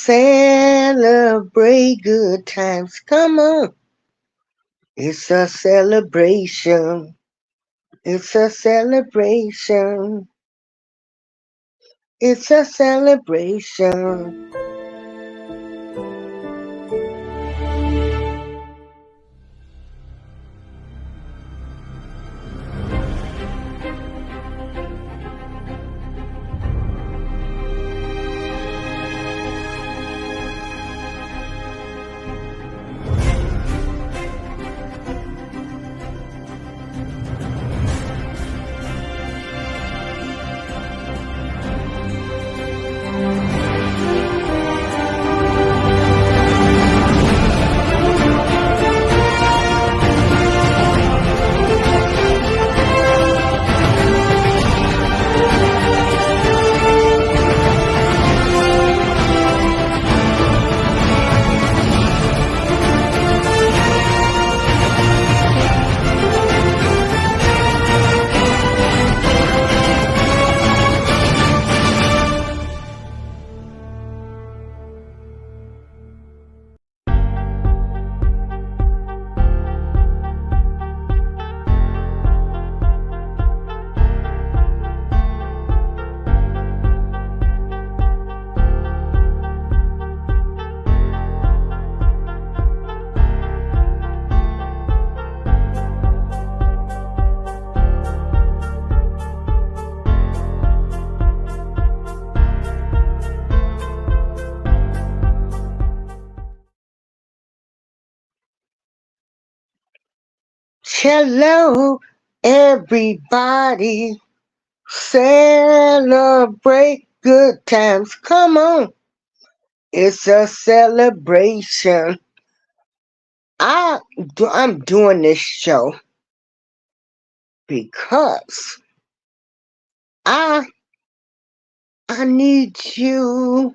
Celebrate good times. Come on. It's a celebration. It's a celebration. It's a celebration. Hello, everybody. Celebrate good times. Come on. It's a celebration. I'm doing this show because I I need you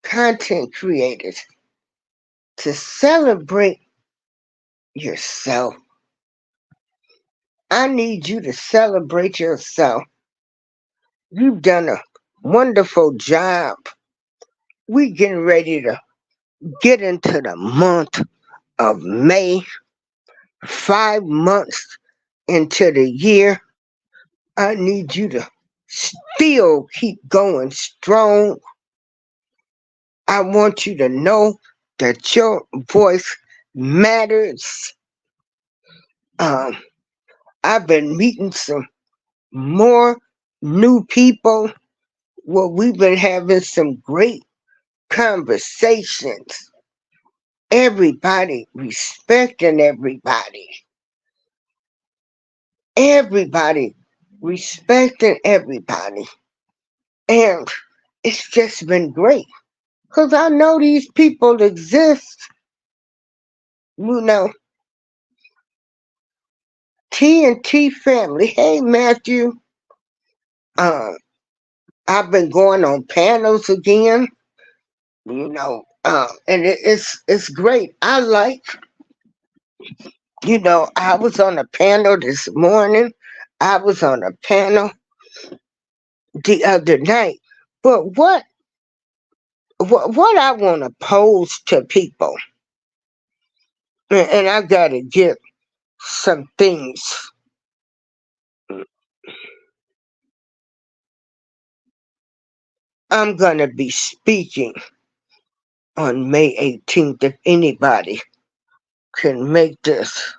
content creators to celebrate yourself. I need you to celebrate yourself. You've done a wonderful job. We getting ready to get into the month of May, 5 months into the year. I need you to still keep going strong. I want you to know that your voice matters. Um, I've been meeting some more new people. Well, we've been having some great conversations. Everybody respecting everybody. Everybody respecting everybody. And it's just been great. Because I know these people exist. You know, T&T family. Hey, Matthew. Uh, I've been going on panels again. And it's great. I was on a panel this morning. I was on a panel the other night. But what I want to pose to people, and I got to get some things. I'm going to be speaking on May 18th if anybody can make this.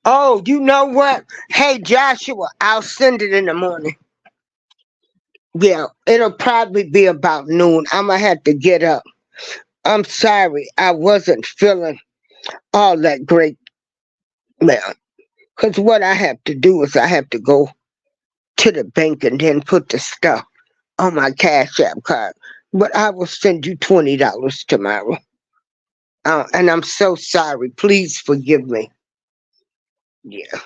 Oh, you know what? Hey, Joshua, I'll send it in the morning. Yeah, it'll probably be about noon. I'm going to have to get up. I'm sorry, I wasn't feeling all that great, man. Because what I have to do is I have to go to the bank and then put the stuff on my Cash App card. But I will send you $20 tomorrow. And I'm so sorry. Please forgive me. Yeah.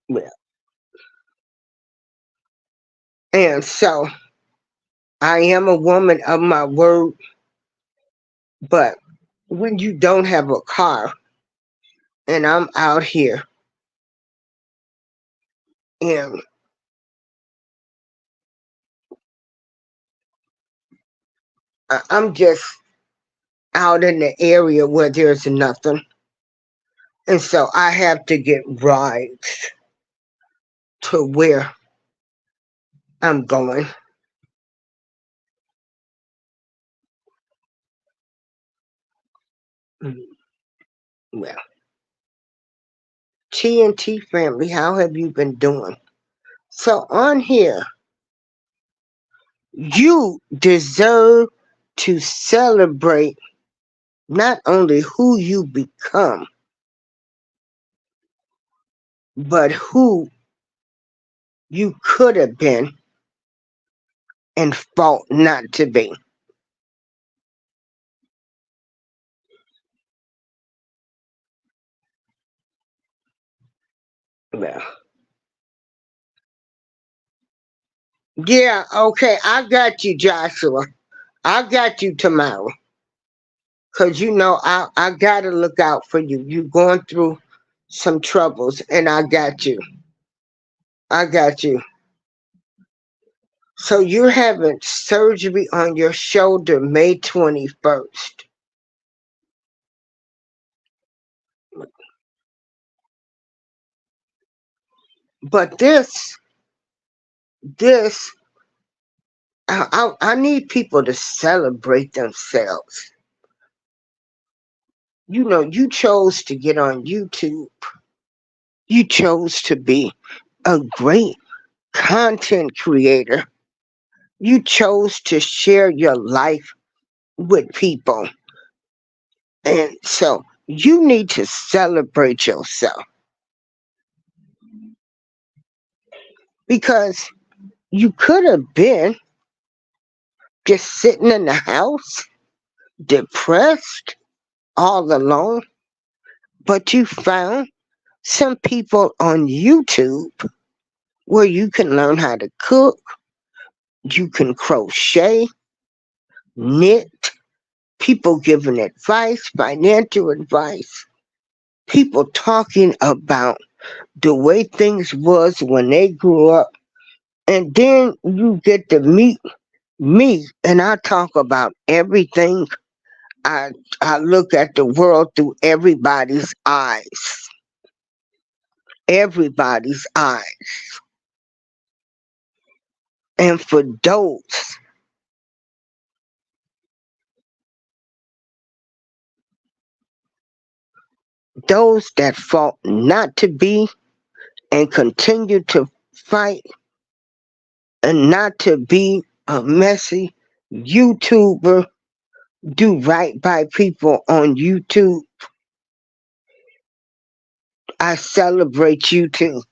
Yeah. And so I am a woman of my word. But when you don't have a car and I'm out here and I'm just out in the area where there's nothing. And so I have to get rides to where I'm going. Mm, well, TNT family, how have you been doing? So on here, you deserve to celebrate not only who you become, but who you could have been and fought not to be. Well, yeah, okay, I got you, Joshua. I got you tomorrow. Cause you know I gotta look out for you. You going through some troubles and I got you. I got you. So you're having surgery on your shoulder May 21st. But this, I need people to celebrate themselves. You know, you chose to get on YouTube. You chose to be a great content creator. You chose to share your life with people. And so you need to celebrate yourself because you could have been just sitting in the house, depressed, all alone, but you found some people on YouTube where you can learn how to cook, you can crochet, knit, people giving advice, financial advice, people talking about the way things was when they grew up. And then you get to meet me and I talk about everything. I look at the world through everybody's eyes. Everybody's eyes. And for those that fought not to be and continue to fight and not to be a messy YouTuber, do right by people on YouTube, I celebrate you too.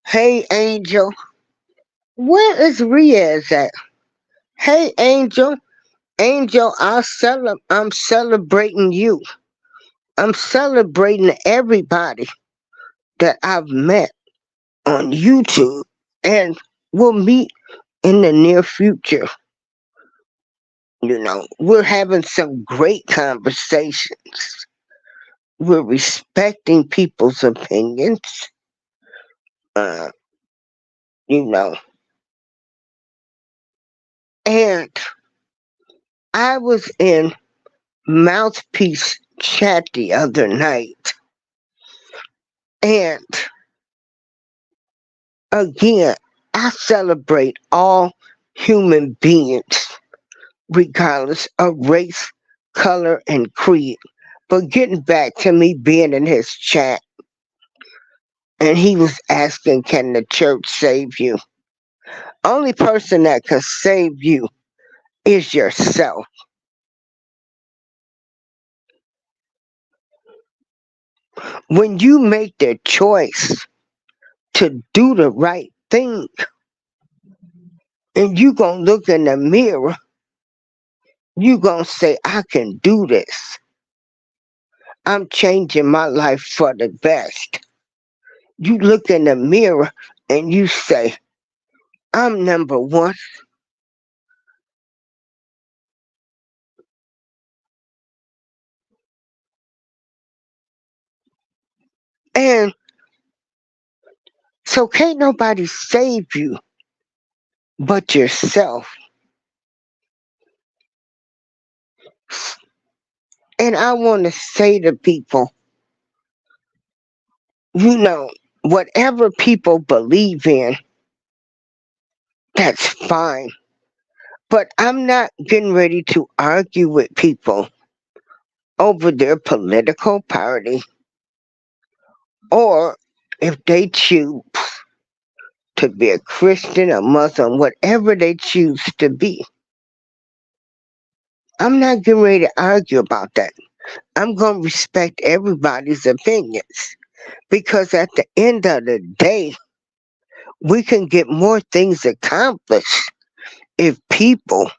Hey Angel, where is Riaz at? Hey Angel, Angel, I'm celebrating you. I'm celebrating everybody that I've met on YouTube and will meet in the near future. You know, we're having some great conversations. We're respecting people's opinions. Uh, you know, and I was in Mouthpiece chat the other night, and again, I celebrate all human beings, regardless of race, color, and creed. But getting back to me being in his chat, and he was asking, can the church save you? Only person that can save you is yourself. When you make the choice to do the right thing, and you gonna look in the mirror, you gonna say, I can do this. I'm changing my life for the best. You look in the mirror and you say, I'm number one. And So can't nobody save you but yourself. And I want to say to people, you know, whatever people believe in, that's fine. But I'm not getting ready to argue with people over their political party or if they choose to be a Christian, a Muslim, whatever they choose to be. I'm not getting ready to argue about that. I'm going to respect everybody's opinions because at the end of the day, we can get more things accomplished if people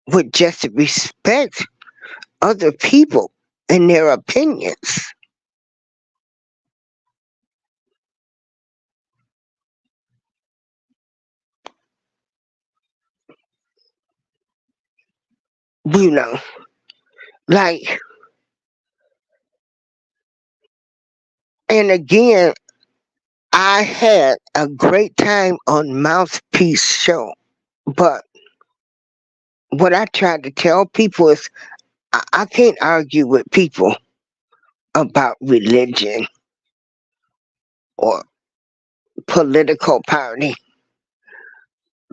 would just respect other people and their opinions. You know, like, and again, I had a great time on Mouthpiece Show, but what I try to tell people is I can't argue with people about religion or political party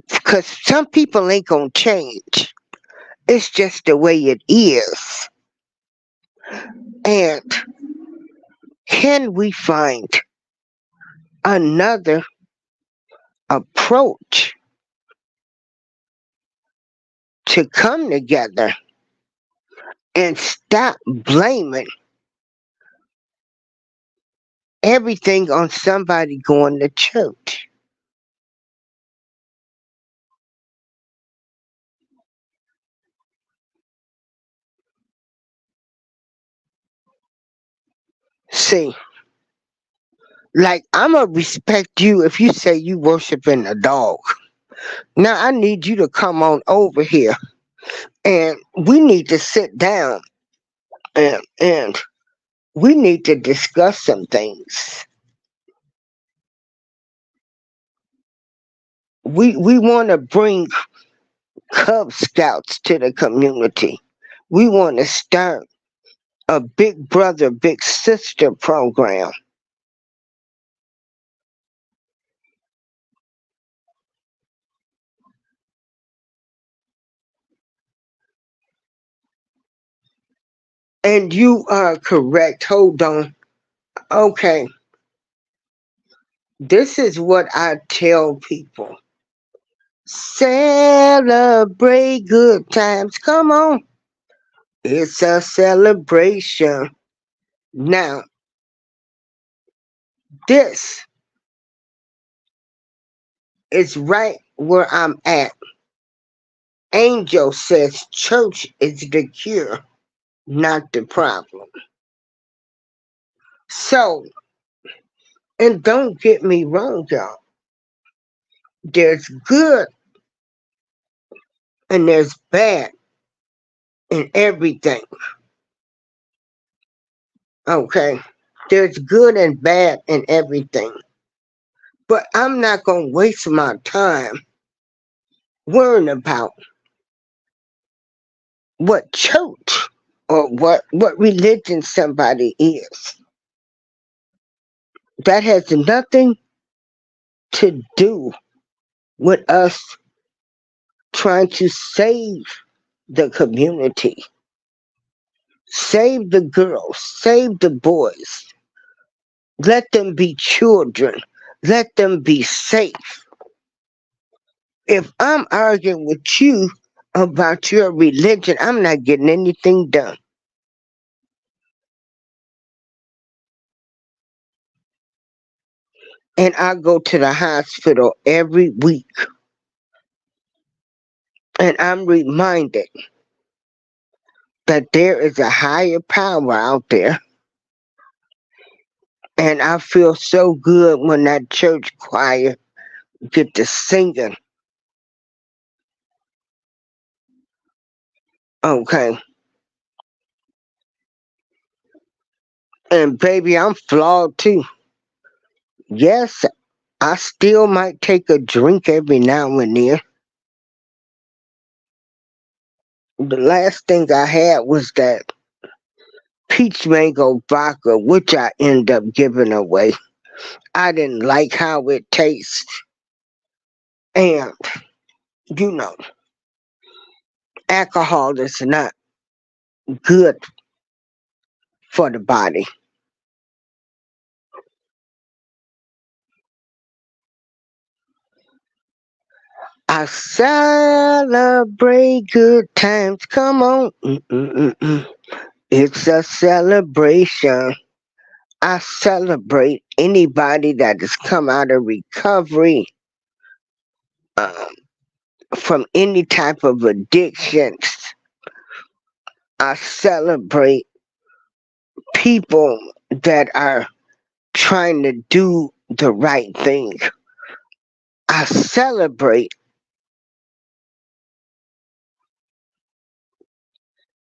because some people ain't gonna change. It's just the way it is. And can we find another approach to come together and stop blaming everything on somebody going to church? See, like I'm gonna respect you if you say you worshiping a dog. Now I need you to come on over here and we need to sit down and we need to discuss some things. We want to bring Cub Scouts to the community. We want to start a big brother, big sister program. And you are correct. Hold on. Okay. This is what I tell people. Celebrate good times. Come on. It's a celebration. Now, this is right where I'm at. Angel says church is the cure, not the problem. So, and don't get me wrong, y'all. There's good and there's bad in everything. Okay? There's good and bad in everything. But I'm not going to waste my time worrying about what church or what religion somebody is. That has nothing to do with us trying to save the community, save the girls, save the boys, let them be children, let them be safe. If I'm arguing with you about your religion, I'm not getting anything done. And I go to the hospital every week and I'm reminded that there is a higher power out there. And I feel so good when that church choir get to singing. Okay. And baby, I'm flawed too. Yes, I still might take a drink every now and then. The last thing I had was that peach mango vodka, which I end up giving away. I didn't like how it tastes. And, you know, alcohol is not good for the body. I celebrate good times. Come on. Mm-mm-mm-mm. It's a celebration. I celebrate anybody that has come out of recovery um, from any type of addictions. I celebrate people that are trying to do the right thing. I celebrate.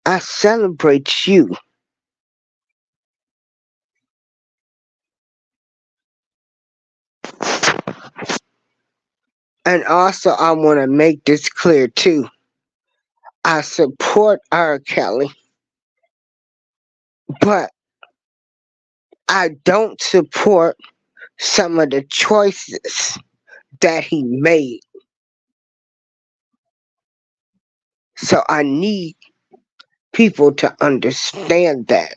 I celebrate you. And also, I want to make this clear too. I support R. Kelly, but I don't support some of the choices that he made. So I need people to understand that.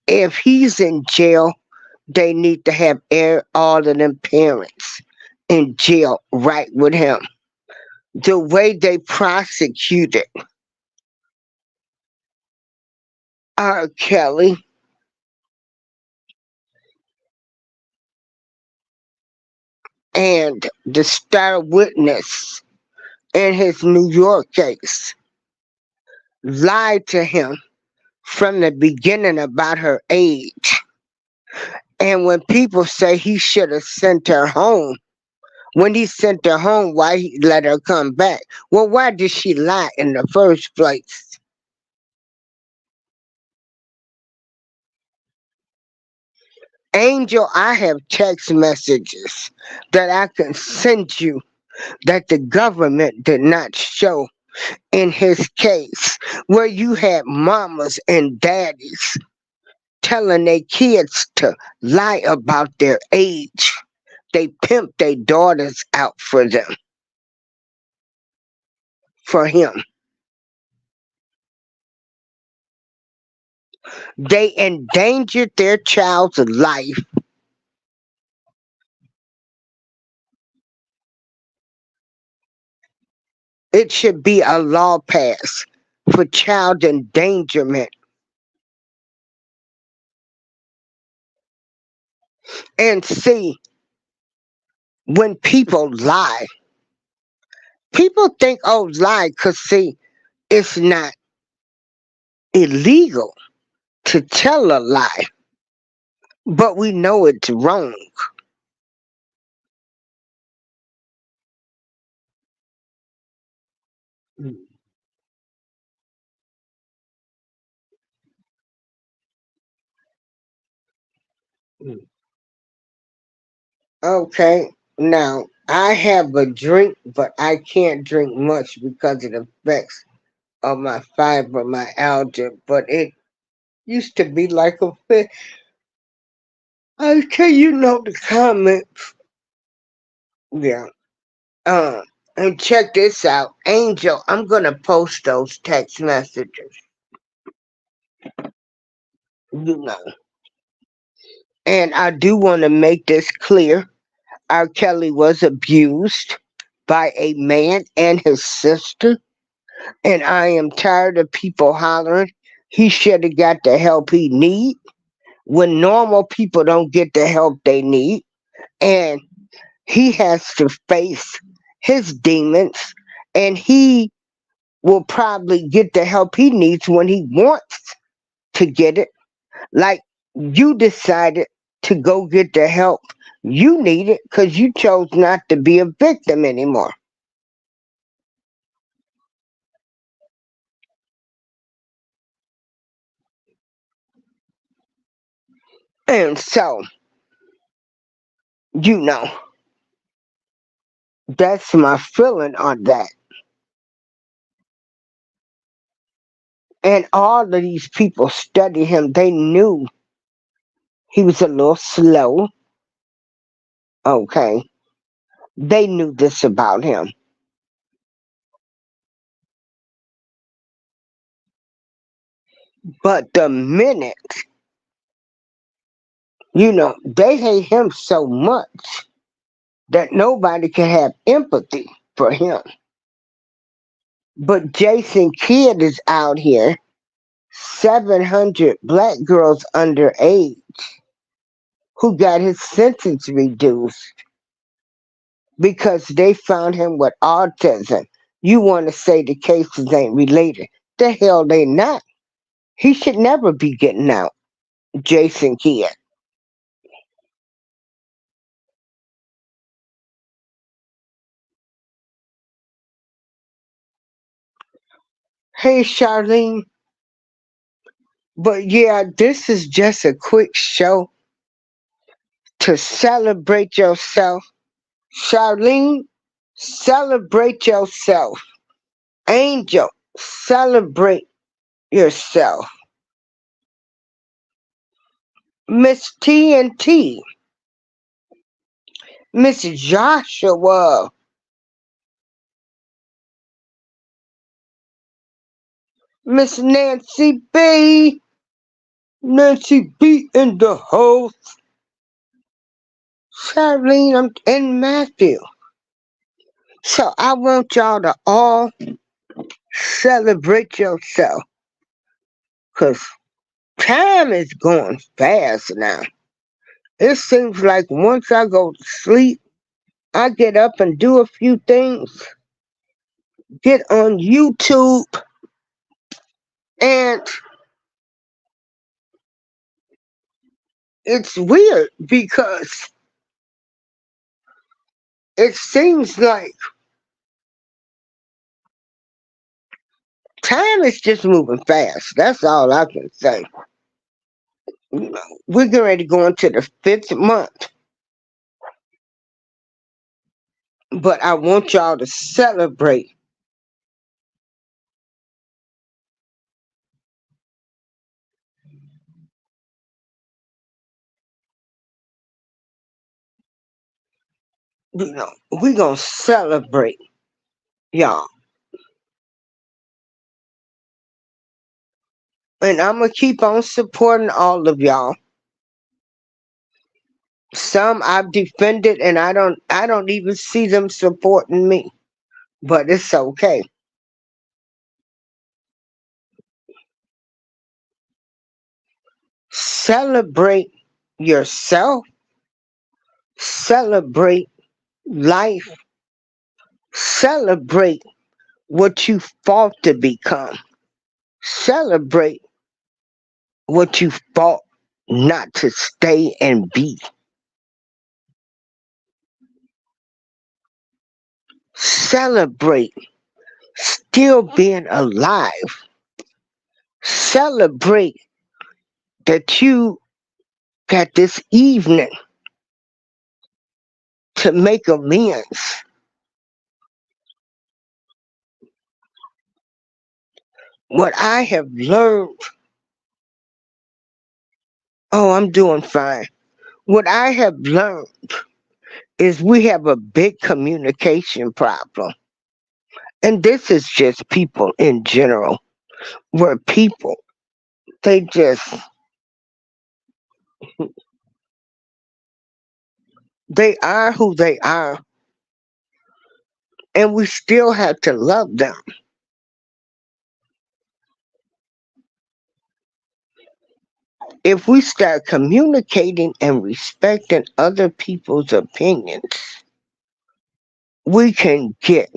If he's in jail, they need to have all of them parents in jail right with him. The way they prosecuted R. Kelly and the star witness in his New York case lied to him from the beginning about her age. And when people say he should have sent her home, when he sent her home, why he let her come back? Well, why did she lie in the first place? Angel, I have text messages that I can send you that the government did not show in his case, where you had mamas and daddies telling their kids to lie about their age. They pimp their daughters out for them, for him. They endangered their child's life. It should be a law passed for child endangerment. And see, when people lie, people think, oh, lie, because see, it's not illegal to tell a lie, but we know it's wrong. Mm, mm. Okay, now I have a drink, but I can't drink much because of the effects of my fibromyalgia. But it used to be like a fit. I tell you know the comments. Yeah. Um, and check this out, Angel. I'm gonna post those text messages. You know, and I do want to make this clear. R. Kelly was abused by a man and his sister, and I am tired of people hollering. He should have got the help he need when normal people don't get the help they need, and he has to face his demons, and he will probably get the help he needs when he wants to get it. Like you decided to go get the help you needed because you chose not to be a victim anymore. And so You know, that's my feeling on that. And all of these people study him. They knew he was a little slow. Okay. They knew this about him. But the minute, they hate him so much that nobody can have empathy for him. But Jason Kidd is out here, 700 black girls underage who got his sentence reduced because they found him with autism. You want to say the cases ain't related. The hell they not. He should never be getting out, Jason Kidd. Hey, Charlene. But yeah, this is just a quick show to celebrate yourself. Charlene, celebrate yourself. Angel, celebrate yourself. Miss TNT, Miss Joshua, Miss Nancy B, Nancy B in the house. Charlene and Matthew. So I want y'all to all celebrate yourself. Because time is going fast now. It seems like once I go to sleep, I get up and do a few things, get on YouTube, and it's weird because it seems like time is just moving fast. That's all I can say. We're getting ready to go into the 5th month, but I want y'all to celebrate. We're going to celebrate y'all. And I'm going to keep on supporting all of y'all. Some I've defended and I don't even see them supporting me. But it's okay. Celebrate yourself. Celebrate life. Celebrate what you fought to become. Celebrate what you fought not to stay and be. Celebrate still being alive. Celebrate that you got this evening to make amends. What I have learned, oh, I'm doing fine. What I have learned is we have a big communication problem. And this is just people in general, where people, they just, they are who they are, and we still have to love them. If we start communicating and respecting other people's opinions, we can get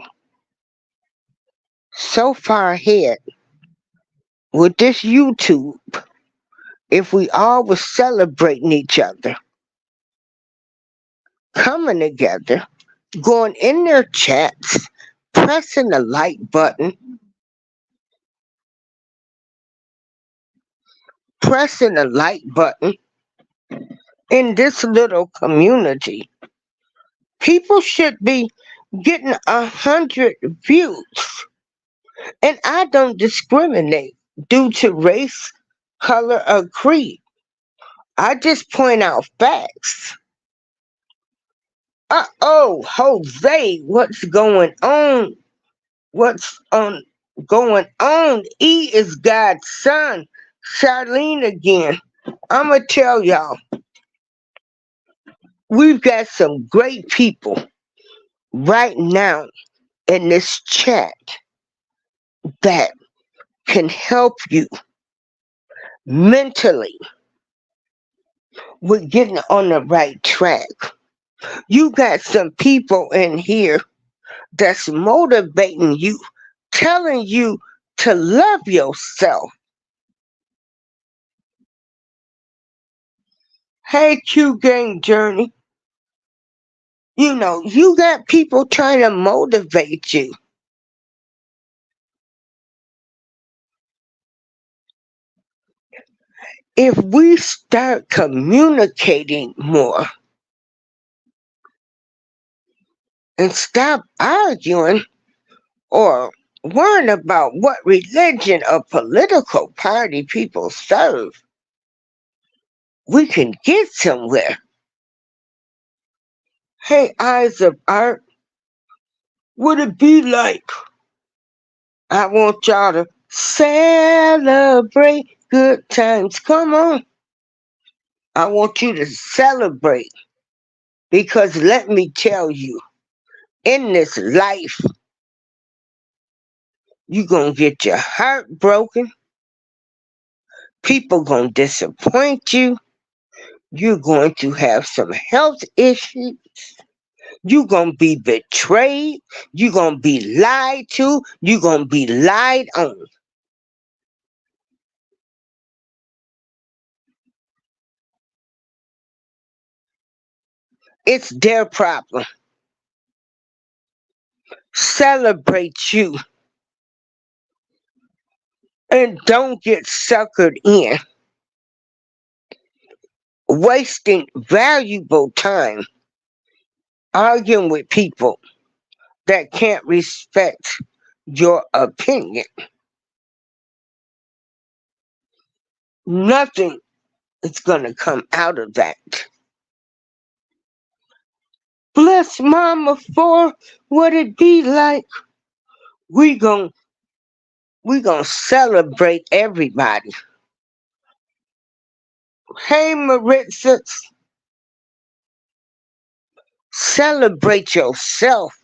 so far ahead with this YouTube if we all were celebrating each other, coming together, going in their chats, pressing the like button, pressing the like button, in this little community. People should be getting 100 views. And I don't discriminate due to race, color, or creed. I just point out facts. Oh, Jose, what's going on? What's going on? E is God's son. Charlene again. I'ma tell y'all, we've got some great people right now in this chat that can help you mentally with getting on the right track. You got some people in here that's motivating you, telling you to love yourself. Hey, Q Gang Journey. You know, you got people trying to motivate you. If we start communicating more and stop arguing or worrying about what religion or political party people serve, we can get somewhere. Hey, Eyes of Art, would it be like I want y'all to celebrate good times? Come on. I want you to celebrate because let me tell you, in this life, you're going to get your heart broken. People going to disappoint you. You're going to have some health issues. You're going to be betrayed. You're going to be lied to. You're going to be lied on. It's their problem. Celebrate you and don't get suckered in, wasting valuable time arguing with people that can't respect your opinion. Nothing is going to come out of that. Bless Mama for what it be like. We gon' celebrate everybody. Hey Maritza, celebrate yourself.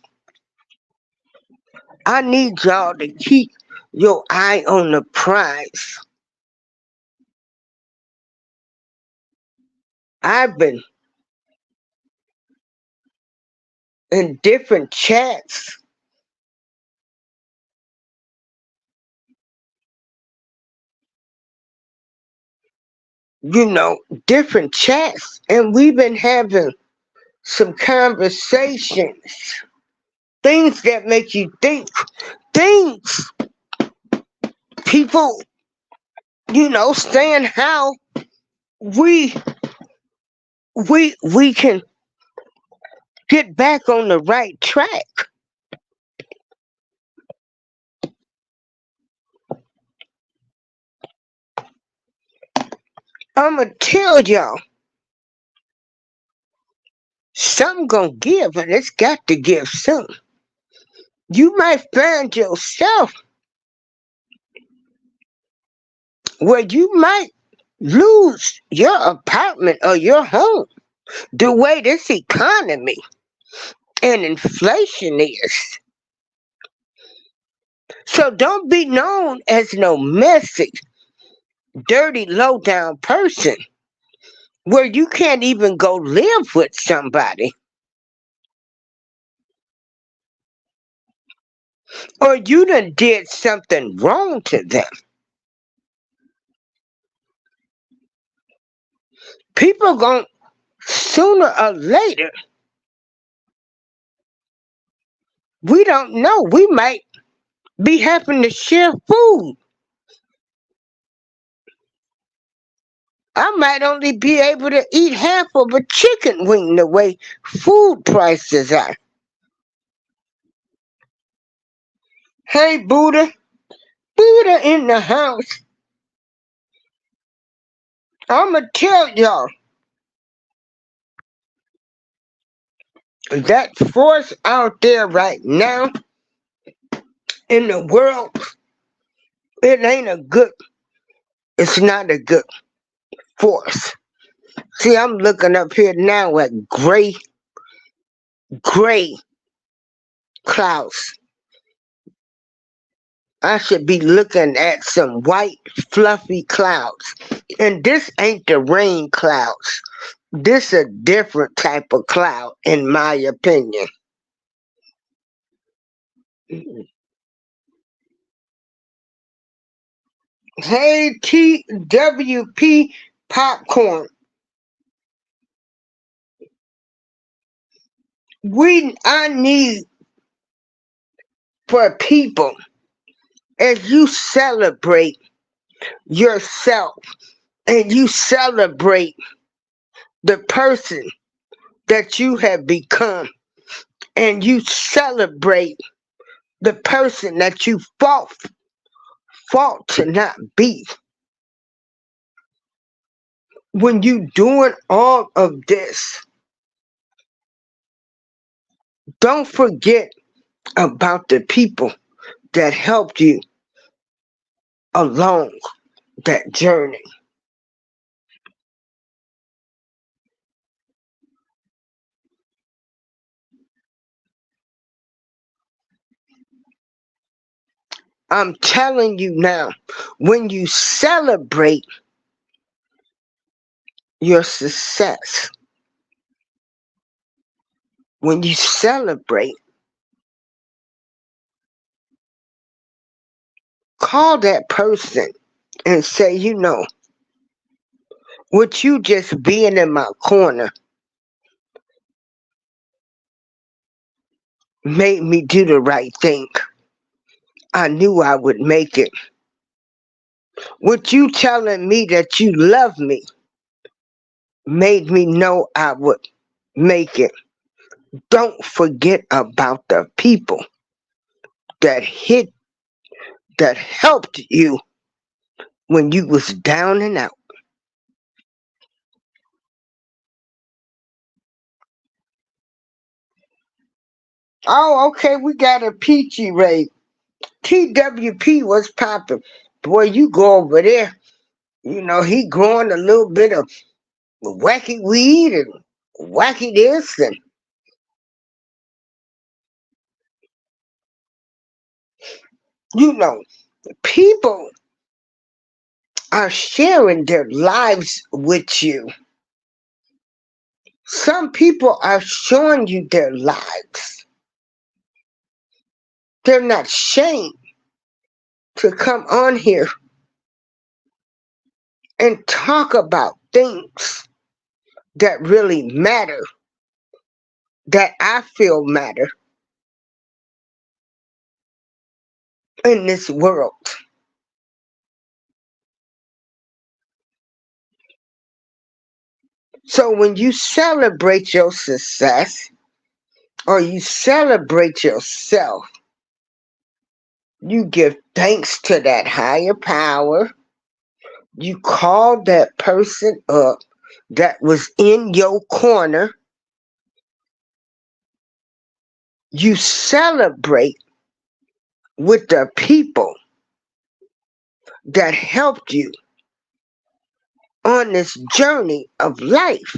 I need y'all to keep your eye on the prize. I've been in different chats. You know, different chats, and we've been having some conversations, things that make you think, things people, you know, saying how we can get back on the right track. I'ma tell y'all, some gonna give, and it's got to give some. You might find yourself where you might lose your apartment or your home the way this economy and inflation is. So don't be known as no messy, dirty, low down person where you can't even go live with somebody. Or you done did something wrong to them. People gon' sooner or later, we don't know. We might be having to share food. I might only be able to eat half of a chicken wing the way food prices are. Hey, Buddha. Buddha in the house. I'ma tell y'all that force out there right now in the world, it's not a good force. See, I'm looking up here now at gray clouds. I should be looking at some white, fluffy clouds. And this ain't the rain clouds. This a different type of cloud, in my opinion. Hey, TWP Popcorn. I need for people, as you celebrate yourself and you celebrate the person that you have become and you celebrate the person that you fought to not be. When you doing all of this, don't forget about the people that helped you along that journey. I'm telling you now, when you celebrate your success, when you celebrate, call that person and say, with you just being in my corner made me do the right thing. I knew I would make it. With you telling me that you love me made me know I would make it. Don't forget about the people that helped you when you was down and out. Oh, okay, we got a peachy Ray. TWP was popping. Boy, you go over there. He growing a little bit of wacky weed and wacky this, and you know, people are sharing their lives with you. Some people are showing you their lives. They're not ashamed to come on here and talk about things that really matter, that I feel matter in this world. So when you celebrate your success or you celebrate yourself, you give thanks to that higher power. You call that person up that was in your corner. You celebrate with the people that helped you on this journey of life.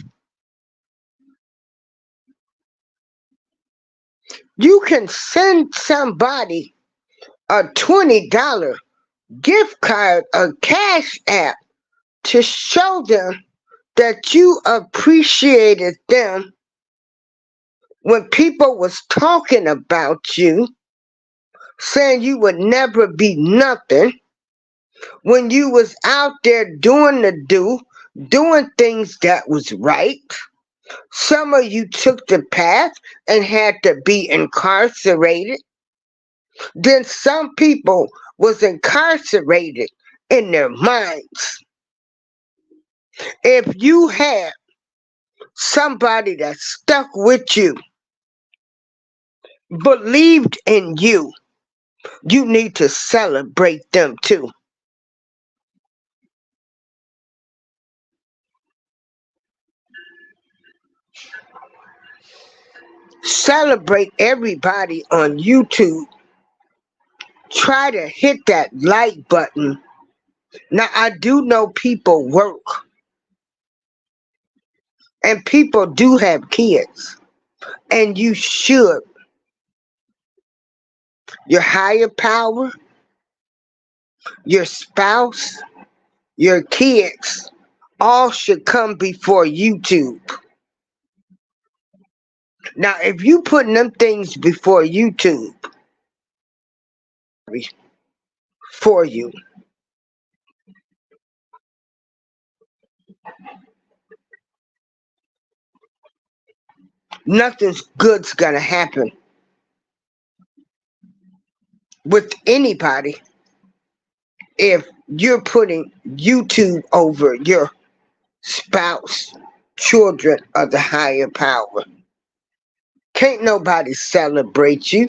You can send somebody a $20 gift card, a cash app, to show them that you appreciated them when people was talking about you, saying you would never be nothing, when you was out there doing things that was right. Some of you took the path and had to be incarcerated. Then some people was incarcerated in their minds. If you have somebody that stuck with you, believed in you, you need to celebrate them too. Celebrate everybody on YouTube. Try to hit that like button. Now, I do know people work and people do have kids, and you should. Your higher power, your spouse, your kids, all should come before YouTube. Now, if you putting them things before YouTube for you, nothing's good's gonna happen with anybody if you're putting YouTube over your spouse, children, or the higher power. Can't nobody celebrate you.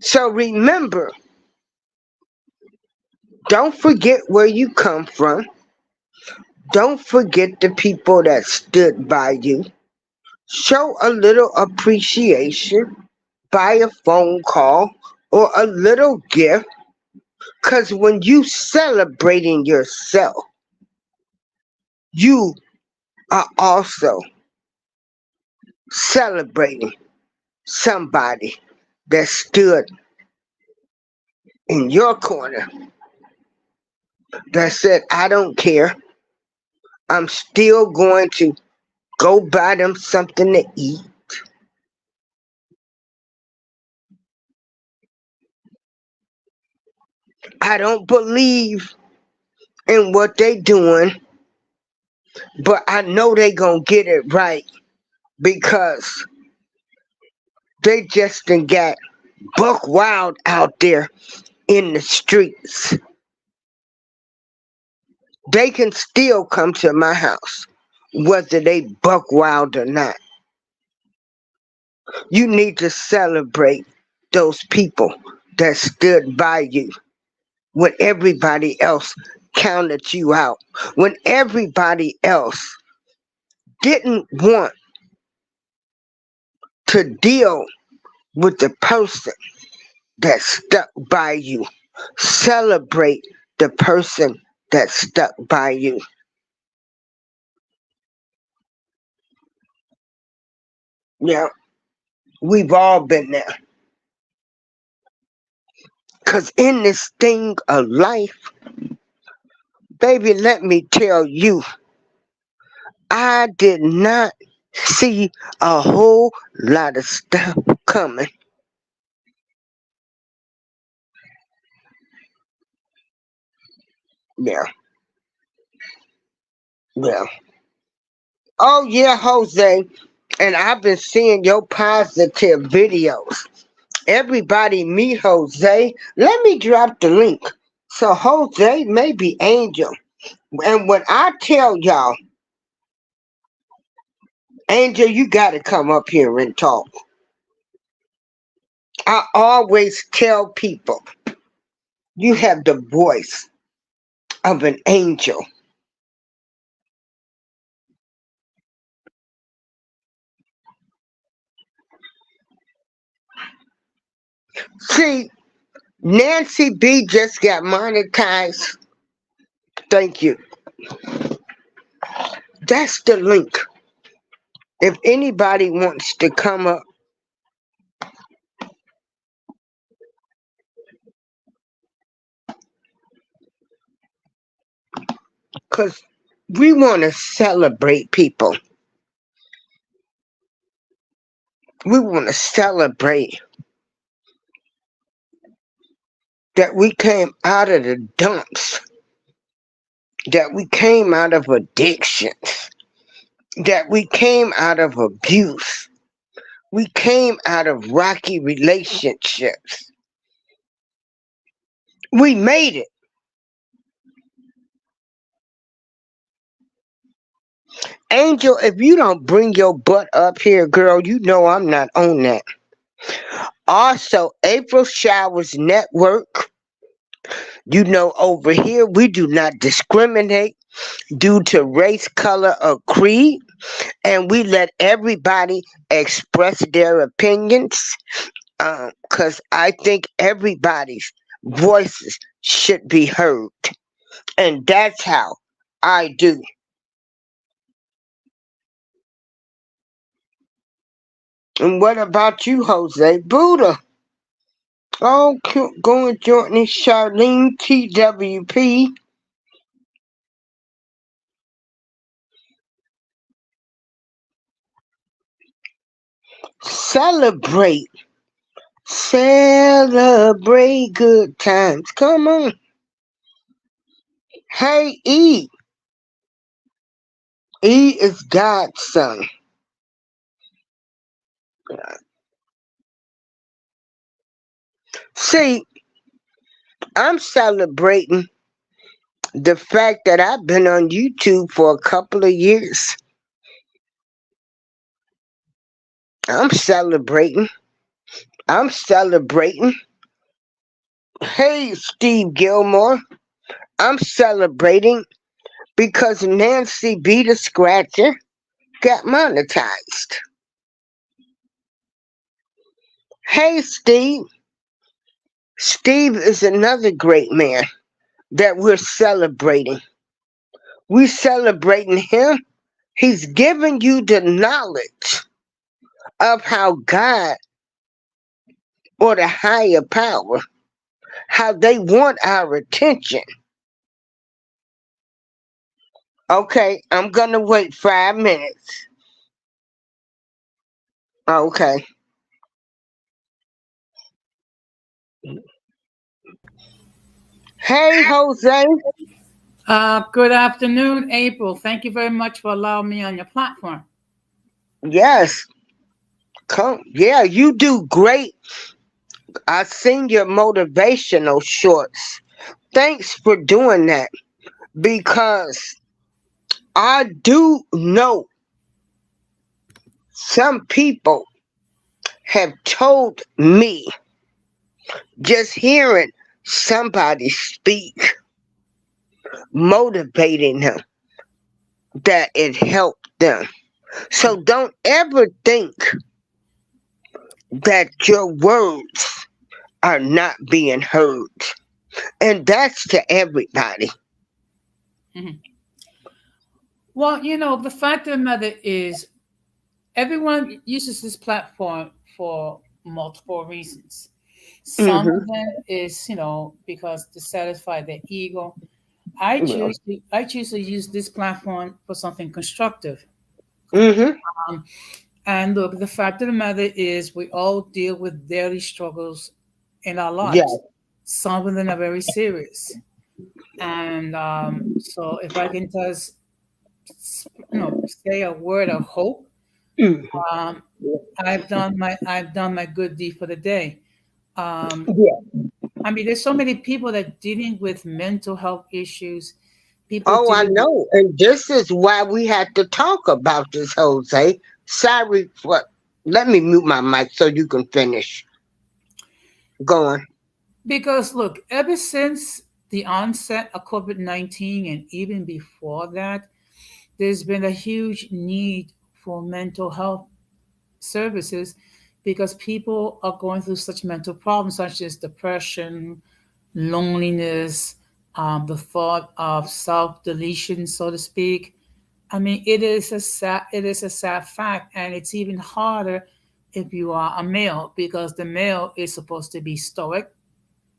So remember, don't forget where you come from. Don't forget the people that stood by you. Show a little appreciation by a phone call or a little gift. Because when you celebrating yourself, you are also celebrating somebody that stood in your corner that said, I don't care. I'm still going to go buy them something to eat. I don't believe in what they doing, but I know they gonna get it right because they just done got buck wild out there in the streets. They can still come to my house, whether they buck wild or not. You need to celebrate those people that stood by you when everybody else counted you out, when everybody else didn't want to deal with the person that stuck by you. Celebrate the person that stuck by you. Yeah, we've all been there. Because in this thing of life, baby, let me tell you, I did not see a whole lot of stuff coming. Yeah, yeah. Oh, yeah, Jose. And I've been seeing your positive videos. Everybody meet Jose. Let me drop the link. So Jose may be Angel. And when I tell y'all, Angel, you got to come up here and talk. I always tell people, you have the voice of an angel. See, Nancy B just got monetized. Thank you. That's the link. If anybody wants to come up, because we want to celebrate people. We want to celebrate that we came out of the dumps, that we came out of addictions, that we came out of abuse, we came out of rocky relationships. We made it. Angel, if you don't bring your butt up here, girl, you know I'm not on that. Also, April Showers Network, you know, over here we do not discriminate due to race, color, or creed, and we let everybody express their opinions. Because I think everybody's voices should be heard, and that's how I do. And what about you, Jose Buddha? Oh, go and join this Charlene TWP. Celebrate. Celebrate good times. Come on. Hey, E. E is God's son. See, I'm celebrating the fact that I've been on YouTube for a couple of years. I'm celebrating. I'm celebrating. Hey, Steve Gilmore. I'm celebrating because Nancy B. the Scratcher got monetized. Hey, Steve. Steve is another great man that we're celebrating. We're celebrating him. He's giving you the knowledge of how God or the higher power, how they want our attention. Okay, I'm gonna wait 5 minutes. Okay. Hey, Jose. Good afternoon, April. Thank you very much for allowing me on your platform. Yes. Come. Yeah, you do great. I seen your motivational shorts. Thanks for doing that because I do know some people have told me just hearing somebody speak, motivating them, that it helped them. So don't ever think that your words are not being heard. And that's to everybody. Mhm. Well, the fact of the matter is, everyone uses this platform for multiple reasons. Some of Mm-hmm. them is, because to satisfy their ego. I Yeah. choose to I choose to use this platform for something constructive. Mm-hmm. Um, and look, the fact of the matter is, we all deal with daily struggles in our Yeah. lives. Some of them are very serious. And so if I can just say a word of hope, Mm-hmm. um, I've done my good deed for the day. Um, Yeah. I mean, there's so many people that dealing with mental health issues, people Oh, I dealing with. know. And this is why we had to talk about this, Jose. Sorry for. Let me mute my mic so you can finish. Go on. Because look, ever since the onset of COVID-19 and even before that, there's been a huge need for mental health services because people are going through such mental problems such as depression, loneliness, the thought of self-deletion, so to speak. I mean, it is a sad fact, and it's even harder if you are a male because the male is supposed to be stoic.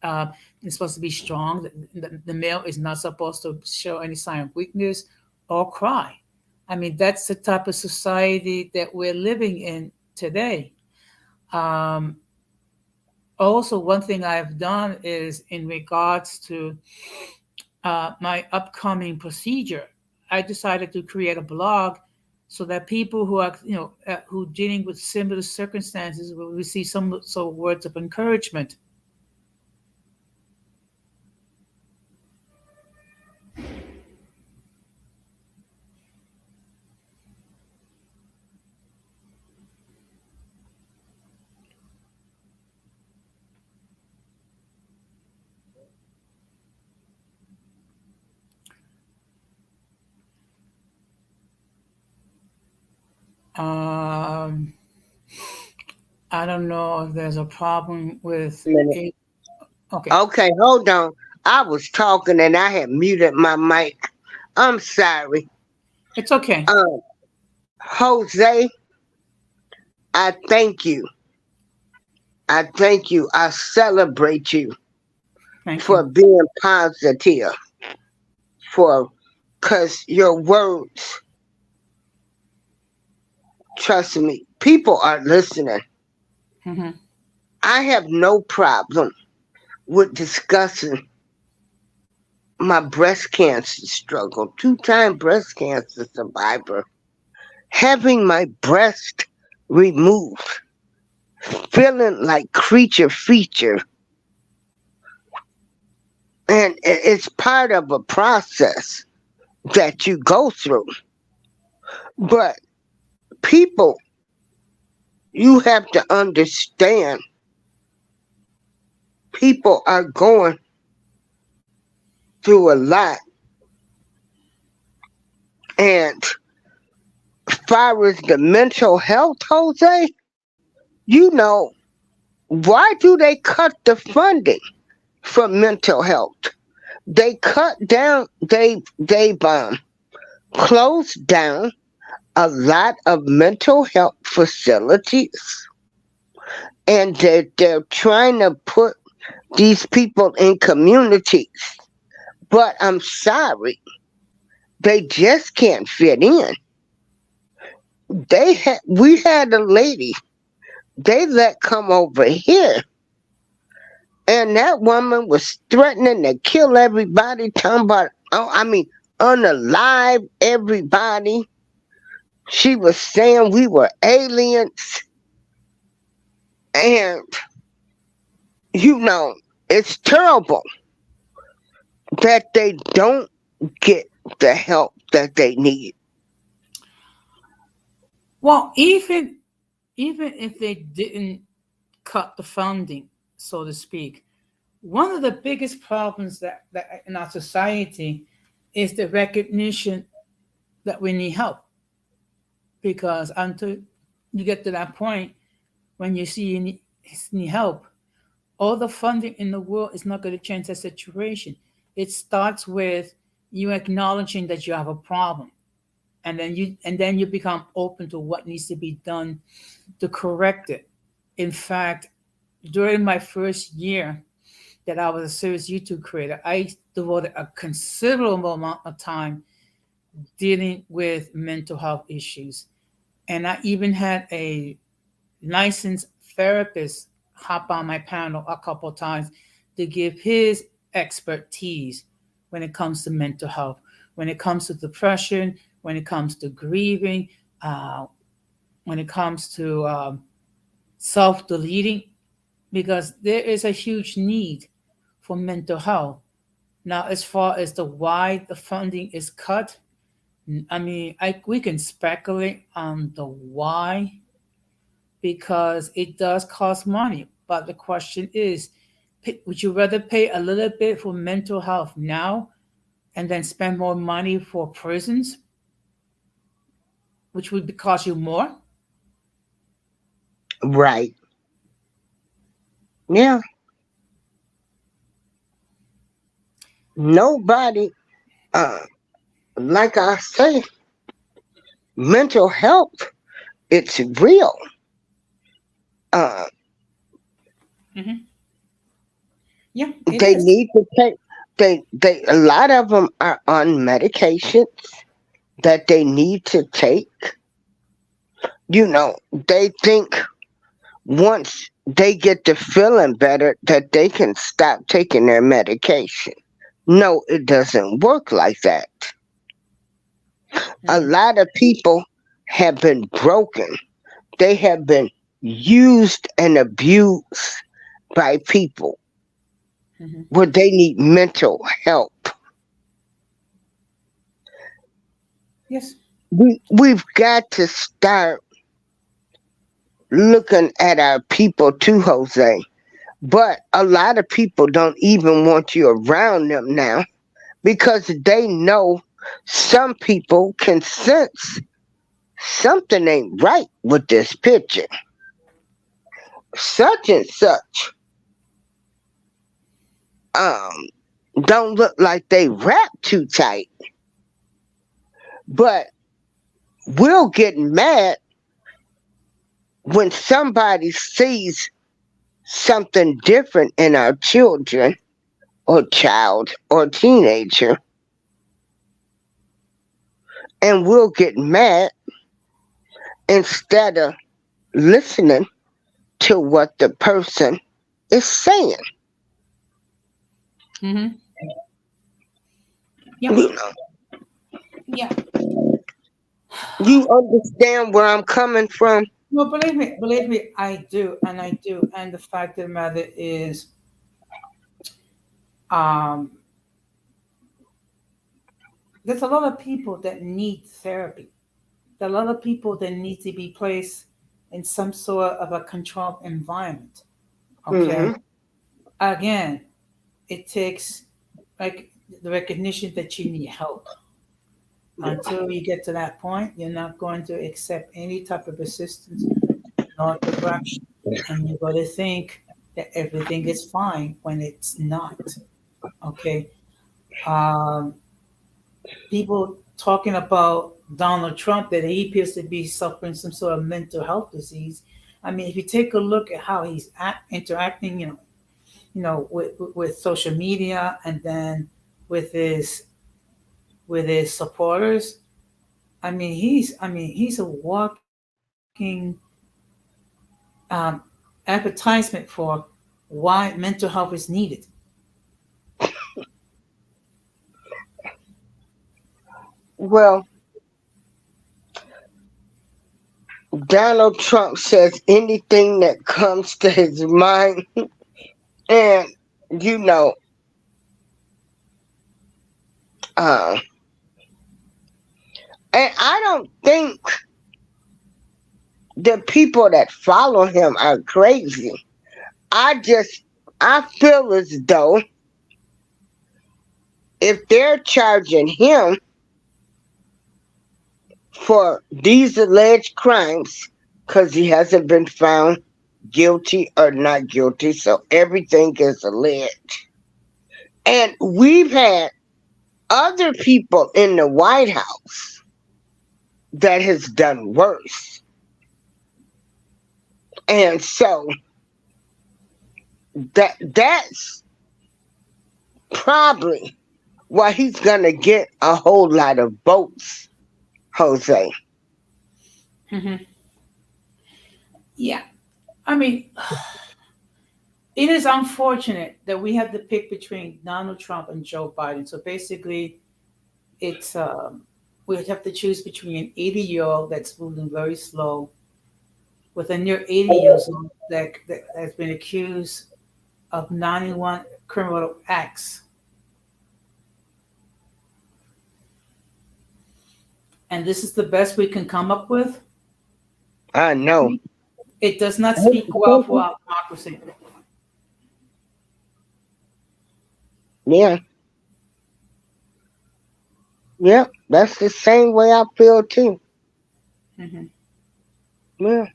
Uh, it's supposed to be strong. The male is not supposed to show any sign of weakness or cry. I mean, that's the type of society that we're living in today. Um, Also, one thing I've done is in regards to my upcoming procedure, I decided to create a blog so that people who are, who dealing with similar circumstances will receive some words of encouragement. Um, I don't know if there's a problem with Minute. it. Okay, Okay, hold on. I was talking and I had muted my mic. I'm sorry. it's okay. Um, Jose, I thank you. I thank you. I celebrate you Thank for you. being positive, for because your words, trust me, people are listening. Hmm. I have no problem with discussing my breast cancer struggle, two-time breast cancer survivor, having my breast removed, feeling like creature feature, and it's part of a process that you go through. But people, you have to understand, people are going through a lot. And as far as the mental health, Jose, you know, why do they cut the funding for mental health? They cut down, they've closed down a lot of mental health facilities, and they're trying to put these people in communities. But I'm sorry, they just can't fit in. We had a lady they let come over here, and that woman was threatening to kill everybody, talking about, oh, I mean, unalive everybody. She was saying we were aliens, and you know, it's terrible that they don't get the help that they need. Well, even if they didn't cut the funding, so to speak, one of the biggest problems that in our society is the recognition that we need help. Because until you get to that point when you see you need help, all the funding in the world is not going to change the situation. It starts with you acknowledging that you have a problem, and then you become open to what needs to be done to correct it. In fact, during my first year that I was a serious YouTube creator, I devoted a considerable amount of time dealing with mental health issues. And I even had a licensed therapist hop on my panel a couple of times to give his expertise when it comes to mental health, when it comes to depression, when it comes to grieving, uh, when it comes to self deleting, because there is a huge need for mental health. Now, as far as the why the funding is cut, I mean, we can speculate on the why because it does cost money. But the question is, would you rather pay a little bit for mental health now and then spend more money for prisons, which would cost you more? Right. Yeah. Nobody, uh, like I say, mental health, it's real. Uh, Hmm. Yeah, it they is. need to take, a lot of them are on medications that they need to take. You know, they think once they get to feeling better that they can stop taking their medication. No, it doesn't work like that. A Hmm. lot of people have been broken. They have been used and abused by people Hmm. where they need mental help. Yes. We've got to start looking at our people too, Jose. But a lot of people don't even want you around them now because they know some people can sense something ain't right with this picture. Such and such um don't look like they wrap too tight. But we'll get mad when somebody sees something different in our children or child or teenager, and we'll get mad instead of listening to what the person is saying. Mm-hmm. Yeah. You know, Yeah. you understand where I'm coming from? No, believe me, I do, and I do. And the fact of the matter is, um, there's a lot of people that need therapy. There are a lot of people that need to be placed in some sort of a controlled environment. Okay. Hmm. Again, it takes like the recognition that you need help. Until you get to that point, you're not going to accept any type of assistance nor direction. And you got to think that everything is fine when it's not. Okay. Um, People talking about Donald Trump that he appears to be suffering some sort of mental health disease. I mean, if you take a look at how he's interacting, with social media and then with his with his supporters, he's a walking um, advertisement for why mental health is needed. Well, Donald Trump says anything that comes to his mind, and you know, uh, and I don't think the people that follow him are crazy. I just, I feel as though if they're charging him for these alleged crimes, because he hasn't been found guilty or not guilty, so everything is alleged. And we've had other people in the White House that has done worse. And so that's probably why he's gonna get a whole lot of votes, Jose. Hmm. Yeah, I mean, it is unfortunate that we have to pick between Donald Trump and Joe Biden. So basically, it's we have to choose between an 80-year-old that's moving very slow with a near 80 years old that has been accused of 91 criminal acts. And this is the best we can come up with. I know. It does not speak well for our democracy. Yeah, yeah, that's the same way I feel too. Hmm. Yeah.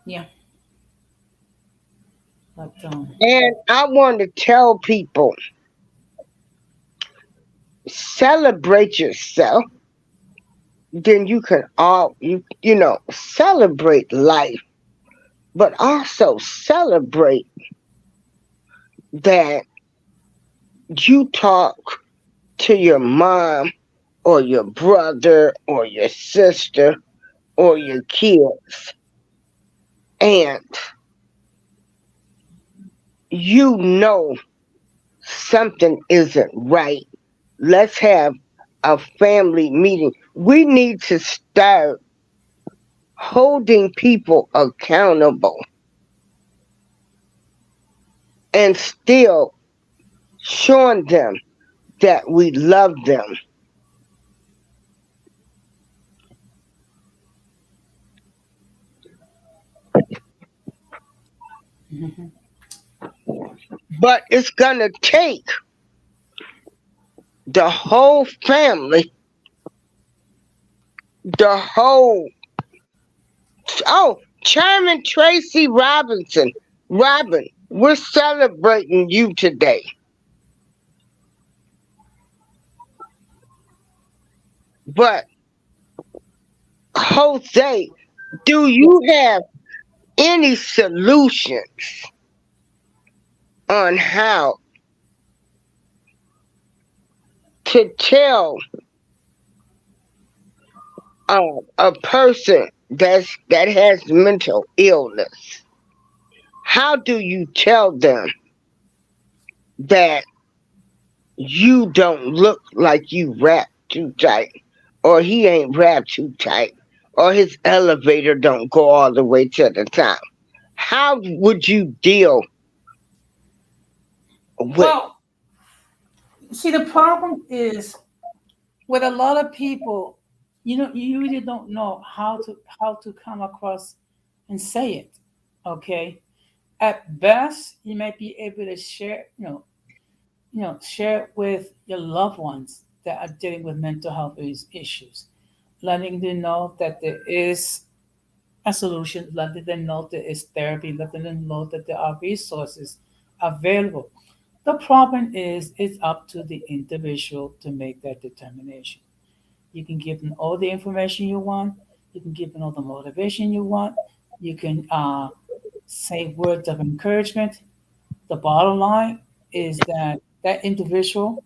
Yeah, but And I want to tell people, celebrate yourself, then you can all celebrate life, but also celebrate that you talk to your mom or your brother or your sister or your kids, and you know something isn't right. Let's have a family meeting. We need to start holding people accountable and still showing them that we love them. mhm. But it's going to take the whole family the whole, oh, Chairman Tracy Robinson. Robin, we're celebrating you today. But Jose, do you have any solutions on how to tell a person that has mental illness? How do you tell them that you don't look like you wrapped too tight, or he ain't wrapped too tight, or his elevator don't go all the way to the top? How would you deal with? Well, see, the problem is with a lot of people, you really don't know how to come across and say it. Okay, at best, you might be able to share, share it with your loved ones that are dealing with mental health issues, letting them know that there is a solution, letting them know there is therapy, letting them know that there are resources available. The problem is it's up to the individual to make that determination. You can give them all the information you want. You can give them all the motivation you want. You can say words of encouragement. The bottom line is that that individual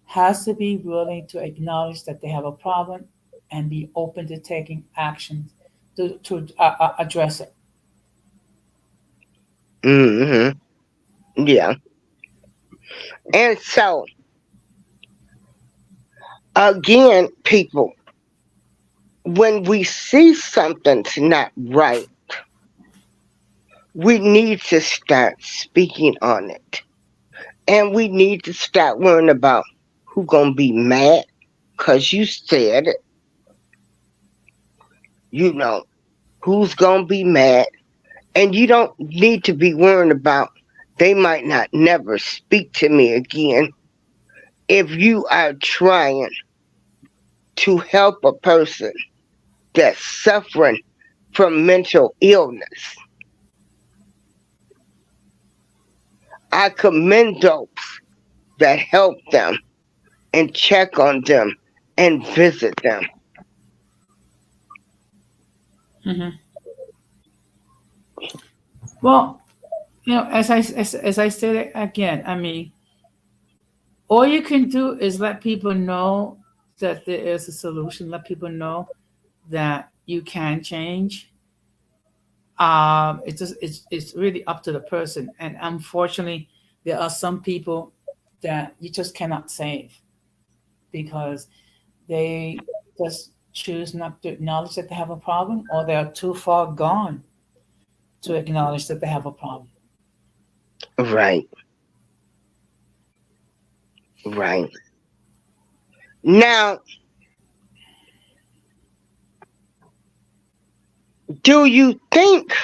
has to be willing to acknowledge that they have a problem and be open to taking action to address it. Hmm. Yeah. And so, again, people, when we see something's not right, we need to start speaking on it. And we need to start worrying about who gonna be mad because you said it. You know, who's gonna be mad. And you don't need to be worrying about they might not never speak to me again if you are trying to help a person that's suffering from mental illness. I commend those that help them and check on them and visit them. Hmm. Well, as I said again, I mean, all you can do is let people know that there is a solution. Let people know that you can change. It's really up to the person, and unfortunately, there are some people that you just cannot save because they just choose not to acknowledge that they have a problem, or they are too far gone to acknowledge that they have a problem. Right, right. Now, do you think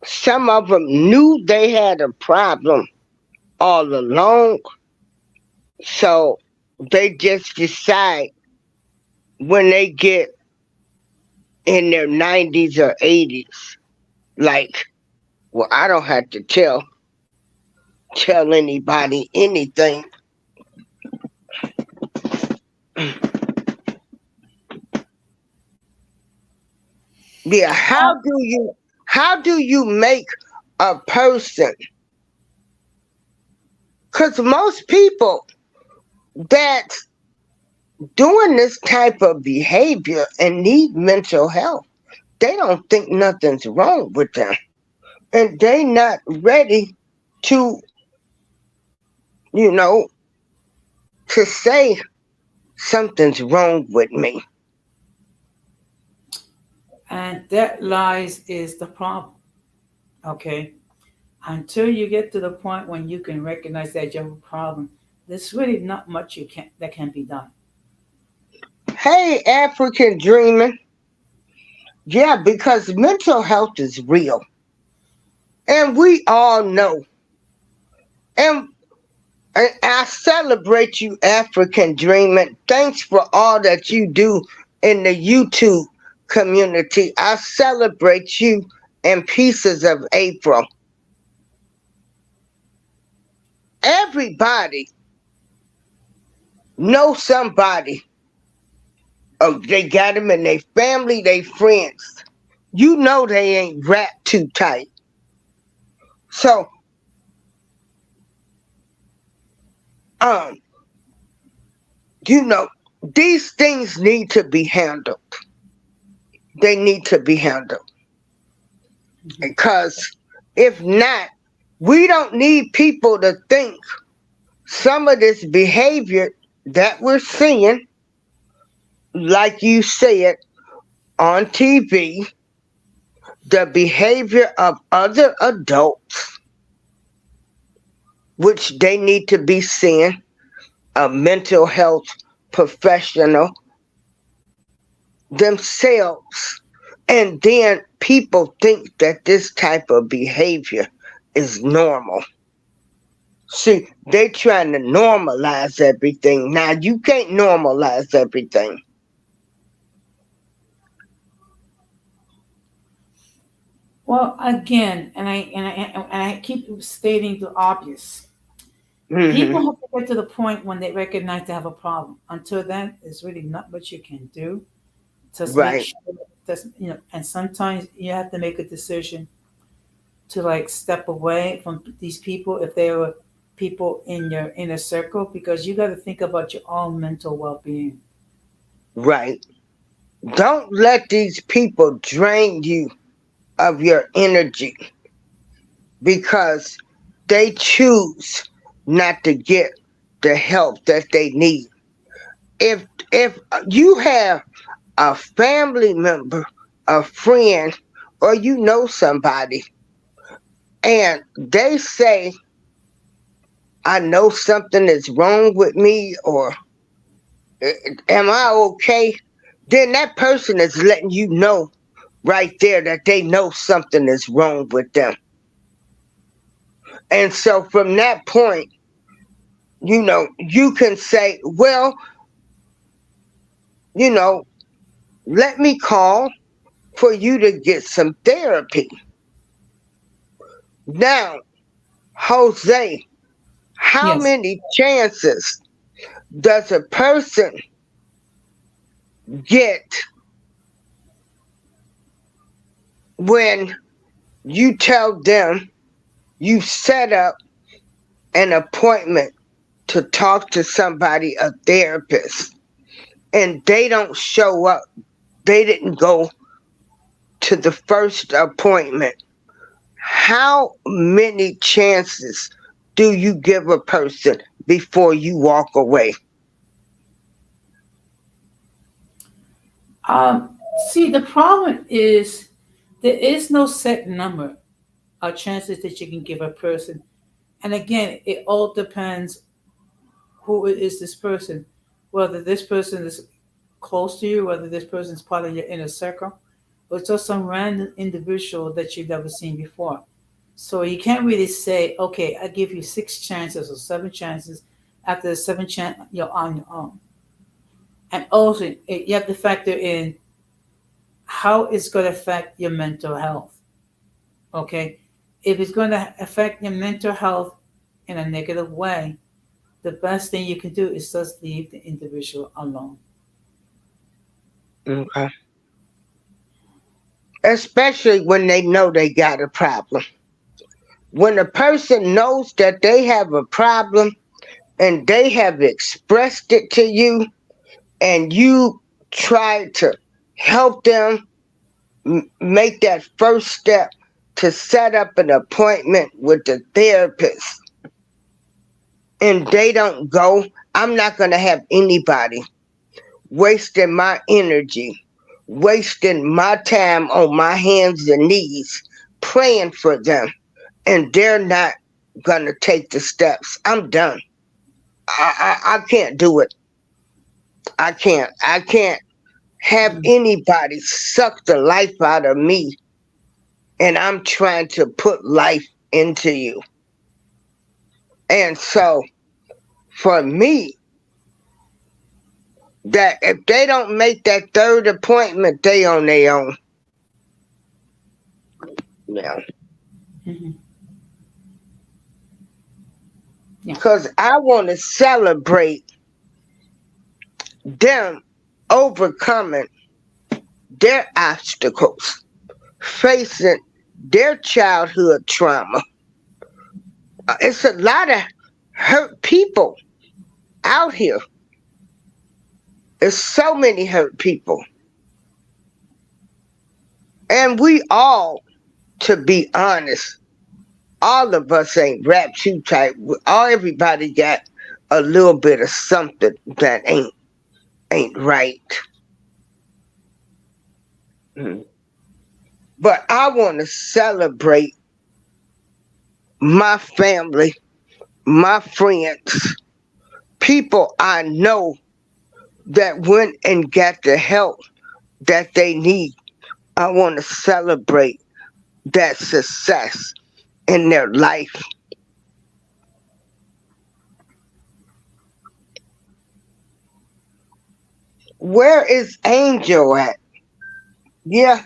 some of them knew they had a problem all along? So they just decide when they get in their 90s or 80s, like, well, I don't have to tell anybody anything. Yeah, Um, how do you make a person, because most people that's doing this type of behavior and need mental health, they don't think nothing's wrong with them. And they not ready to, you know, to say something's wrong with me. and that lies is the problem. Okay, until you get to the point when you can recognize that you have a problem, there's really not much you can that can be done. Hey, African dreaming. Yeah, because mental health is real. And we all know. And And I celebrate you, African Dreaming. Thanks for all that you do in the YouTube community. I celebrate you in Pieces of April. Everybody know somebody. Oh, they got them in their family, their friends. You know they ain't wrapped too tight. So, um, you know, these things need to be handled. They need to be handled. Mhm. Because if not, we don't need people to think some of this behavior that we're seeing, like you said, on TV, the behavior of other adults, which they need to be seeing a mental health professional themselves. And then people think that this type of behavior is normal. See, they trying to normalize everything. Now you can't normalize everything. Well, again, and I keep stating the obvious. Hmm. People have to get to the point when they recognize they have a problem. Until then, there's really not much you can do. Just make Right, sure that's and sometimes you have to make a decision to like step away from these people if they were people in your inner circle because you got to think about your own mental well-being. right. Don't let these people drain you of your energy because they choose not to get the help that they need. If you have a family member, a friend, or you know somebody, and they say, I know something is wrong with me, or am I okay? Then that person is letting you know right there that they know something is wrong with them. And so from that point, you can say, well, you know, let me call for you to get some therapy. Now, Jose, how Yes. many chances does a person get when you tell them you set up an appointment to talk to somebody, a therapist, and they don't show up? They didn't go to the first appointment. How many chances do you give a person before you walk away? See, the problem is there is no set number of chances that you can give a person. And again, it all depends who is this person, whether this person is close to you, whether this person is part of your inner circle, or it's just some random individual that you've never seen before. So you can't really say, okay, I give you 6 chances or 7 chances. After the 7th chance, you're on your own. And also, you have to factor in how it's going to affect your mental health. Okay, if it's going to affect your mental health in a negative way, the best thing you can do is just leave the individual alone. Okay. Especially when they know they got a problem. When a person knows that they have a problem and they have expressed it to you and you try to help them make that first step to set up an appointment with the therapist and they don't go, I'm not going to have anybody wasting my energy, wasting my time on my hands and knees praying for them, and they're not going to take the steps. I'm done. I can't do it. I can't. I can't have Mm. anybody suck the life out of me, and I'm trying to put life into you. And so, for me that if they don't make that third appointment, they on their own. Yeah. Mhm. Yeah. Because I want to celebrate them overcoming their obstacles, facing their childhood trauma. It's a lot of hurt people out here. There's so many hurt people. And we all, to be honest, all of us ain't rap too tight. Everybody got a little bit of something that ain't right. Mm. But I want to celebrate my family, my friends, people I know that went and got the help that they need. I want to celebrate that success in their life. Where is Angel at? Yeah,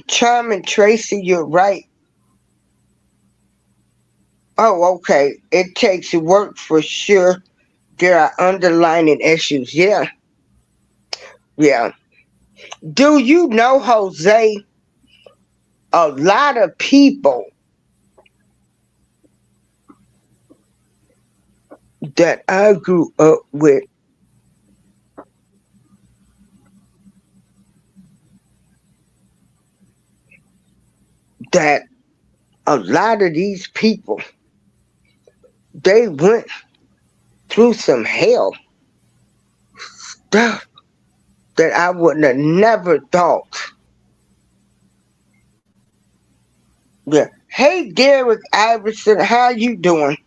Charming Tracy, you're right. Oh, okay. It takes work for sure. There are underlying issues. Yeah, yeah. Do you know, Jose? A lot of people that I grew up with that a lot of these people they went through some hell stuff that I would have never thought. Yeah. Hey Derek Iverson, how you doing?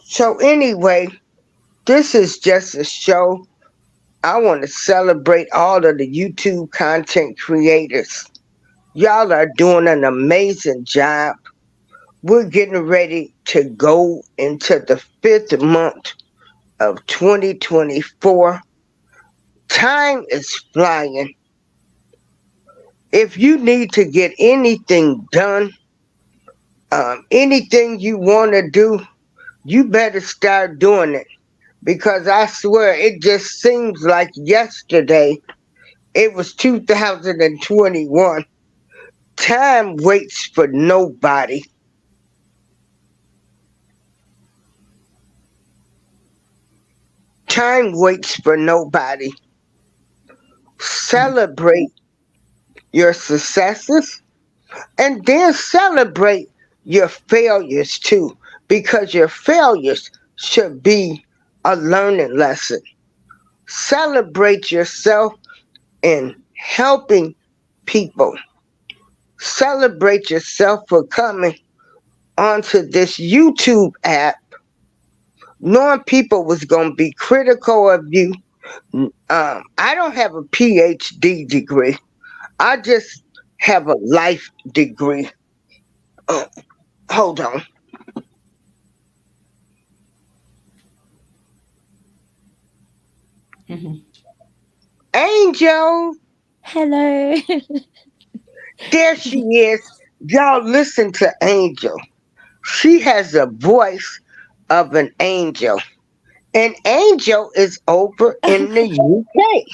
So anyway, this is just a show. I want to celebrate all of the YouTube content creators. Y'all are doing an amazing job. We're getting ready to go into the 5th month of 2024. Time is flying. If you need to get anything done, anything you want to do, you better start doing it. Because I swear, it just seems like yesterday it was 2021. Time waits for nobody. Time waits for nobody. Celebrate your successes and then celebrate your failures too, because your failures should be a learning lesson. Celebrate yourself in helping people. Celebrate yourself for coming onto this YouTube app, knowing people was going to be critical of you. I don't have a PhD degree. I just have a life degree. Oh, hold on. Mhm. Angel, Hello. there she is. Y'all listen to Angel. She has a voice of an angel. And Angel is over in the UK.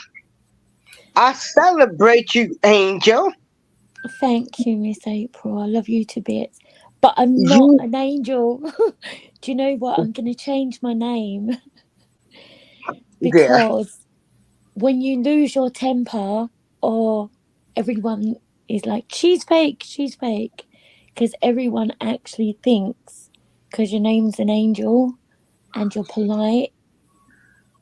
I celebrate you, Angel. Thank you, Miss April. I love you to bits. But I'm not You an angel. Do you know what? I'm going to change my name there. because when you lose your temper, or everyone is like, she's fake. Because everyone actually thinks, because your name's an angel and you're polite,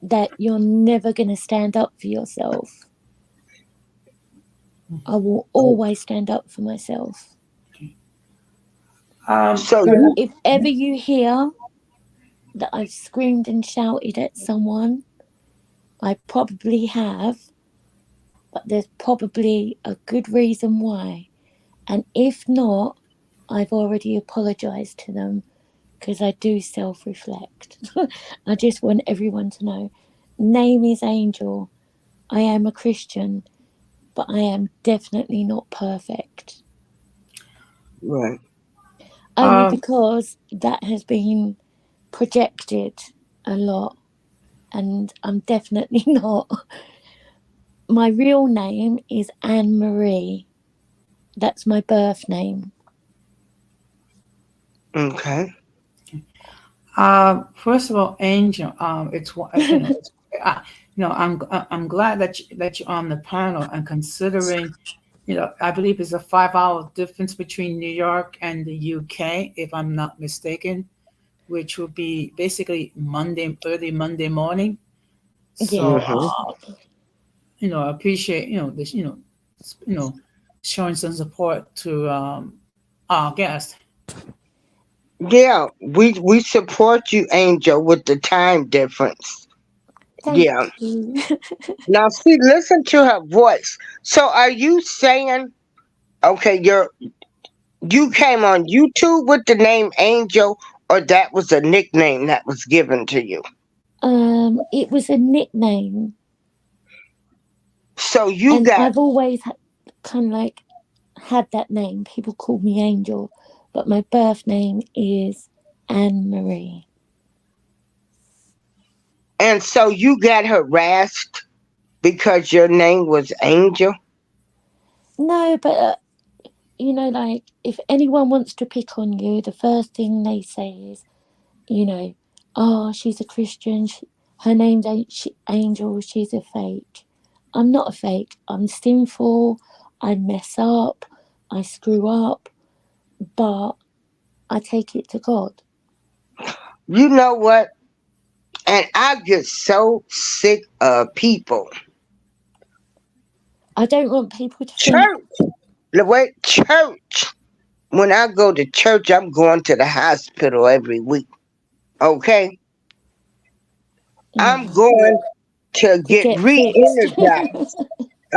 that you're never going to stand up for yourself. I will always stand up for myself. So So you if ever you hear that I've screamed and shouted at someone, I probably have, but there's probably a good reason why. And if not, I've already apologised to them because I do self-reflect. I just want everyone to know. Name is Angel. I am a Christian, but I am definitely not perfect. Right. Only Um, because that has been projected a lot, and I'm definitely not. My real name is Anne Marie. That's my birth name. Okay. First of all, Angel, it's you know, I'm glad that you're on the panel and considering, I believe it's a 5 hour difference between New York and the UK, if I'm not mistaken, which would be basically early Monday morning. Yeah. So, Hmm. I appreciate, this, you know, showing some support to our guest. Yeah, we support you, Angel, with the time difference. Thank Yeah. you. Now, see, listen to her voice. So, are you saying, okay, you came on YouTube with the name Angel, or that was a nickname that was given to you? It was a nickname, So you and got, I've always kind of like had that name. People call me Angel, but my birth name is Anne Marie. and so you got harassed because your name was Angel. No, but like if anyone wants to pick on you, the first thing they say is, you know, oh, she's a Christian. Her name's Angel. She's a fake. I'm not a fake. I'm sinful. I mess up. I screw up, but I take it to God. You know what? And I get so sick of people. I don't want people to think, Church, the way church. When I go to church, I'm going to the hospital every week. Okay, I'm yeah, going to to get get fixed. re-energized.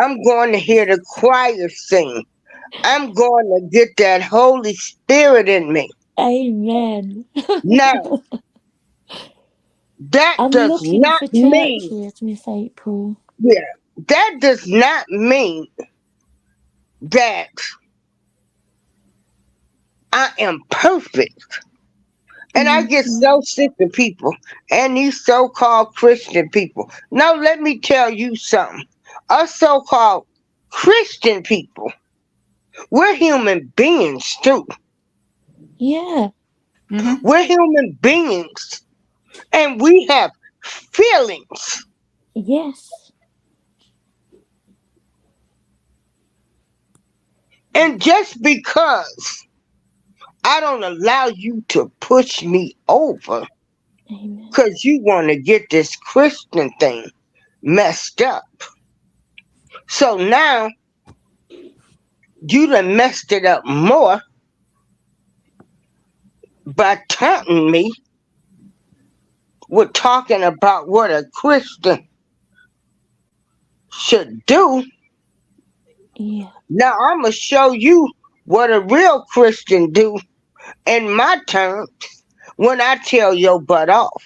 I'm going to hear the choir sing. I'm going to get that Holy Spirit in me. Amen. Now, that I'm does looking not for mean, churches, Miss April. yeah, that does not mean that I am perfect. And I get Mhm. so sick of people and these so called Christian people. Now, let me tell you something. Us so called Christian people, we're human beings too. Yeah, Hmm. We're human beings and we have feelings. yes. And just because I don't allow you to push me over Amen. because you want to get this Christian thing messed up. So now you done messed it up more by taunting me with talking about what a Christian should do. Yeah. Now I'm going to show you what a real Christian do in my terms when I tell your butt off.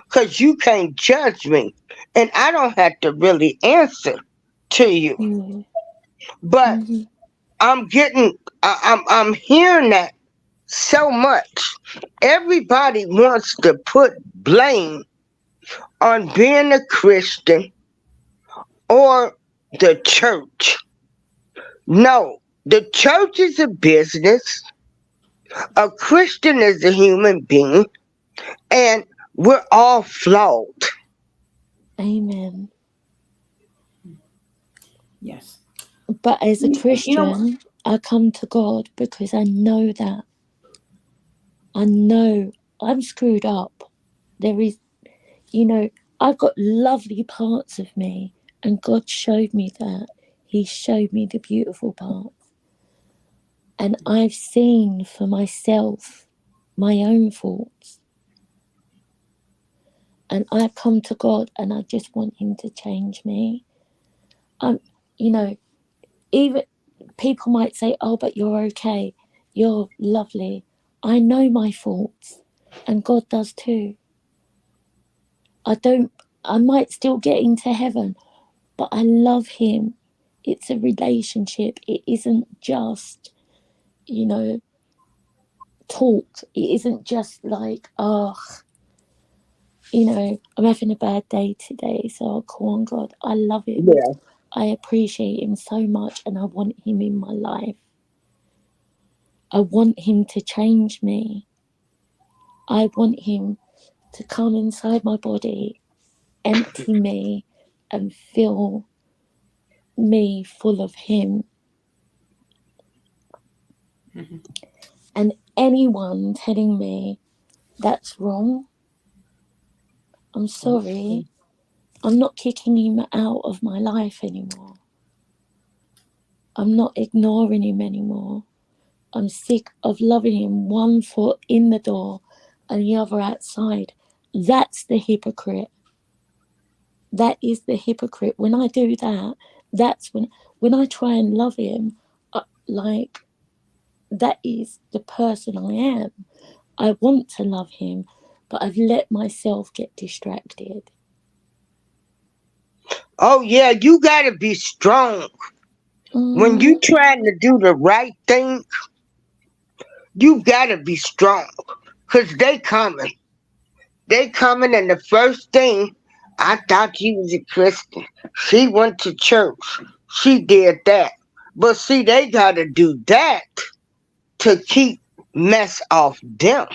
Because you can't judge me. And I don't have to really answer to you. Mm-hmm. But Mm-hmm. I'm hearing that so much. Everybody wants to put blame on being a Christian or the church. No, the church is a business. A Christian is a human being, and we're all flawed. Amen. Yes. But as a You know what? Christian, I come to God because I know that. I know I'm screwed up. There is, you know, I've got lovely parts of me, and God showed me that. He showed me the beautiful parts. And I've seen for myself my own faults. And I've come to God and I just want Him to change me. I'm, you know, even people might say, oh, but you're okay. You're lovely. I know my faults. and God does too. I might still get into heaven, but I love him. It's a relationship. It isn't just, talk. It isn't just like, oh, I'm having a bad day today, so I'll call on God. I love him. Yeah. I appreciate him so much, and I want him in my life. I want him to change me. I want him to come inside my body, empty me, and fill me full of him. Mm-hmm. And anyone telling me that's wrong, I'm sorry. I'm not kicking him out of my life anymore. I'm not ignoring him anymore. I'm sick of loving him one foot in the door and the other outside. That's the hypocrite. That is the hypocrite. When I do that, that's when I try and love him, like, that is the person I am. I want to love him, but I've let myself get distracted. Oh yeah, you gotta be strong. When you trying to do the right thing, you gotta be strong. Cause they coming. They coming, and the first thing, I thought you was a Christian. She went to church. She did that. But see, they gotta do that to keep mess off them.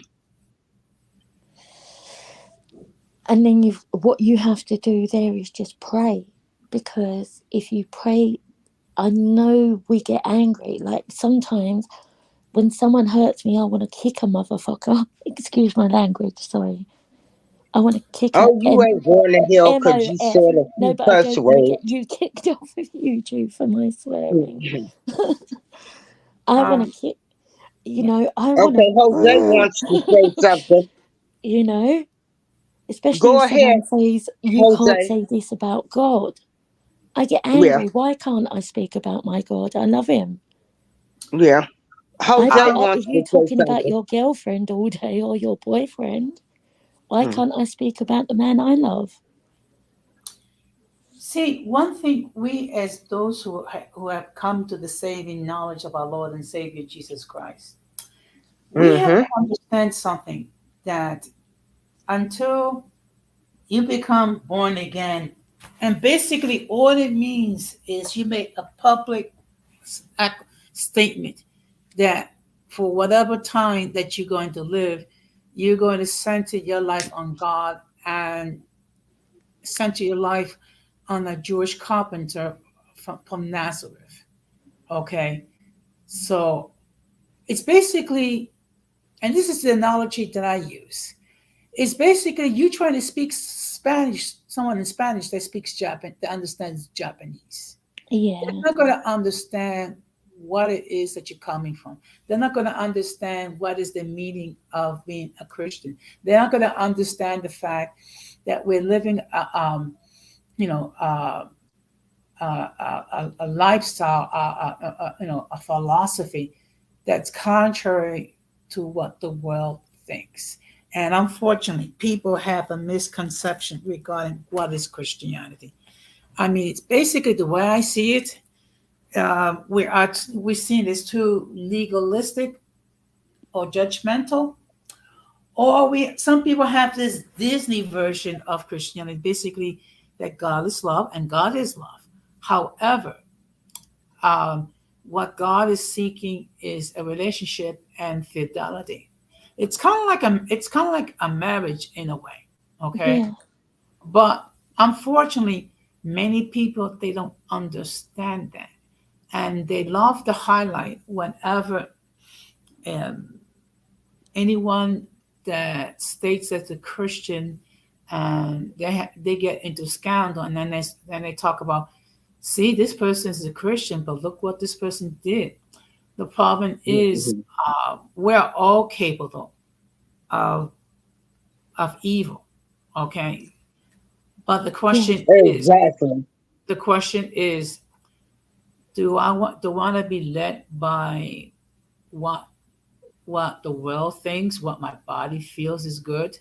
And then what you have to do there is just pray. Because if you pray, I know we get angry. Like, sometimes when someone hurts me, I want to kick a motherfucker. Excuse my language, sorry. I want to kick a Oh, you ain't going to hell because you MOF. said a No, few but I curse don't want to words. get you kicked off of YouTube for my swearing. I want to kick, Yeah. I want Okay, Jose wants to say to, something. especially Go if ahead, someone says, you can't Jose. say this about God. I get Yeah, angry. Why can't I speak about my God? I love him. yeah. Jose wants If to you're say talking about something. your girlfriend all day or your boyfriend, why Hmm. can't I speak about the man I love? See, one thing we, as those who have come to the saving knowledge of our Lord and Savior Jesus Christ, we have Mm-hmm. to understand something, that until you become born again, and basically all it means is you make a public statement that for whatever time that you're going to live, you're going to center your life on God and center your life on a Jewish carpenter from Nazareth. Okay, so it's basically, and this is the analogy that I use. It's basically you trying to speak Spanish, someone in Spanish that speaks Japanese, that understands Japanese. They're Yeah, not going to understand what it is that you're coming from. They're not going to understand what is the meaning of being a Christian. They're not going to understand the fact that we're living you know, a lifestyle, a philosophy that's contrary to what the world thinks. And unfortunately, people have a misconception regarding what is Christianity. I mean, it's basically the way I see it. We're seen as too legalistic or judgmental, or we some people have this Disney version of Christianity, basically that God is love and God is love. However, um, what God is seeking is a relationship and fidelity. It's kind of like a marriage in a way, okay? yeah, But unfortunately, many people they don't understand that, and they love to highlight whenever um, anyone that states that a Christian, and they get into scandal, and then they talk about, see, this person is a Christian, but look what this person did. The problem is, Mm-hmm. we're all capable of evil, okay? But yeah, Exactly. the question is, do I want to be led by what what the world thinks, what my body feels is good,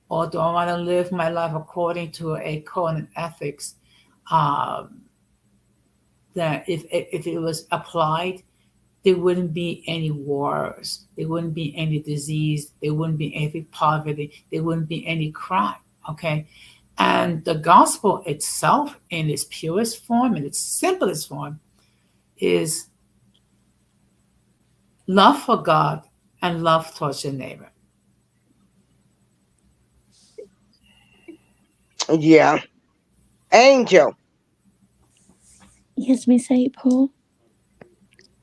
or do I want to live my life according to a code and ethics um, that if it was applied, there wouldn't be any wars, there wouldn't be any disease, there wouldn't be any poverty, there wouldn't be any crime. Okay, and the gospel itself, in its purest form, in its simplest form, is love for God and love towards your neighbor. Yeah. Angel. Yes, Miss April.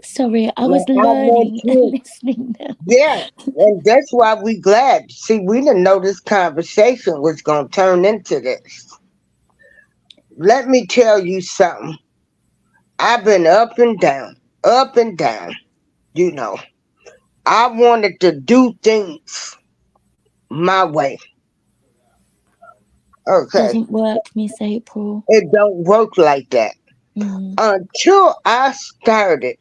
Sorry, I Now was I want learning and you. listening now. Yeah. And that's why we glad. See, we didn't know this conversation was gonna turn into this. Let me tell you something. I've been up and down, up and down, you know. I wanted to do things my way. Okay. Doesn't work, Miss April. It don't work like that. Mm. Until I started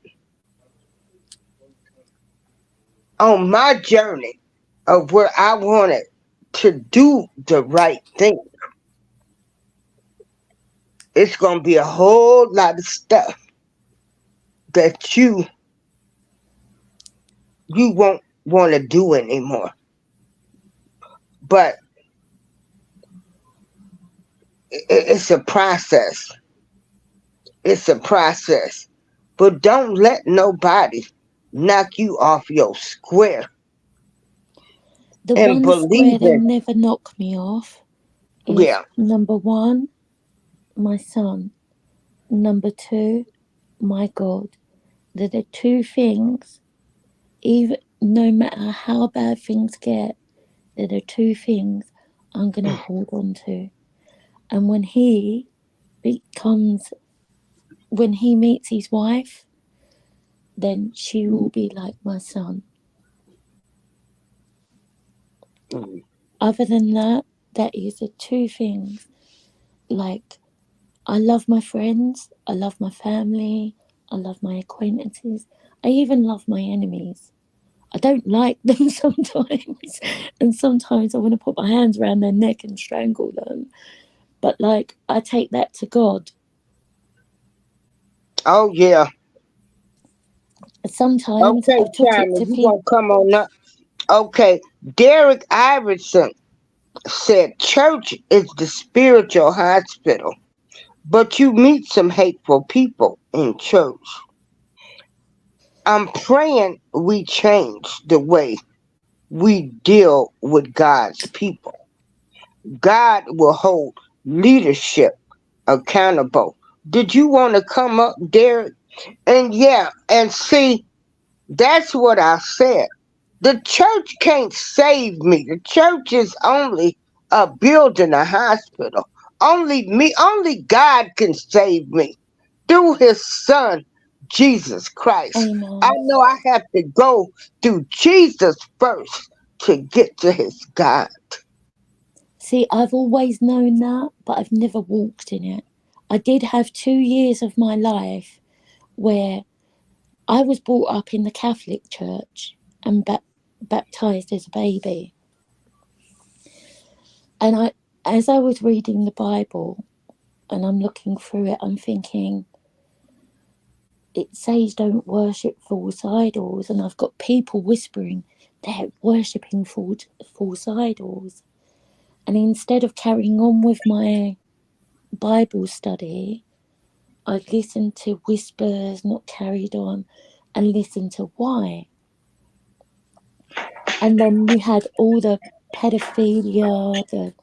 on my journey of where I wanted to do the right thing, it's gonna be a whole lot of stuff that you won't want to do anymore. But it's a process. It's a process. But don't let nobody knock you off your square The and one square believe that'll in. never knock me off is Yeah. number one, my son. Number two, my God. They're the two things, even no matter how bad things get, they're the two things I'm gonna hold on to. And becomes when he meets his wife, then she will be like my son. Other than that, that is the two things. Like, I love my friends, I love my family, I love my acquaintances, I even love my enemies. I don't like them sometimes, and sometimes I want to put my hands around their neck and strangle them. But, like, I take that to God. Oh yeah. Sometimes Okay, I've took it to Simon, you people. gonna come on up? Okay. Derek Iverson said church is the spiritual hospital, but you meet some hateful people in church. I'm praying we change the way we deal with God's people. God will hold leadership accountable. Did you want to come up, Derek? And yeah, and see, that's what I said. The church can't save me. The church is only a building, a hospital. Only God can save me through his son, Jesus Christ. I Amen. know I have to go through Jesus first to get to his God. See, I've always known that, but I've never walked in it. I did have 2 years of my life where I was brought up in the Catholic Church and baptized as a baby. And as I was reading the Bible and I'm looking through it, I'm thinking, it says don't worship false idols. And I've got people whispering they're worshipping false idols. And instead of carrying on with my Bible study, I've listened to whispers, not carried on, and listened to why. And then you had all the pedophilia,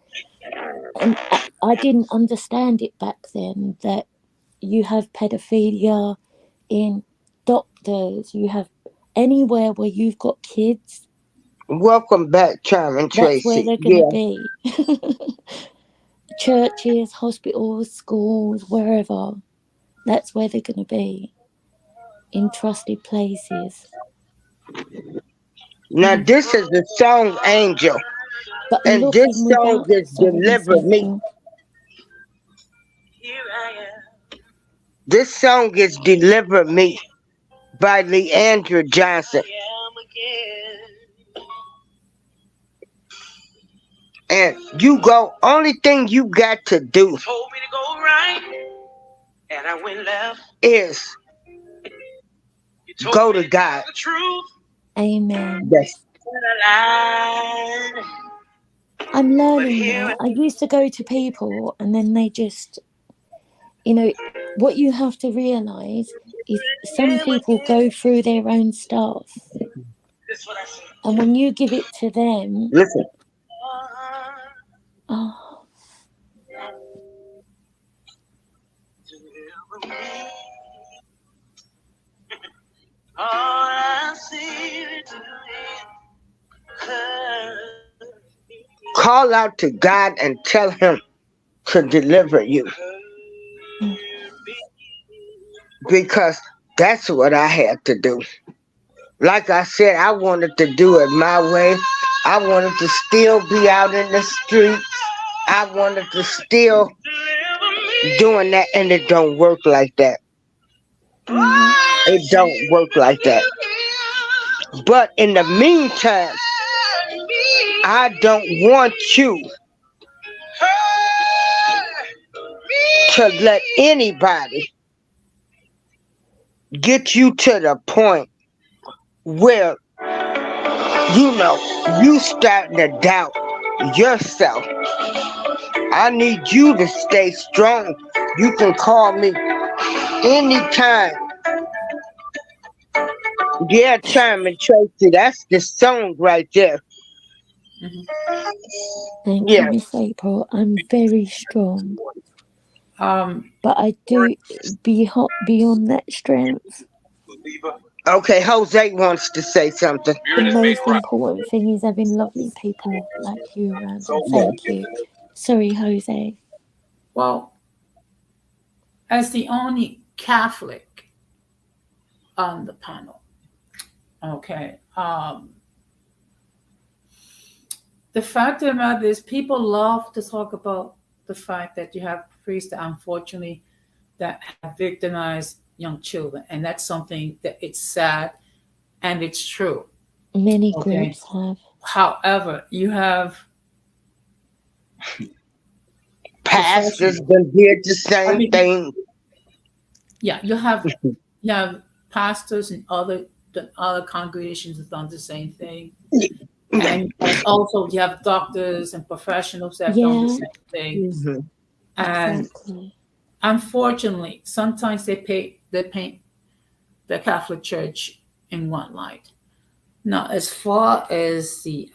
and I didn't understand it back then that you have pedophilia in doctors, you have anywhere where you've got kids, Welcome back, Charming that's where Tracy. they're going to Yeah. be. Churches, hospitals, schools, wherever, that's where they're going to be, in trusted places. Now Mm. this is the song Angel. But And this looking song without, is sorry, Miss Deliver Me. April. This song is Deliver Me by Leandra Johnson. And you go, only thing you got to do Told me to go right, and I went left. is You told go me to God. tell the truth, Amen. Yes. and I lied. I'm learning here that. I used to go to people and then they just, what you have to realize is some people go through their own stuff. This is what I said. And when you give it to them, Listen. oh, Deliver me. All I see is Call out to God and tell him to deliver you. Because that's what I had to do. Like I said, I wanted to do it my way. I wanted to still be out in the streets. I wanted to still doing that, and it don't work like that. It don't work like that. But in the meantime, I don't want you to let anybody get you to the point where you starting to doubt yourself. I need you to stay strong. You can call me anytime. Yeah, Charmin Tracy, that's the song right there. thank Yeah. you, Miss April. I'm very strong. Um, But I do beyond that strength. Okay, Jose wants to say something. The most important thing is having lovely people like you around. And thank you. Sorry, Jose. well, as the only Catholic on the panel, okay, the fact of the matter is people love to talk about the fact that you have priests that unfortunately that have victimized young children, and that's something that it's sad and it's true. Many Okay. groups have. However, you have Pastors done did the same thing. Yeah, you have pastors and the other congregations have done the same thing, and also you have doctors and professionals that have done the same thing. Mhm. And Exactly. unfortunately, sometimes they paint the Catholic Church in one light. Now, as far as the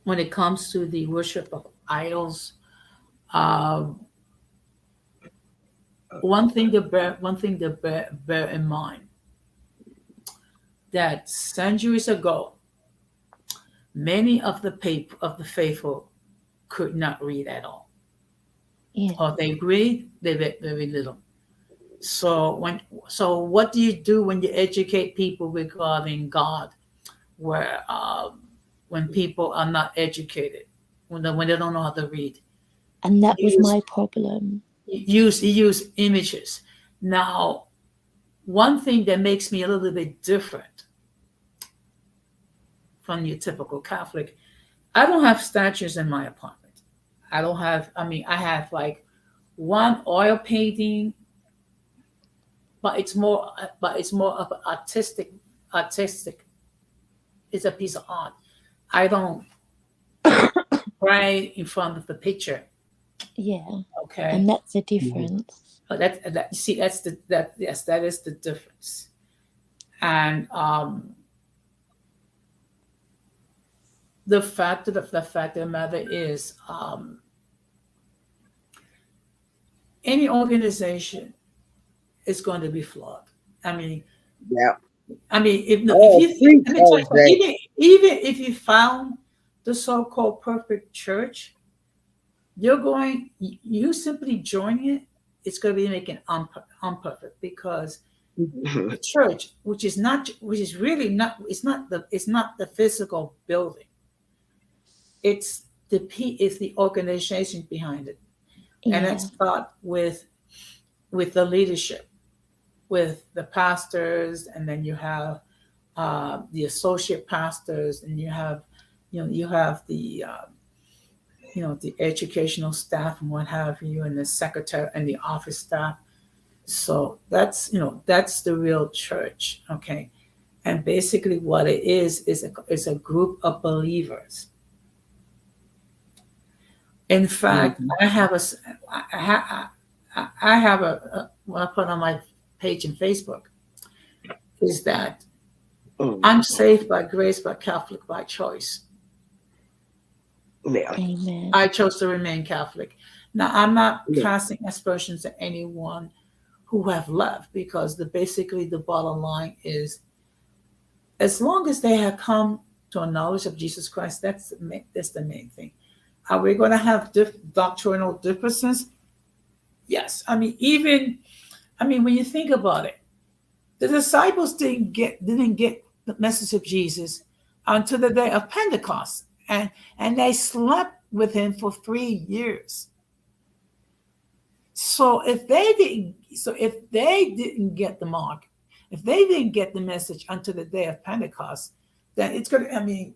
when it comes to the worship of idols, one thing to bear in mind that centuries ago, many of the faithful could not read at all, Yeah. or they read very little. So what do you do when you educate people regarding God, where when people are not educated, when they don't know how to read? And that was my problem. You use images. Now, one thing that makes me a little bit different from your typical Catholic, I don't have statues in my apartment. I don't have, I have like one oil painting, but it's more of an artistic, it's a piece of art. I don't pray in front of the picture. Yeah. Okay. And that's the difference. But that you see, that is the difference. And the fact of the matter is, any organization is going to be flawed. Yeah. Even if you found the so-called perfect church, you simply joining it, it's going to be making unperfect, because the church, which is really not, it's not the physical building. It's the organization behind it, and it starts with the leadership, with the pastors, and then you have the associate pastors, and you have You have the educational staff and what have you, and the secretary and the office staff. So that's the real church, okay? And basically, what it is a group of believers. In fact, I have what I put on my page in Facebook is that I'm saved by grace, but Catholic by choice. Yeah. Amen. I chose to remain Catholic. Now, I'm not casting aspersions at anyone who have left, because basically the bottom line is, as long as they have come to a knowledge of Jesus Christ, that's the main thing. Are we going to have doctrinal differences? Yes. I mean, when you think about it, the disciples didn't get the message of Jesus until the day of Pentecost, and they slept with him for 3 years. So if they didn't get the mark, if they didn't get the message until the day of Pentecost, then it's going to,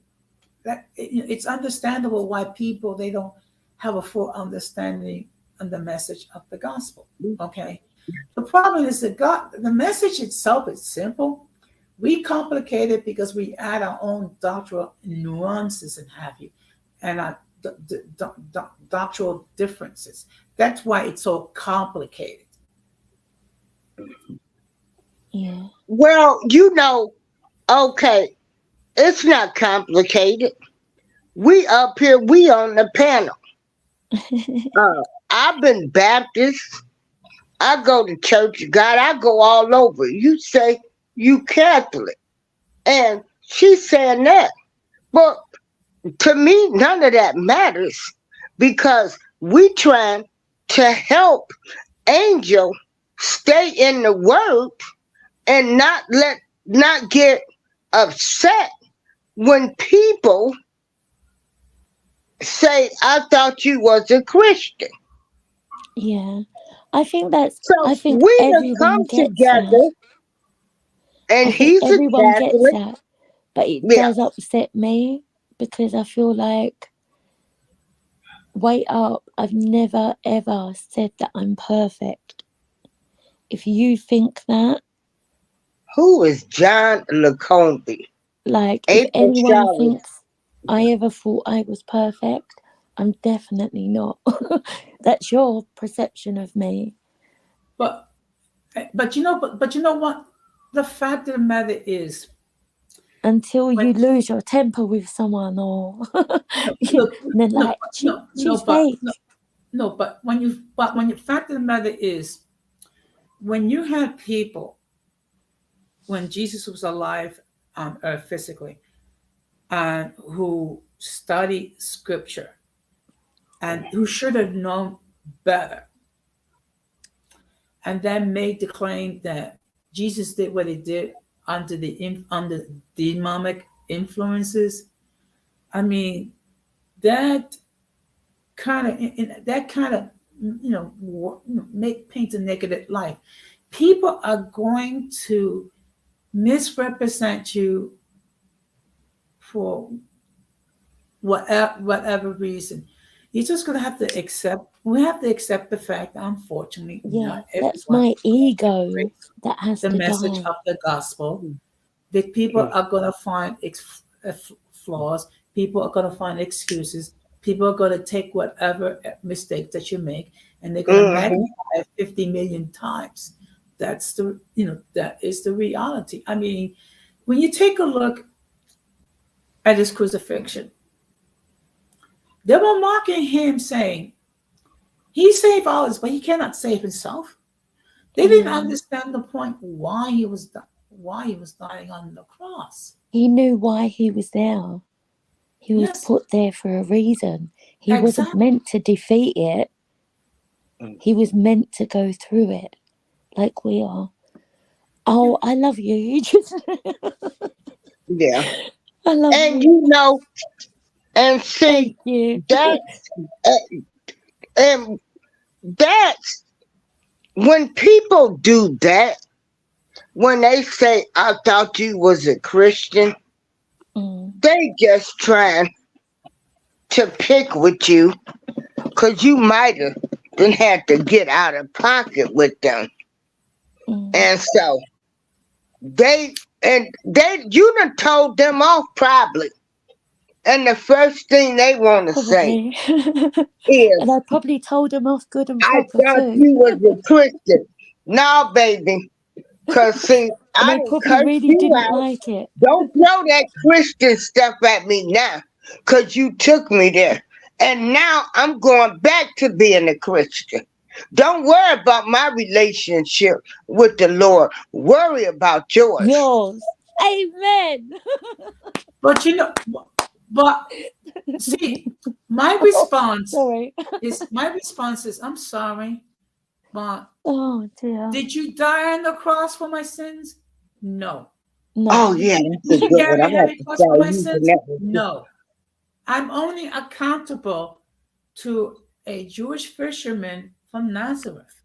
it's understandable why people, they don't have a full understanding of the message of the gospel. Okay. The problem is that the message itself is simple. We complicate it because we add our own doctrinal nuances and have you, and our doctrinal differences. That's why it's so complicated. Yeah. Well, okay, it's not complicated. We up here, we on the panel. I've been Baptist. I go to Church of God. I go all over. You say you Catholic. And she's saying that. But to me, none of that matters, because we trying to help Angel stay in the word and not get upset when people say, I thought you was a Christian. Yeah. I think we have come together, and he's everyone a Catholic. gets that, but it does upset me, because I feel like, wait up, I've never ever said that I'm perfect. If you think that, who is John Lacombe? Like, if anyone thinks I ever thought I was perfect, I'm definitely not. That's your perception of me. But you know what? The fact of the matter is, until you lose your temper with someone, or she's fake. But when the fact of the matter is, when you had people, when Jesus was alive on earth physically, and who studied scripture and who should have known better, and then made the claim that Jesus did what he did under demonic influences, I mean, that kind of paints a negative light. People are going to misrepresent you for whatever reason. You're just going to have to accept. We have to accept the fact, unfortunately, yeah, that's my ego that has the to message die. of the gospel. That people are going to find flaws. People are going to find excuses. People are going to take whatever mistake that you make, and they're going to magnify it 50 million times. That is the reality. I mean, when you take a look at his crucifixion, they were mocking him, saying, he saved others, but he cannot save himself. They didn't understand the point why he was dying on the cross. He knew why he was there. He was put there for a reason. He wasn't meant to defeat it. He was meant to go through it, like we are. Oh, I love you. You just yeah. I love and you. And see, that's when people do that. When they say, I thought you was a Christian, they just trying to pick with you because you might have then had to get out of pocket with them. Mm. And so they you done told them off probably. And the first thing they want to say Probably. is, And I probably told them off good and I proper thought too. you was a Christian. No, baby. Because, see, And I they done probably cursed really you didn't out. like it. Don't throw that Christian stuff at me now. Because you took me there. And now I'm going back to being a Christian. Don't worry about my relationship with the Lord. Worry about yours. Yours. Amen. But but see, my response Sorry. is, I'm sorry, but Oh dear. did you die on the cross for my sins? No. No. Oh, yeah, that's Did a you good one. carry I'm a going heavy to cross start for my using sins? that one. No. I'm only accountable to a Jewish fisherman from Nazareth.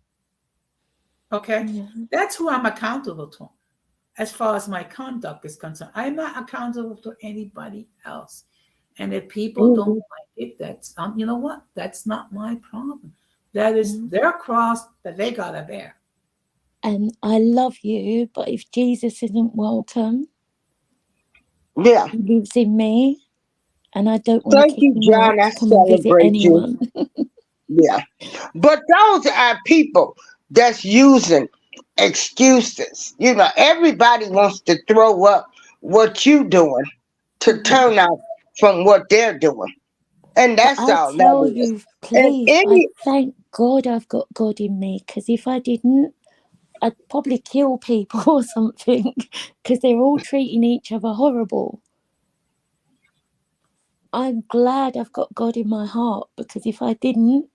Okay? Yeah. That's who I'm accountable to as far as my conduct is concerned. I'm not accountable to anybody else. And if people don't like it, that's you know what? That's not my problem. That is their cross that they gotta bear. And I love you, but if Jesus isn't welcome, Yeah. he lives in me, and I don't want to Thank kick you, him John. out I to come and visit celebrate you. anyone. Yeah. But those are people that's using excuses. You know, everybody wants to throw up what you doing to turn out from what they're doing. And But that's I all tell that is. you, And please, I any thank God I've got God in me, because if I didn't, I'd probably kill people or something, because they're all treating each other horrible. I'm glad I've got God in my heart, because if I didn't,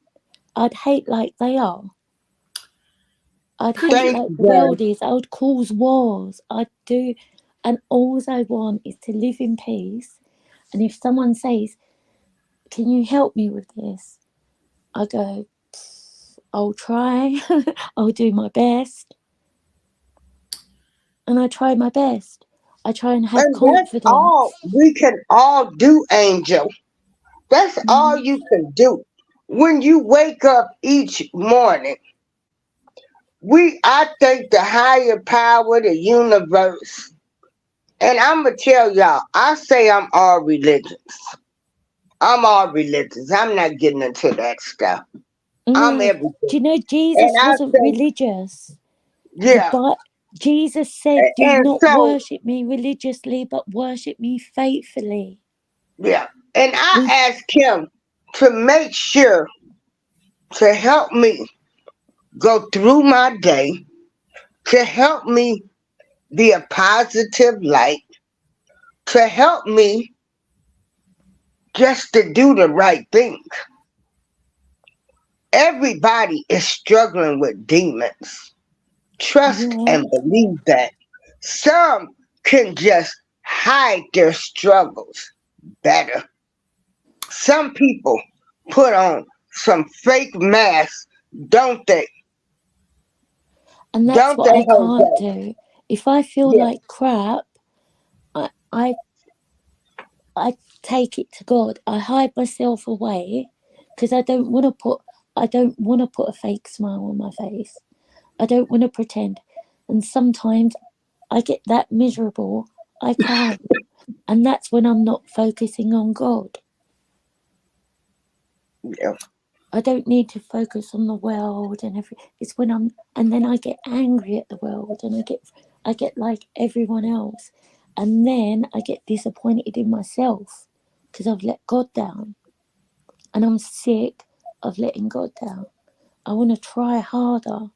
I'd hate like they are. I'd hate thank like you, the God. world is. I would cause wars. I'd do, and all I want is to live in peace. And if someone says, "Can you help me with this?" I go, "I'll try. I'll do my best." And I try my best. I try and have And that's all confidence. we can all do, Angel. That's all you can do. When you wake up each morning, I think the higher power, the universe, and I'm gonna tell y'all, I say I'm all religions. I'm all religions. I'm not getting into that stuff. I'm No, do everything. you know And Jesus I wasn't say, religious? yeah. Jesus said, "Do And not so, worship me religiously, but worship me faithfully." yeah. And I We asked him to make sure to help me go through my day, to help me be a positive light, to help me just to do the right thing. Everybody is struggling with demons. Trust yeah, and believe that. Some can just hide their struggles better. Some people put on some fake masks, don't they? and that's Don't what I they, can't Jose? do. If I feel Yeah, like crap, I I, I take it to God. I hide myself away because I don't want to put a fake smile on my face. I don't want to pretend. And sometimes I get that miserable, I cry. And that's when I'm not focusing on God. yeah. I don't need to focus on the world and everything. It's when and then I get angry at the world, and I get like everyone else. And then I get disappointed in myself because I've let God down. And I'm sick of letting God down. I want to try harder.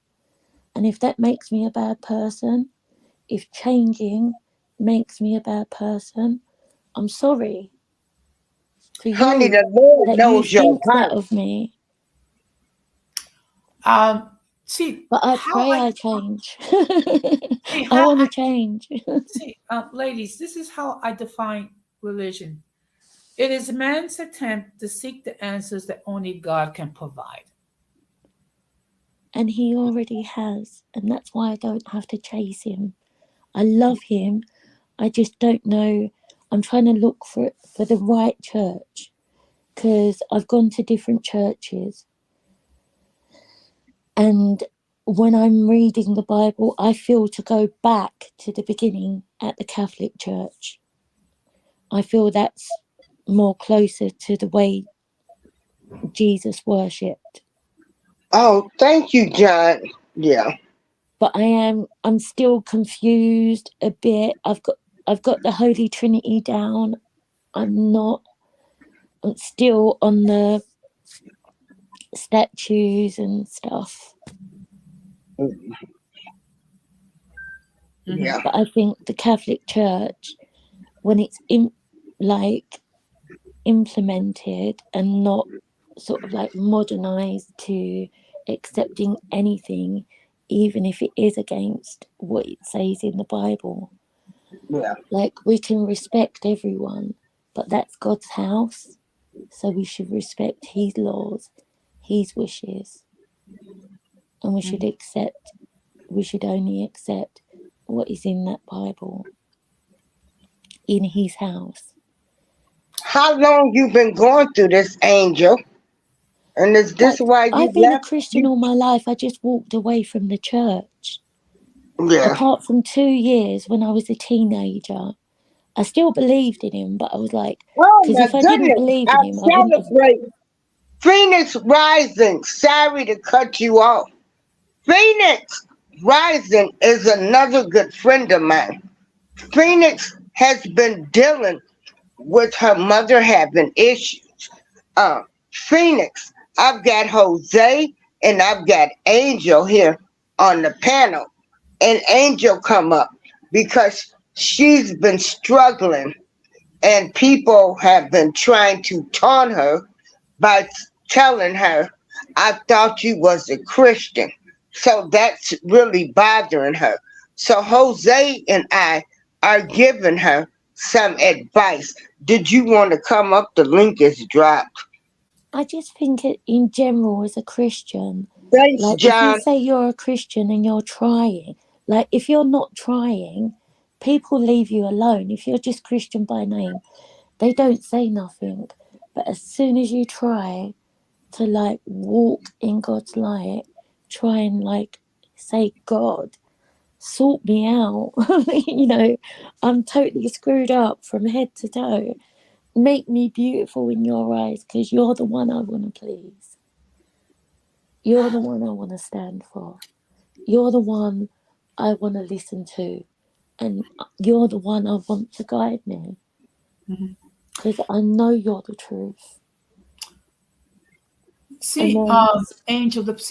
And if that makes me a bad person, if changing makes me a bad person, I'm sorry for Honey, you the Lord that you knows your think that heart. of me. See But I how pray I I change. see I how want I to change. see, ladies. This is how I define religion. It is man's attempt to seek the answers that only God can provide. And he already has. And that's why I don't have to chase him. I love him. I just don't know. I'm trying to look for the right church. because I've gone to different churches, and when I'm reading the Bible, I feel to go back to the beginning at the Catholic Church. I feel that's more closer to the way Jesus worshipped. Oh, thank you, John. Yeah. But I'm still confused a bit. I've got the Holy Trinity down. I'm still on the statues and stuff. Yeah. But I think the Catholic Church, when it's implemented and not sort of like modernized to accepting anything, even if it is against what it says in the Bible. Yeah. Like, we can respect everyone, but that's God's house, so we should respect his laws, his wishes, and we should only accept what is in that Bible in his house. How long you been going through this, Angel? And is this why you I've been a left? Christian all my life. I just walked away from the church. Yeah. Apart from 2 years when I was a teenager, I still believed in him, but I was like, Oh because my if I didn't goodness. believe I in him, I wouldn't have. celebrate Phoenix Rising. Sorry to cut you off. Phoenix Rising is another good friend of mine. Phoenix has been dealing with her mother having issues. Phoenix, I've got Jose and I've got Angel here on the panel. And Angel come up because she's been struggling and people have been trying to taunt her by telling her, I thought you was a Christian. So that's really bothering her. So Jose and I are giving her some advice. Did you want to come up? The link is dropped. I just think in general, as a Christian, Thanks, like, if John. you say you're a Christian and you're trying, like, if you're not trying, people leave you alone. If you're just Christian by name, they don't say nothing. But as soon as you try to, like, walk in God's light, try and, like, say, God, sort me out. I'm totally screwed up from head to toe. Make me beautiful in your eyes, because you're the one I want to please. You're the one I want to stand for. You're the one I want to listen to. And you're the one I want to guide me. Because I know you're the truth. See, And then, Angel, this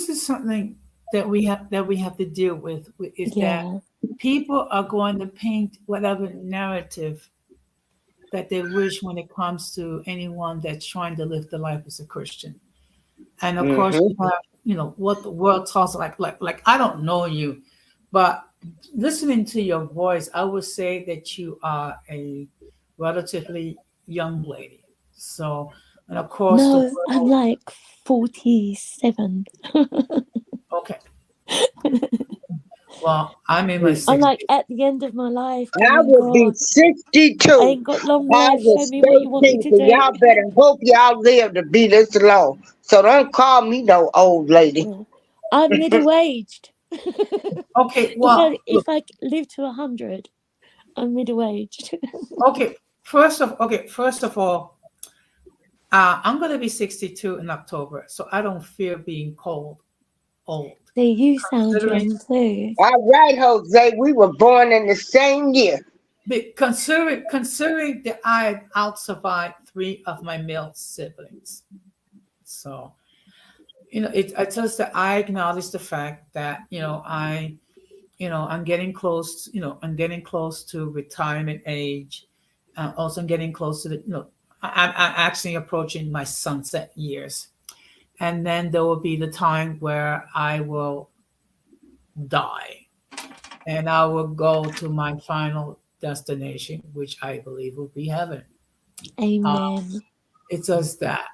is something that we have to deal with is that yeah, people are going to paint whatever narrative that they wish when it comes to anyone that's trying to live the life as a Christian. And of course, Mm-hmm. you have, what the world talks like I don't know you, but listening to your voice, I would say that you are a relatively young lady. So, and of course, the no, I'm world. like 47. Okay. Well, I'm in my I'm 60s. like at the end of my life. Come I on, will be God. 62. I ain't got long I life. Show was me what you want me 13, to so do. y'all better hope y'all live to be this long. So don't call me no old lady. Yeah. I'm middle aged. Okay, well, If look, I live to 100, I'm middle aged. okay. First of all, I'm gonna be 62 in October, so I don't fear being old. See, you sound Considering young too. All right, Jose, we were born in the same year. considering that I out-survived 3 of my male siblings, so it's just that I acknowledge the fact that I'm getting close. I'm getting close to retirement age. Also, I'm getting close to I'm actually approaching my sunset years, and then there will be the time where I will die, and I will go to my final destination, which I believe will be heaven. Amen. It's just that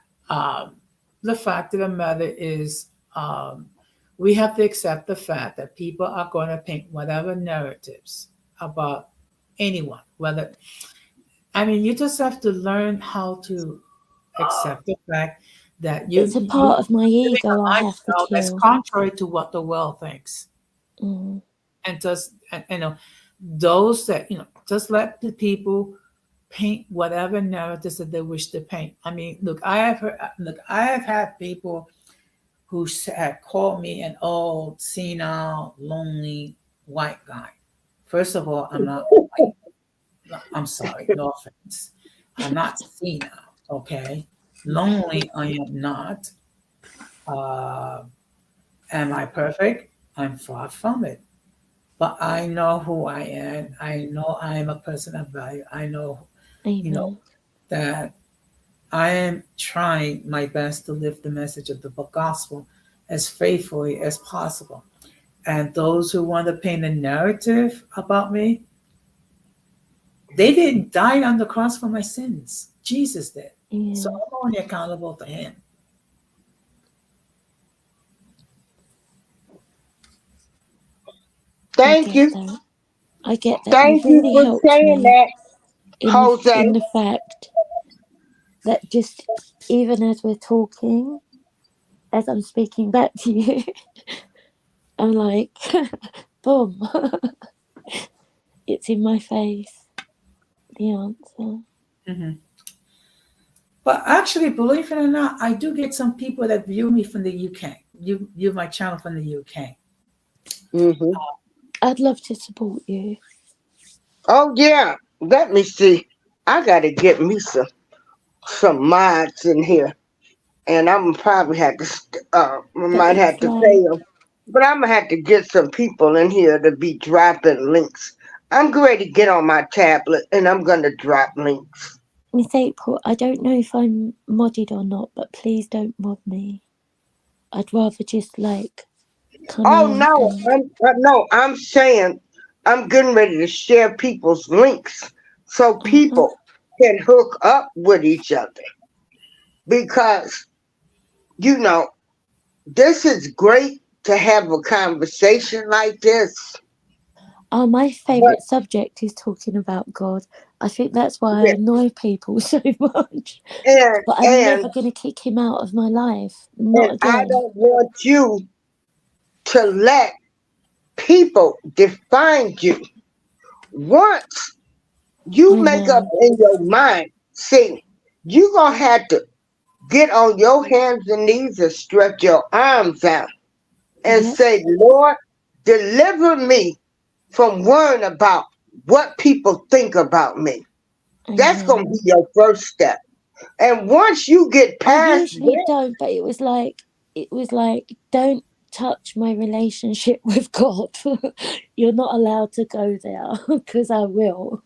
the fact of the matter is, we have to accept the fact that people are going to paint whatever narratives about anyone. You just have to learn how to accept the fact that It's a part of my living ego I a have to lifestyle that's kill. contrary to what the world thinks. Mm. And just, and, those that, just let the people paint whatever narratives that they wish to paint. I mean, I have had people who had called me an old, senile, lonely white guy. First of all, I'm not white. No, I'm sorry, no offense. I'm not senile, okay? Lonely, I am not. Uh, am I perfect? I'm far from it. But I know who I am. I know I am a person of value. I know, you know, Amen. that I am trying my best to live the message of the gospel as faithfully as possible. And those who want to paint a narrative about me, they didn't die on the cross for my sins. Jesus did. So Yeah. I'm only accountable to him. I Thank get you. that. I get that. Thank You've you really for helped saying me that, in Jose. the fact that just even as we're talking, as I'm speaking back to you, I'm like, boom, it's in my face. The answer. Mm-hmm. But actually, believe it or not, I do get some people that view me from the UK. You view my channel from the UK. Mm-hmm. I'd love to support you. Oh yeah. Let me see. I gotta get me some mods in here, and I'm probably have to But might have it's to pay like, them, but I'm gonna have to get some people in here to be dropping links. I'm going to get on my tablet and I'm gonna drop links. Miss April, I don't know if I'm modded or not, but please don't mod me. I'd rather just like come Oh in no, and I'm saying I'm getting ready to share people's links so uh-huh. people can hook up with each other because you know this is great to have a conversation like this. Oh, my But favourite subject is talking about God. I think that's why I yeah, annoy people so much. and But I'm and never going to kick him out of my life. and Not I again. don't want you to let people define you. Once you make up Amen. in your mind, see, you gonna have to get on your hands and knees and stretch your arms out and Yep. say, Lord, deliver me from worrying about what people think about me. That's going to be Amen. your first step. And once you get I past usually that, don't, but it was like, don't touch my relationship with God. You're not allowed to go there because I will.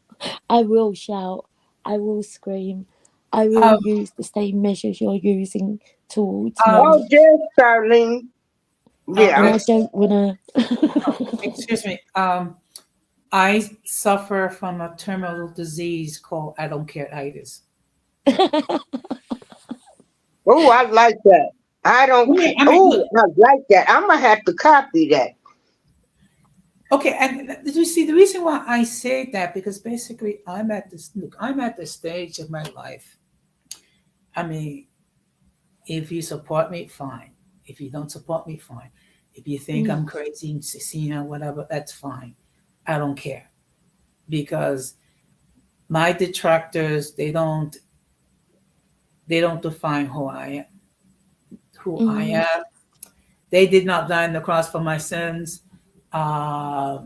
I will shout. I will scream. I will Um, use the same measures you're using towards um, me. oh, dear Starlene, And yeah. I don't want to. excuse me. I suffer from a terminal disease called I don't care itis. Oh, I like that. I don't, I mean, look, oh, I like that. I'm going to have to copy that. okay, and you see the reason why I say that because basically I'm at the stage of my life. I mean, if you support me, fine. If you don't support me, fine. If you think I'm Mm, crazy, whatever, that's fine. I don't care because my detractors they don't define who I mm, am. They did not die on the cross for my sins. Uh,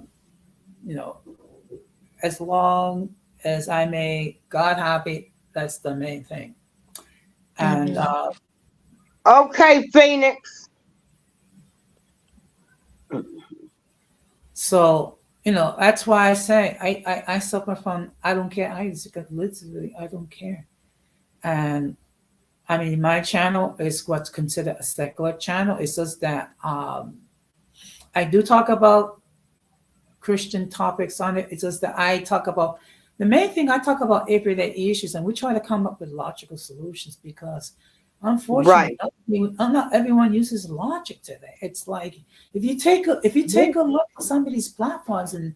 you know, as long as I make God happy, that's the main thing. And amen. Okay, Phoenix. so, that's why I say I suffer from I don't care. I just because literally I don't care. And I mean, my channel is what's considered a secular channel. It's just that I do talk about Christian topics on it. It's just that I talk about the main thing I talk about everyday issues, and we try to come up with logical solutions because, unfortunately, Right. not everyone uses logic today. It's like if you take a look at some of these platforms and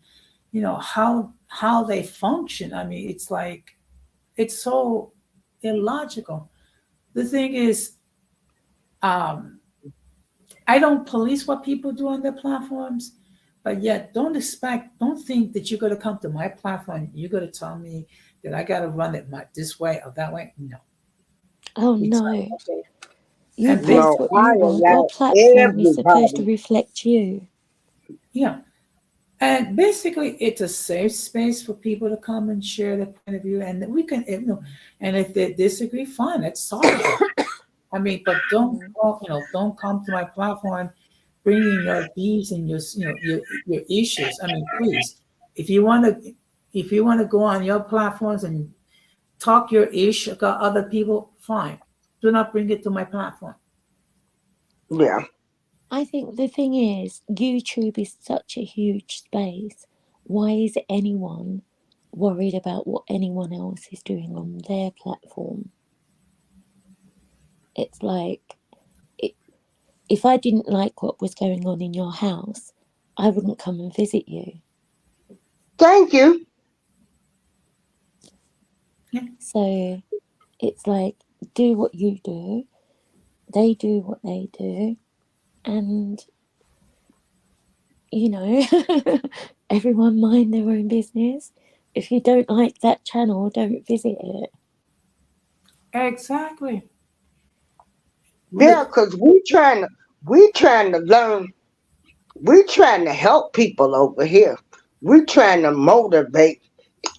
how they function. I mean, it's like it's so illogical. the thing is, um, I don't police what people do on their platforms, but yet don't think that you're going to come to my platform. You're going to tell me that I got to run it this way or that way. No. Oh It's no. like, okay. You And post No, what I you want. Your allow platform is supposed to everybody. reflect you. yeah. And basically, it's a safe space for people to come and share their point of view, and we can, and if they disagree, fine, let's solve it. I mean, but don't come to my platform bringing your beefs and your issues. I mean, please, if you want to, go on your platforms and talk your ish about other people, fine. Do not bring it to my platform. Yeah. I think the thing is, YouTube is such a huge space. Why is anyone worried about what anyone else is doing on their platform? It's like, if I didn't like what was going on in your house, I wouldn't come and visit you. Thank you. So it's like, do what you do, they do what they do, and everyone mind their own business. If you don't like that channel, don't visit it. Exactly. Yeah, because we trying to learn. We trying to help people over here. We trying to motivate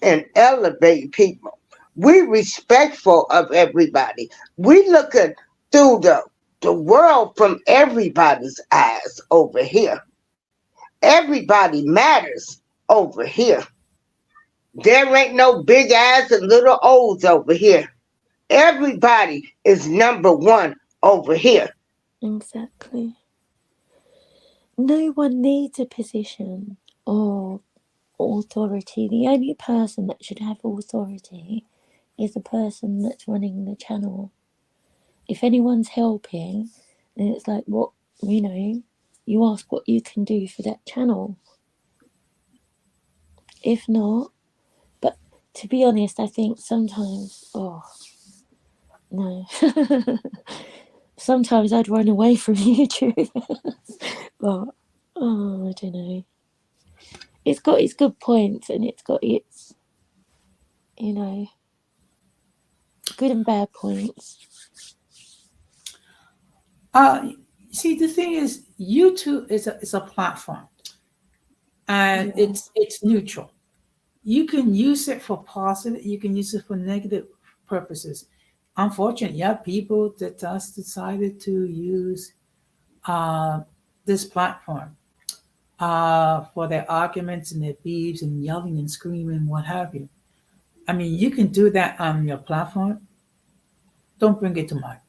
and elevate people. We respectful of everybody. We looking through the world from everybody's eyes over here. Everybody matters over here. There ain't no big eyes and little O's over here. Everybody is number one over here. Exactly. No one needs a position or authority. The only person that should have authority is the person that's running the channel. If anyone's helping, then it's like, what, you ask what you can do for that channel. If not, but to be honest, I think sometimes, no. Sometimes I'd run away from YouTube. But, I don't know. It's got its good points and it's got its, good and bad points. See, the thing is, YouTube is a platform, and Yeah. it's neutral. You can use it for positive, you can use it for negative purposes. Unfortunately, yeah, people that just decided to use this platform for their arguments and their beefs and yelling and screaming, what have you. I mean, you can do that on your platform. Don't bring it to mine.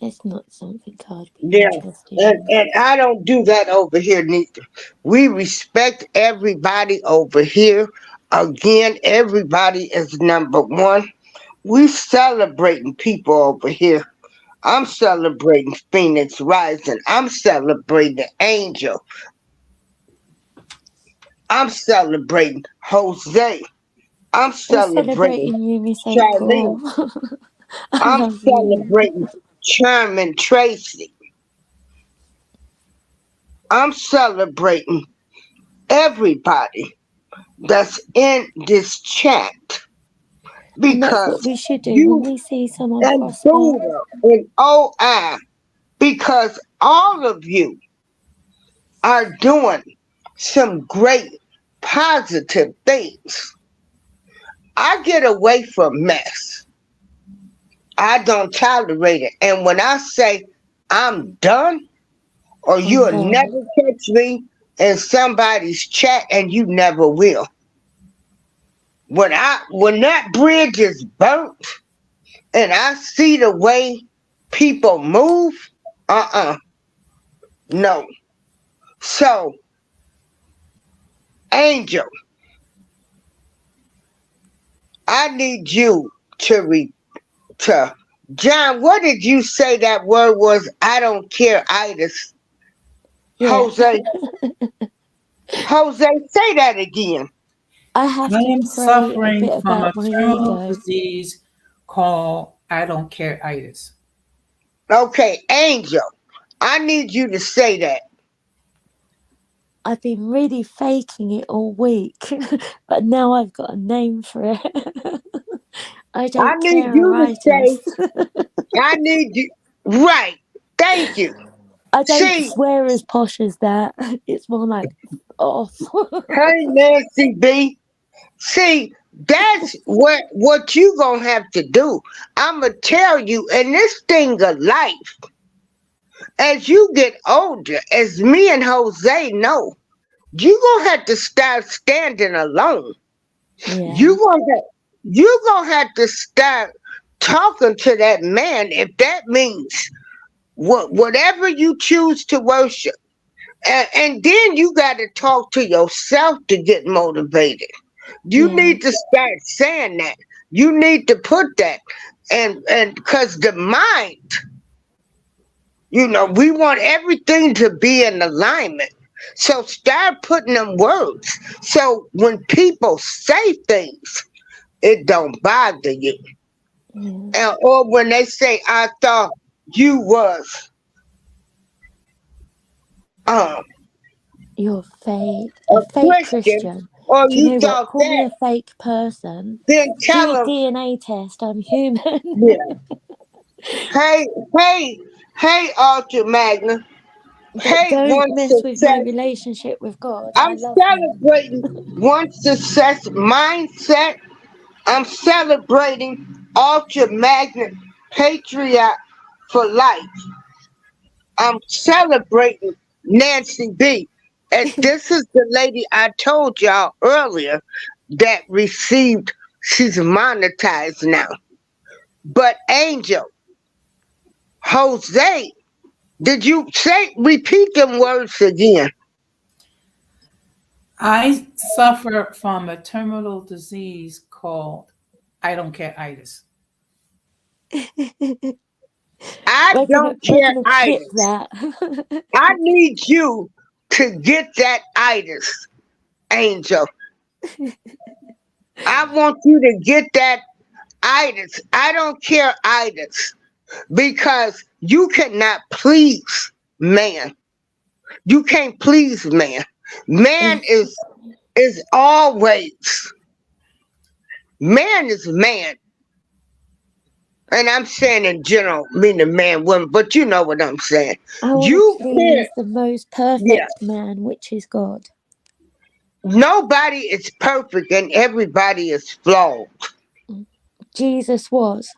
It's not something I'd be Yeah. interested And, in. and I don't do that over here neither. We respect everybody over here. Again, everybody is number one. We celebrating people over here. I'm celebrating Phoenix Rising. I'm celebrating Angel. I'm celebrating Jose. I'm I'm celebrating celebrating you, Miss Charlene. April. I I'm love you. celebrating Sherman Tracy. I'm celebrating everybody that's in this chat And that's what because we should do when you we see someone and prosper. Buddha and OI, because all of you are doing some great positive things. I get away from mess. I don't tolerate it. And when I say I'm done, or I'm you'll done. never catch me in somebody's chat, and you never will. When that bridge is burnt and I see the way people move, no. So, Angel, I need you to John. What did you say that word was? I don't care, itis. Yeah. Jose, say that again. I have I to am pray a suffering bit from a about my terminal ego. disease called I don't care itis. Okay, Angel, I need you to say that. I've been really faking it all week, but now I've got a name for it. I I don't need care, you to say, itis. I need you. Right. Thank you. I don't See, swear as posh as that. It's more like off. hey, Nancy B. See, that's what you gonna have to do. I'ma tell you, in this thing of life, as you get older, as me and Jose know, you gonna have to start standing alone. Yeah, You gonna have, you gonna have to start talking to that man if that means whatever you choose to worship. And then you got to talk to yourself to get motivated. You yeah, need to start saying that. You need to put that. And because the mind, we want everything to be in alignment. So start putting them words. So when people say things, it don't bother you. yeah. Or when they say, I thought you was um You're fake. a A fake Christian, Christian. or Do you you know what? thought Call me that, a fake person. then Do tell a them, DNA test. I'm human. yeah. Hey, hey, hey, Ultra Magna. But Hey, don't one mess with my success. relationship with God. I I'm love Him. celebrating one success mindset. I'm celebrating Ultra Magna Patriot for life. I'm celebrating Nancy B. And this is the lady I told y'all earlier that received, she's monetized now. But Angel, Jose, did you say, repeat them words again? I suffer from a terminal disease called I don't care itis. I don't we're care gonna clip itis. that. I need you to get that itis, Angel. I want you to get that itis. I don't care itis because you cannot please man. You can't please man. Man is always, man is man. And I'm saying in general, meaning man, woman, but you know what I'm saying. I want to You can't, please the most yeah. perfect man, which is God. Nobody is perfect and everybody is flawed. Jesus was.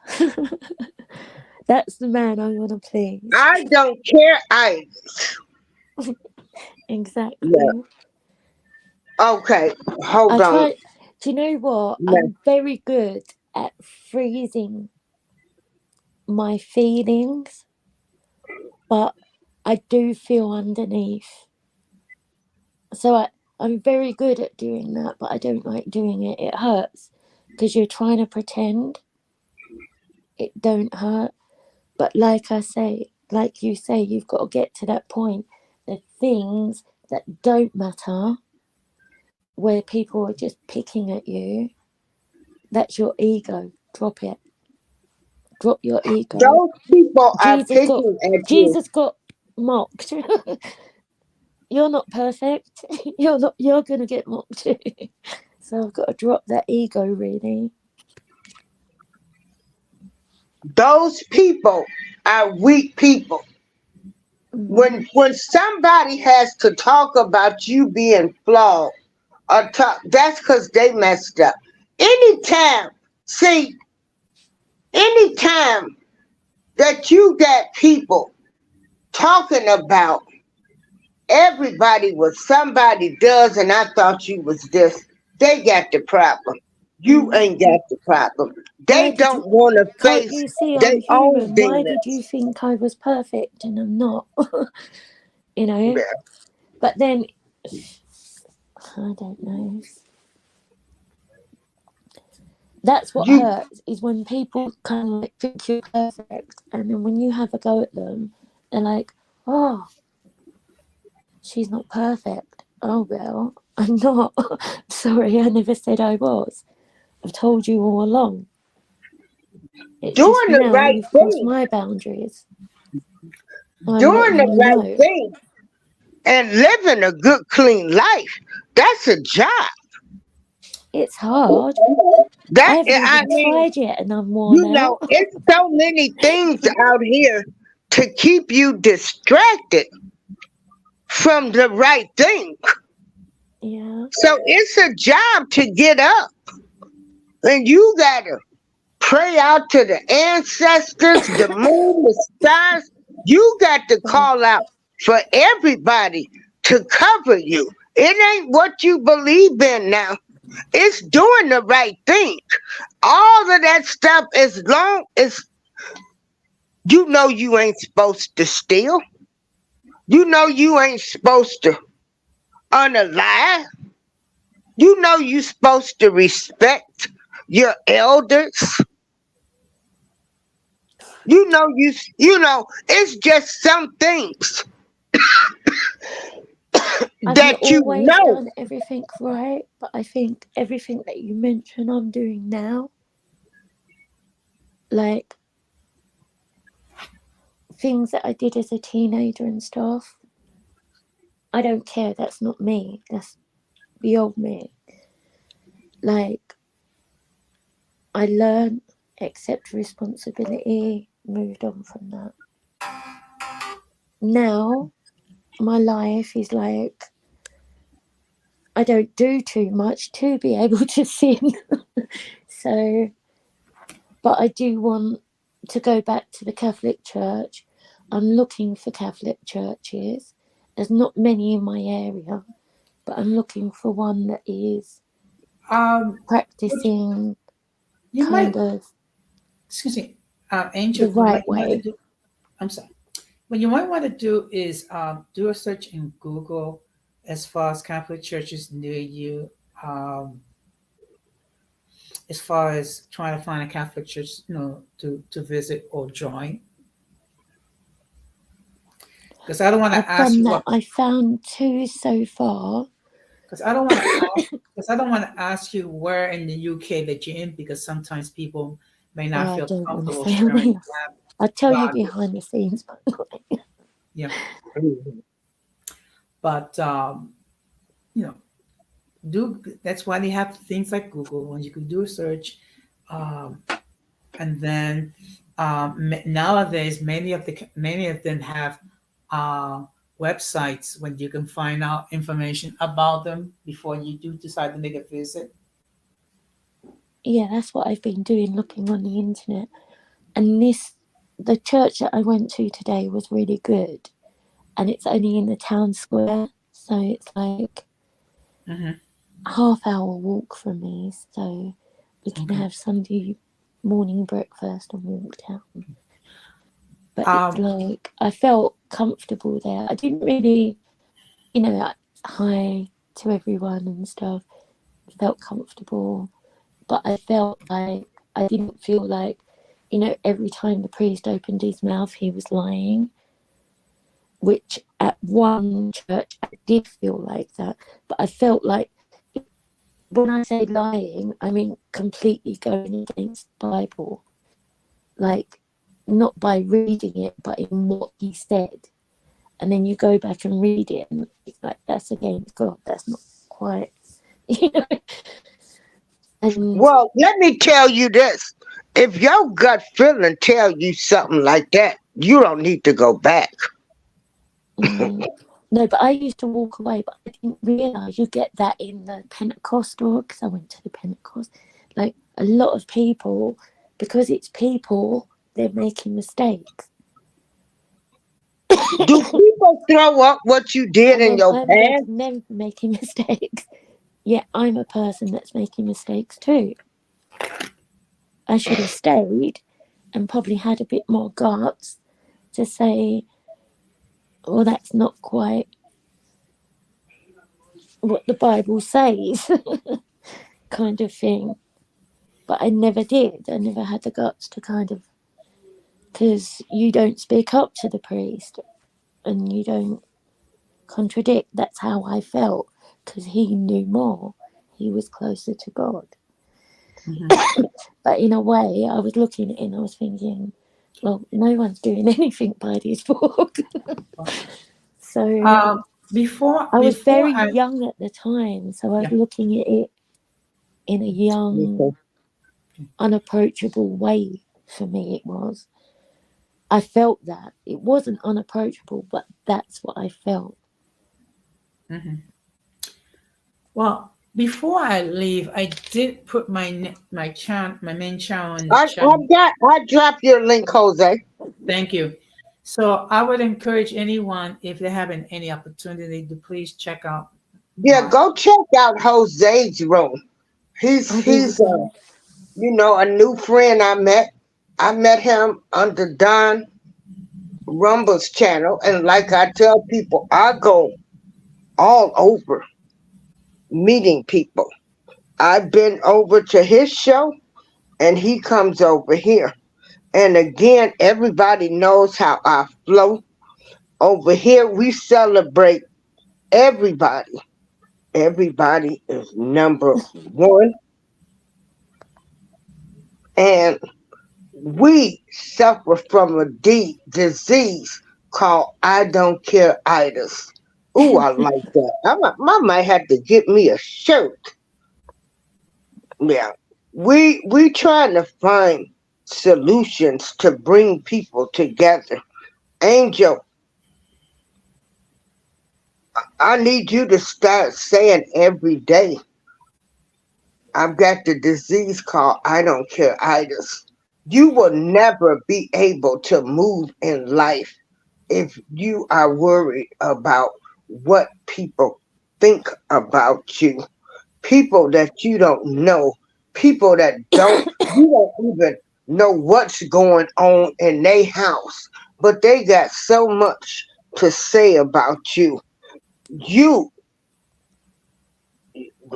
That's the man I want to please. I don't care either. Exactly. Yeah. Okay, hold I on. try. Do you know what? Yeah. I'm very good at freezing my feelings, but I do feel underneath. So I'm very good at doing that, but I don't like doing it. It hurts because you're trying to pretend it don't hurt. But like I say, like you say, you've got to get to that point. The things that don't matter, where people are just picking at you, that's your ego. Drop it. Drop your ego. Those people are Jesus got picking at you. Jesus got mocked. You're not perfect. You're gonna get mocked too. So I've got to drop that ego really. Those people are weak people. When somebody has to talk about you being flawed, or talk, that's because they messed up. Anytime, see, anytime that you got people talking about everybody what somebody does and I thought you was this, they got the problem. You ain't got the problem. Why They did you? don't want to Can't face you see their I'm own human? Why did you demons. think I was perfect and I'm not? You know. Yeah. But then I don't know. That's what You hurts is when people kind of like think you're perfect, and then when you have a go at them, they're like, "Oh, she's not perfect." Oh well, I'm not. Sorry, I never said I was. I've told you all along. It's just doing the now right you've crossed thing. my boundaries. I'm Doing letting the you right know. thing and living a good, clean life, that's a job. It's hard. I That haven't I even mean, tried yet and I'm worn out. it's so many things out here to keep you distracted from the right thing. Yeah. So it's a job to get up, and you gotta pray out to the ancestors, the moon, the stars. You got to So, call out for everybody to cover you. It ain't what you believe in now. It's doing the right thing. All of that stuff, as long as you know you ain't supposed to steal, you know you ain't supposed to unalive, you know you supposed to respect your elders. You know, it's just some things I've not that you always know. done everything right, but I think everything that you mention I'm doing now, like things that I did as a teenager and stuff, I don't care. That's not me. That's the old me. Like, I learned, accept responsibility, moved on from that. Now, my life is like, I don't do too much to be able to sin. So, but I do want to go back to the Catholic Church. I'm looking for Catholic churches. There's not many in my area, but I'm looking for one that is Um, practicing you kind might, of excuse me, Angel, the you might right want to way. do, I'm sorry. What you might want to do is do a search in Google as far as Catholic churches near you, um, as far as trying to find a Catholic church, to visit or join. Because I don't want to I've ask done you that. what, I found 2 so far. because I don't want to because I don't want to ask you where in the UK that you're in, because sometimes people may Oh, not I feel don't want to comfortable say on sharing here. that. I'll tell you But behind the scenes. By the way. yeah, but you know, do that's why they have things like Google, when you can do a search, um, and then nowadays many of them have uh, websites when you can find out information about them before you do decide to make a visit. Yeah, that's what I've been doing, looking on the internet. And the church that I went to today was really good. And it's only in the town square. So it's like Hmm. a half-hour walk from me. So we can Okay. have Sunday morning breakfast and walk down. But it's Um, like, I felt comfortable there. I didn't really, like, hi to everyone and stuff. Felt comfortable. But I felt like I didn't feel like, every time the priest opened his mouth, he was lying, which at one church I did feel like that. But I felt like, when I say lying, I mean completely going against the Bible, like not by reading it, but in what he said. And then you go back and read it, and it's like, that's against God. That's not quite, you know. And Well, let me tell you this. If your gut feeling tell you something like that, you don't need to go back. mm, no, but I used to walk away, but I didn't realize you get that in the Pentecostal, because I went to the Pentecost. Like, a lot of people, because it's people, they're making mistakes. Do people throw up what you did And in then your I'm past? judging them for making mistakes. Yet I'm a person that's making mistakes too. I should have stayed and probably had a bit more guts to say, well, that's not quite what the Bible says, kind of thing. But I never did. I never had the guts to kind of, because you don't speak up to the priest and you don't contradict. That's how I felt, because he knew more. He was closer to God. mhm. But in a way, I was looking at it and I was thinking, Well, no one's doing anything by this book. So Before I was very I young at the time, so I was Yeah. looking at it in a young, unapproachable way. For me, it was. I felt that it wasn't unapproachable, but that's what I felt. Well, before I leave, I did put my main channel in the I chat. dropped your link, Jose. Thank you. So I would encourage anyone, if they have any opportunity, to please check out. Yeah, go check out Jose's room. He's I will do. a new friend I met. I met him under Don Rumble's channel, and like I tell people, I go all over meeting people. I've been over to his show, and he comes over here. And again, everybody knows how I flow. Over here, we celebrate everybody. Everybody is number one. And we suffer from a deep disease called I don't care itis. Ooh, I like that. I might have to get me a shirt. Yeah. We trying to find solutions to bring people together. Angel, I need you to start saying every day, I've got the disease called I don't care itis. You will never be able to move in life if you are worried about what people think about you. People that you don't know, people that you don't even know what's going on in their house, but they got so much to say about you. You,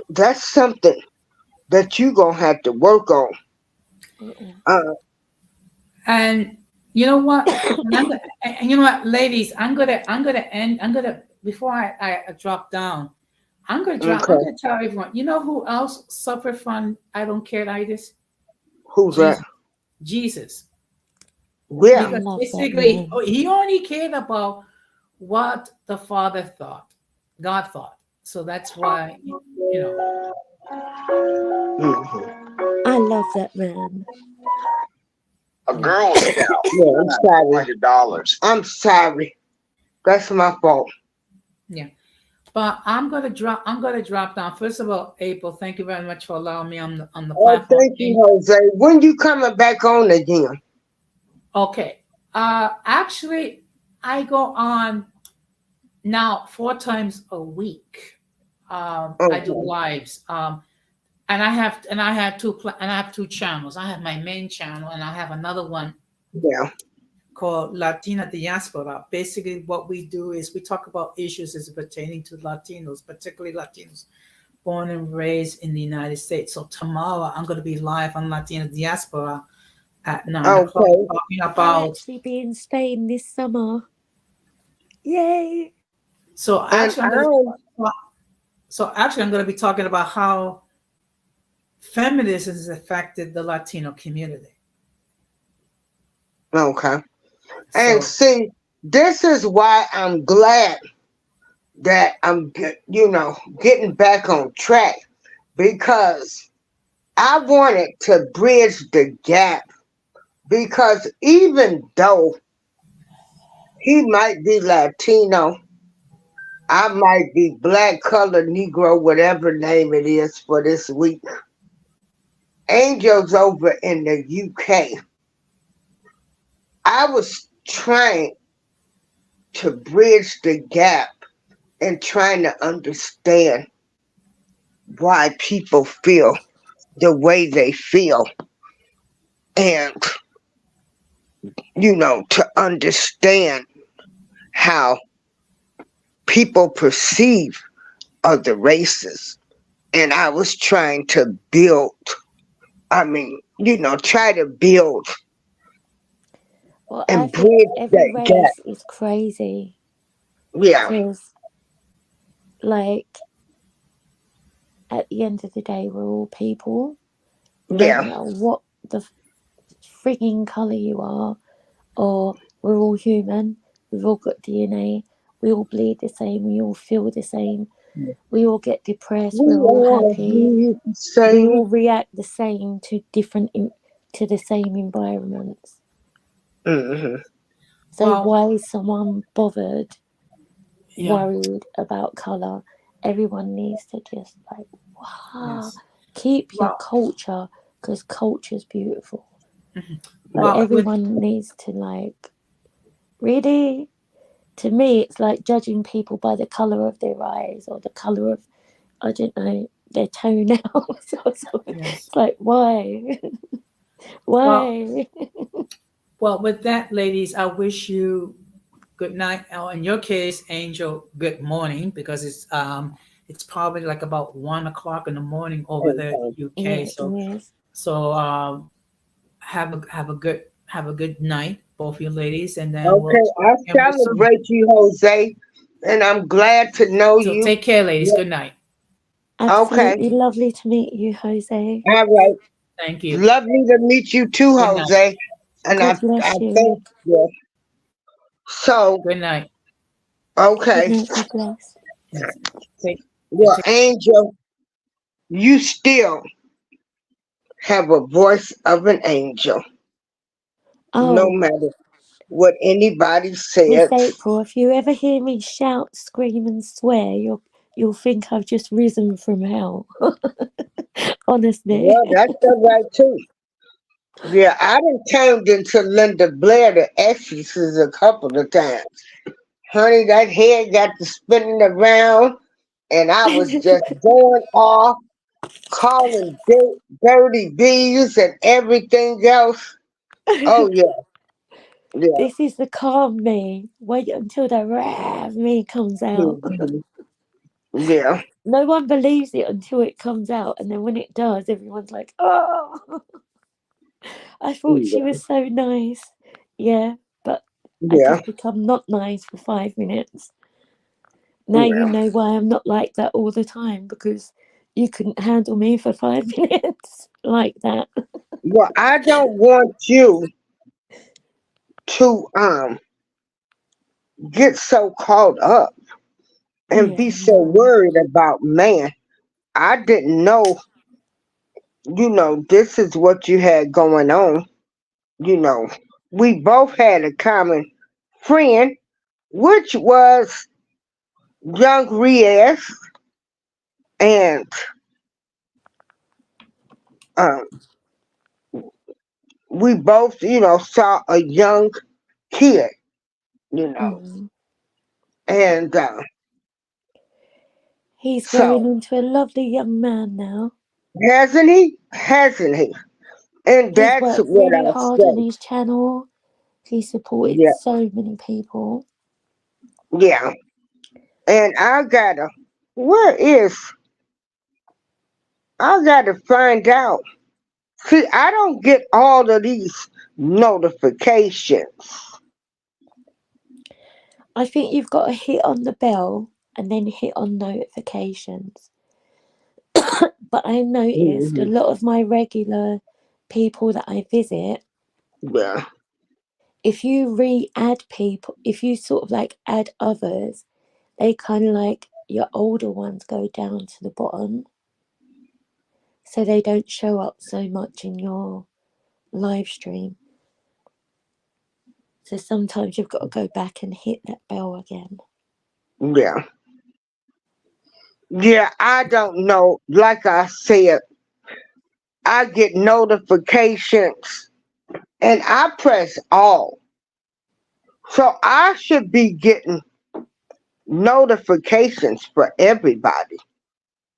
that's something that you gonna have to work on. Uh, And you know what? And you know what, ladies, I'm gonna before I drop down. I'm okay, gonna tell everyone. You know who else suffered from I don't care itis? who's that? Jesus. Jesus. I Yeah, Because love that basically man. he only cared about what the Father thought, God thought. So that's why, mhm. I love that man. A Girl Scout. Yeah, I'm sorry. $200. I'm sorry. That's my fault. yeah. But I'm gonna drop down. First of all, April, thank you very much for allowing me on the Oh, platform. thank you, Jose. When you coming back on again? Okay. Actually, I go on now 4 times a week. I do Okay. lives. And I have two channels. I have my main channel, and I have another one Yeah. called Latina Diaspora. Basically, what we do is we talk about issues as pertaining to Latinos, particularly Latinos born and raised in the United States. So tomorrow I'm going to be live on Latina Diaspora at 9 o'clock Okay. talking I'll about. actually be in Spain this summer. Yay! So And actually, I'm going to. So actually, I'm going to be talking about how feminism has affected the Latino community. okay. And So see, this is why I'm glad that getting back on track, because I wanted to bridge the gap, because even though he might be Latino, I might be black, colored, Negro, whatever name it is for this week. Angel's over in the UK. I was trying to bridge the gap and trying to understand why people feel the way they feel. And, to understand how people perceive other races. And I was trying to try to build Well, I and think bridge every that gap. race is crazy Yeah, because, like, at the end of the day, we're all people. No yeah, matter what the freaking color you are, or we're all human, we've all got DNA, we all bleed the same, we all feel the same, we all get depressed, We we're all all happy, be the we same. all react the same to to the same environments. Hmm. So Well, why is someone bothered, yeah, worried about color? Everyone needs to just like, wow, yes. keep your Well, culture, because culture's beautiful. But well, with everyone needs to like, really, to me, it's like judging people by the color of their eyes or the color of, I don't know, their toenails or something. yes. It's like, why? Well, Why? well, with that, ladies, I wish you good night. In your case, Angel, good morning because it's probably like about 1 o'clock in the morning over there Okay. in UK. Yeah, So yes. so have a good night, both you ladies, and then we'll Okay, talk I again real soon. celebrate you, Jose, and I'm glad to know So you. take care, ladies. Yeah. Good night. Okay, Absolutely lovely to meet you, Jose. all right. Thank you. Lovely to meet you too, Good night. Jose. And I God bless thank you. you. So, Good night. Good okay. night. God bless. Yes. Take Well, take Angel, you still have a voice of an angel, no Oh, matter what anybody Miss says. April, if you ever hear me shout, scream, and swear, you'll think I've just risen from hell. Honestly. Well, that's all right too. Yeah, I done turned into Linda Blair, the exorcist, a couple of times. Honey, that head got to spinning around, and I was just going off, calling dirty bees and everything else. Oh yeah, yeah. This is the calm me. Wait until the rah me comes out. Mhm. Yeah. No one believes it until it comes out, and then when it does, everyone's like, "Oh, I thought she Yeah. was so nice." Yeah, but I Yeah. just become not nice for 5 minutes. Now you Yeah. know why I'm not like that all the time, because you couldn't handle me for 5 minutes like that. Well, I don't want you to get so caught up and Yeah, be so no. worried about man. I didn't know, this is what you had going on. You know, we both had a common friend, which was young Riaz, and um, we both, saw a young kid, you know, Mm. and He's growing so into a lovely young man now. hasn't he? Hasn't he? And He's that's worked what really I hard on say. his channel. He supported Yeah, so many people. yeah. And where is, I gotta find out. See, I don't get all of these notifications. I think you've got to hit on the bell and then hit on notifications. But I noticed a Mhm. lot of my regular people that I visit, Yeah, if you re-add people, if you sort of like add others, they kind of like your older ones go down to the bottom, so they don't show up so much in your live stream. So sometimes you've got to go back and hit that bell again. yeah. Yeah, I don't know. Like I said, I get notifications and I press all. So I should be getting notifications for everybody,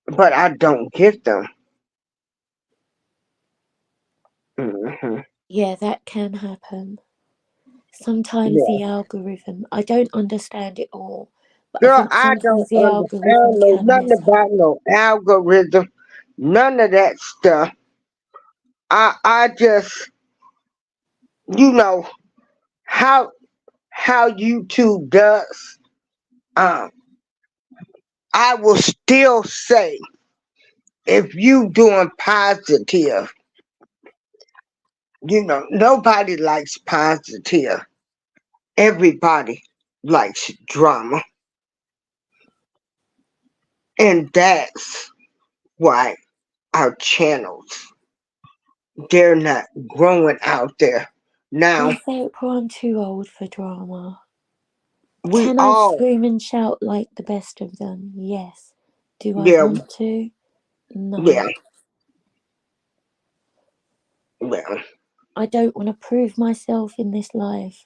but I don't get them. Hmm. Yeah, that can happen. Sometimes Yeah. the algorithm, I don't understand it all, but I Girl, think I sometimes the I algorithm don't know can nothing mess up. about no algorithm, none of that stuff. I just, you know, how YouTube does. Um, I will still say if you doing positive, Nobody likes positive. Everybody likes drama. And that's why our channels, they're not growing out there. Now, Miss April, I'm too old for drama. we Can I all, scream and shout like the best of them? Yes. Do I yeah, want to? yeah, No. yeah. I don't want to prove myself in this life.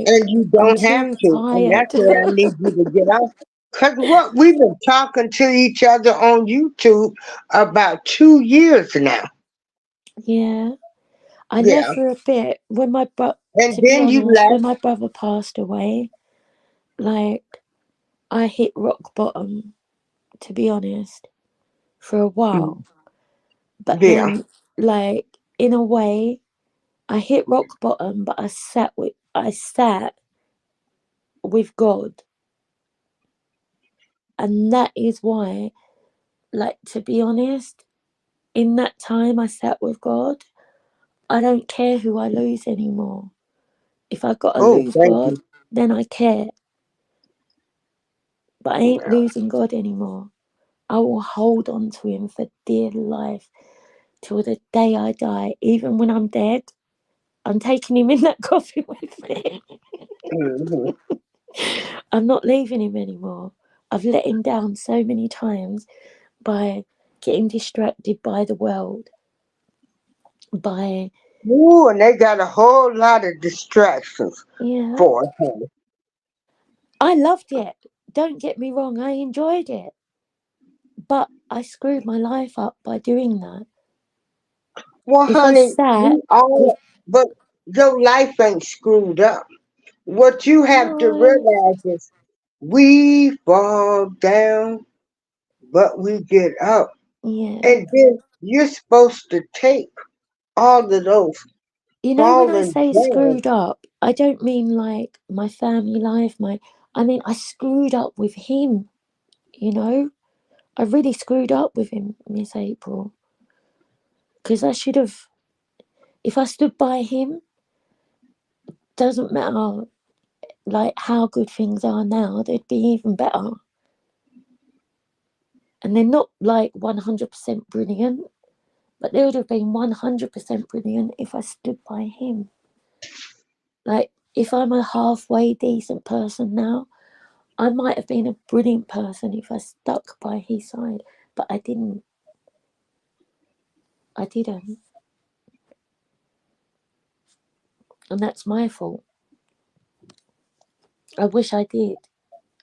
And you I'm don't have too to. And tired. that's where I need you to get off. Because what we've been talking to each other on YouTube about 2 years now. Yeah. I Yeah. left for a bit when And to be then you honest, when left. my brother passed away, like I hit rock bottom, to be honest, for a while. But Yeah. then, like, in a way, I hit rock bottom, but I sat with God. And that is why, like, to be honest, in that time I sat with God, I don't care who I lose anymore. If I gotta Oh, lose thank God, you. then I care. But I ain't Yeah. losing God anymore. I will hold on to him for dear life till the day I die. Even when I'm dead, I'm taking him in that coffin with me. Mhm. I'm not leaving him anymore. I've let him down so many times by getting distracted by the world, by, Ooh, and they got a whole lot of distractions yeah. for him. I loved it. Don't get me wrong, I enjoyed it. But I screwed my life up by doing that. Well, If I honey, sat we all, with, but your life ain't screwed up. What you have to no, realize is we fall down, but we get up. yeah. And then you're supposed to take all of those You know, when I falling say down. screwed up, I don't mean like my family life, I mean I screwed up with him, you know? I really screwed up with him, Miss April. Because I should have, if I stood by him, doesn't matter like how good things are now, they'd be even better. And they're not like 100% brilliant, but they would have been 100% brilliant if I stood by him. Like, if I'm a halfway decent person now, I might have been a brilliant person if I stuck by his side, but I didn't. I didn't. And that's my fault. I wish I did.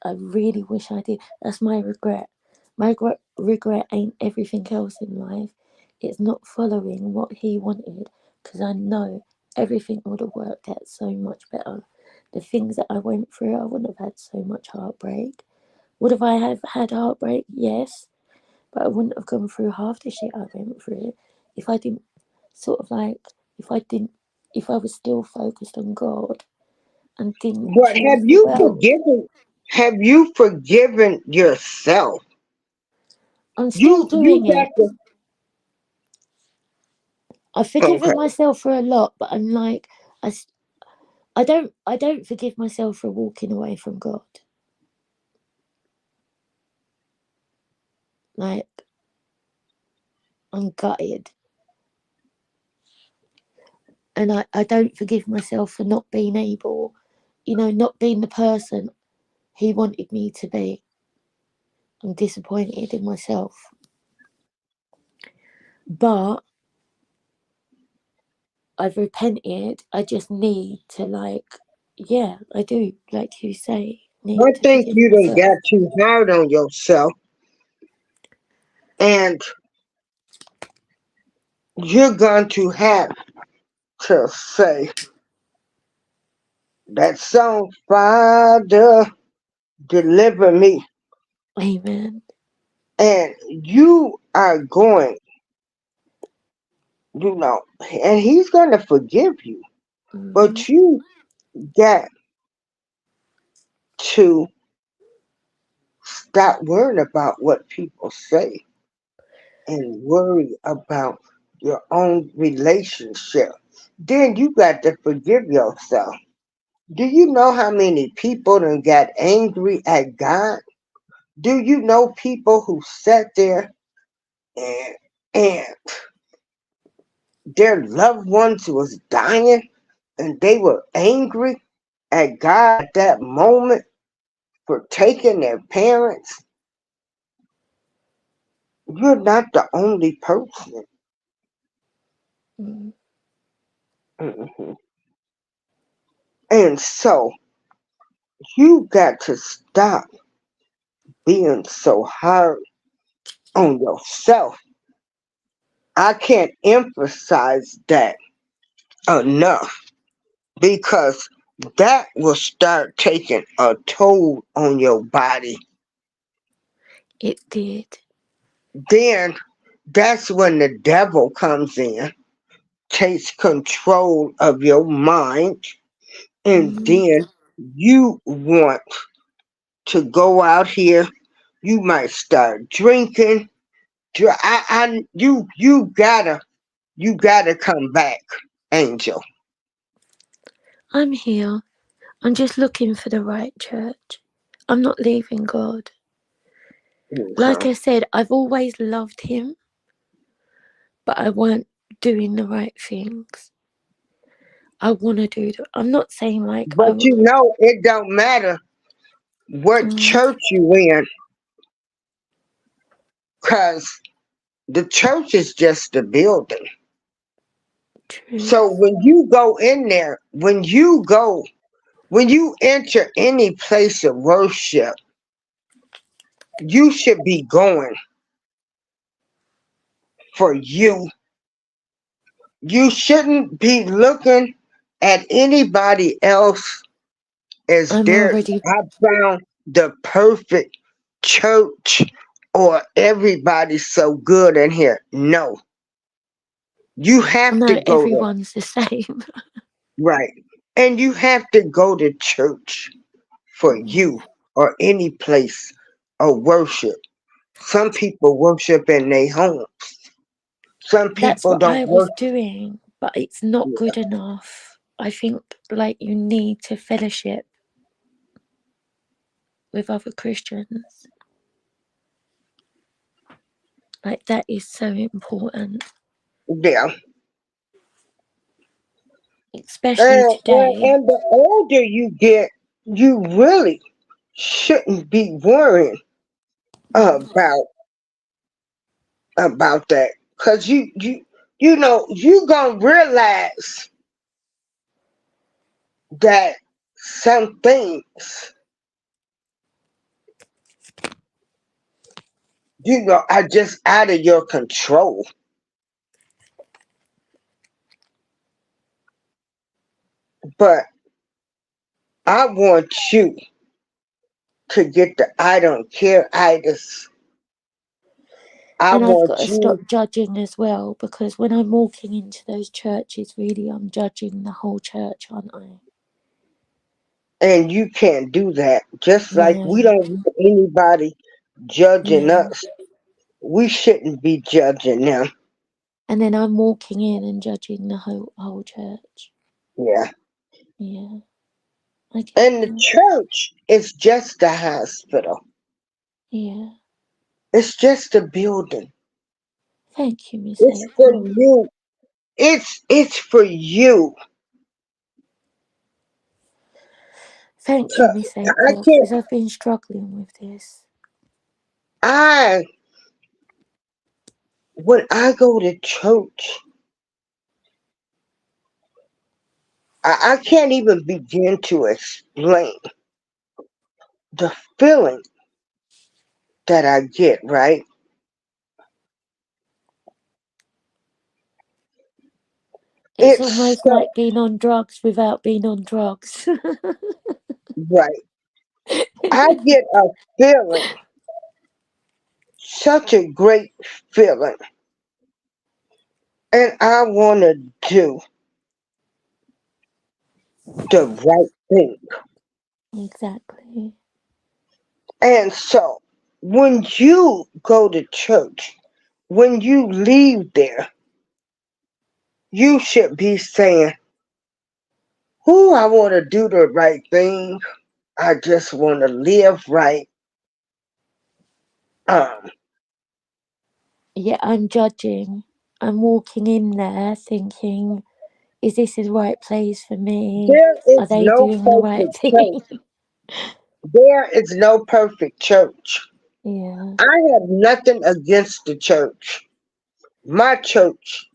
I really wish I did. That's my regret. My regret ain't everything else in life. It's not following what he wanted, because I know everything would have worked out so much better. The things that I went through, I wouldn't have had so much heartbreak. Would have I have had heartbreak? Yes, but I wouldn't have gone through half the shit I went through if I didn't sort of like if I was still focused on God and didn't But choose the world. have you forgiven yourself? I'm still You doing got it. to. I've Okay. forgiven myself for a lot, but I'm like I don't forgive myself for walking away from God. Like, I'm gutted. And I don't forgive myself for not being able, not being the person he wanted me to be. I'm disappointed in myself. But I've repented. I just need to, like, yeah, I do, like you say, need I to think forgive you done myself. got too hard on yourself, and you're going to have to say that song, Father, deliver me. Amen. And you are going, and he's going to forgive you. Mm-hmm. But you got to stop worrying about what people say and worry about your own relationship. Then you got to forgive yourself. Do you know how many people done got angry at God? Do you know people who sat there and and their loved ones was dying and they were angry at God at that moment for taking their parents? You're not the only person. Mm. Mhm. And so you got to stop being so hard on yourself. I can't emphasize that enough because that will start taking a toll on your body. It did. Then that's when the devil comes in, takes control of your mind, and Mm. then you want to go out here. You might start drinking. You gotta come back, Angel. I'm here. I'm just looking for the right church. I'm not leaving God. Like Okay. I said, I've always loved Him, but I weren't doing the right things. I want to do I'm not saying like I But you know, it don't matter what mm, church you in, cause the church is just a building. true. So when you enter any place of worship, you should be going for you. You shouldn't be looking at anybody else as I'm already I found the perfect church or everybody's so good in here. No. You have to no, go there. everyone's the same. Right. And you have to go to church for Yeah. you or any place of worship. Some people worship in their homes. Some That's people what don't I was worship. doing, but it's not good enough. I think like you need to fellowship with other Christians. Like that is so important, Yeah. especially And today. the older you get, you really shouldn't be worrying about that. Cause you know you gonna realize that some things are just out of your control. But I want you to get the I don't care itis. I And I've got to want stop you, judging as well because when I'm walking into those churches, really, I'm judging the whole church, aren't I? and you can't do that. Just like we Yeah, don't want anybody judging yeah. us. We shouldn't be judging them. And then I'm walking in and judging the whole church. Yeah. Yeah, I get And the that. church is just a hospital. Yeah. It's just a building. Thank you, Miss It's for April. you. It's for you. Thank you, 'Cause Miss I April, can't because I've been struggling with this. I when I go to church, I can't even begin to explain the feeling that I get, right? It's It's almost so like being on drugs without being on drugs. right. I get a feeling, such a great feeling, and I want to do the right thing. Exactly. And so, when you go to church, when you leave there, you should be saying, "Who I want to do the right thing. I just want to live right." Um, Yeah, I'm judging. I'm walking in there thinking, is this the right place for me? there Are is they no doing the right perfect thing? church. There is no perfect church. Yeah. I have nothing against the church. My church,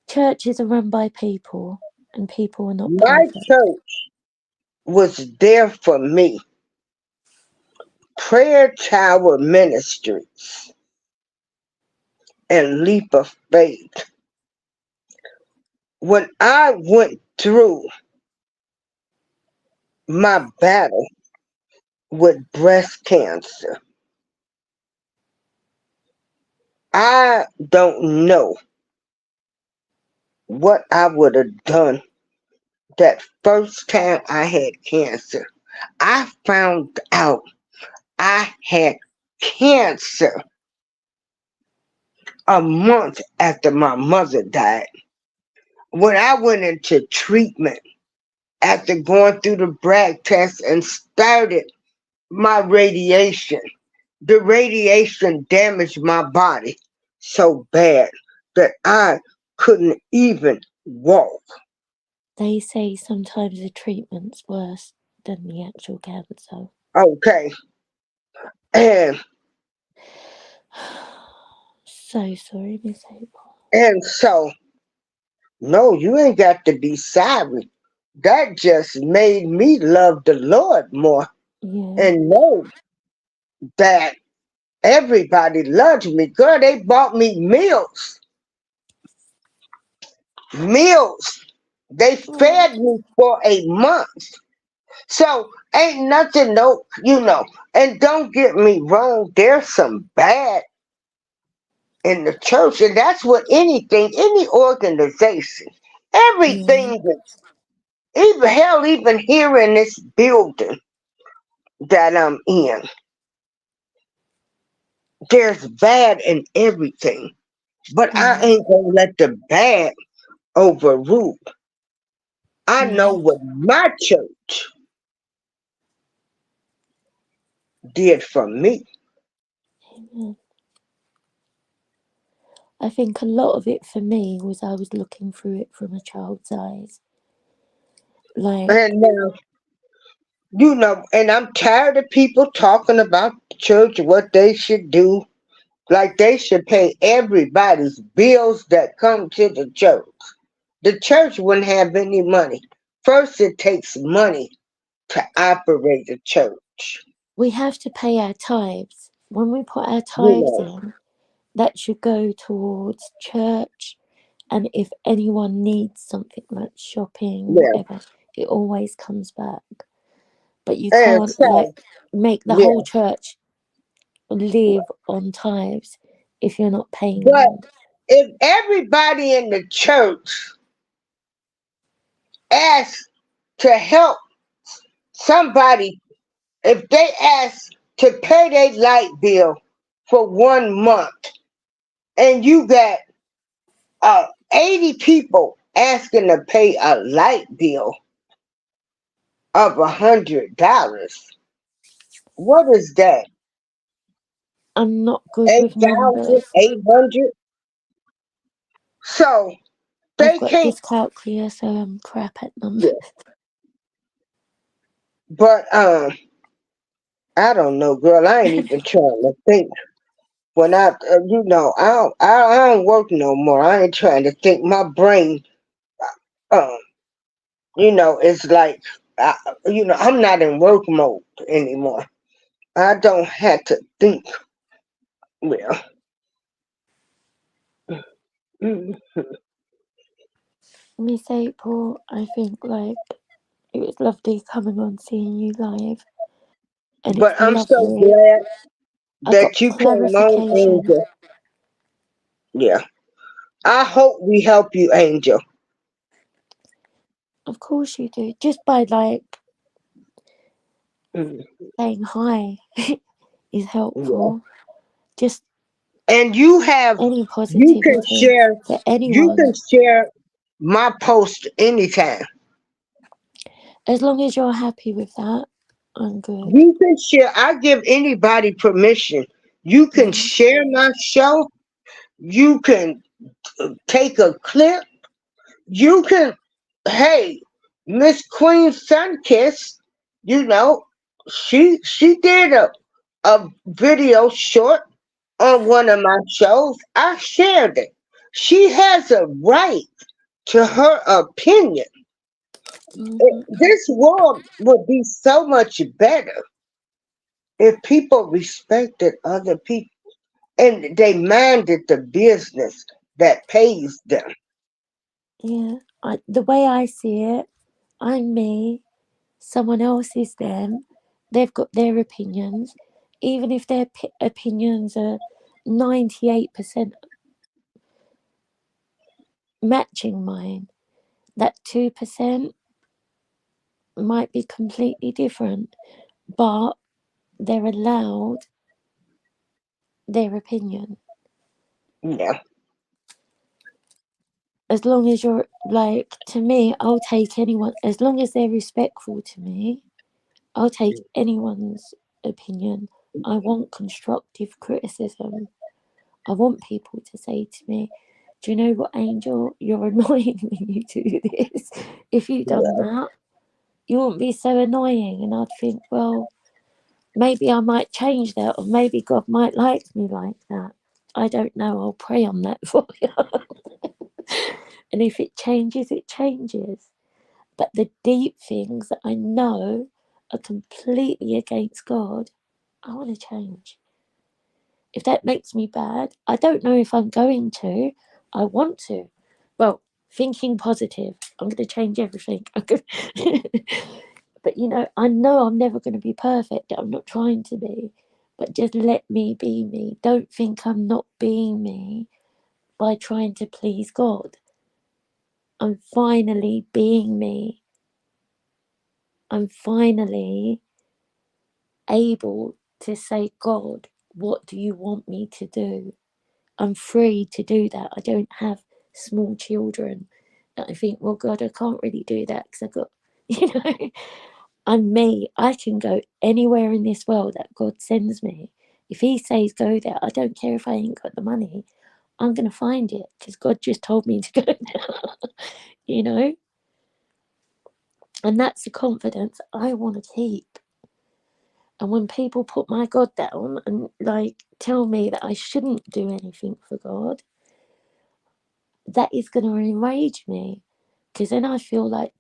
Churches are run by people, and people are not my perfect. church was there for me. Prayer Tower Ministries and Leap of Faith. When I went through my battle with breast cancer, I don't know what I would have done that first time I had cancer. I found out I had cancer a month after my mother died. When I went into treatment after going through the Bragg test and started my radiation, the radiation damaged my body so bad that I couldn't even walk. They say sometimes the treatment's worse than the actual cancer. Okay. And So sorry, Miss April. so no, you ain't got to be sorry. That just made me love the Lord more Yeah. and know that everybody loves me. Girl, they bought me meals. Meals. They Oh, fed me for a month. So ain't nothing, no, and don't get me wrong, there's some bad in the church, and that's what anything, any organization, yeah. everything, even hell, even here in this building that I'm in, there's bad in everything. But I Yeah. ain't gonna let the bad overrule. I know Yeah. what my church did for me. Amen. I think a lot of it for me was I was looking through it from a child's eyes. Like, And now, and I'm tired of people talking about the church, what they should do. Like they should pay everybody's bills that come to the church. The church wouldn't have any money. First, it takes money to operate a church. we have to pay our tithes. When we put our You tithes know, in, that should go towards church. And if anyone needs something like shopping, yeah. whatever, it always comes back. But you And can't like so, make the yeah. whole church live on tithes if you're not paying But them. if everybody in the church asks to help somebody, if they ask to pay their light bill for 1 month, and you got 80 people asking to pay a light bill of $100, what is that? I'm not good Eight with thousand numbers. 800. So I've they got can't. dyscalculia, so I'm crap at numbers. Yeah. But I don't know, girl. I ain't even trying to think. When I don't work no more. I ain't trying to think. My brain, um, it's like, I'm not in work mode anymore. I don't have to think. Well, mm, Miss April, I think like it was lovely coming on seeing you live, and it's but I'm so lovely. glad I got that you came on, clarification. Angel. Yeah. I hope we help you, Angel. Of course you do. Just by like Mm, saying hi is yeah. helpful. Just And any you can positivity share, for you can anyone. share my post anytime. As long as you're happy with that, I'm good. You can share. I give anybody permission. You can Mhm. share my show. You can take a clip. You can, hey, Miss Queen Sunkiss, you know, she did a video short on one of my shows. I shared it. She has a right to her opinion. Mhm. This world would be so much better if people respected other people and they minded the business that pays them. Yeah. The way I see it, I'm me. Someone else is them. They've got their opinions. Even if their opinions are 98% matching mine, that 2% might be completely different, but they're allowed their opinion. Yeah, As long as you're like, to me, I'll take anyone, as long as they're respectful to me, I'll take anyone's opinion. I want constructive criticism. I want people to say to me, do you know what, Angel? You're annoying when you do this. If you done that, you wouldn't be so annoying. And I'd think, well, maybe I might change that, or maybe God might like me like that. I don't know. I'll pray on that for you. And if it changes, it changes. But the deep things that I know are completely against God, I want to change. If that makes me bad, I don't know if I'm going to. I want to. Well, thinking positive, I'm going to change everything. But I know I'm never going to be perfect. I'm not trying to be. But just let me be me. Don't think I'm not being me by trying to please God. I'm finally being me. I'm finally able to say, God, what do you want me to do? I'm free to do that. I don't have small children that I think, well, God, I can't really do that because I've got, I'm me. I can go anywhere in this world that God sends me. If He says go there, I don't care if I ain't got the money. I'm going to find it because God just told me to go there, And that's the confidence I want to keep. And when people put my God down and tell me that I shouldn't do anything for God, that is going to enrage me, because then I feel like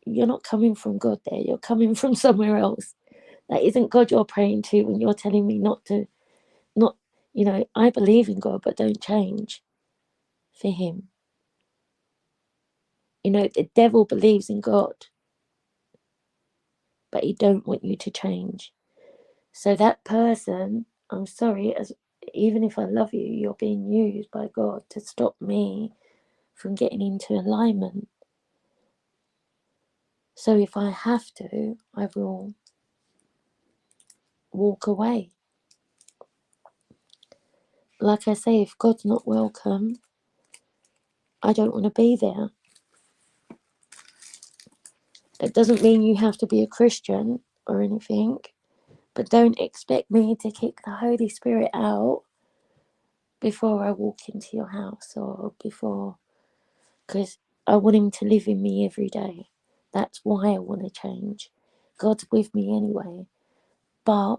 you're not coming from God there, you're coming from somewhere else. That isn't God you're praying to when you're telling me not, I believe in God, but don't change for Him. The devil believes in God, but he don't want you to change. So that person, I'm sorry, even if I love you, you're being used by God to stop me from getting into alignment. So if I have to, I will walk away. Like I say, if God's not welcome, I don't want to be there. That doesn't mean you have to be a Christian or anything, but don't expect me to kick the Holy Spirit out before I walk into your house or before, because I want Him to live in me every day. That's why I want to change. God's with me anyway, but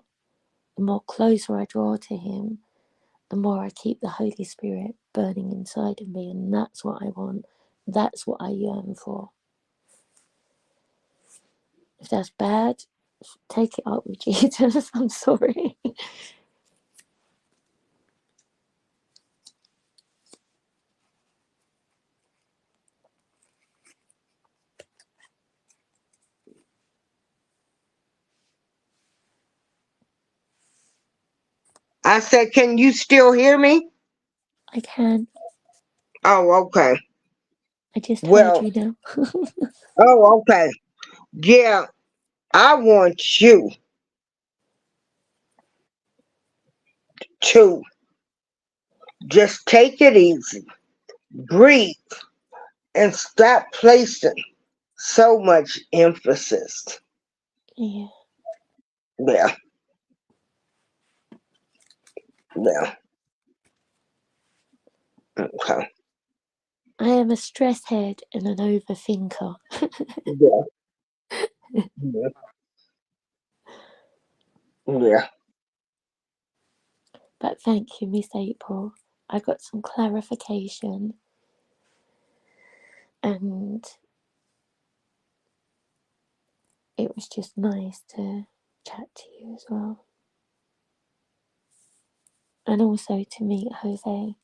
the more closer I draw to Him, the more I keep the Holy Spirit burning inside of me, and that's what I want. That's what I yearn for. If that's bad, take it up with Jesus. I'm sorry. I said, can you still hear me? I can. Oh, okay. I just heard Well, you now. oh, okay. Yeah, I want you to just take it easy, breathe, and stop placing so much emphasis. Yeah. Yeah, yeah, okay, I am a stress head and an overthinker. yeah, yeah, yeah. But thank you, Miss April. I got some clarification, and it was just nice to chat to you as well. And also to meet Jose.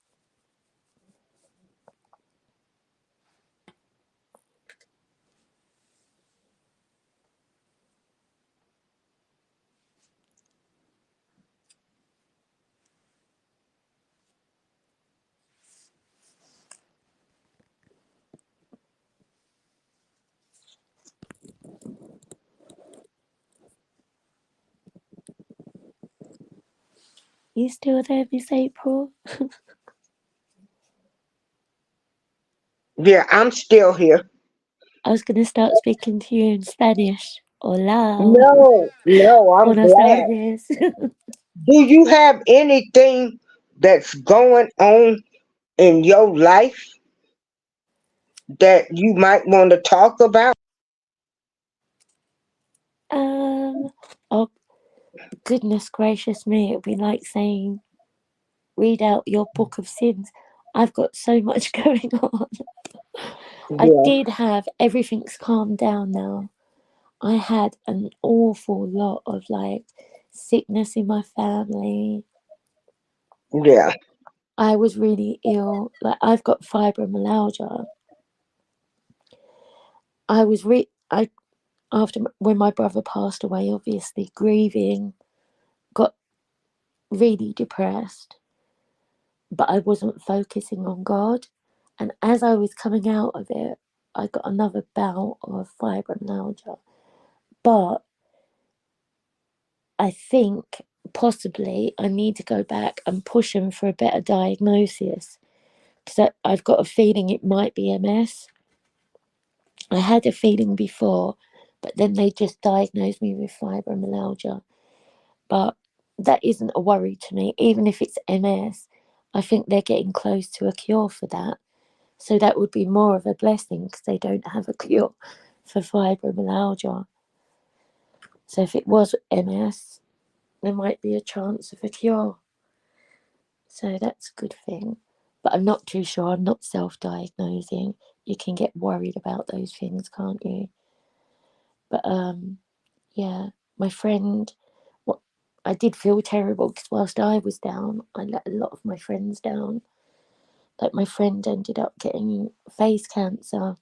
You still there, Miss April? Yeah, I'm still here. I was going to start speaking to you in Spanish. Hola. No, no, I'm Buenas glad. tardes. Do you have anything that's going on in your life that you might want to talk about? Oh, goodness gracious me. It'd be like saying, read out your book of sins. I've got so much going on. I Yeah, did have, everything's calmed down now. I had an awful lot of like sickness in my family. yeah, I was really ill. Like I've got fibromyalgia. I after when my brother passed away, obviously grieving, got really depressed, but I wasn't focusing on God. And as I was coming out of it, I got another bout of fibromyalgia. But I think possibly I need to go back and push him for a better diagnosis, because I've got a feeling it might be MS. I had a feeling before, but then they just diagnosed me with fibromyalgia. But that isn't a worry to me. Even if it's MS, I think they're getting close to a cure for that. So that would be more of a blessing because they don't have a cure for fibromyalgia. So if it was MS, there might be a chance of a cure. So that's a good thing. But I'm not too sure. I'm not self-diagnosing. You can get worried about those things, can't you? But yeah, my friend, what I did feel terrible because whilst I was down, I let a lot of my friends down. Like my friend ended up getting face cancer,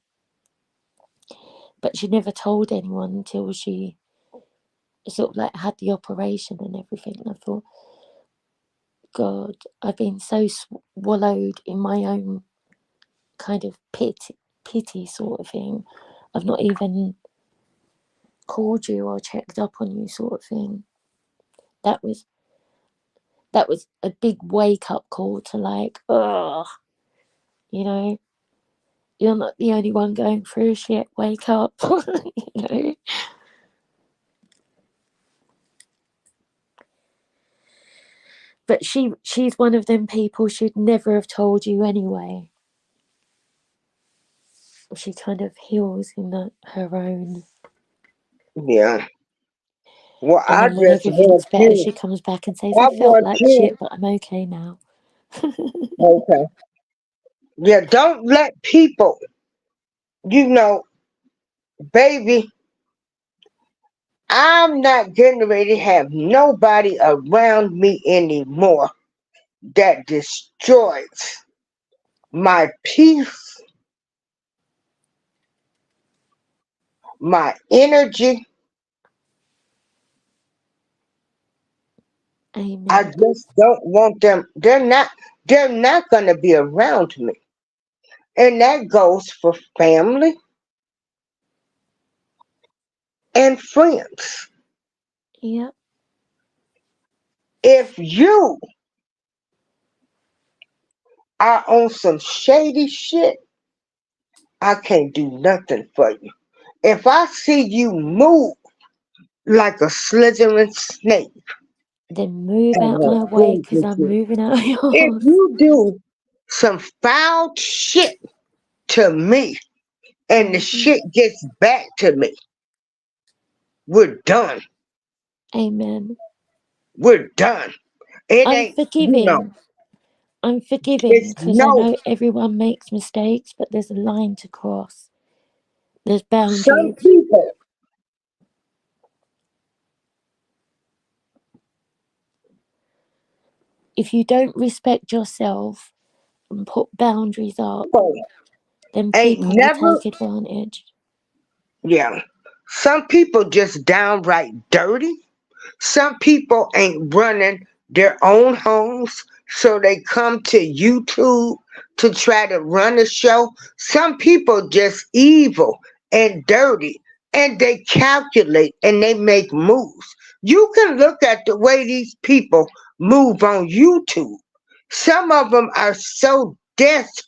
but she never told anyone until she sort of like had the operation and everything. And I thought, God, I've been so swallowed in my own kind of pity sort of thing. I've not even called you or checked up on you sort of thing. That was a big wake up call to like, ugh, you know, you're not the only one going through shit. Wake up, you know. But she's one of them people she'd never have told you anyway. She kind of heals in her own. yeah. Well, And I then when just everything's want better, you. she comes back and says, I I felt want like you. shit, but I'm okay now. Okay. Yeah, don't let people, you know, baby, I'm not getting ready to have nobody around me anymore that destroys my peace, my energy. I Amen. just don't want them. They're not gonna be around me. And that goes for family and friends. Yep. If you are on some shady shit, I can't do nothing for you. If I see you move like a slithering snake, Then move I'm out gonna my way prove because with I'm you. moving out of If yours. you do some foul shit to me and the Mhm. shit gets back to me, we're done. Amen. We're done. It I'm ain't, you know, forgiving. I'm forgiving it's because I no, know everyone makes mistakes, but there's a line to cross. There's some boundaries. people, If you don't respect yourself and put boundaries up, then ain't people will never, take advantage. yeah. Some people just downright dirty. Some people ain't running their own homes, so they come to YouTube to try to run a show. Some people just evil and dirty, and they calculate and they make moves. You can look at the way these people move on YouTube. Some of them are so desperate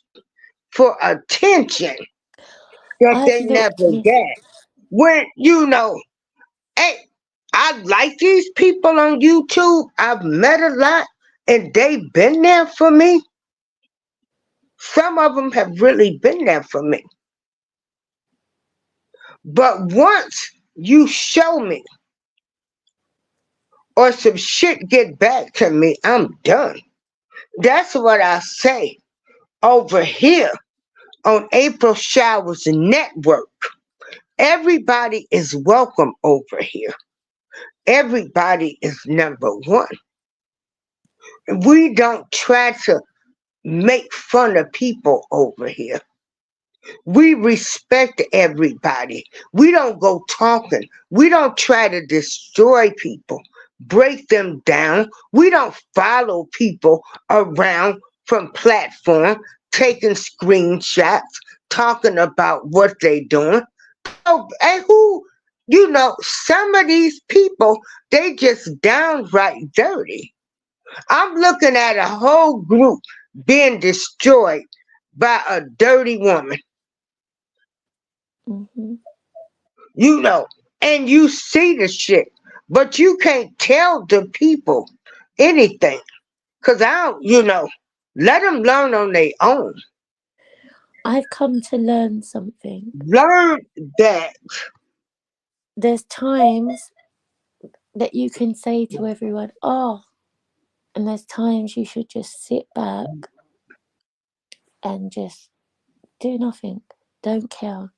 for attention that I've they never looked, miss. get. When you know, hey, I like these people on YouTube. I've met a lot and they've been there for me. Some of them have really been there for me. But once you show me or some shit get back to me, I'm done. That's what I say over here on April Showers Network. Everybody is welcome over here. Everybody is number one. We don't try to make fun of people over here. We respect everybody. We don't go talking. We don't try to destroy people, break them down. We don't follow people around from platform, taking screenshots, talking about what they doing. Oh, and who, some of these people, they just downright dirty. I'm looking at a whole group being destroyed by a dirty woman, Hmm. you know, and you see the shit, but you can't tell the people anything because I don't, let them learn on their own. I've come to learn something. Learn that. There's times that you can say to everyone, oh, and there's times you should just sit back and just do nothing. Don't care.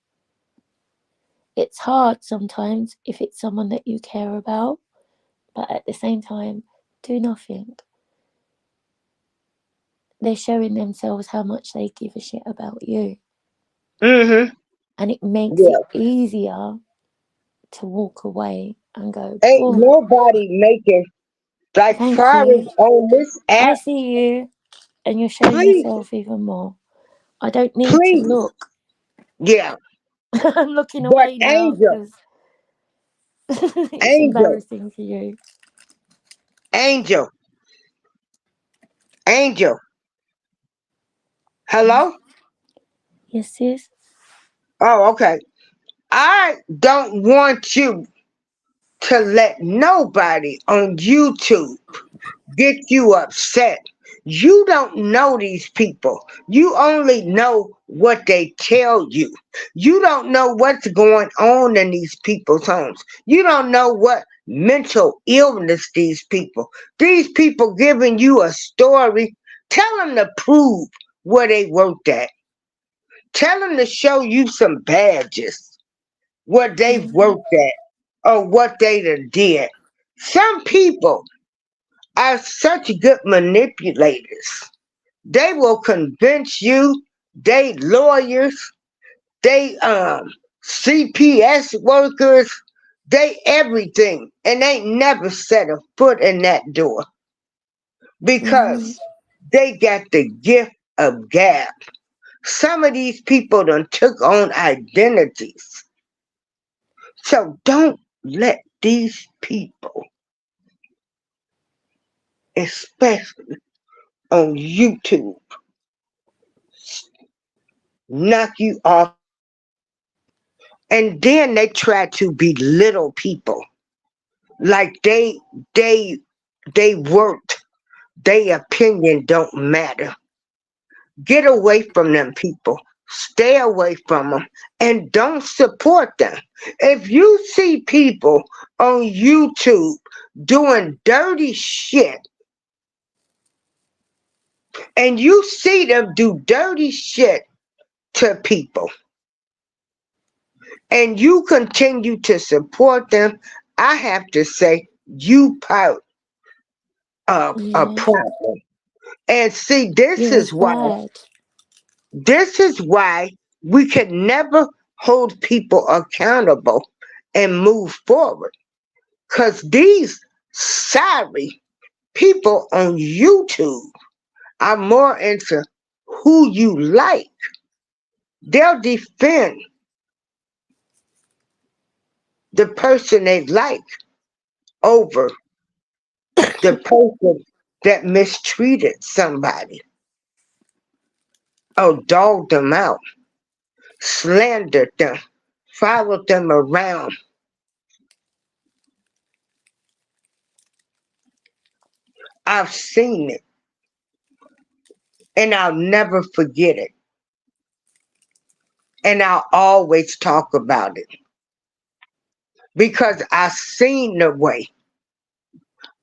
It's hard sometimes if it's someone that you care about, but at the same time, do nothing. They're showing themselves how much they give a shit about you. Mm-hmm. And it makes it Yeah. easier to walk away and go, Ain't boom, nobody making, like thank far as you. on this I app, see you. And you're showing please, yourself even more. I don't need to please. look. Yeah. I'm looking But away now Angel, because it's Angel, embarrassing for you. Angel, Angel, hello? Yes, sis? Oh, okay. I don't want you to let nobody on YouTube get you upset. You don't know these people. You only know what they tell you. You don't know what's going on in these people's homes. You don't know what mental illness these people giving you a story. Tell them to prove where they worked at. Tell them to show you some badges where they've Mhm. worked at or what they done did. Some people are such good manipulators. They will convince you, they lawyers, they CPS workers, they everything, and they never set a foot in that door Mhm. because they got the gift of gab. Some of these people done took on identities. So don't let these people, especially on YouTube, knock you off And then they try to belittle people like they they worked. Their opinion don't matter. Get away from them people. Stay away from them and don't support them. If you see people on YouTube doing dirty shit and you see them do dirty shit to people and you continue to support them, I have to say you part of a Yeah. problem. And see, this You're is why bad. This is why we can never hold people accountable and move forward. Because these sorry people on YouTube are more into who you like. They'll defend the person they like over the person that mistreated somebody or dogged them out, slandered them, followed them around. I've seen it and I'll never forget it. And I'll always talk about it because I've seen the way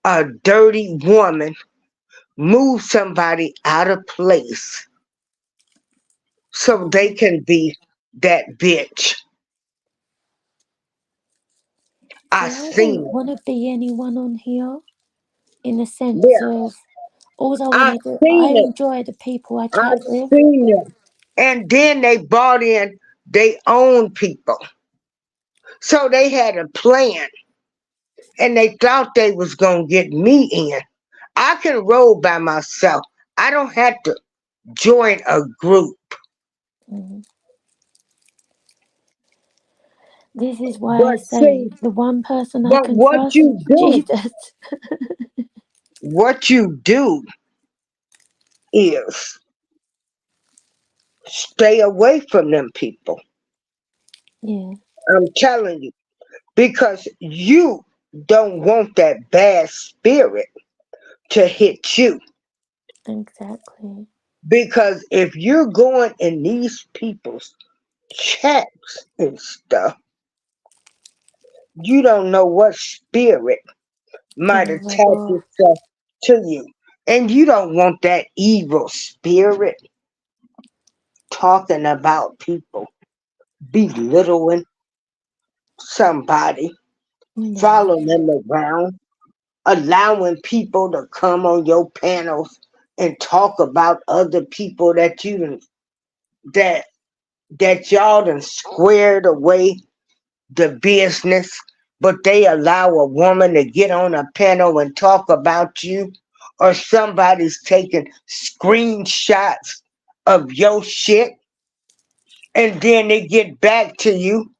a dirty woman move somebody out of place so they can be that bitch. I See, I seen don't it. want to be anyone on here in the sense Yeah, of all I want I've to do. I seen it. enjoy the people I chat I've with. seen it. And then they brought in their own people. So they had a plan and they thought they was gonna get me in. I can roll by myself. I don't have to join a group. Mm. This is why I But say see, the one person I but can trust, Jesus. what you do is stay away from them people. Yeah, I'm telling you, because you don't want that bad spirit to hit you. exactly. Because if you're going in these people's chats and stuff, you don't know what spirit might Gonna attach rub off. itself to you. And you don't want that evil spirit talking about people, belittling somebody, No. following them around, allowing people to come on your panels and talk about other people that that that y'all done squared away the business, but they allow a woman to get on a panel and talk about you, or somebody's taking screenshots of your shit, and then they get back to you,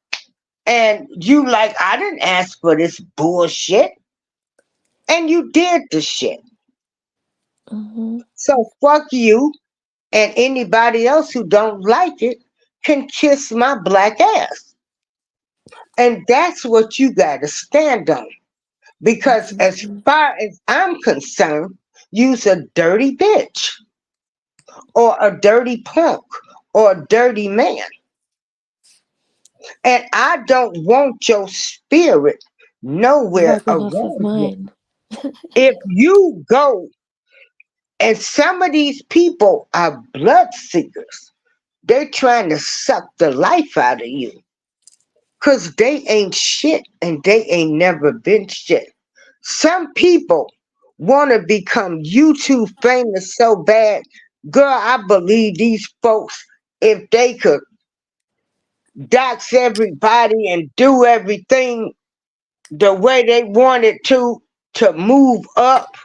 and you like, I didn't ask for this bullshit, and you did the shit. Mm-hmm. So fuck you, and anybody else who don't like it can kiss my black ass. And that's what you gotta stand on. Because as Exactly. far as I'm concerned, you's a dirty bitch or a dirty punk or a dirty man. And I don't want your spirit nowhere Rubbing off of around me. mine. If you go, and some of these people are blood seekers, they're trying to suck the life out of you because they ain't shit and they ain't never been shit. Some people want to become YouTube famous so bad. Girl, I believe these folks, if they could dox everybody and do everything the way they wanted to move up,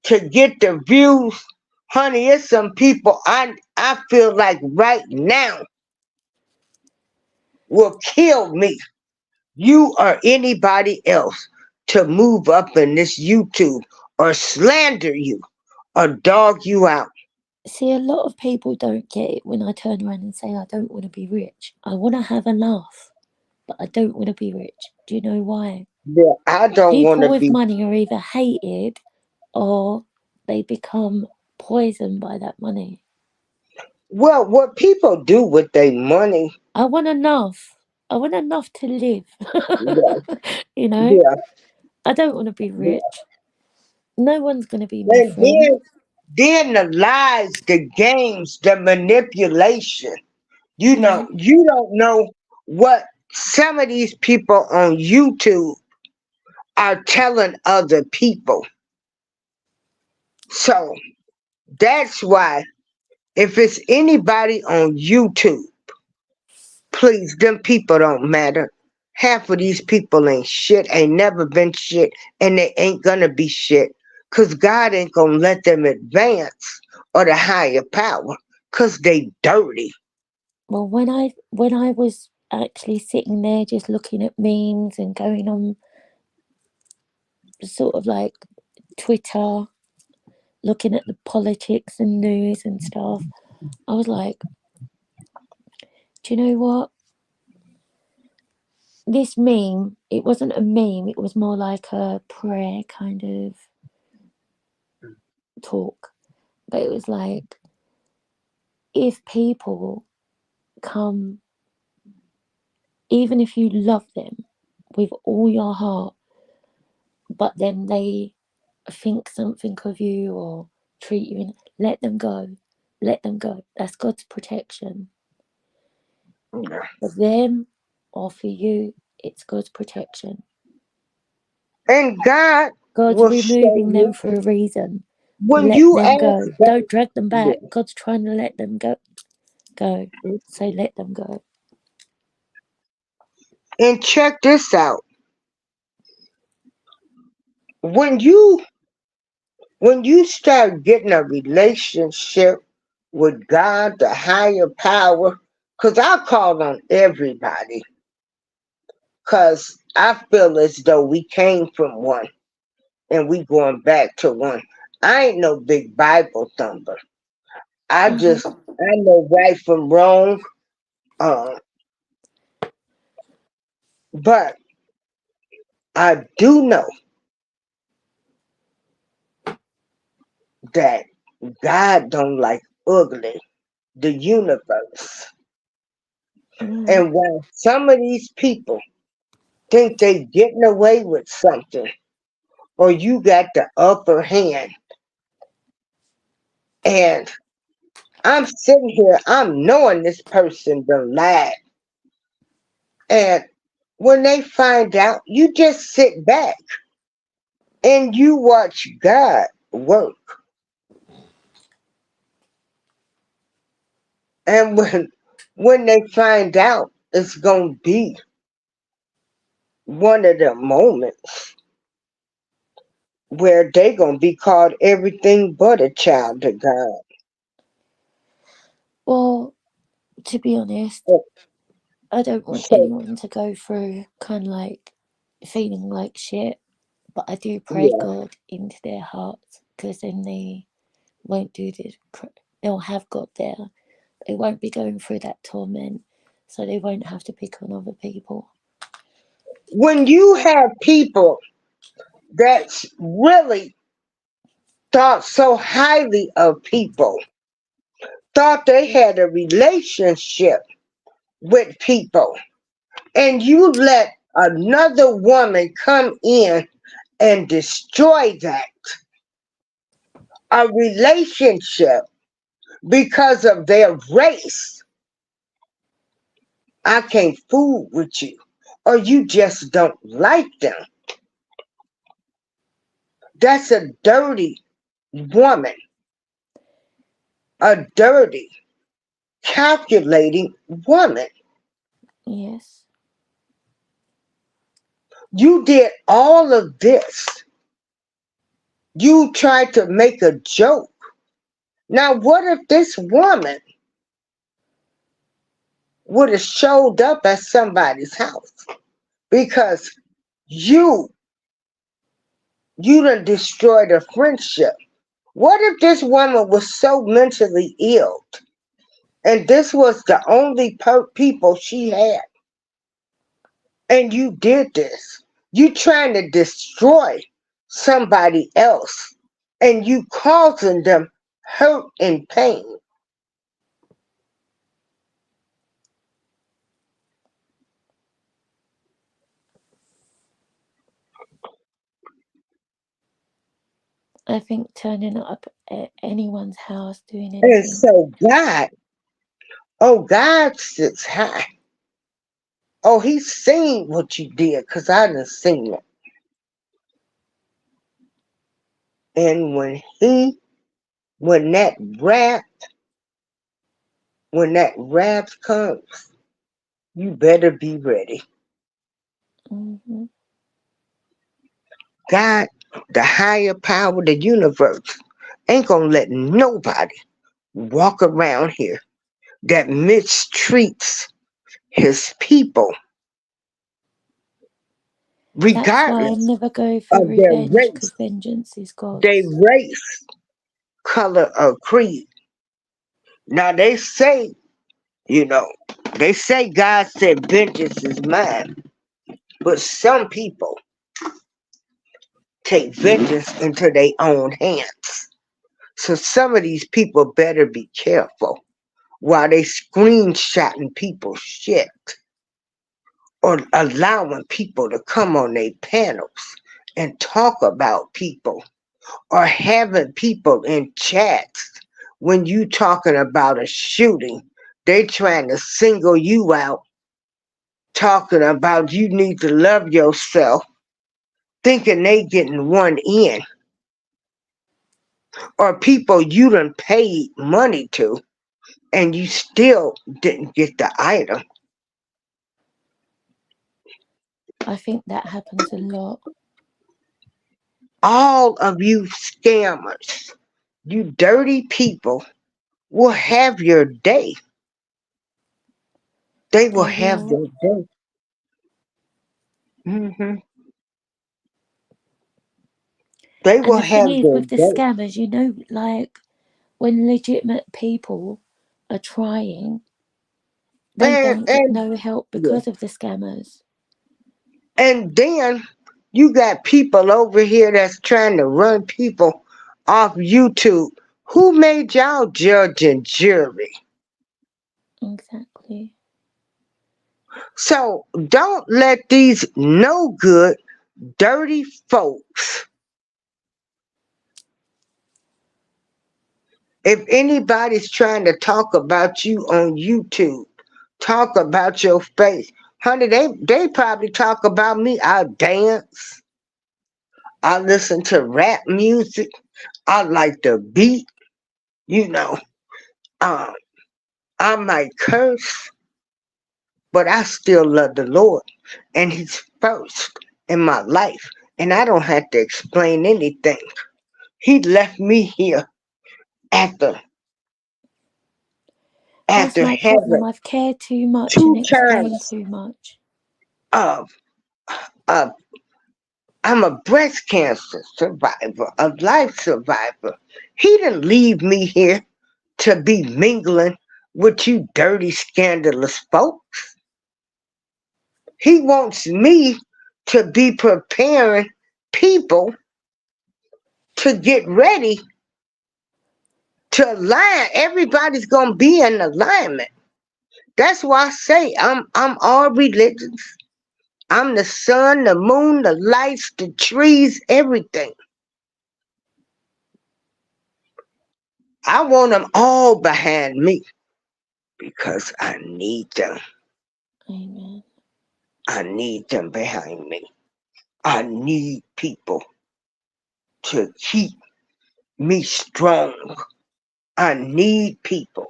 to get the views, honey, it's some people I feel like right now will kill me, you or anybody else, to move up in this YouTube or slander you or dog you out. See, a lot of people don't get it when I turn around and say I don't want to be rich. I want to have a laugh. but I don't want to be rich. Do you know why? Yeah, I don't want People to with be. money are either hated or they become poisoned by that money. Well, what people do with their money, I want enough. I want enough to live. yeah, You know, yeah. I don't want to be rich. No one's going to be my And friend. then the lies, the games, the manipulation. You Yeah. know, you don't know what some of these people on YouTube are telling other people. So that's why if it's anybody on YouTube, please, them people don't matter. Half of these people ain't shit, ain't never been shit, and they ain't gonna be shit. Cause God ain't gonna let them advance or the higher power. Cause they dirty. Well, when I was actually sitting there just looking at memes and going on sort of like Twitter, looking at the politics and news and stuff, I was like, do you know what? This meme, it wasn't a meme, it was more like a prayer kind of talk. But it was like, if people come, even if you love them with all your heart, but then they think something of you or treat you, let them go. Let them go. That's God's protection. For them or for you, it's God's protection. And God God's will show removing them you for a reason. when Let you them go. ask God. Don't drag them back. Yeah. God's trying to let them go. So let them go. And check this out. When you start getting a relationship with God, the higher power, because I call on everybody, because I feel as though we came from one and we going back to one. I ain't no big Bible thumper. I know right from wrong. Uh, but I do know that God don't like ugly, the universe. And while some of these people think they getting away with something, or you got the upper hand, and I'm sitting here, I'm knowing this person done lied. And when they find out, you just sit back and you watch God work. And when they find out, it's gonna be one of the moments where they gonna be called everything but a child of God. Well, to be honest, I don't want So anyone to go through kind of like feeling like shit, but I do pray yeah, God into their hearts, because then they won't do this. They'll have God there. They won't be going through that torment, so they won't have to pick on other people. when you have people that's really thought so highly of people, thought they had a relationship with people, and you let another woman come in and destroy that, a relationship, because of their race, I can't fool with you, or you just don't like them. That's a dirty woman, a dirty, calculating woman. Yes. You did all of this. You tried to make a joke. Now, what if this woman would have showed up at somebody's house? Because you done destroyed a friendship. What if this woman was so mentally ill and this was the only people she had? And you did this. You trying to destroy somebody else, and you causing them hurt and pain. I think turning up at anyone's house, doing And anything. so God sits high. Oh, he's seen what you did, because I done seen it. And when that wrath comes, you better be ready. Hmm. God, the higher power, the universe, ain't gonna let nobody walk around here that mistreats his people, That's why I regardless never go for of their revenge, because race, vengeance is God's. color, or creed. Now they say, they say God said vengeance is mine, but some people take vengeance into their own hands. So some of these people better be careful while they screenshotting people's shit or allowing people to come on their panels and talk about people, or having people in chats when you talking about a shooting, they trying to single you out, talking about you need to love yourself, thinking they getting one in, or people you done paid money to and you still didn't get the item. I think that happens a lot. All of you scammers, you dirty people will have your day. They will They have will. their day. Hmm. They And will the thing have is, their with the day. scammers, like when legitimate people are trying, they don't get And no help yeah. because of the scammers. And then you got people over here that's trying to run people off YouTube. Who made y'all judge and jury? Exactly. So don't let these no good, dirty folks. If anybody's trying to talk about you on YouTube, talk about your face, honey, they probably talk about me. I dance. I listen to rap music. I like the beat. You know, um, I might curse, but I still love the Lord, and He's first in my life, and I don't have to explain anything. He left me here after That's my problem. having I've cared too much and two explained times too much. of of I'm a breast cancer survivor, a life survivor. He didn't leave me here to be mingling with you dirty, scandalous folks. He wants me to be preparing people to get ready to align. Everybody's gonna be in alignment. That's why I say I'm all religions. I'm the sun, the moon, the lights, the trees, everything. I want them all behind me because I need them. Amen. I need them behind me. I need people to keep me strong. I need people.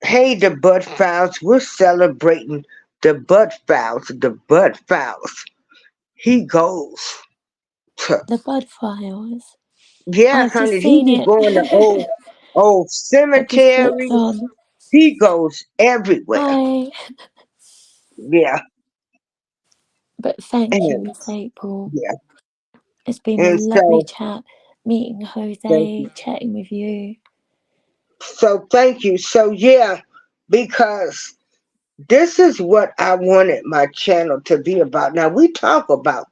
Hey, the Bud Files, we're celebrating the Bud Files. The Bud Files. He goes to, The Bud Files. yeah, I've honey, just he seen be it. going to old I've just flipped cemeteries. on. He goes everywhere. Hi. Yeah, But thank you, and Miss April. yeah, It's been a and lovely so chat. Meeting thank Jose, you. chatting with you. So thank you. So yeah, because This is what I wanted my channel to be about. Now, we talk about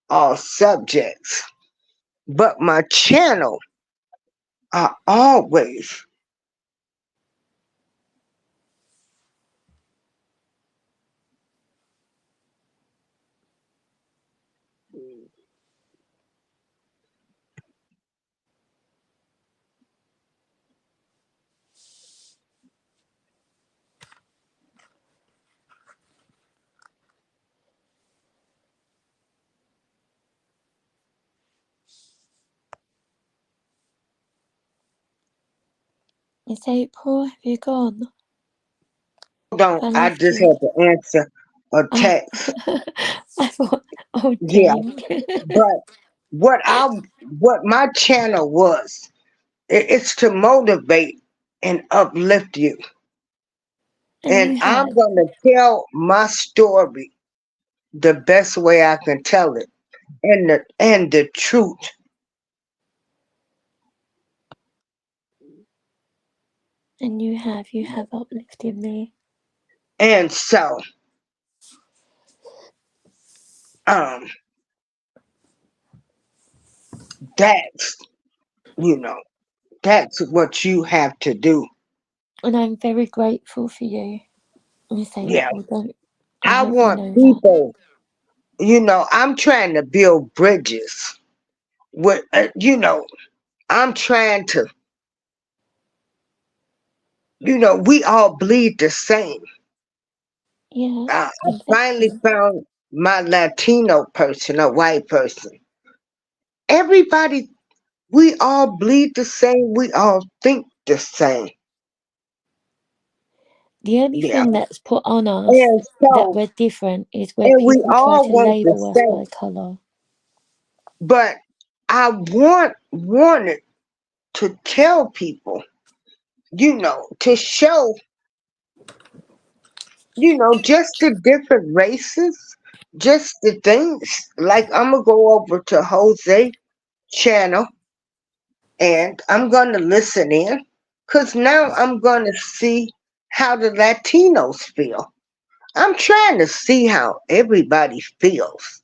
all subjects, but my channel are always Miss April, have you gone? hold on. I I left just you. had to answer a Oh, text. I thought, oh Yeah, dang. but what I what my channel was, it's to motivate and uplift you. And And you I'm have. gonna tell my story the best way I can tell it, and the truth. And you have uplifted me. And so, um, that's you know, that's what you have to do. And I'm very grateful for you, Miss Yeah, April. Don't I I hope you want know that. people. I'm trying to build bridges. With I'm trying to. We all bleed the same. Yeah, I finally exactly. found my Latino person, a white person. Everybody, we all bleed the same. We all think the same. The only Yeah. thing that's put on us And that so, we're different is where and we people try all to want the label us same. by colour. But I wanted to tell people, to show, just the different races, just the things. Like I'm gonna go over to Jose channel and I'm gonna listen in, cause now I'm gonna see how the Latinos feel. I'm trying to see how everybody feels.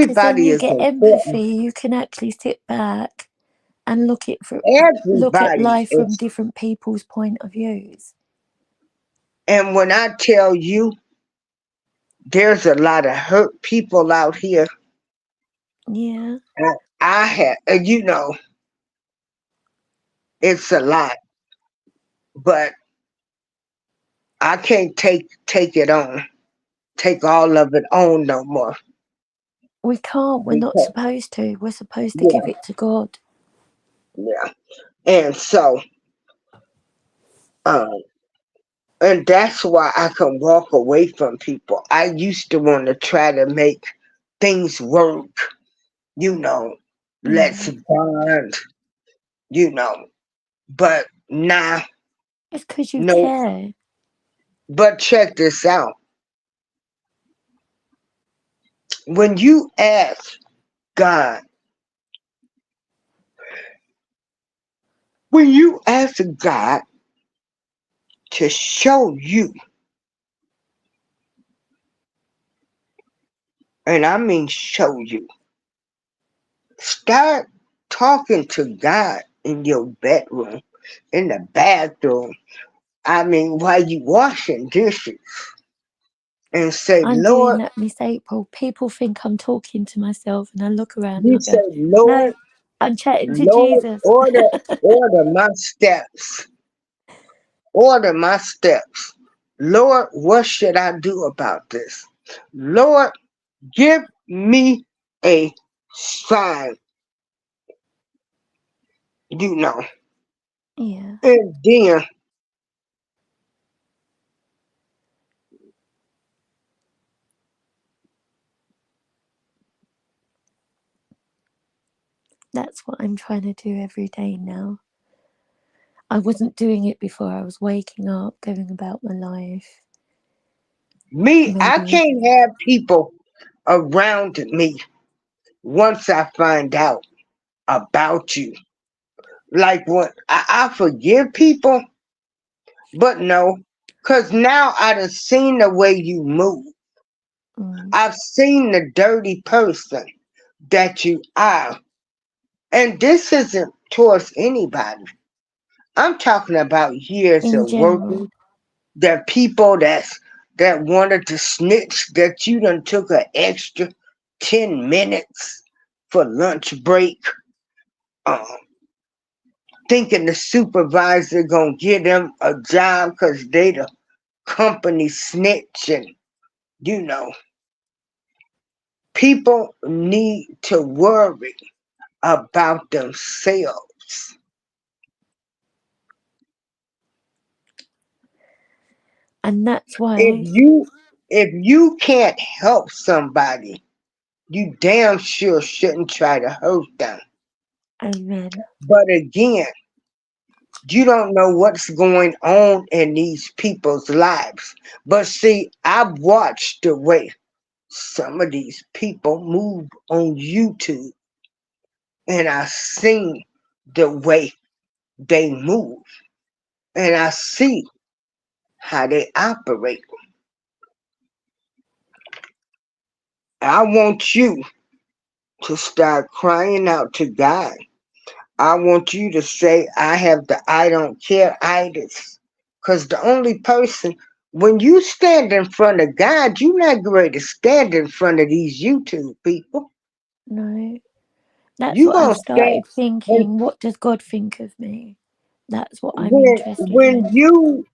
Because then Everybody you is get important. empathy. You can actually sit back and look at Everybody life from is, different people's point of views. and when I tell you, there's a lot of hurt people out here. Yeah. I have, it's a lot, but I can't take it on, take all of it on no more. We can't. We're not Because, supposed to. We're supposed to give yeah, it to God. yeah. And so, um, and that's why I can walk away from people. I used to want to try to make things work, you know, let's Mm. bond, you know, but nah, It's because you no. care. But check this out. When you ask God, when you ask God to show you, and I mean show you, start talking to God in your bedroom, in the bathroom. I mean, while you washing dishes, and say, I'm doing Lord, that, Miss April. People think I'm talking to myself, and I look around and you I say, go, Lord, no, I'm chatting to Lord, Jesus. order my steps. Order my steps. Lord, what should I do about this? Lord, give me a sign, you know. Yeah, And then that's what I'm trying to do every day now. I wasn't doing it before. I was waking up, going about my life. I Maybe. can't have people around me once I find out about you. Like when I forgive people, but no. Cause now I done seen the way you move. Mm. I've seen the dirty person that you are. And this isn't towards anybody. I'm talking about years In of general. working. The people that wanted to snitch, that you done took an extra 10 minutes for lunch break, um, thinking the supervisor gonna give them a job because they the company snitch. And you know, people need to worry about themselves. And that's If why, you can't help somebody, you damn sure shouldn't try to hurt them. amen. But again, you don't know what's going on in these people's lives. But see, I've watched the way some of these people move on YouTube, and I've seen the way they move, and I see how they operate. I want you to start crying out to God. I want you to say, I have the I don't care itis. Because the only person, when you stand in front of God, you're not going to stand in front of these YouTube people. No. That's You're what going I've to stand. started thinking. What does God think of me? That's what I'm when, interested when, in. you,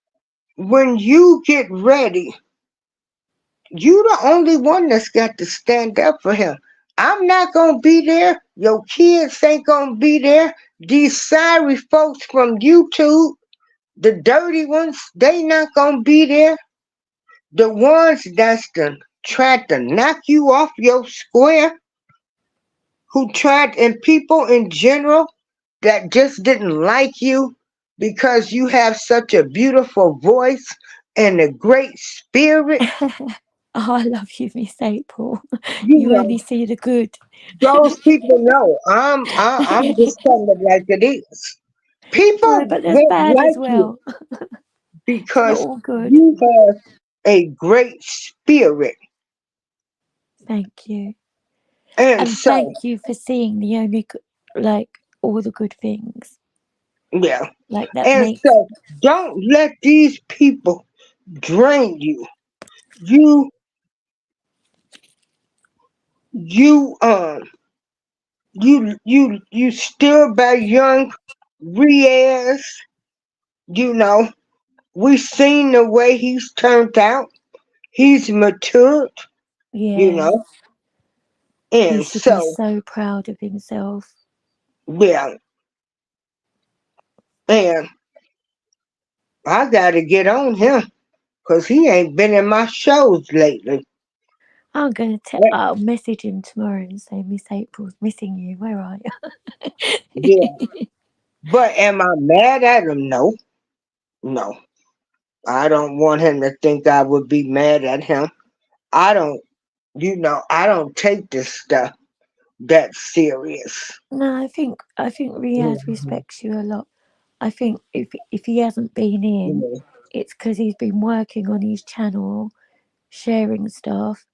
when you get ready, you the only one that's got to stand up for him. I'm not going to be there. Your kids ain't going to be there. These sorry folks from YouTube, the dirty ones, they not gonna be there. The ones that's done tried to knock you off your square, who tried, and people in general that just didn't like you because you have such a beautiful voice and a great spirit. Oh, I love you, Miss April. You You know, only see the good. those people know I'm just telling it like it is. No, People but there's won't bad as like you well. It's not because all good. you have a great spirit. Thank you. And And so, thank you for seeing the only, like, all the good things. yeah. Like, that And makes. so, don't let these people drain you. You, you, you still by young Riaz. You know, we seen the way he's turned out. He's matured. You Yeah. know, He and should be so, so proud of himself. yeah. And I gotta get on him because he ain't been in my shows lately. I'm going to I'll message him tomorrow and say, Miss April's missing you. Where are Yeah. you? But am I mad at him? No. No. I don't want him to think I would be mad at him. I don't, I don't take this stuff that serious. No, I think Riaz Mhm. respects you a lot. I think if he hasn't been in, Yeah. it's because he's been working on his channel, sharing stuff.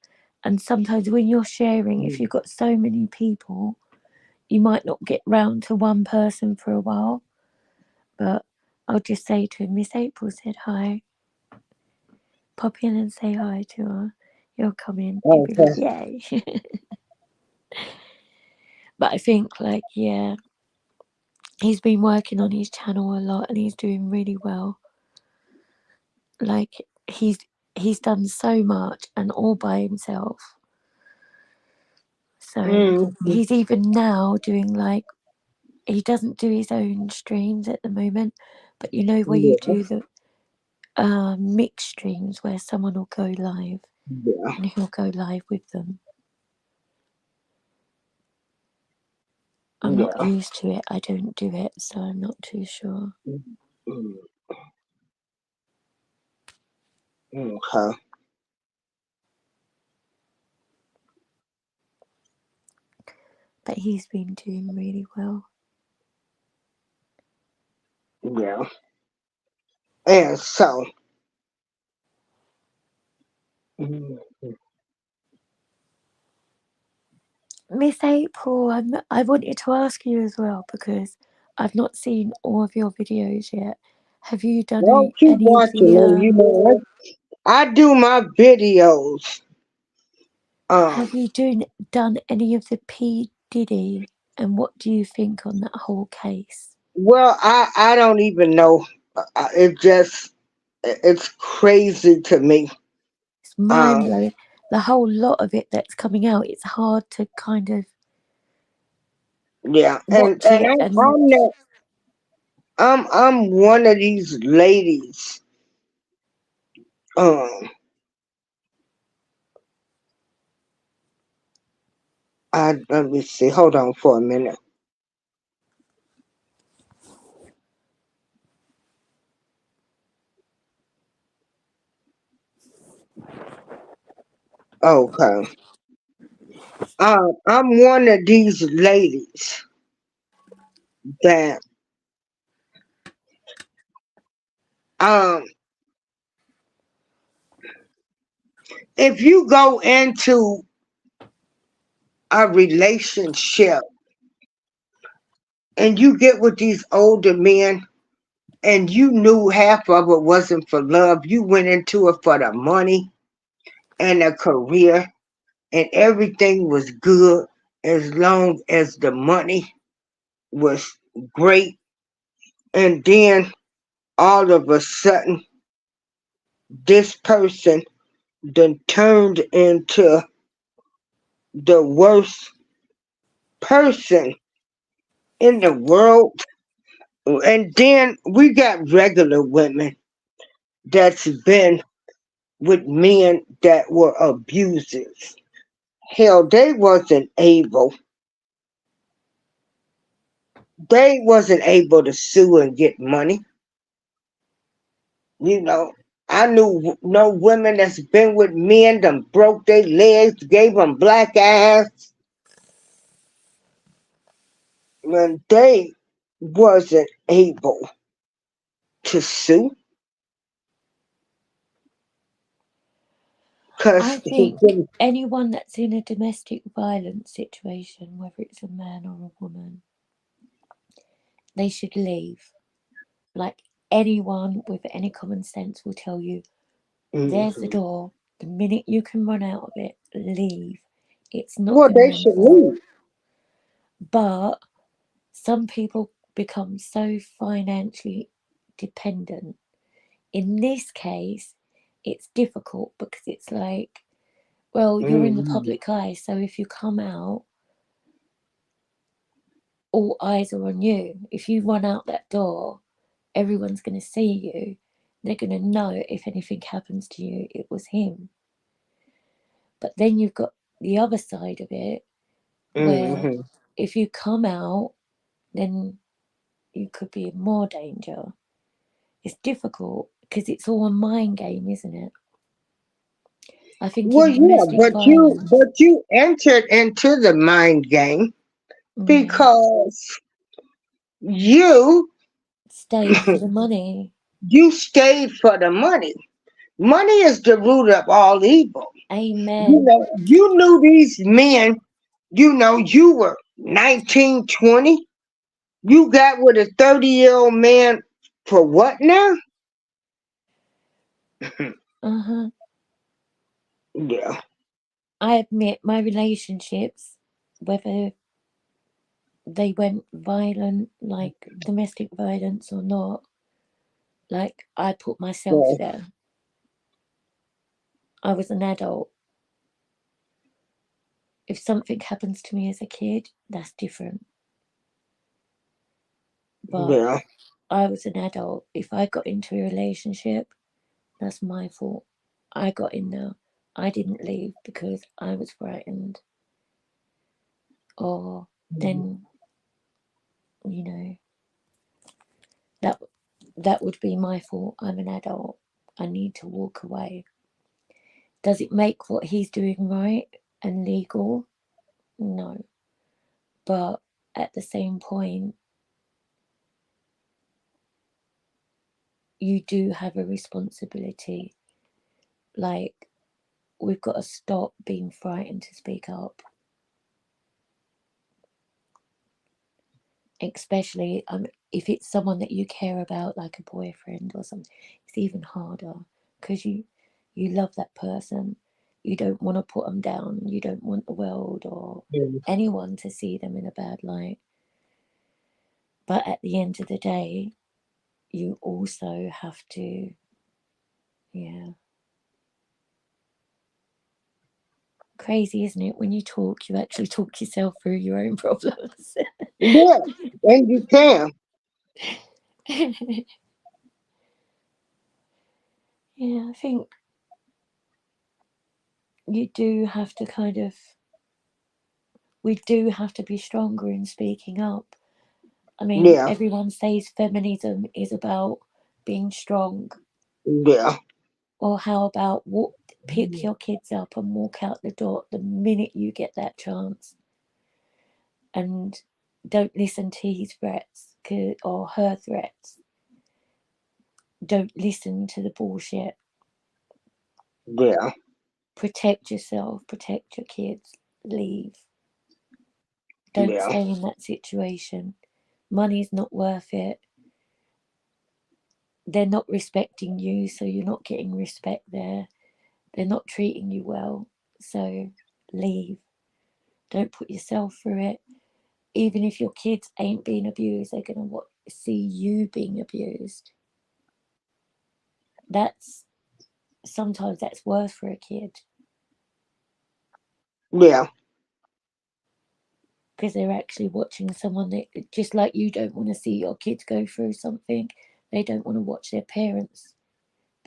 And sometimes when you're sharing, if you've got so many people, you might not get round to one person for a while. But I'll just say to him, Miss April said hi. Pop in and say hi to her. He'll come in. He'll be like, Okay. yay. But I think, like, yeah, he's been working on his channel a lot and he's doing really well. Like, he's done so much and all by himself. So Mm. he's even now doing, like, he doesn't do his own streams at the moment, but you know where you Yeah. do the mixed streams where someone will go live Yeah. and he'll go live with them. I'm not Yeah. used to it. I don't do it, so I'm not too sure. Mm. Okay. But he's been doing really well. Yeah. And so, Mhm. Miss April, I wanted to ask you as well because I've not seen all of your videos yet. Have you done Well, keep any of watching them. You the know, I do my videos. have you done any of the P Diddy, and what do you think on that whole case? Well, I don't even know. It's crazy to me. It's mind blowing. The whole lot of it that's coming out, it's hard to kind of Yeah, and watch it and I'm not. I'm one of these ladies. Um, let me see. Hold on for a minute. Okay. I'm one of these ladies that um, if you go into a relationship and you get with these older men and you knew half of it wasn't for love, you went into it for the money and a career, and everything was good as long as the money was great. And then all of a sudden, this person then turned into the worst person in the world. And then we got regular women that's been with men that were abusive. Hell, they wasn't able to sue and get money. You know, I knew no women that's been with men that broke their legs, gave them black eyes, when they wasn't able to sue I because he think didn't. anyone that's in a domestic violence situation, whether it's a man or a woman, they should leave. Like anyone with any common sense will tell you, there's the Mhm. door. The minute you can run out of it, leave. It's not Well, your they man's should fault. leave. But some people become so financially dependent. In this case, it's difficult because it's like, well, you're in the Mhm. public eye, so if you come out, all eyes are on you. If you run out that door, everyone's going to see you. They're going to know if anything happens to you, it was him. But then you've got the other side of it where Mhm. if you come out, then you could be in more danger. It's difficult because it's all a mind game, isn't it? I think Well, in yeah, domestic violence, but you entered into the mind game yeah, because you stayed for the money. you stayed for the money. Money is the root of all evil. Amen. You knew these men. You were 19, 20. You got with a 30-year-old man for what now? Uh-huh. Yeah. I admit my relationships, whether they went violent, like domestic violence or not, like I put myself So, there. I was an adult. If something happens to me as a kid, that's different. But yeah. I was an adult. If I got into a relationship, that's my fault. I got in there. I didn't leave because I was frightened. Or then, you know, that that would be my fault. I'm an adult. I need to walk away. Does it make what he's doing right and legal? No. But at the same point, you do have a responsibility. Like, we've got to stop being frightened to speak up. Especially if it's someone that you care about, like a boyfriend or something, it's even harder because you love that person. You don't want to put them down. You don't want the world or anyone to see them in a bad light. But at the end of the day, you also have to, crazy, isn't it? When you talk, you actually talk yourself through your own problems. Yeah, and you can. Yeah, I think you do have to we do have to be stronger in speaking up. I mean, Yeah, everyone says feminism is about being strong. yeah, Or how about pick your kids up and walk out the door the minute you get that chance. And don't listen to his threats or her threats. Don't listen to the bullshit. yeah, Protect yourself, protect your kids, leave. Don't yeah, stay in that situation. Money's not worth it. They're not respecting you, so you're not getting respect there. They're not treating you well, so leave. Don't put yourself through it. Even if your kids ain't being abused, they're going to see you being abused. Sometimes that's worse for a kid. yeah, Because they're actually watching someone that, just like you don't want to see your kids go through something, they don't want to watch their parents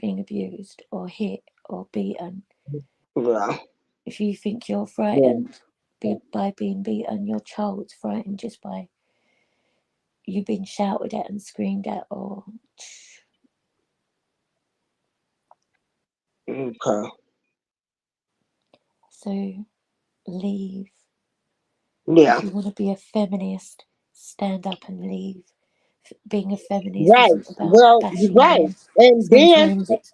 being abused or hit or beaten. yeah, If you think you're yeah, frightened by being beaten, your child's frightened just by you being shouted at and screamed at or... okay, So leave. yeah, If you want to be a feminist, stand up and leave. Being a feminist right. isn't about Well, you're bashing right. men. And Sometimes it's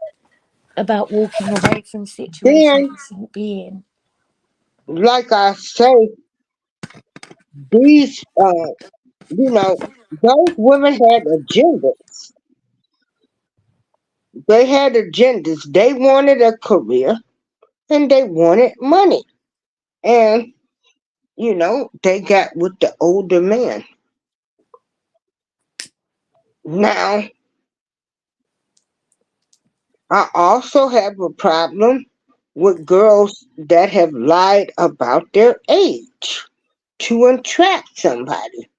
about walking away from situations then, you shouldn't be in. like I say, these, those women had agendas. They had agendas. They wanted a career and they wanted money. And, they got with the older man. Now, I also have a problem with girls that have lied about their age to entrap somebody.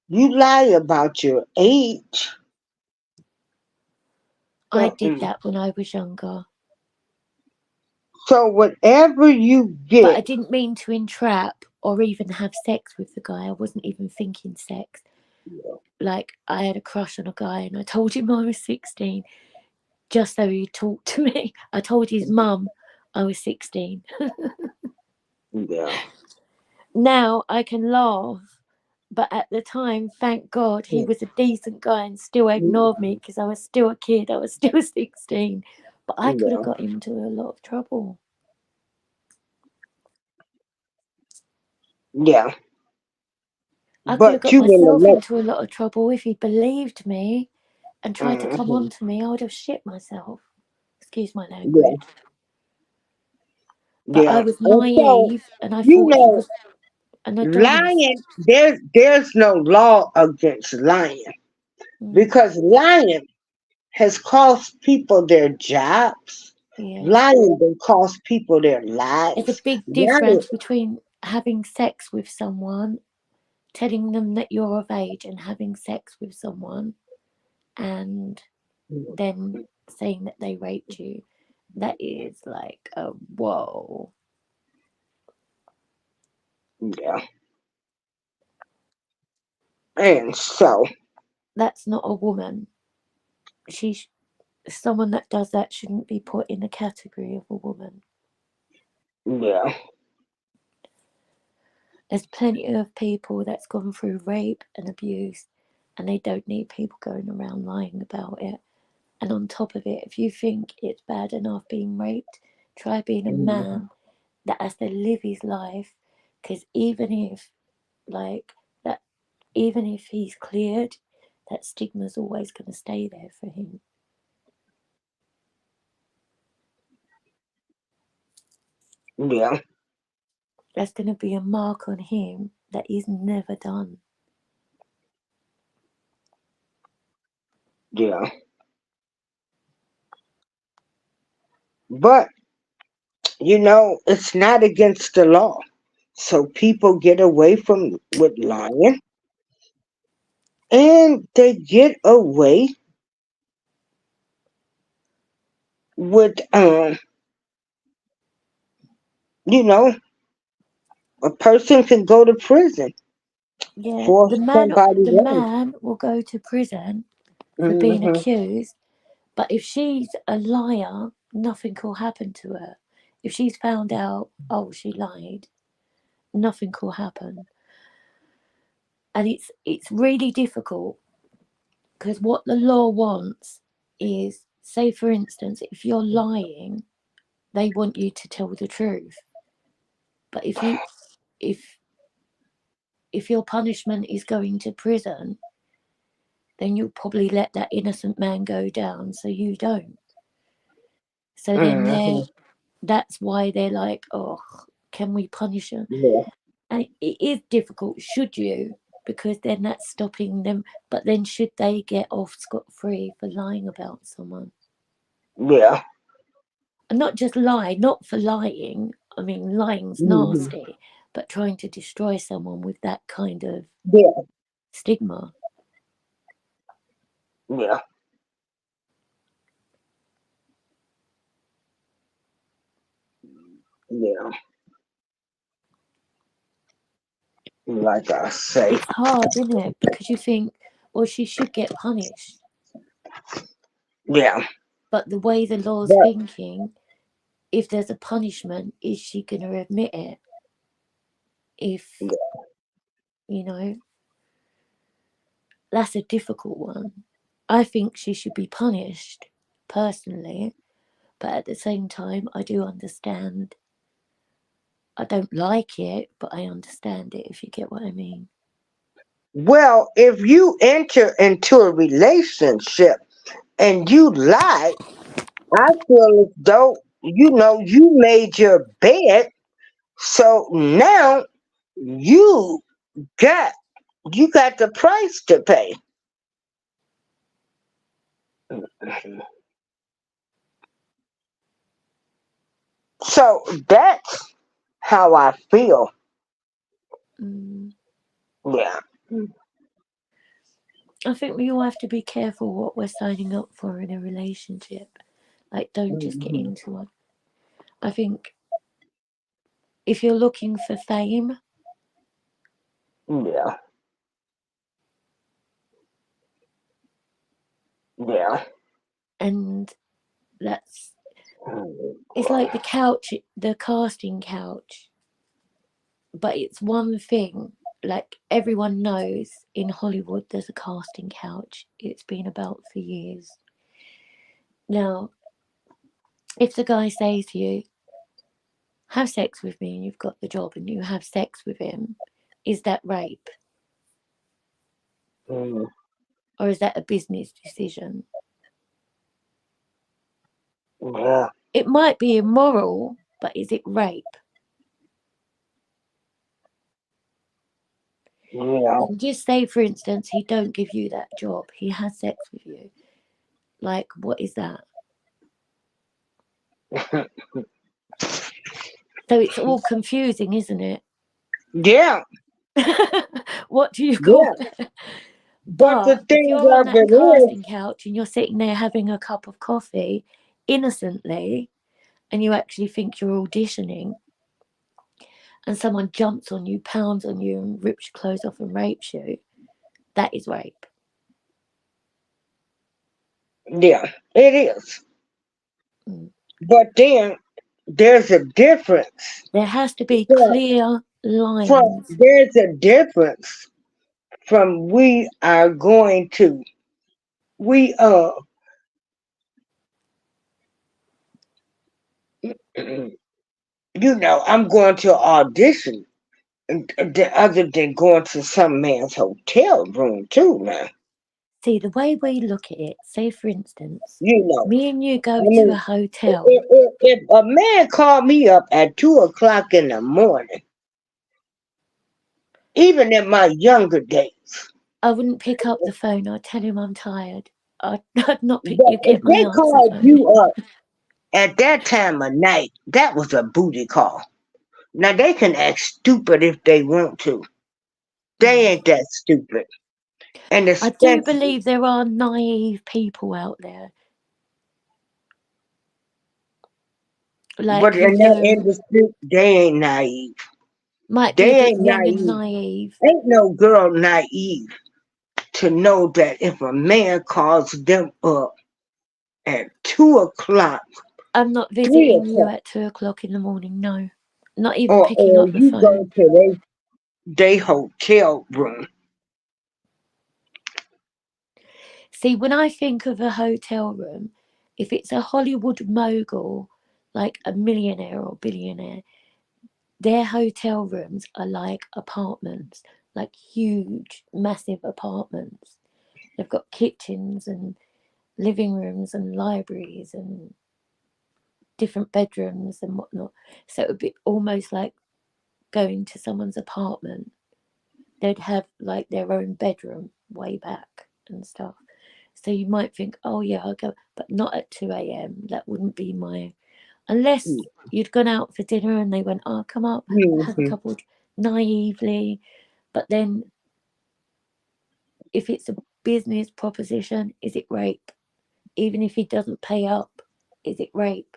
You lie about your age. I did Mm-mm. that when I was younger. So whatever you But I get, didn't mean to entrap or even have sex with the guy. I wasn't even thinking sex. Like, I had a crush on a guy and I told him I was 16 just so he'd talk to me. I told his mum I was 16. yeah, Now I can laugh, but at the time, thank God, he was a decent guy and still ignored me because I was still a kid. I was still 16. But I could have yeah, got him into a lot of trouble. yeah. I could have But got you wouldn't myself have into a lot of trouble if he believed me and tried to let. come Hmm. on to me. I would have shit myself. Excuse my Yeah, language. But I yeah. was And so, naive and I you thought he know, was an Adonis. lying, there's no law against lying Mm, because lying has cost people their jobs. yeah. Lying can cost people their There's a lives. big Lying, difference between having sex with someone, telling them that you're of age and having sex with someone, and then saying that they raped you. That is like a whoa. yeah. And so, That's not a woman. Someone that does that shouldn't be put in the category of a woman. yeah, There's plenty of people that's gone through rape and abuse, and they don't need people going around lying about it. And on top of it, if you think it's bad enough being raped, Try being a man that has to live his life, because even if he's cleared, that stigma's always going to stay there for him. Yeah. That's going to be a mark on him that he's never done. Yeah. But, it's not against the law. So people get away with lying. And they get away with, a person can go to prison Yeah, for the somebody else. man will go to prison for being Mm-hmm. accused, but if she's a liar, nothing will happen to her. If she's found out, oh, she lied, nothing will happen. And it's really difficult, because what the law wants is, say for instance, if you're lying, they want you to tell the truth. But if your punishment is going to prison, then you'll probably let that innocent man go down, so you don't. So then that's why they're like, oh, can we punish him? Yeah. And it is difficult, should you? Because then that's stopping them. But then should they get off scot-free for lying about someone? Yeah. And not just lie, not for lying. I mean, lying's Mm-hmm. nasty, but trying to destroy someone with that kind of Yeah. stigma. Yeah. Yeah. Like I say. It's hard, isn't it? Because you think, well, she should get punished. Yeah. But the way the law's But, thinking, if there's a punishment, is she going to admit it? If, that's a difficult one. I think she should be punished, personally. But at the same time, I do understand. I don't like it, but I understand it, if you get what I mean. well, if you enter into a relationship and you lie, I feel as though, you made your bed. So now you got the price to pay. So that's how I feel. Mm. Yeah. I think we all have to be careful what we're signing up for in a relationship. Like, don't just get into one. I think if you're looking for fame, Yeah. Yeah. and it's like the casting couch, but it's one thing. Like, everyone knows in Hollywood there's a casting couch. It's been about for years. Now, if the guy says to you, have sex with me, and you've got the job and you have sex with him, is that rape? Mm. Or is that a business decision? Yeah. It might be immoral, but is it rape? Yeah. And just say, for instance, he don't give you that job. He has sex with you. Like, what is that? So it's all confusing, isn't it? Yeah. What do you call Yeah. it? But the But if thing you're on of that it is, casting couch and you're sitting there having a cup of coffee innocently, and you actually think you're auditioning, and someone jumps on you, pounds on you, and rips your clothes off and rapes you, that is rape. yeah, it is. Mm. But then there's a difference. There has to be From, clear lines. there's a difference from we are going to we You know, I'm going to audition the other than going to some man's hotel room too now. See, the way we look at it, say for instance, You know, me and you I go to a mean, hotel. if a man called me up at 2 o'clock in the morning, even in my younger days, I wouldn't pick up the phone. I'd tell him I'm tired. I'd not pick. but You if get my they answer called phone. you up at that time of night, that was a booty call. Now they can act stupid if they want to. They ain't that stupid. And I do especially, believe there are naive people out there, like but who in that know industry, they ain't naive. might be a They bit ain't young and naive. naive. Ain't no girl naive to know that if a man calls them up at 2 o'clock, I'm not 3 visiting you o'clock, at 2 o'clock in the morning. No, not even picking or up the you go phone. to they hotel room. See, when I think of a hotel room, if it's a Hollywood mogul, like a millionaire or billionaire, their hotel rooms are like apartments, like huge, massive apartments. They've got kitchens and living rooms and libraries and different bedrooms and whatnot. So it would be almost like going to someone's apartment. They'd have like their own bedroom way back and stuff. So you might think, oh yeah, I'll go, but not at 2 a.m. That wouldn't be my, unless you'd gone out for dinner and they went, oh, come up, have a couple, naively. But then if it's a business proposition, is it rape? Even if he doesn't pay up, is it rape?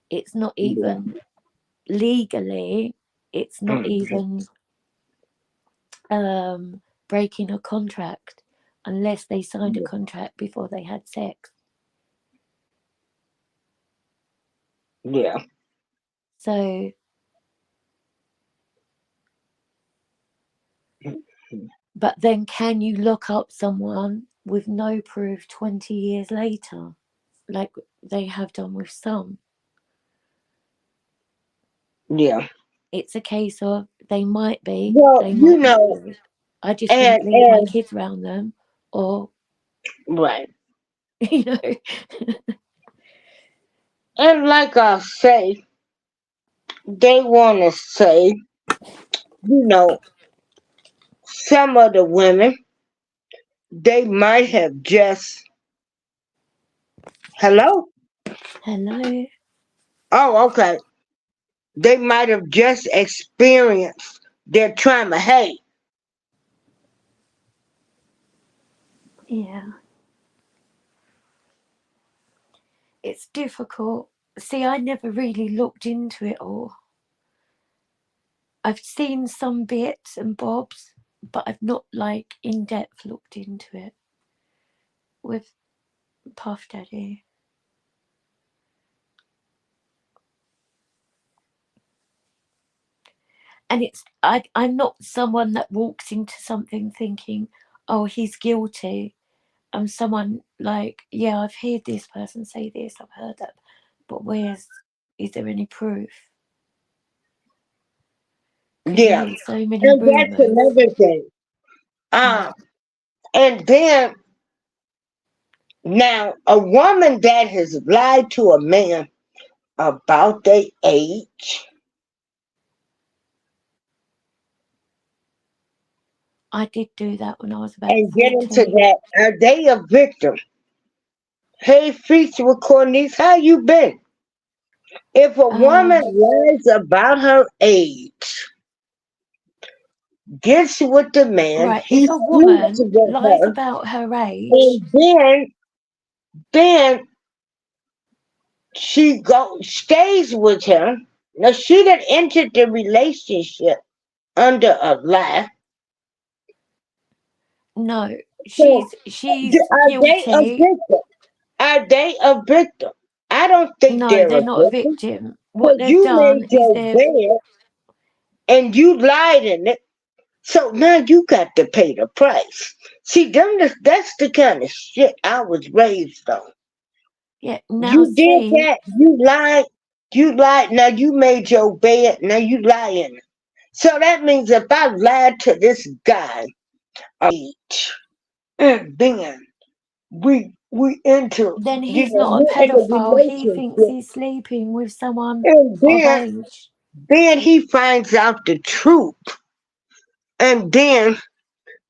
It's not even legally, it's not even breaking a contract unless they signed a contract before they had sex. Yeah. So, but then can you lock up someone with no proof 20 years later, like they have done with some? Yeah. It's a case of they might be, Well, they you might not know, be. I just wouldn't leave my kids around them, or right. you know. And like I say, they want to say, you know, some of the women, they might have just, hello? Hello. Oh, okay. They might have just experienced their trauma. Hey, Yeah. It's difficult. See, I never really looked into it all. I've seen some bits and bobs, but I've not like in depth looked into it with Puff Daddy. And I'm not someone that walks into something thinking, oh, he's guilty. I'm someone like, yeah, I've heard this person say this, I've heard that, but is there any proof? Because you yeah. hear so many And that's rumours. another thing. And then now a woman that has lied to a man about their age. I did do that when I was about And get 14. into that. Are they a victim? Hey, Feature with Cornice, how you been? If a woman lies about her age, gets with the man, Right, he if a woman sleeps with lies her, about her age, and then she stays with him. Now she done entered the relationship under a lie. no, So she's are they a guilty. victim? Are they a victim? I don't think No, they're they're a not a victim. victim. What Because they've you done made is your they've bed and you lied in it. So now you got to pay the price. See, that's the kind of shit I was raised on. Yeah, now You did see, that, you lied, now you made your bed, now you lying. So that means if I lied to this guy, age, and then we enter, then you he's know, not a we're in a pedophile. He thinks relationship, he's sleeping with someone and of age. then he finds out the truth, and then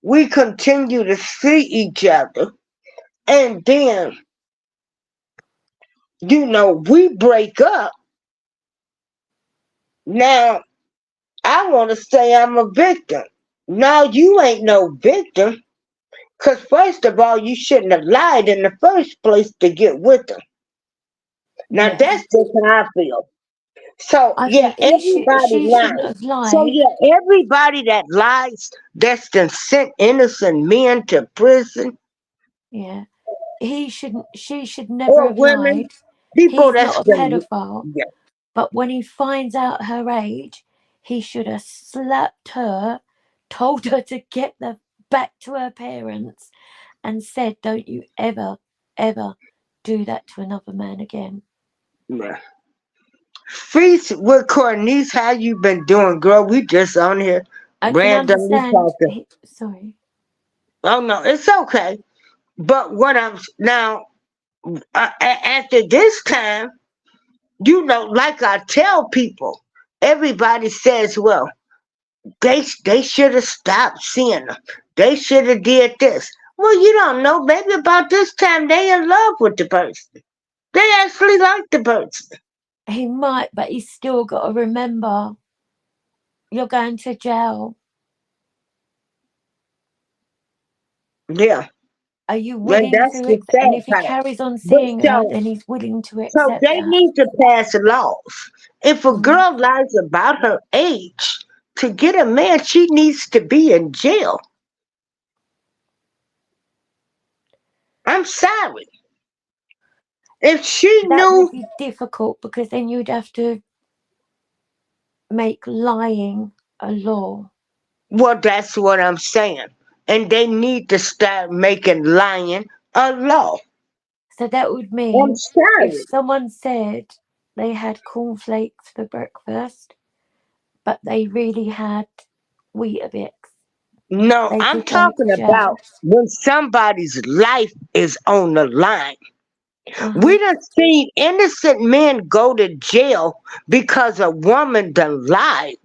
we continue to see each other, and then we break up. Now I want to say I'm a victim. No, you ain't no victim. Because first of all, you shouldn't have lied in the first place to get with him. Now Yeah. that's just how I feel. So I yeah, think everybody she shouldn't lies. have So lied. yeah, everybody that lies, that's done sent innocent men to prison, Yeah. She should never or have women, lied. people He's that's not a done. pedophile. Yeah, But when he finds out her age, he should have slapped her, told her to get back to her parents, and said, "Don't you ever, ever do that to another man again." yeah. Feast with Cornice, how you been doing, girl? We just on here I can randomly understand. talking. Sorry. Oh no, it's okay. But what I'm now after this time, like I tell people, everybody says, well, they should have stopped seeing them. They should have did this. Well, you don't know. Maybe about this time they in love with the person. They actually like the person. He might, but he's still got to remember you're going to jail. Yeah. Are you And willing that's to? the And sad if he part. carries on But seeing her, then he's willing to so accept they that. need to pass laws. If a Mm. girl lies about her age to get a man, she needs to be in jail. I'm sorry. If she That would knew, be difficult because then you'd have to make lying a law. well, that's what I'm saying. And they need to start making lying a law. So that would I'm mean if sorry. someone said they had cornflakes for breakfast, but they really had Weetabix, No, they I'm could go talking to jail. about when somebody's life is on the line. Uh-huh. We done seen innocent men go to jail because a woman done lied.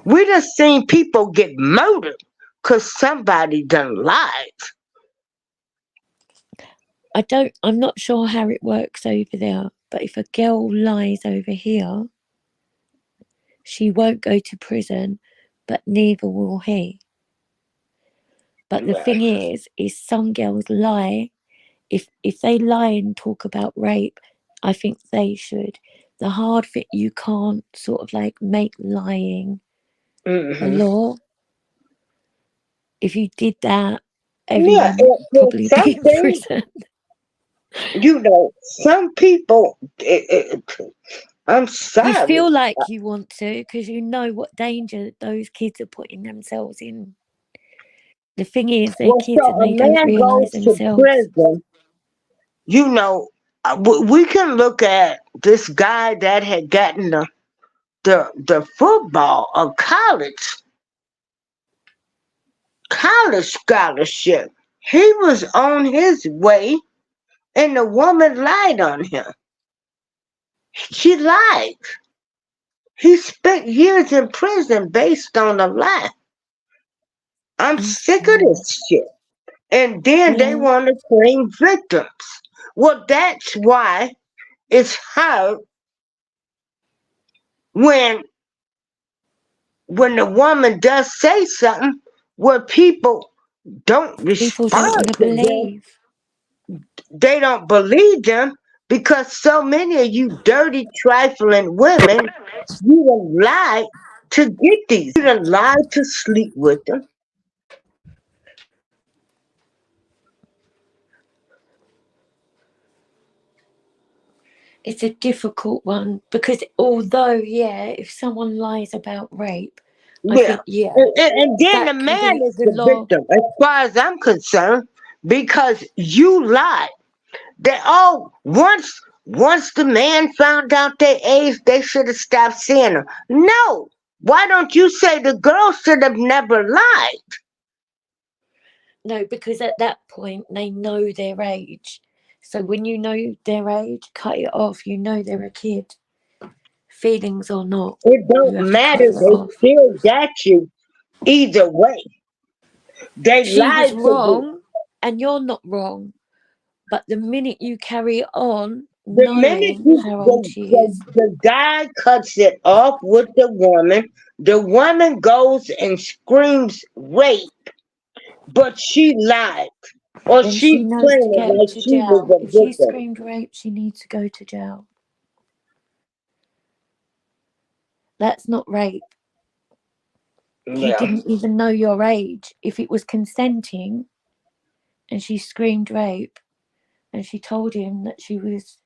We done seen people get murdered because somebody done lied. I'm not sure how it works over there, but if a girl lies over here, she won't go to prison, but neither will he. But the thing is some girls lie. If they lie and talk about rape, I think they should. The hard thing, you can't sort of like make lying a law. If you did that, Yeah, everyone would probably be in something, prison. some people, I'm You sorry. feel like you want to because you know what danger those kids are putting themselves in. The thing is, they're Well, kids so and a they don't man realise goes to themselves. prison, you know, we can look at this guy that had gotten the football, a college scholarship. He was on his way, and the woman lied on him. She lied. He spent years in prison based on a lie. I'm sick of this shit. And then they Yeah. want to claim victims. Well, that's why it's hard when the woman does say something where people don't People don't respond want to to them. believe. They don't believe them because so many of you dirty, trifling women, you done lied to get these. You done lied to sleep with them. It's a difficult one because although, yeah, if someone lies about rape, I Yeah. think, yeah, And then the that can man be is the the law. victim, as far as I'm concerned, because you lied. Once the man found out their age, they should have stopped seeing her. No. Why don't you say the girl should have never lied? No, because at that point they know their age. So when you know their age, cut it off. You know they're a kid. Feelings or not, It you don't have to cut matter. it They off. still got you either way. They She was lied to you. wrong and you're not wrong. But the minute you carry on The minute knowing how old she is, the guy cuts it off with the woman goes and screams rape, but she lied. Or then she's she knows to playing it get like to she was jail. a If she victim. screamed rape, she needs to go to jail. That's not rape. He Yeah. didn't even know your age. If it was consenting and she screamed rape and she told him that she was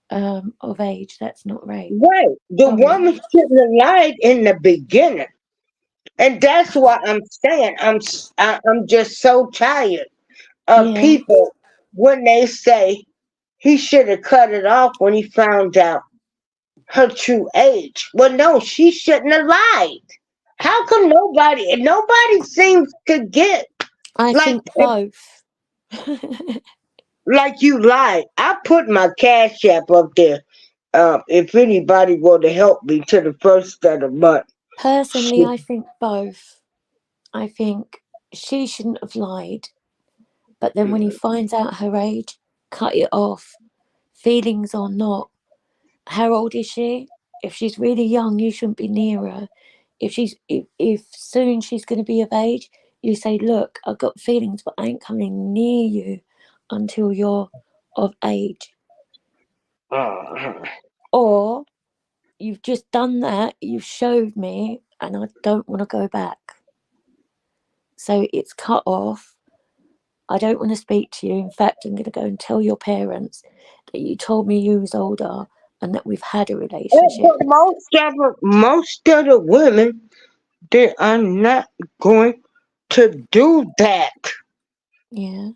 of age, that's not rape. Right. The Sorry. woman shouldn't have lied in the beginning. And that's why I'm saying I'm just so tired of Yeah. people when they say he should have cut it off when he found out her true age. Well, no, she shouldn't have lied. How come nobody seems to get I like think both. like you lied? I put my cash app up there. If anybody want to help me to the first of the month. Personally, I think both. I think she shouldn't have lied. But then when he finds out her age, cut it off. Feelings or not. How old is she? If she's really young, you shouldn't be near her. If soon she's going to be of age, you say, look, I've got feelings, but I ain't coming near you until you're of age. Or you've just done that, you've showed me, and I don't want to go back. So it's cut off. I don't want to speak to you. In fact, I'm going to go and tell your parents that you told me you was older and that we've had a relationship. But most of the women, they are not going to do that. Yeah.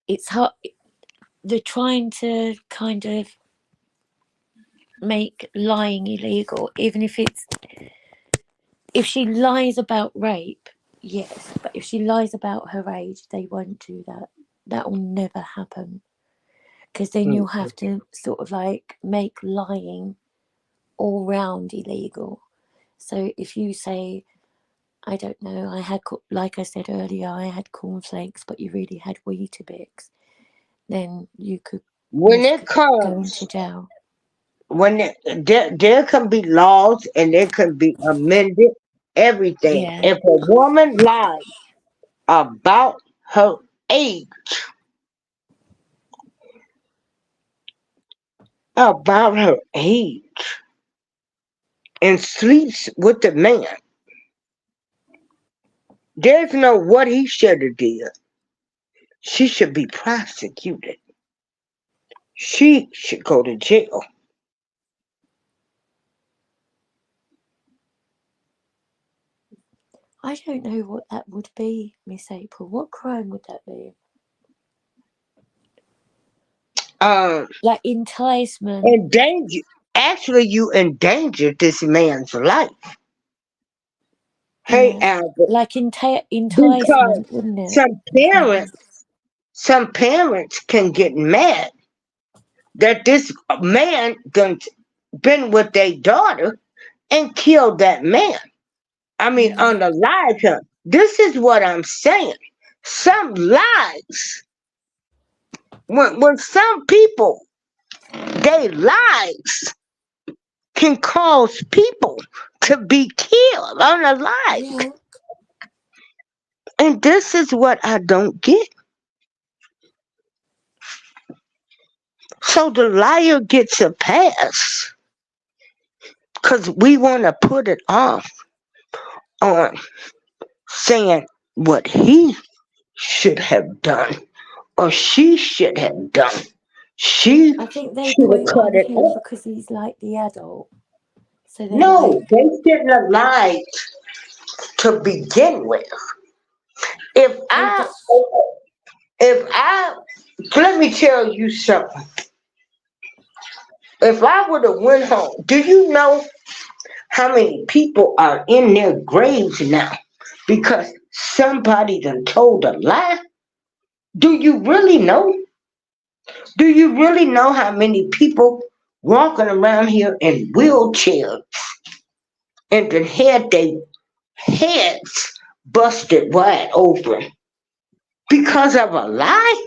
It's hard. They're trying to kind of make lying illegal, even if she lies about rape, yes, but if she lies about her age, they won't do that. That will never happen, because then you'll have to sort of like make lying all round illegal. So if you say, I don't know, like I said earlier, I had cornflakes, but you really had Weetabix, then you could When risk it going comes, to jail. there can be laws and there can be amended everything. Yeah. If a woman lies about her age, and sleeps with the man, there's no what he should have did. She should be prosecuted. She should go to jail. I don't know what that would be, Miss April. What crime would that be? Like enticement. Endanger. Actually, you endangered this man's life. Hey, Yeah. Albert. Like Because enticement, wouldn't it? some parents can get mad that this man done been with their daughter and killed that man. I mean, unalive him. This is what I'm saying. Some lies. When some people, they lies can cause people to be killed unalive. Yeah. And this is what I don't get. So the liar gets a pass because we want to put it off on saying what he should have done or she should have done. She I think they should put have it cut on it him off. because he's like the adult. So they're No, like, they shouldn't have lied to begin with. If they I, just, if I, let me tell you something. If I would have went home, do you know how many people are in their graves now because somebody done told a lie? Do you really know? Do you really know how many people walking around here in wheelchairs and then had their heads busted wide open because of a lie?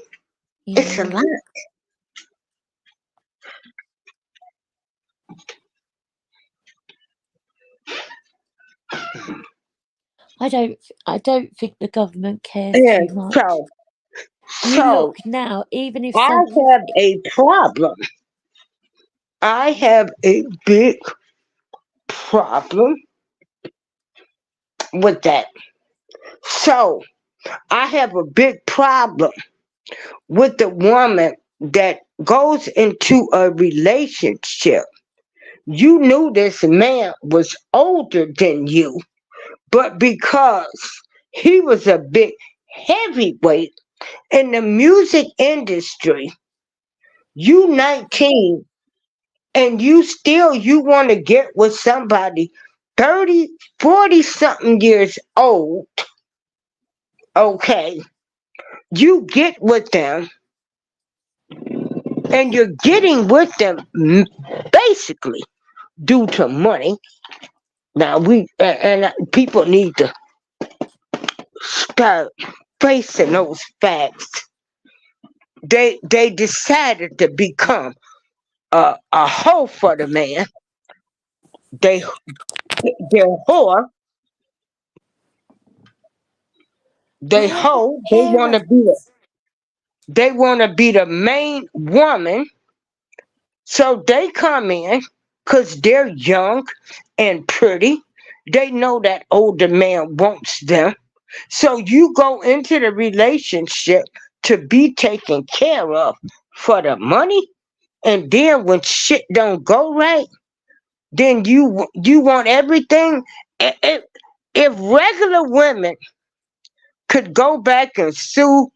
It's a yeah. lie. I don't think the government cares too And much. so, You so look now, even if I some, have a problem. I have a big problem with that. So I have a big problem with the woman that goes into a relationship. You knew this man was older than you, but because he was a big heavyweight in the music industry, you 19 and you want to get with somebody 30, 40 something years old, okay? You get with them and you're getting with them basically due to money. Now people need to start facing those facts. They decided to become a hoe for the man. They they're whore. They yeah, but hoe. parents, They want to be the main woman. So they come in because they're young and pretty. They know that older man wants them. So you go into the relationship to be taken care of for the money. And then when shit don't go right, then you want everything. If regular women could go back and sue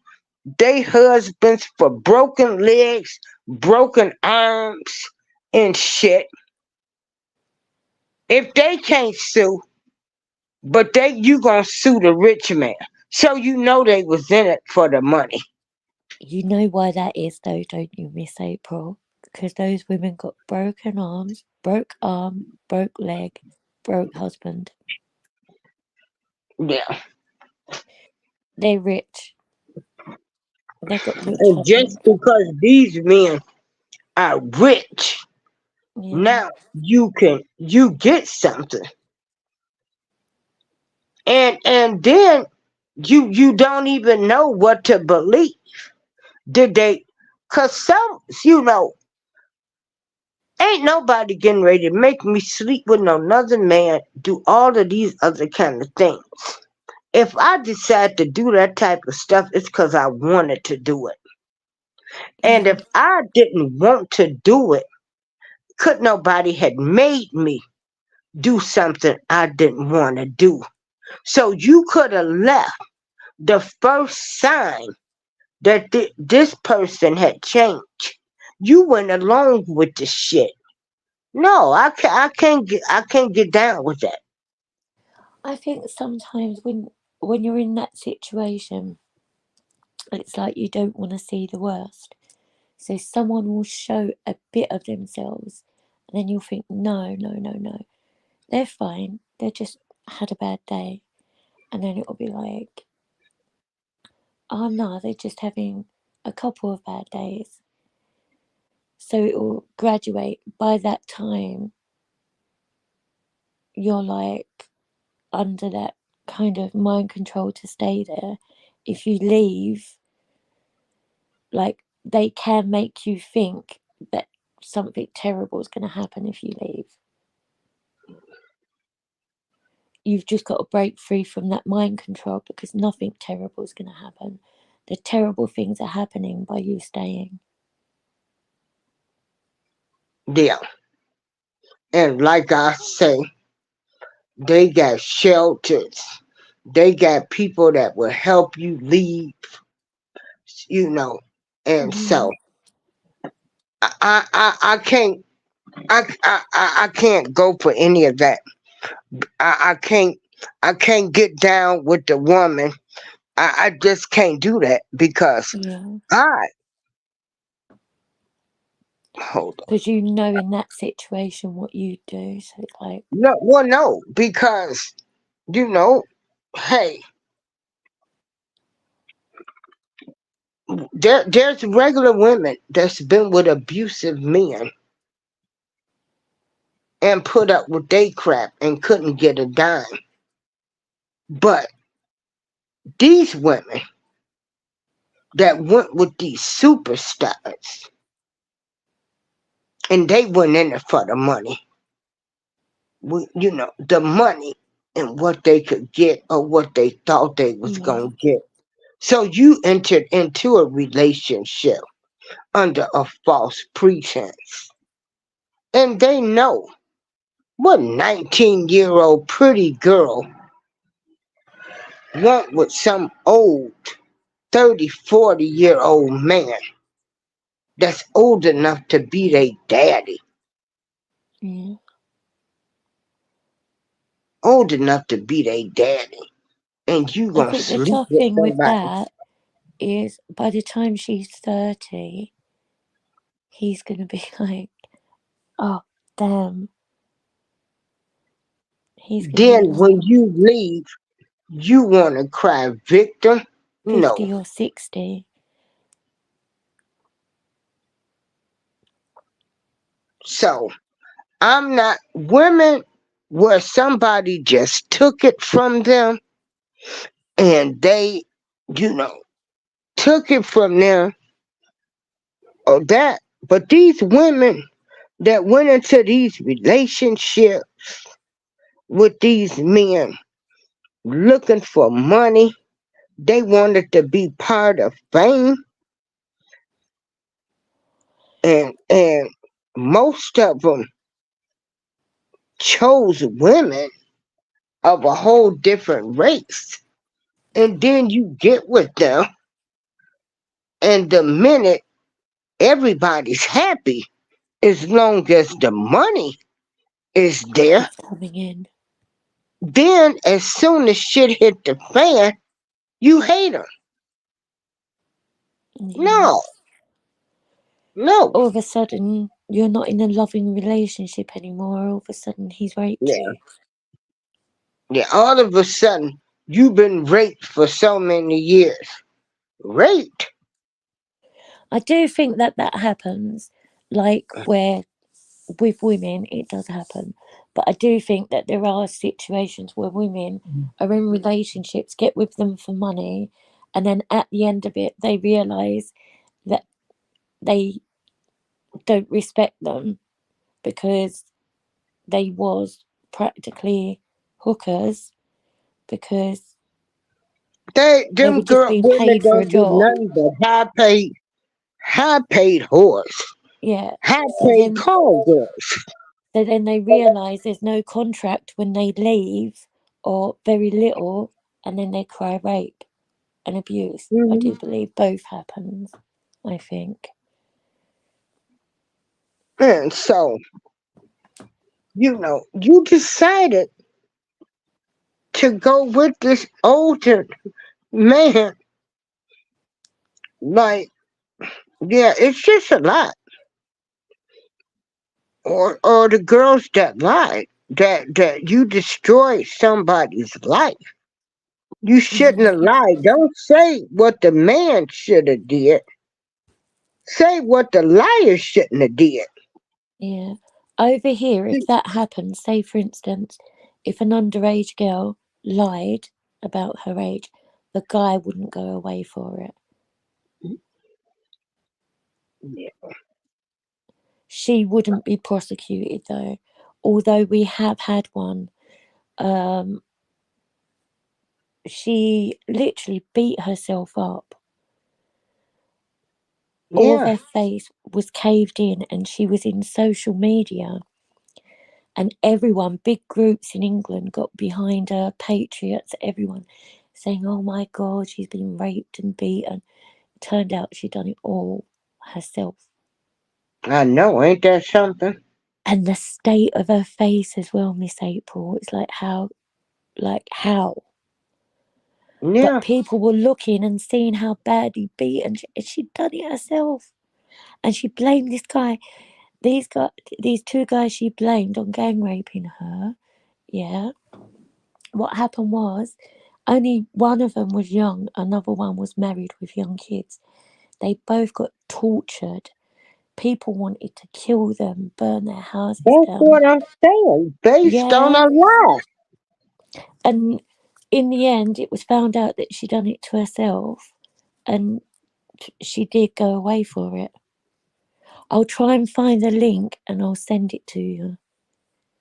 their husbands for broken legs, broken arms, and shit, if they can't sue, but you gonna sue the rich man, so you know they was in it for the money. you know why that is though, don't you, Miss April? Because those women got broken arms, broke arm, broke leg, broke husband. Yeah, They're rich. They got rich and just husband. because these men are rich, Yeah. now you get something, and then you don't even know what to believe. Did they? Cause some ain't nobody getting ready to make me sleep with no another man. Do all of these other kind of things. If I decide to do that type of stuff, it's because I wanted to do it. And Yeah. if I didn't want to do it, could nobody had made me do something I didn't want to do. So you could have left the first sign that this person had changed. You went along with the shit. No, I can't get down with that. I think sometimes when you're in that situation, it's like you don't want to see the worst. So someone will show a bit of themselves, and then you'll think, no, no, no, no, they're fine. They just had a bad day, and then it'll be like, oh no, they're just having a couple of bad days. So it will graduate. By that time, you're like under that kind of mind control to stay there. If you leave, like they can make you think that something terrible is going to happen if you leave. You've just got to break free from that mind control because nothing terrible is going to happen. The terrible things are happening by you staying. Yeah. And like I say, they got shelters. They got people that will help you leave, you know. And Yeah. so I can't I can't go for any of that. I can't get down with the woman. I just can't do that because Yeah. I hold on. Because you know in that situation what you do. So it's like, No, well, no, because you know, hey, there's regular women that's been with abusive men and put up with they crap and couldn't get a dime. But these women that went with these superstars and they went in it for the money. You know, the money and what they could get or what they thought they was yeah. gonna get. So you entered into a relationship under a false pretense. And they know what 19-year-old pretty girl want with some old 30, 40-year-old man that's old enough to be their daddy. Yeah. Old enough to be their daddy. And you I gonna think the sleep tough with thing with somebody. that is by the time she's 30, he's going to be like, oh, damn. He's going to be Then when like you leave, you wanna cry victim? No. 50 or 60. So I'm not women where somebody just took it from them and they, you know, took it from them or that. But these women that went into these relationships with these men looking for money, they wanted to be part of fame, and most of them chose women of a whole different race. And then you get with them, and the minute everybody's happy, as long as the money is there, It's coming in. then as soon as shit hit the fan, you hate them. Yeah. No, no. All of a sudden, you're not in a loving relationship anymore. All of a sudden, he's raped Yeah, you. yeah. All of a sudden, you've been raped for so many years. Raped? I do think that happens, like where with women it does happen, but I do think that there are situations where women are in relationships, get with them for money, and then at the end of it they realize that they don't respect them because they was practically hookers because they were Them just girl being women paid for a don't do job. nothing but high paid whores, Yeah. high So paid then call girls. they realise there's no contract when they leave or very little, and then they cry rape and abuse. I Mhm. do believe both happens, I think. And so, you know, you decided to go with this older man. Like, yeah, it's just a lot. Or the girls that lie, that you destroy somebody's life. You shouldn't Yeah. have lied. Don't say what the man should have did. Say what the liar shouldn't have did. Yeah. Over here, if that happens, say for instance, if an underage girl lied about her age, the guy wouldn't go away for it. Yeah. She wouldn't be prosecuted though. Although we have had one. She literally beat herself up all of Yeah. her face was caved in, and she was in social media. And everyone, big groups in England, got behind her, patriots, everyone, saying, "Oh my God, she's been raped and beaten." It turned out she'd done it all herself. I know, ain't that something? And the state of her face as well, Miss April, it's like how? Yeah. But people were looking and seeing how badly beaten she'd done it herself. And she blamed this guy. These two guys she blamed on gang raping her. Yeah. What happened was only one of them was young, another one was married with young kids. They both got tortured. People wanted to kill them, burn their houses That's down. what I'm saying. Based on Yeah. a lie. And in the end, it was found out that she'd done it to herself, and she did go away for it. I'll try and find the link and I'll send it to you.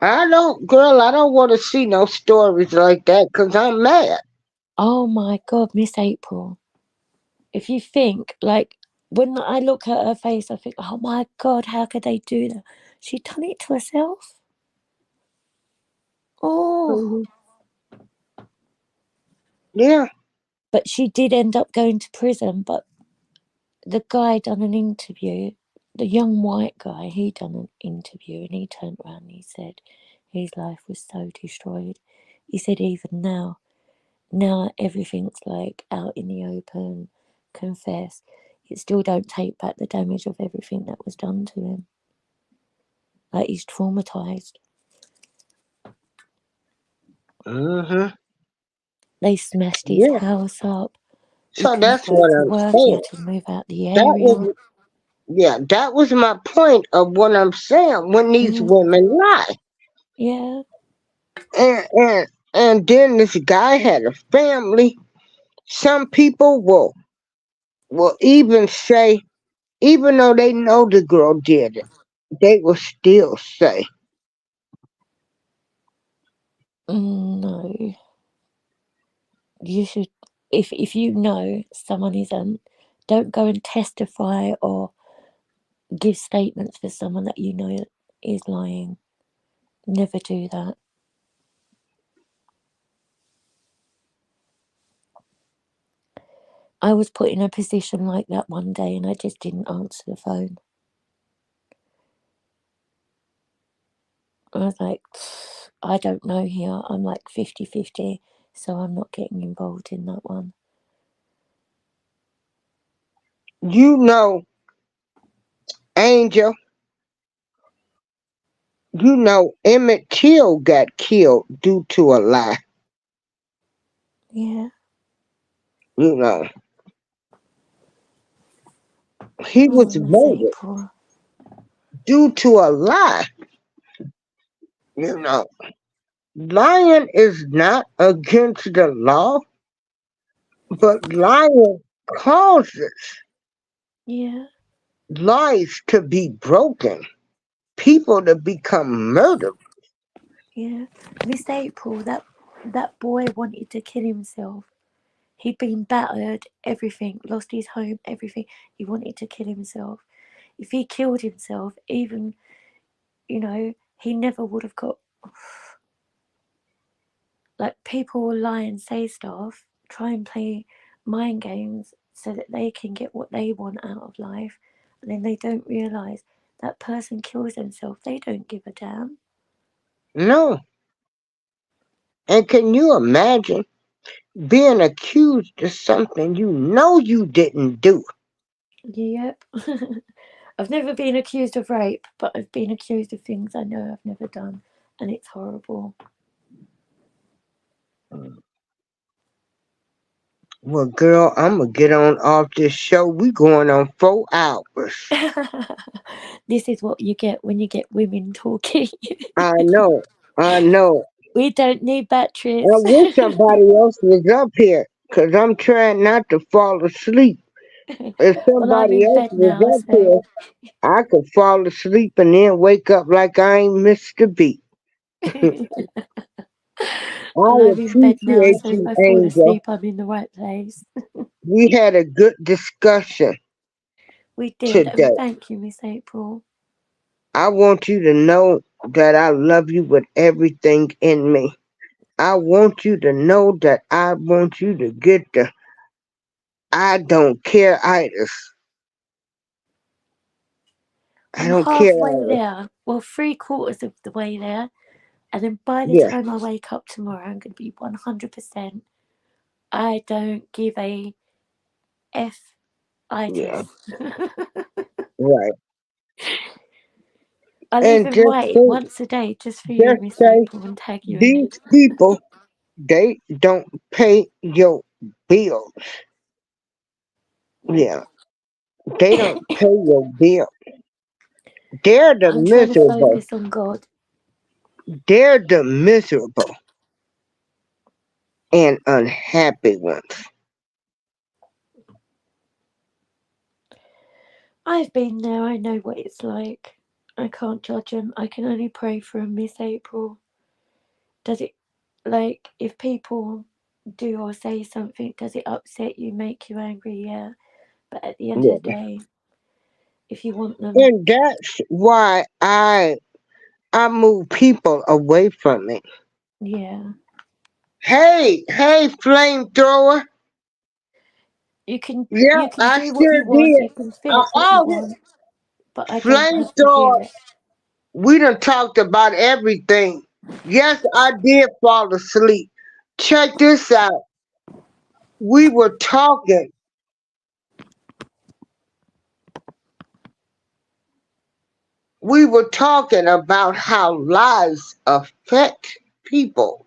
I don't want to see no stories like that because I'm mad. Oh my God, Miss April. If you think, like, when I look at her face, I think, oh my God, how could they do that? She done it to herself. Oh, Mhm. Yeah. but she did end up going to prison. But the guy done an interview, the young white guy, he done an interview, and he turned around and he said his life was so destroyed. He said even now everything's like out in the open, confess, it still don't take back the damage of everything that was done to him. Like, he's traumatized. Mm-hmm. They smashed his Yeah. house up. He So couldn't that's go what to I'm work. He saying. had to move out the That area. was that was my point of what I'm saying when these Mm, women lie. yeah, And then this guy had a family. Some people will even say, even though they know the girl did it, they will still say, no. You should, if you know someone isn't, don't go and testify or give statements for someone that you know is lying. Never do that. I was put in a position like that one day and I just didn't answer the phone. I was like, I don't know here. I'm like 50-50, so I'm not getting involved in that one. you know, Angel, you know, Emmett Till got killed due to a lie. Yeah. You know, he Oh, was Miss murdered April. due to a lie. You know, lying is not against the law, but lying causes Yeah. lies to be broken, people to become murdered. Yeah. Miss April, that boy wanted to kill himself. He'd been battered, everything, lost his home, everything. He wanted to kill himself. If he killed himself, even, he never would have got. Like, people will lie and say stuff, try and play mind games so that they can get what they want out of life, and then they don't realise that person kills themselves. They don't give a damn. No. And can you imagine being accused of something you know you didn't do? Yep. I've never been accused of rape, but I've been accused of things I know I've never done, and it's horrible. Well, girl, I'm gonna get on off this show. We going on 4 hours. This is what you get when you get women talking. I know. I know. We don't need I batteries. wish somebody else was up here because I'm trying not to fall asleep. If Well, I'm somebody in else bed was now, up so. here, I could fall asleep and then wake up like I ain't missed a beat. I Well, I'm in bed now, appreciate so if you, I fall Angel. asleep, I'm in the right place. We had a good discussion. We did, and today. thank you, Miss April. I want you to know that I love you with everything in me. I want you to know that I want you to get the I don't care itis. I I'm don't care halfway itis. there. Well, 3/4 of the way there. And then by the Yeah, time I wake up tomorrow, I'm going to be 100%. I don't give a F yeah, itis. right. I'll And even just write it think, once a day just for you, just Miss say April, and tag you in it. these people, they don't pay your bill. Yeah, they don't pay your bill. They're the I'm trying to miserable. focus on God. They're the miserable and unhappy ones. I've been there. I know what it's like. I can't judge them. I can only pray for 'em, Miss April. Does it, like, if people do or say something, does it upset you, make you angry? Yeah. But at the end of the Yeah. day, if you want them, And that's why I move people away from me. yeah. Hey, flamethrower. You can Yeah, you can I do what sure you want, did. you can think what you Oh, want, but I don't have to flamethrower. hear it. We done talked about everything. Yes, I did fall asleep. Check this out. We were talking. We were talking about how lies affect people.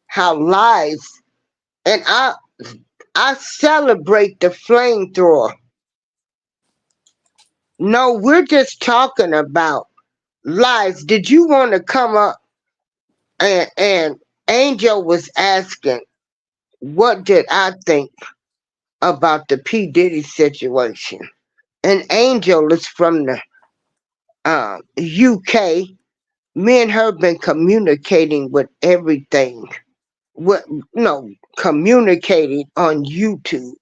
How lies, and I celebrate the flamethrower. No, we're just talking about lies. Did you want to come up and Angel was asking, what did I think about the P. Diddy situation? And Angel is from the UK. Me and her been communicating with everything. With, no, communicating on YouTube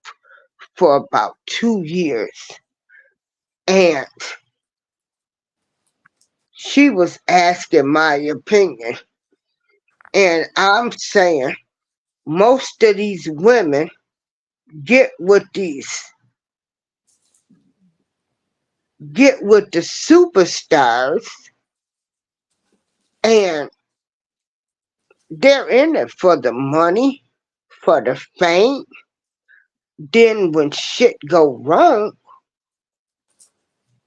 for about 2 years. And she was asking my opinion. And I'm saying most of these women get with the superstars and they're in it for the money, for the fame. Then when shit go wrong,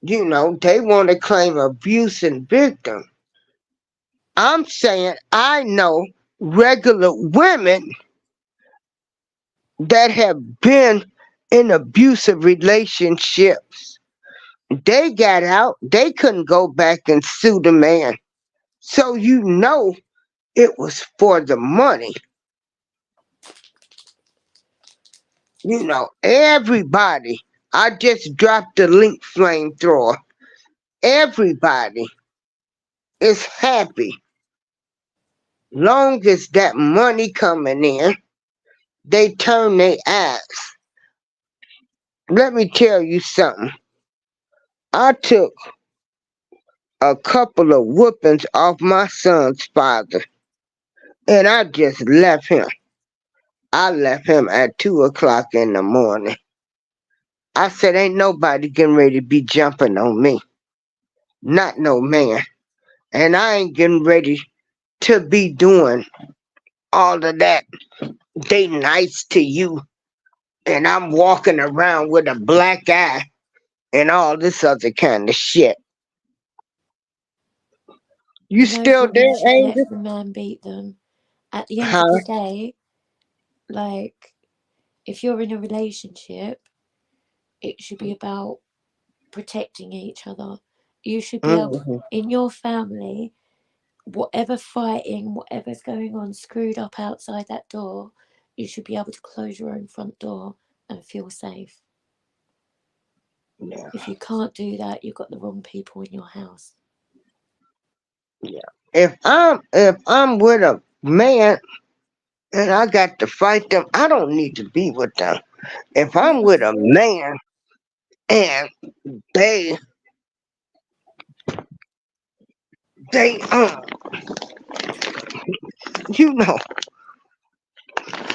they want to claim abuse and victim. I'm saying I know regular women that have been in abusive relationships. They got out, they couldn't go back and sue the man. So it was for the money. Everybody. I just dropped the link, flamethrower. Everybody is happy. Long as that money coming in, they turn their eyes. Let me tell you something. I took a couple of whoopings off my son's father, and I just left him. I left him at 2 o'clock in the morning. I said, ain't nobody getting ready to be jumping on me. Not no man. And I ain't getting ready to be doing all of that. They nice to you. And I'm walking around with a black eye and all this other kind of shit. You No still woman there, should let Angel? the man beat them. At the end of Huh? the day, like, if you're in a relationship, it should be about protecting each other. You should be able, Hmm. in your family, whatever fighting, whatever's going on, screwed up outside that door, you should be able to close your own front door and feel safe. Yeah, If you can't do that, you've got the wrong people in your house. yeah. If I'm with a man and I got to fight them, I don't need to be with them. If I'm with a man and they they you know,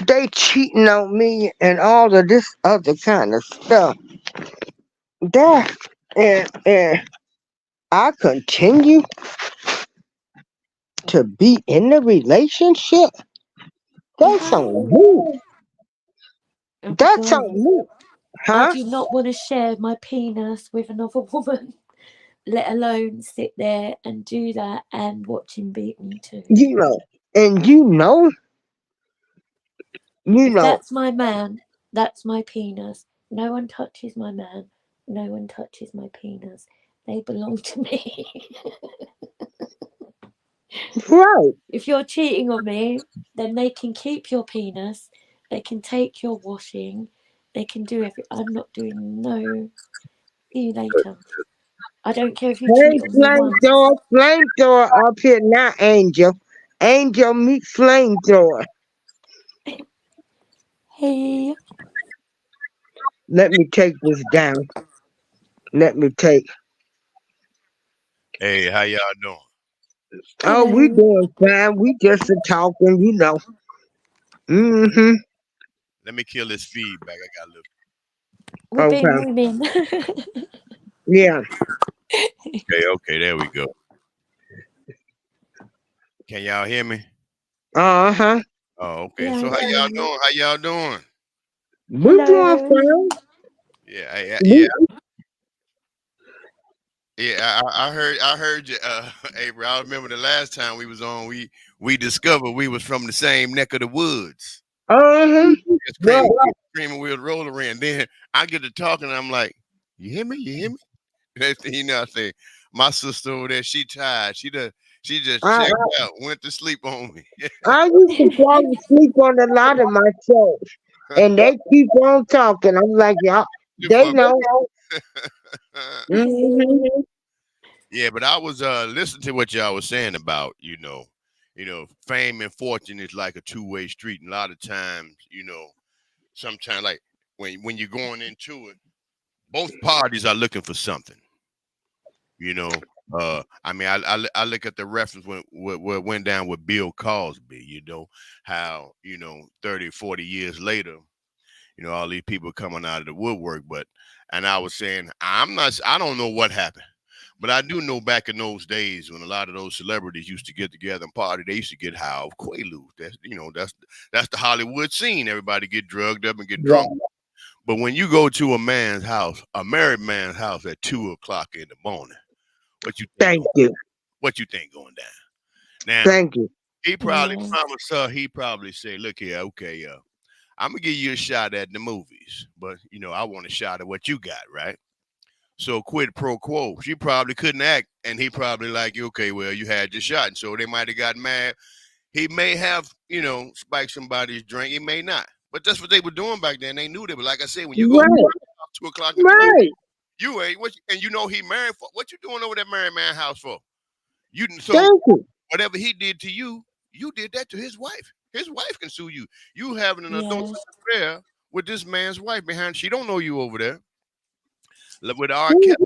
they cheating on me and all of this other kind of stuff. That and I continue to be in the relationship. That's Why? on me. That's Because on me. I Huh? do not want to share my penis with another woman, let alone sit there and do that and watch him beat me too. You know, and you If know, that's my man, that's my penis. No one touches my man. No one touches my penis. They belong to me. right. If you're cheating on me, then they can keep your penis. They can take your washing. They can do everything. I'm not doing no. See you later. I don't care if you Hey, cheat on me once. flamethrower up here now, Angel. Angel meet flamethrower. Hey, Let me take this down. Let me take. Hey, how y'all doing? Oh, we hello. doing fine. We just a talking, you know. Mm-hmm. Let me kill this feedback. I got a little. We're being Okay. women. Yeah. Okay, there we go. Can y'all hear me? Uh-huh. Oh, okay. Yeah, So I how can hear y'all you. doing? How y'all doing? We doing Hello. fine. Yeah, yeah, We, yeah. I heard you, April. I remember the last time we was on. We discovered we was from the same neck of the woods. uh-huh. Just Right. screaming, we was rolling around. Then I get to talking, and I'm like, "You hear me? You hear me?" Next thing you know, I say, "My sister over there, she tired. She just I, checked out, went to sleep on me." I used to fall asleep on a lot of my shows. And they keep on talking. I'm like, y'all, You they fuck. know. Mm-hmm. Yeah, but I was listening to what y'all was saying about, fame and fortune is like a two-way street. And a lot of times, sometimes like when you're going into it, both parties are looking for something. You know, I mean, I look at the reference when what went down with Bill Cosby. How 30, 40 years later, all these people coming out of the woodwork. And I was saying, I don't know what happened. But I do know back in those days when a lot of those celebrities used to get together and party, they used to get high off Quaaludes. That's the Hollywood scene. Everybody get drugged up and get drunk. Right. But when you go to a man's house, a married man's house at 2 o'clock in the morning, what you think? Thank you. What you think going down? Now Thank you. he probably Yeah. promised her. He probably say, "Look here, okay, I'm gonna give you a shot at the movies, but I want a shot at what you got, right?" So quid pro quo. She probably couldn't act, and he probably like, okay, well, you had your shot. And so they might have gotten mad. He may have, spiked somebody's drink. He may not. But that's what they were doing back then. They knew that. But like I said, when you go Right. 2 o'clock in the morning, Right. you ain't and he married for. What you doing over that married man house for? So Thank you. whatever he did to you, you did that to his wife. His wife can sue you. You having an adult Yes. affair with this man's wife behind. She don't know you over there. With R. Kelly,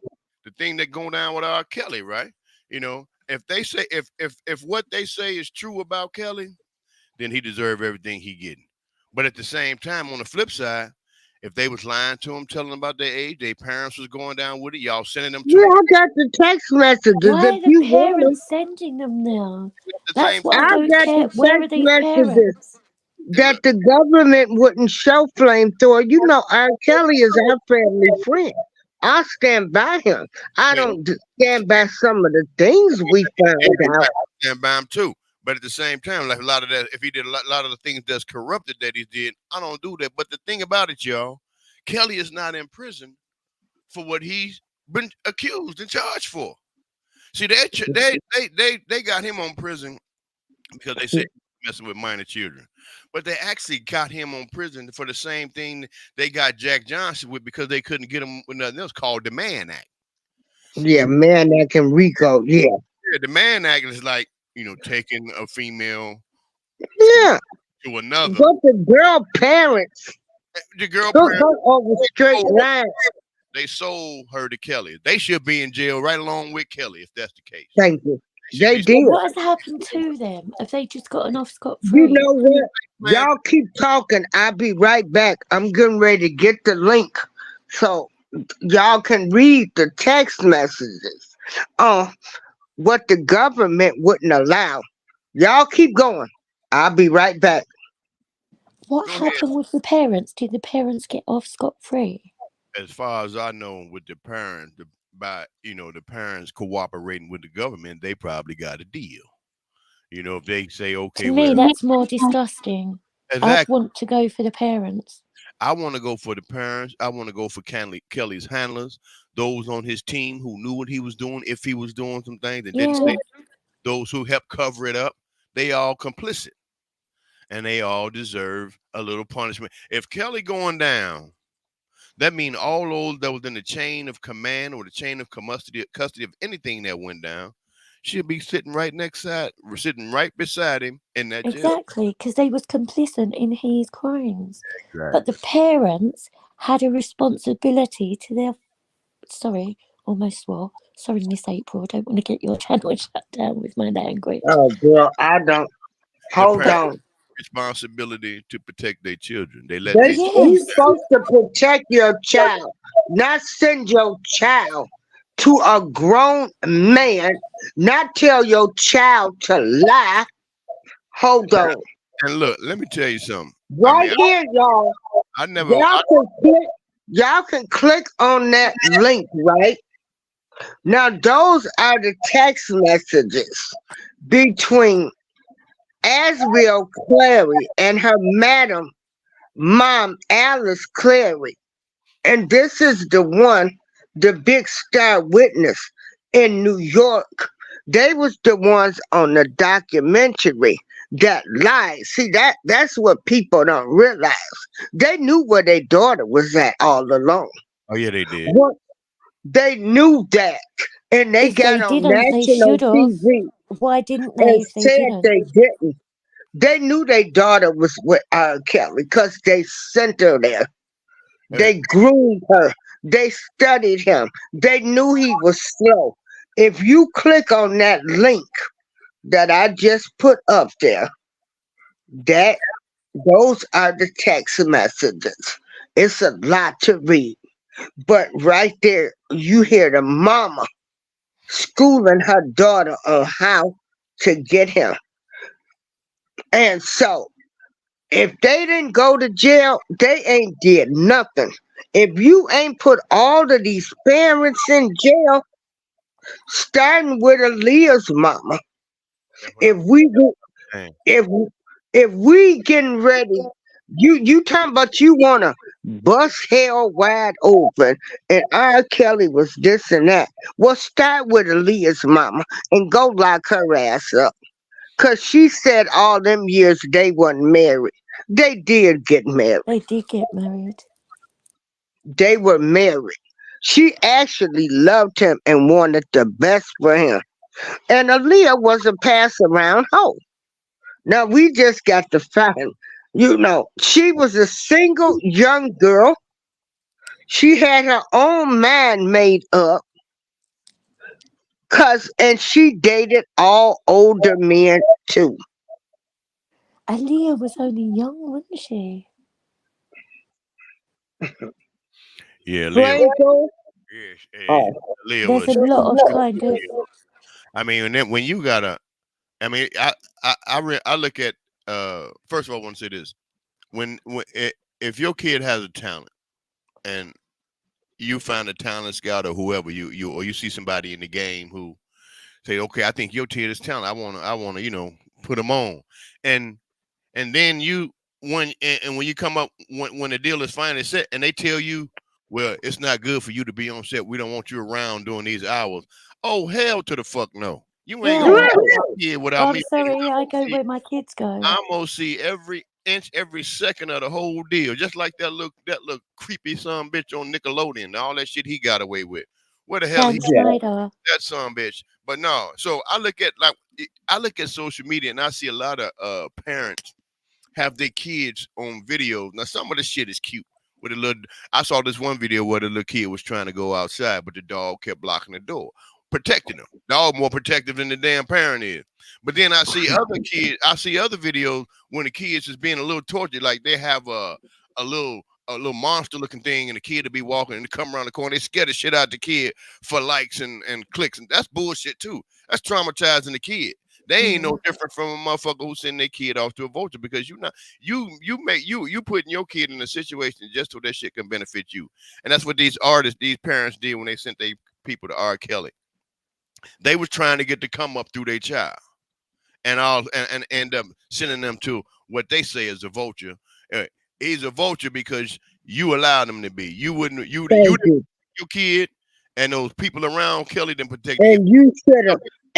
the thing that going down with R. Kelly, right? If they say if what they say is true about Kelly, then he deserve everything he getting. But at the same time, on the flip side, if they was lying to him, telling them about their age, their parents was going down with it, y'all sending them to Yeah, him I got the text messages. Why If are the you want them, parents sending them now? at the That's same what I time. I don't got care. the Where are text these messages parents? And that look, the government wouldn't show flamethrower. You know, R. Kelly is our family friend. I stand by him. I yeah, don't stand by some of the things we found out. stand by him too. But at the same time, like a lot of that, if he did lot of the things that's corrupted that he did, I don't do that. But the thing about it, y'all, Kelly is not in prison for what he's been accused and charged for. See, they got him on prison because they said messing with minor children, but they actually got him on prison for the same thing they got Jack Johnson with because they couldn't get him with nothing else called the Mann Act. Yeah, man, that can Rico. Yeah, Yeah, the Mann Act is like taking a female yeah. to another. But the girl parents The girl took parents, her over straight line. They sold her to Kelly. They should be in jail right along with Kelly if that's the case. Thank you. They should They be- did. What has happened to them? Have they just gotten off scot You free? know what? Man. Y'all keep talking. I'll be right back. I'm getting ready to get the link so y'all can read the text messages on what the government wouldn't allow. Y'all keep going. I'll be right back. What Go ahead. happened with the parents? Did the parents get off scot free? As far as I know, with the parents, the parents cooperating with the government, they probably got a deal. If they say, okay, To me, well, that's more disgusting. I'd exactly. want to go for the parents. I want to go for the parents. I want to go for Kelly's handlers, those on his team who knew what he was doing, if he was doing some things, and didn't Yeah. say those who helped cover it up. They all complicit, and they all deserve a little punishment. If Kelly going down, that means all those that was in the chain of command or the chain of custody of anything that went down should be sitting sitting right beside him in that jail. Exactly, because they was complicit in his crimes. But the parents had a responsibility to their... Sorry, almost swore. Sorry, Miss April. I don't want to get your channel shut down with my language. Oh, girl, I don't. Hold parents- on. Responsibility to protect their children. They let They, their Yes. You're supposed to protect your child, not send your child to a grown man, not tell your child to lie. Hold on. and look. Let me tell you something. Right here, y'all. I never. Y'all can click on that link, right? Now, those are the text messages between Asriel Clary and her mom, Alice Clary. And this is the big star witness in New York. They was the ones on the documentary that lied. See, that's what people don't realize. They knew where their daughter was at all along. Oh yeah, they did. They knew that. And they If got they on didn't, they national should have. TV Why didn't they and if they said didn't? they didn't. They knew their daughter was with R. Kelly because they sent her there. They groomed her. They studied him. They knew he was slow. If you click on that link that I just put up there, those are the text messages. It's a lot to read. But right there, you hear the mama schooling her daughter on how to get him. And so, if they didn't go to jail, they ain't did nothing. If you ain't put all of these parents in jail, starting with Aaliyah's mama, if we getting ready, you talking about you wanna bust hell wide open, and R. Kelly was this and that. Well, start with Aaliyah's mama and go lock her ass up. Cause she said all them years they wasn't married. They did get married. They did get married. They were married. She actually loved him and wanted the best for him. And Aaliyah was a pass around hoe. Now we just got to find, she was a single young girl. She had her own mind made up. And she dated all older men too. Aaliyah was only young, wasn't she? Yeah, Leah. Franco, Yeah, Leah There's was. a lot of kind of... I mean, and then when you gotta, I mean, I look at. First of all, I want to say this: if your kid has a talent, and you find a talent scout or whoever or you see somebody in the game who say, okay, I think your kid is talent. I want to, put them on, and then when you come up when the deal is finally set, and they tell you, well, it's not good for you to be on set. We don't want you around during these hours. Oh, hell to the fuck no. You ain't gonna see my kid without I'm me. sorry, I go where my kids go. I'm gonna see every inch, every second of the whole deal. Just like that little creepy son bitch on Nickelodeon, all that shit he got away with. Where the hell Dan Schneider. that son bitch? But no, so I look at social media and I see a lot of parents have their kids on videos. Now some of the shit is cute with a little. I saw this one video where the little kid was trying to go outside, but the dog kept blocking the door, protecting him. Dog more protective than the damn parent is. But then I see other kids. I see other videos when the kids is being a little tortured, like they have a little monster looking thing, and the kid to be walking and they come around the corner. They scare the shit out the kid for likes and clicks, and that's bullshit too. That's traumatizing the kid. They ain't no different from a motherfucker who send their kid off to a vulture because you putting your kid in a situation just so that shit can benefit you. And that's what these artists, these parents did when they sent their people to R. Kelly. They was trying to get the come up through their child, and end up sending them to what they say is a vulture. He's a vulture because you allowed him to be. You wouldn't. You your kid and those people around Kelly didn't protect you.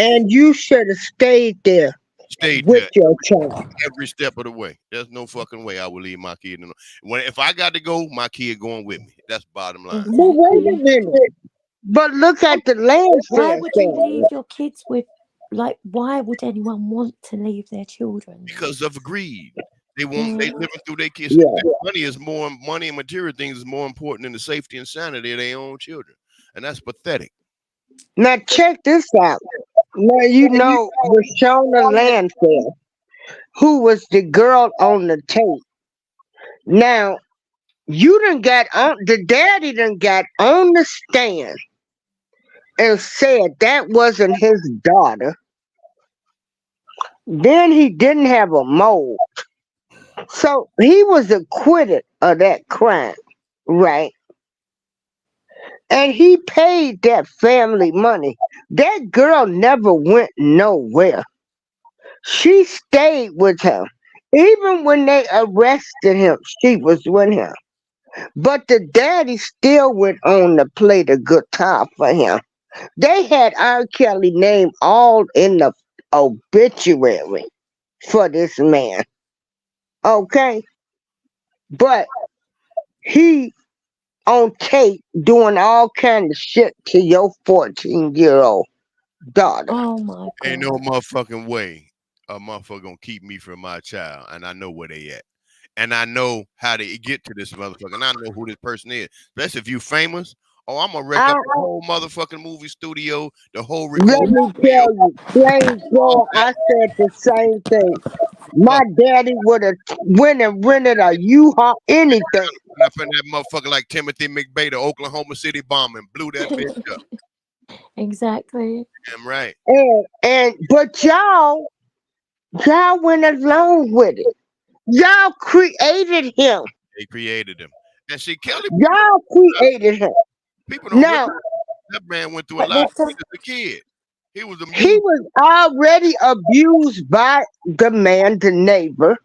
And you should have stayed there. With your child every step of the way. There's no fucking way I would leave my kid. If I got to go, my kid going with me. That's bottom line. But wait a minute. But look at the land. Why would you leave your kids with? Like, why would anyone want to leave their children? Because of greed. They living through their kids. Yeah. Money and material things is more important than the safety and sanity of their own children. And that's pathetic. Now check this out. Now you know Rashona Lansdale, who was the girl on the tape. Now you done got on the daddy done got on the stand and said that wasn't his daughter. Then he didn't have a mold. So he was acquitted of that crime, right? And he paid that family money. That girl never went nowhere. She stayed with him. Even when they arrested him, she was with him. But the daddy still went on to play the guitar for him. They had R. Kelly name all in the obituary for this man. Okay? But he on tape doing all kind of shit to your 14-year-old daughter. Oh my God. Ain't no motherfucking way a motherfucker gonna keep me from my child, and I know where they at. And I know how to get to this motherfucker, and I know who this person is. Especially if you famous. Oh, I'm gonna wreck up the whole motherfucking movie studio, the whole Let me tell you, plain Joe, I said the same thing. My daddy would have went and rented a U-Haul, anything. Up in that motherfucker like Timothy McVeigh, the Oklahoma City bombing, blew that bitch up. Exactly. Damn right. But y'all went along with it. Y'all created him. They created him. And see, Kelly. Y'all created him. People don't Now, that man went through a lot as a kid. He was already abused by the man, the neighbor,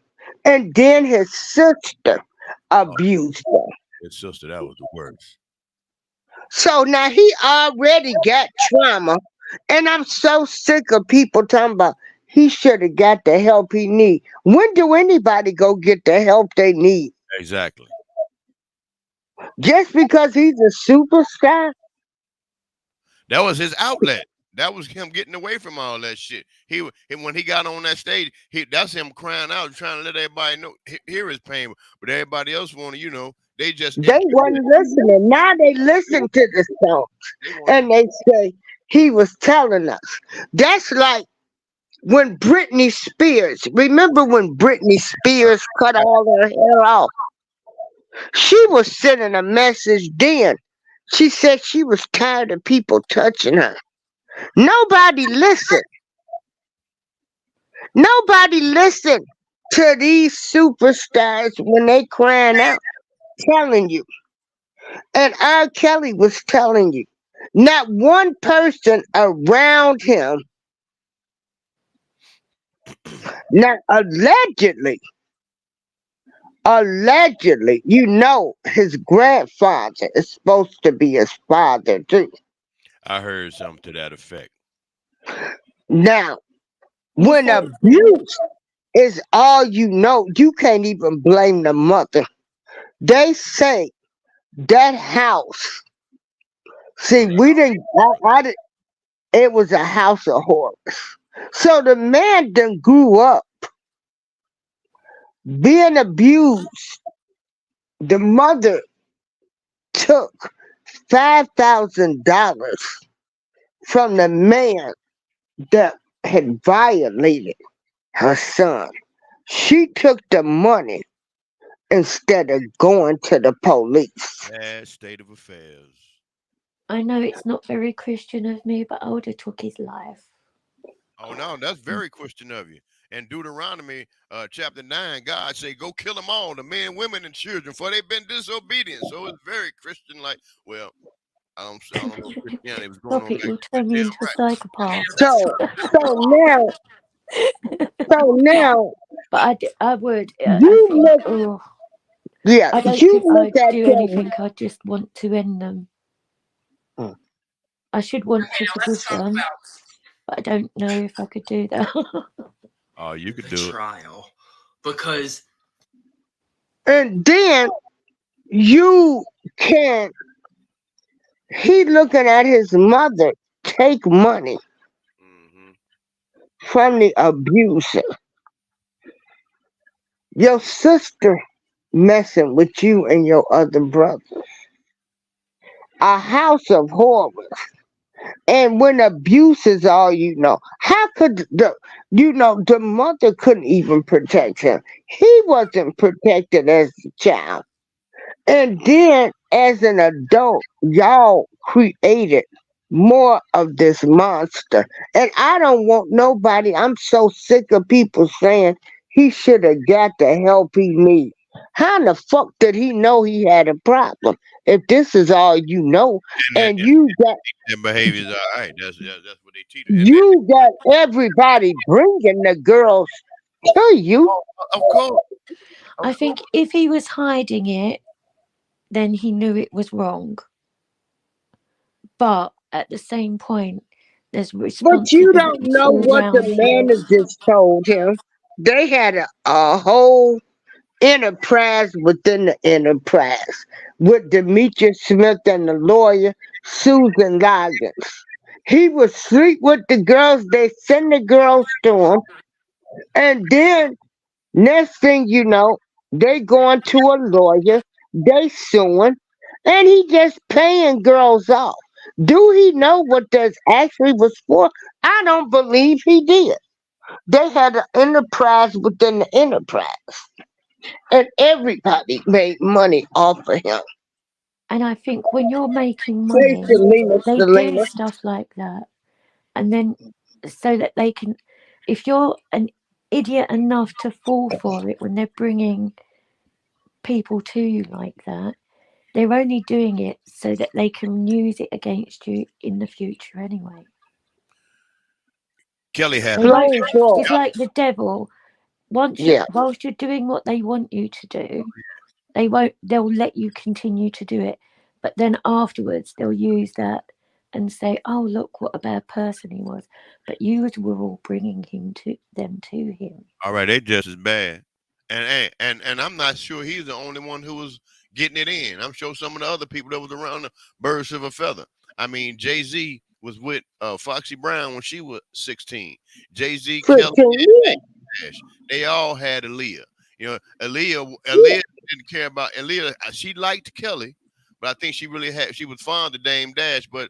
and then his sister abused him. His sister, that was the worst. So now he already got trauma, and I'm so sick of people talking about he should have got the help he need. When do anybody go get the help they need? Exactly. Just because he's a superstar? That was his outlet. That was him getting away from all that shit. When he got on that stage, that's him crying out, trying to let everybody know, hear his pain. But everybody else wanted, they wasn't listening. Now they listen to the song, and they say he was telling us. That's like when Britney Spears. Remember when Britney Spears cut all her hair off? She was sending a message then. She said she was tired of people touching her. Nobody listened. Nobody listened to these superstars when they crying out, telling you. And R. Kelly was telling you. Not one person around him. Now, allegedly, his grandfather is supposed to be his father too. I heard something to that effect. Now, when abuse is all you know, you can't even blame the mother. They say that house. See, we didn't. It was a house of horrors. So the man done grew up being abused. The mother took $5,000 from the man that had violated her son. She took the money instead of going to the police. Bad state of affairs. I know it's not very Christian of me, but I would have took his life. Oh no, that's very Christian of you. In Deuteronomy chapter 9, God say, go kill them all, the men, women, and children, for they've been disobedient. So it's very Christian, like, well, I don't know if Christianity was going Stop on it, back you'll then, turn but me yeah, into a right. psychopath. So now But I would. I you think, look, oh, yeah, I don't you think look I'd at do them. anything. I just want to end them. Mm. I should want to forgive them, but I don't know if I could do that. Oh, you could The do it. trial, because And then you can, he looking at his mother take money Hmm. from the abuser. Your sister messing with you and your other brother. A house of horrors. And when abuse is all you know, how could the mother couldn't even protect him. He wasn't protected as a child. And then as an adult, y'all created more of this monster. And I don't want nobody, I'm so sick of people saying he should have got the help he needs. How in the fuck did he know he had a problem? If this is all you know, and And behaviors, all right. That's what they teach. And you got everybody bringing the girls to you. of course, I think if he was hiding it, then he knew it was wrong. But at the same point, there's But you don't responsibility know all what the round him. managers told him. They had a whole enterprise within the enterprise with Demetrius Smith and the lawyer Susan Loggins. He would sleep with the girls. They send the girls to him, and then next thing you know, they going to a lawyer. They suing, and he just paying girls off. Do he know what this actually was for? I don't believe he did. They had an enterprise within the enterprise, and everybody made money off of him. And I think when you're making Say money, Selena, they Selena. do stuff like that. And then so that they can, if you're an idiot enough to fall for it when they're bringing people to you like that, they're only doing it so that they can use it against you in the future anyway. Kelly had They won't, Close door. it's like the devil. Yeah. Whilst you're doing what they want you to do, they'll let you continue to do it. But then afterwards they'll use that and say, oh, look what a bad person he was. But you were all bringing them to him. all right. They just as bad. And I'm not sure he's the only one who was getting it in. I'm sure some of the other people that was around the birds of a feather. I mean, Jay-Z was with Foxy Brown when she was 16. Jay-Z, Kelly, and Nash. They all had Aaliyah. You know, Aaliyah didn't care about Aaliyah. She liked Kelly, but I think she was fond of Dame Dash. But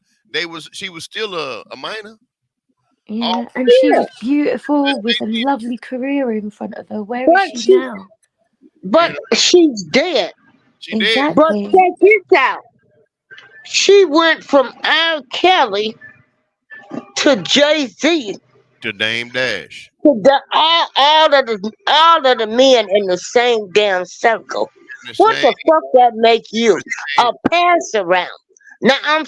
she was still a minor. Yeah, and she was beautiful with a lovely career in front of her. Where But is she now? But she's dead. She did. Exactly. But check this out. She went from R. Kelly to Jay-Z To Dame Dash. to all of the men in the same damn circle. What the fuck that make you? A pass around. Now I'm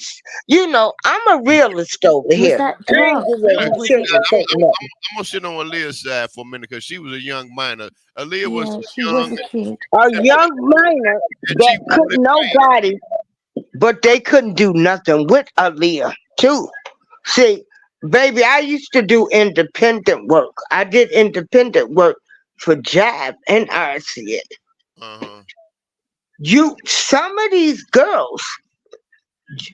a realist over Was here. that I ain't drugs gonna or was shit it? with that nothing. I'm gonna sit on Aaliyah's side for a minute because she was a young minor. Aaliyah was Yeah, she young. was a kid. A young minor that couldn't nobody, but they couldn't do nothing with Aaliyah too. See, baby, I used to do independent work. I did independent work for Jive and RCA. Uh-huh. Some of these girls,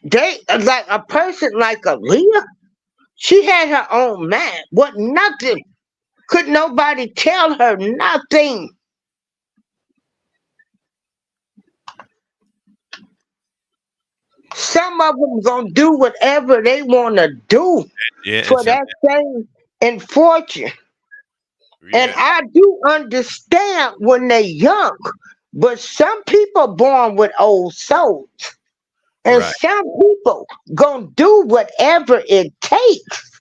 they like a person like Aaliyah. She had her own mind. What nothing could nobody tell her nothing. Some of them gonna do whatever they wanna do Yeah, for that fame and fortune. And yeah, I do understand when they young, but some people born with old souls. And right. some people gonna do whatever it takes.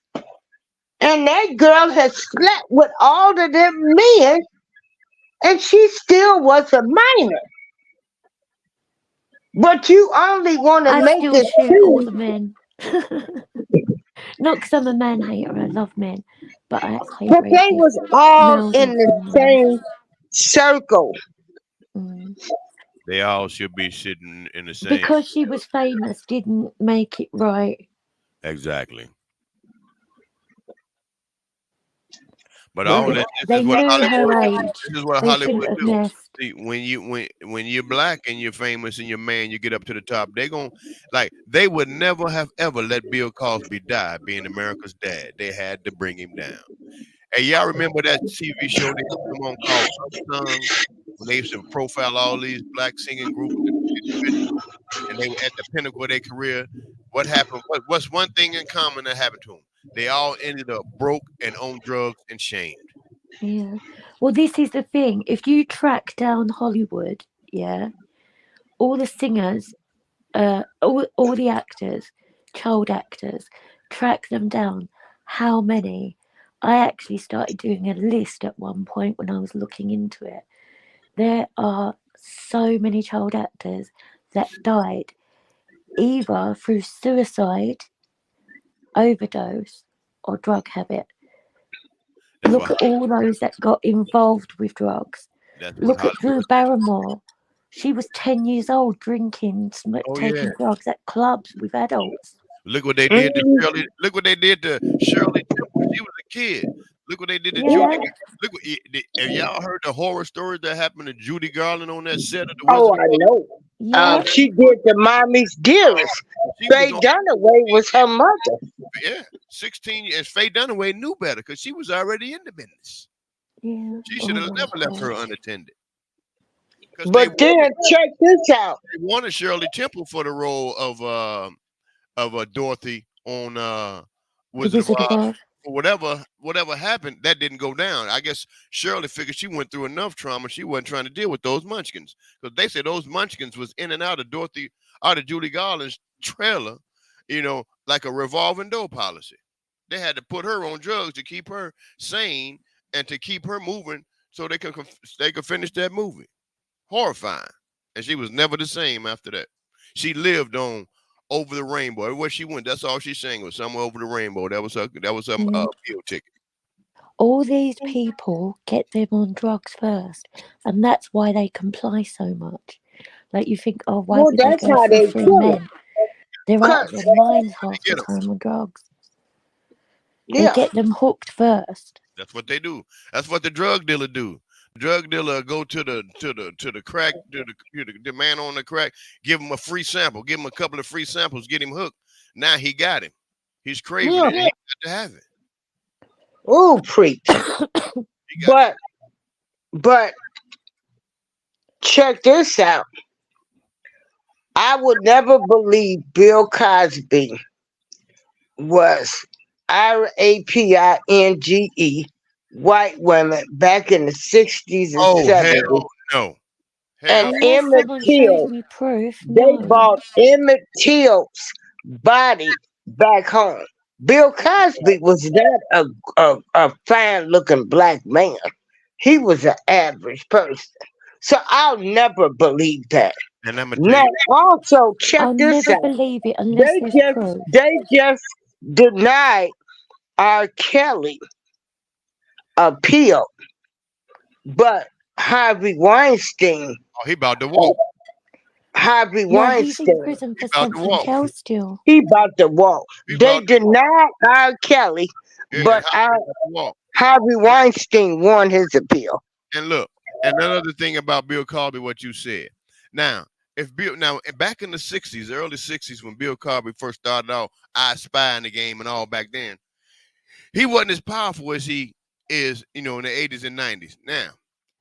And that girl has slept with all of them men, and she still was a minor. But you only want to I make still it shoot all the seem. men. Not because I'm a man hater, I love men, but I hate But they rapists, was all males in and the females. same circle. Mm. They all should be sitting in the same. Because she was famous didn't make it right. Exactly. But all Well, that, They knew her age. This is what They shouldn't Hollywood have do. messed. See, when you're black and you're famous and you're man, you get up to the top. They gon' like they would never have ever let Bill Cosby die, being America's dad. They had to bring him down. Hey, y'all remember that TV show they used to come on called Unsung, when they used to profile all these black singing groups and they were at the pinnacle of their career? What happened? What's one thing in common that happened to them? They all ended up broke and on drugs and shamed. Yeah. Well, this is the thing. If you track down Hollywood, yeah, all the singers, all the actors, child actors, track them down. How many? I actually started doing a list at one point when I was looking into it. There are so many child actors that died either through suicide, overdose, or drug habit. That's Look what at all those that got involved with drugs. that's what Look at Drew Hollywood. Barrymore. She was 10 years old drinking, Oh yeah. taking drugs at clubs with adults. Look what they did to mm, Shirley. Look what they did to Shirley Temple. She was a kid. Look what they did to Judy. Yeah. Look what have y'all heard the horror stories that happened to Judy Garland on that set of The oh, Wizard of I Oz? know. Yeah. She did the mommy's dearest. She was Faye on, Dunaway was her mother. yeah, 16 years. Faye Dunaway knew better because she was already in the business. Yeah. She Oh should have my never left her gosh. unattended. Because But then check this out. they wanted Shirley Temple for the role of Dorothy on The Wizard of Wizard of Oz. Oz. Whatever happened, that didn't go down. I guess Shirley figured she went through enough trauma. She wasn't trying to deal with those munchkins because they said those munchkins was in and out of Judy Garland's trailer, like a revolving door policy. They had to put her on drugs to keep her sane and to keep her moving so they could finish that movie. Horrifying, and she was never the same after that. She lived on Over the Rainbow. Everywhere she went, that's all she sang was Somewhere Over the Rainbow. That was her meal ticket. All these people get them on drugs first, and that's why they comply so much. Like you think, oh, why Well, would they that's go how for they three kill men? They're out of Cause their minds half the Get 'em. time on drugs. They yeah, get them hooked first. That's what they do. That's what the drug dealer do. The drug dealer go to the crack the man on the crack, give him a free sample, give him a couple of free samples, get him hooked. Now he got him. He's craving yeah. it. He got to have it. Ooh, preach. He got But check this out. I would never believe Bill Cosby was RAPINGE white women back in the 60s and Oh 70s. hell no. And Hell Unless Emmett someone Till, shows me proof, they no. bought Emmett Till's body back home. Bill Cosby was not a fine looking black man. He was an average person. So I'll never believe that. and I'm gonna tell Now, you, also check I'll this never out. believe it unless They there's just proof. they just denied R. Kelly appeal, but Harvey Weinstein, he about to walk. Harvey Yeah, he's in Weinstein, prison for about to something walk. else still. he about to walk. He They about to denied R. Kelly, yeah, but walk. Harvey Weinstein won his appeal. And look, and another thing about Bill Cosby, what you said. Now, back in the 60s, early 60s, when Bill Cosby first started out, I Spy in the game and all back then, he wasn't as powerful as he is, in the 80s and 90s. Now,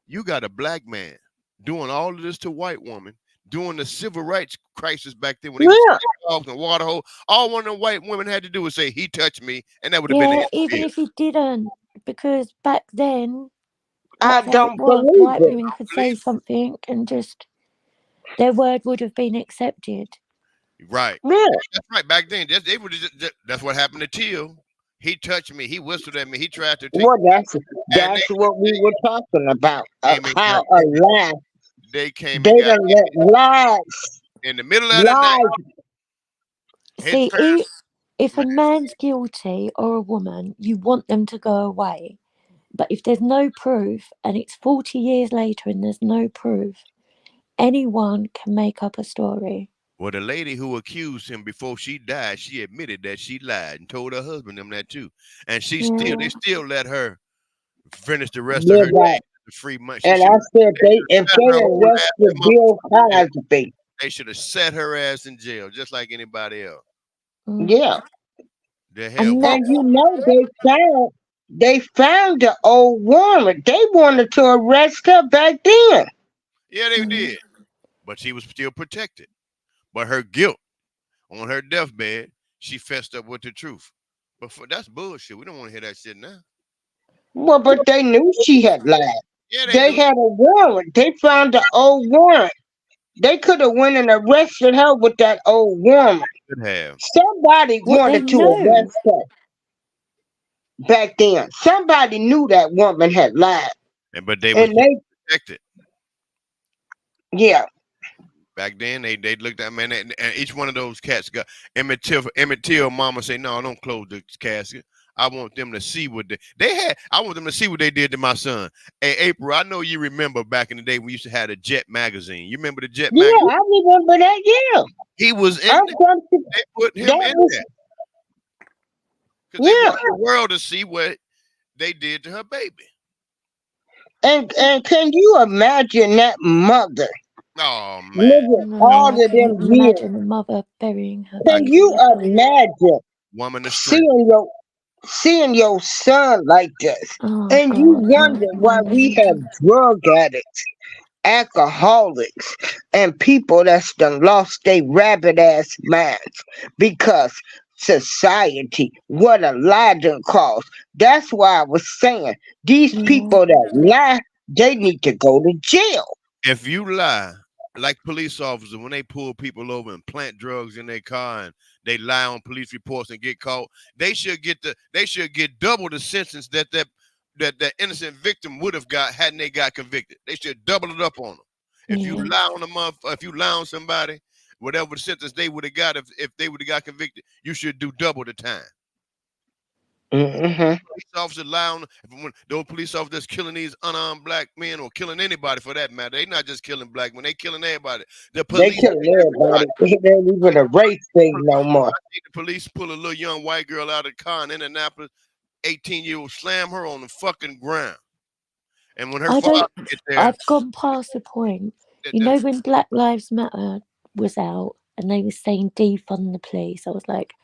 you got a black man doing all of this to white woman, doing the civil rights crisis back then when they Yeah. sidewalks and water hole. All one of the white women had to do was say, "He touched me," and that would have been Yeah, it. even if he didn't, because back then I that's how it don't was. believe White it. women could say Believe it. something and just their word would have been accepted. Right. Yeah. That's right. Back then, they would that's what happened to Teal. He touched me. He whistled at me. He tried to take Well, me, and that's what we were talking about. came and How got a lie. they came They and got done let lies, in the middle of the night. lies. His See, parents, if a man, man's guilty or a woman, you want them to go away. But if there's no proof and it's 40 years later and there's no proof, anyone can make up a story. well, the lady who accused him before she died, she admitted that she lied and told her husband them that too. And they Yeah. still let her finish the rest of Live her out. days. The free money. She And should I said, if set they her whole ass arrested in Bill Cosby, they should have set her ass in jail, just like anybody else. Mm. yeah. The hell. And And that's you know, they found the old woman. They wanted to arrest her back then. Yeah, they Mm. did. But she was still protected. But her guilt on her deathbed, she fessed up with the truth. But that's bullshit. We don't want to hear that shit now. Well, but they knew she had lied. Yeah, They do. had a warrant. They found the old woman. They could have went and arrested her with that old woman. Could have. Somebody what they wanted to knew. arrest her back then. Somebody knew that woman had lied. But they was And they, protected. yeah. Back then, they looked at man, and each one of those cats got Emmett Till mama say, "No, don't close the casket. I want them to see what they had. I want them to see what they did to my son." Hey, April, I know you remember back in the day we used to have a Jet magazine. You remember the Jet Yeah, magazine? I remember that. Yeah. He was in I'm there. from They put him that in was, there because they yeah. want the world to see what they did to her baby. And can you imagine that mother Oh man, living No, all I of couldn't them years? imagine a mother burying her I Can baby. you imagine woman of strength. seeing your son like this? Oh And you God, wonder why we have drug addicts, alcoholics, and people that's done lost their rabbit ass minds because society, what a lie done cost. That's why I was saying these Yeah. people that lie, they need to go to jail. If you lie, like police officers, when they pull people over and plant drugs in their car and they lie on police reports and get caught, they should get double the sentence that innocent victim would have got hadn't they got convicted. They should double it up on them. If you Yeah. lie on a if you lie on somebody, whatever the sentence they would have got if they would have got convicted, you should do double the time. Mm-hmm. Police officers lie on when those police officers killing these unarmed black men or killing anybody for that matter. They not just killing black men, they killing everybody. The They police killing everybody. It ain't even a race thing no more. I think the police pull a little young white girl out of the car in Indianapolis, 18-year-old, slam her on the fucking ground. And when her I father don't. get there, I've gone past the point. You know when Black Lives Matter was out and they were saying defund the police, I was like,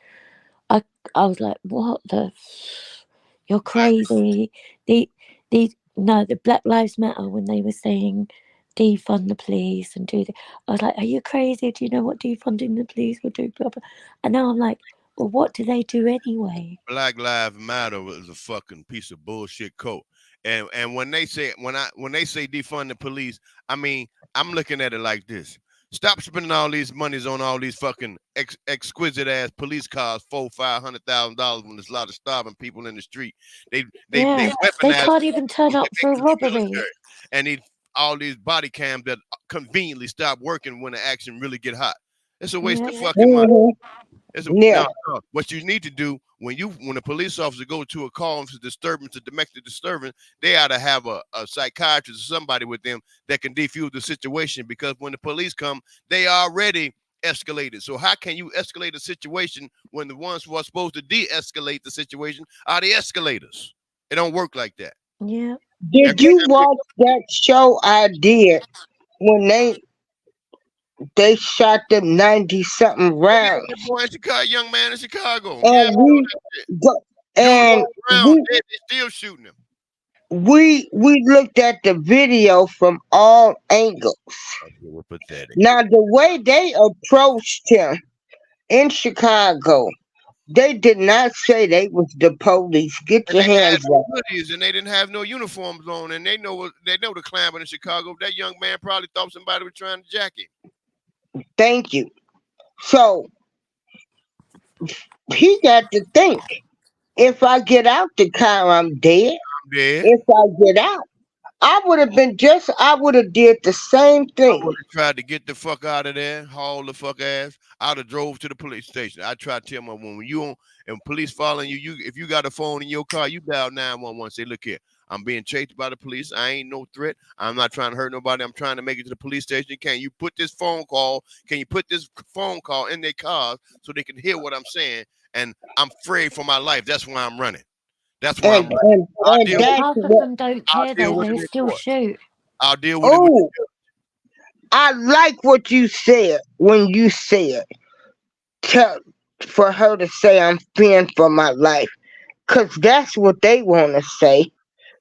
I was like, what the? You're crazy. The Black Lives Matter when they were saying defund the police and do the. I was like, are you crazy? Do you know what defunding the police would do? Blah, blah. And now I'm like, well, what do they do anyway? Black Lives Matter was a fucking piece of bullshit coat. And when they say defund the police, I mean, I'm looking at it like this. Stop spending all these monies on all these fucking exquisite ass police cars, $400,000-$500,000 when there's a lot of starving people in the street. They Yeah, they weaponize can't even turn up for a robbery. military. And all these body cams that conveniently stop working when the action really get hot. It's a waste of Yeah. fucking money. Mhm. Yeah. No, what you need to do when a police officer go to a call for disturbance, a domestic disturbance, they ought to have a psychiatrist or somebody with them that can defuse the situation, because when the police come, they already escalated. So how can you escalate a situation when the ones who are supposed to de-escalate the situation are the escalators? It don't work like that. Yeah. Did you watch that show I did when they shot them 90-something rounds? Boy in Chicago, young man in Chicago. And Yeah, we they still shooting him. we looked at the video from all angles. We're pathetic. Now the way they approached him, in Chicago. They did not say they was the police. Get And your they had hands no up. hoodies and they didn't have no uniforms on, and they know the climate in Chicago. That young man probably thought somebody was trying to jack him. Thank you. So he got to think. If I get out the car, I'm dead. I'm dead. If I get out, I would have been just. I would have did the same I thing. would have tried to get the fuck out of there, haul the fuck ass. I'd have drove to the police station. I try to tell my woman, when you on and police following you, if you got a phone in your car, you dial 911. Say, look here, I'm being chased by the police. I ain't no threat. I'm not trying to hurt nobody. I'm trying to make it to the police station. Can you put this phone call? Can you put this phone call in their cars so they can hear what I'm saying? And I'm afraid for my life. That's why I'm running. That's why I'm And running. and, I'll and deal But with that's half of what. them don't I'll care deal though. with it They in still court. shoot. I'll deal with it with Oh, I like what you said when you said tell for her to say I'm fearing for my life, cause that's what they want to say.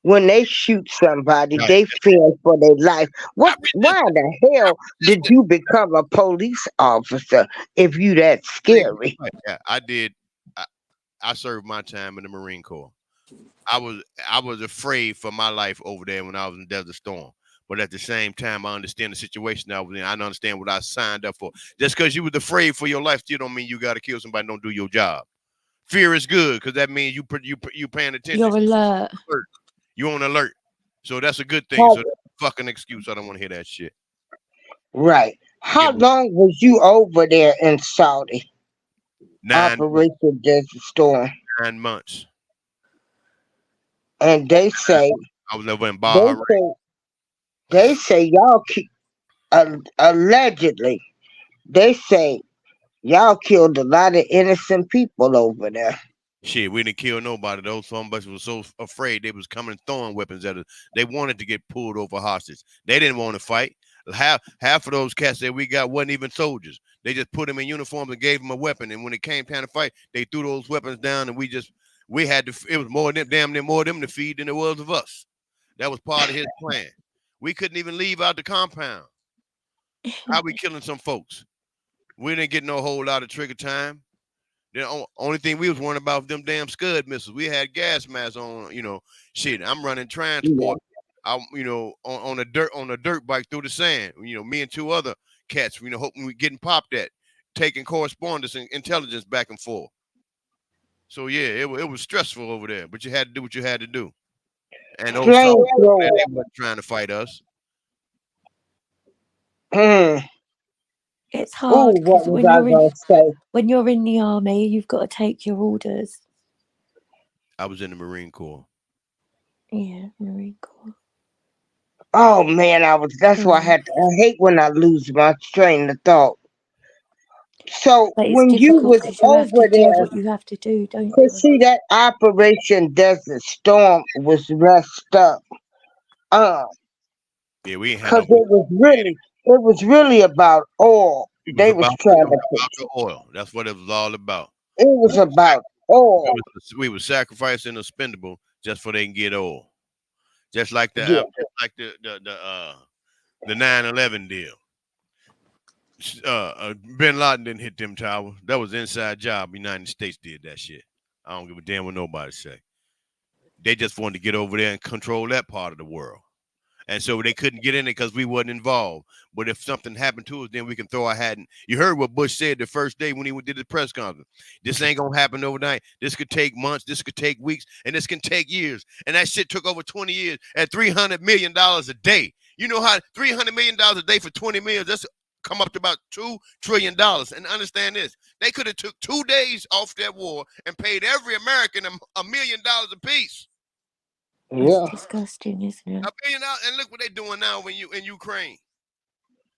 When they shoot somebody, right. they fear for their life. I What? Why resisted. the I hell did resisted. you become a police officer if you that scary? Right. Yeah, I did. I served my time in the Marine Corps. I was afraid for my life over there when I was in Desert Storm. But at the same time, I understand the situation I was in. I understand what I signed up for. Just because you was afraid for your life still don't mean you got to kill somebody. Don't do your job. Fear is good because that means you paying attention. You're alert. You on alert. So that's a good thing. How, So that's a fucking excuse. I don't want to hear that shit. right. How Give me long was you over there in Saudi? 9 Operation Desert Storm. 9 months. And they say I was over in they Bahrain. say they say y'all allegedly they say y'all killed a lot of innocent people over there. Shit, we didn't kill nobody. Those some of us were so afraid they was coming throwing weapons at us. They wanted to get pulled over hostage. They didn't want to fight. Half of those cats that we got wasn't even soldiers. They just put them in uniforms and gave them a weapon. And when it came time to fight, they threw those weapons down, and we had to. It was more than damn near more of them to feed than it was of us. That was part of his plan. We couldn't even leave out the compound. How we killing some folks? We didn't get no whole lot of trigger time. The only thing we was worrying about was them damn Scud missiles. We had gas masks on, shit. I'm running transport. I, on a dirt bike through the sand. Me and 2 other cats. Hoping we getting popped at, taking correspondence and intelligence back and forth. So yeah, it was stressful over there, but you had to do what you had to do. And those soldiers over there, they weren't trying to fight us. It's hard because what was I gonna say? when you're in the army, you've got to take your orders. I was in the Marine Corps. Yeah, Marine Corps. Oh man, that's why I hate when I lose my train of thought. So But it's when you difficult was because you have over to do there, what you have to do, don't you? cause see that Operation Desert Storm was messed up. Yeah, we ain't had Cause no. it was really about oil. They was trying to about the oil. That's what it was all about. It was about oil. We were sacrificing expendable just for they can get oil. Just like the Yeah. the 9/11 deal. Bin Laden didn't hit them towers. That was inside job. United States did that shit. I don't give a damn what nobody say. They just wanted to get over there and control that part of the world. And so they couldn't get in it because we wasn't involved. But if something happened to us, then we can throw our hat in. You heard what Bush said the first day when he did the press conference. This ain't going to happen overnight. This could take months. This could take weeks. And this can take years. And that shit took over 20 years at $300 million a day. You know how $300 million a day for 20 million, that's come up to about $2 trillion. And understand this. They could have took 2 days off that war and paid every American $1 million apiece. Yeah. It's disgusting, isn't it? $1 billion, and look what they're doing now when you in Ukraine.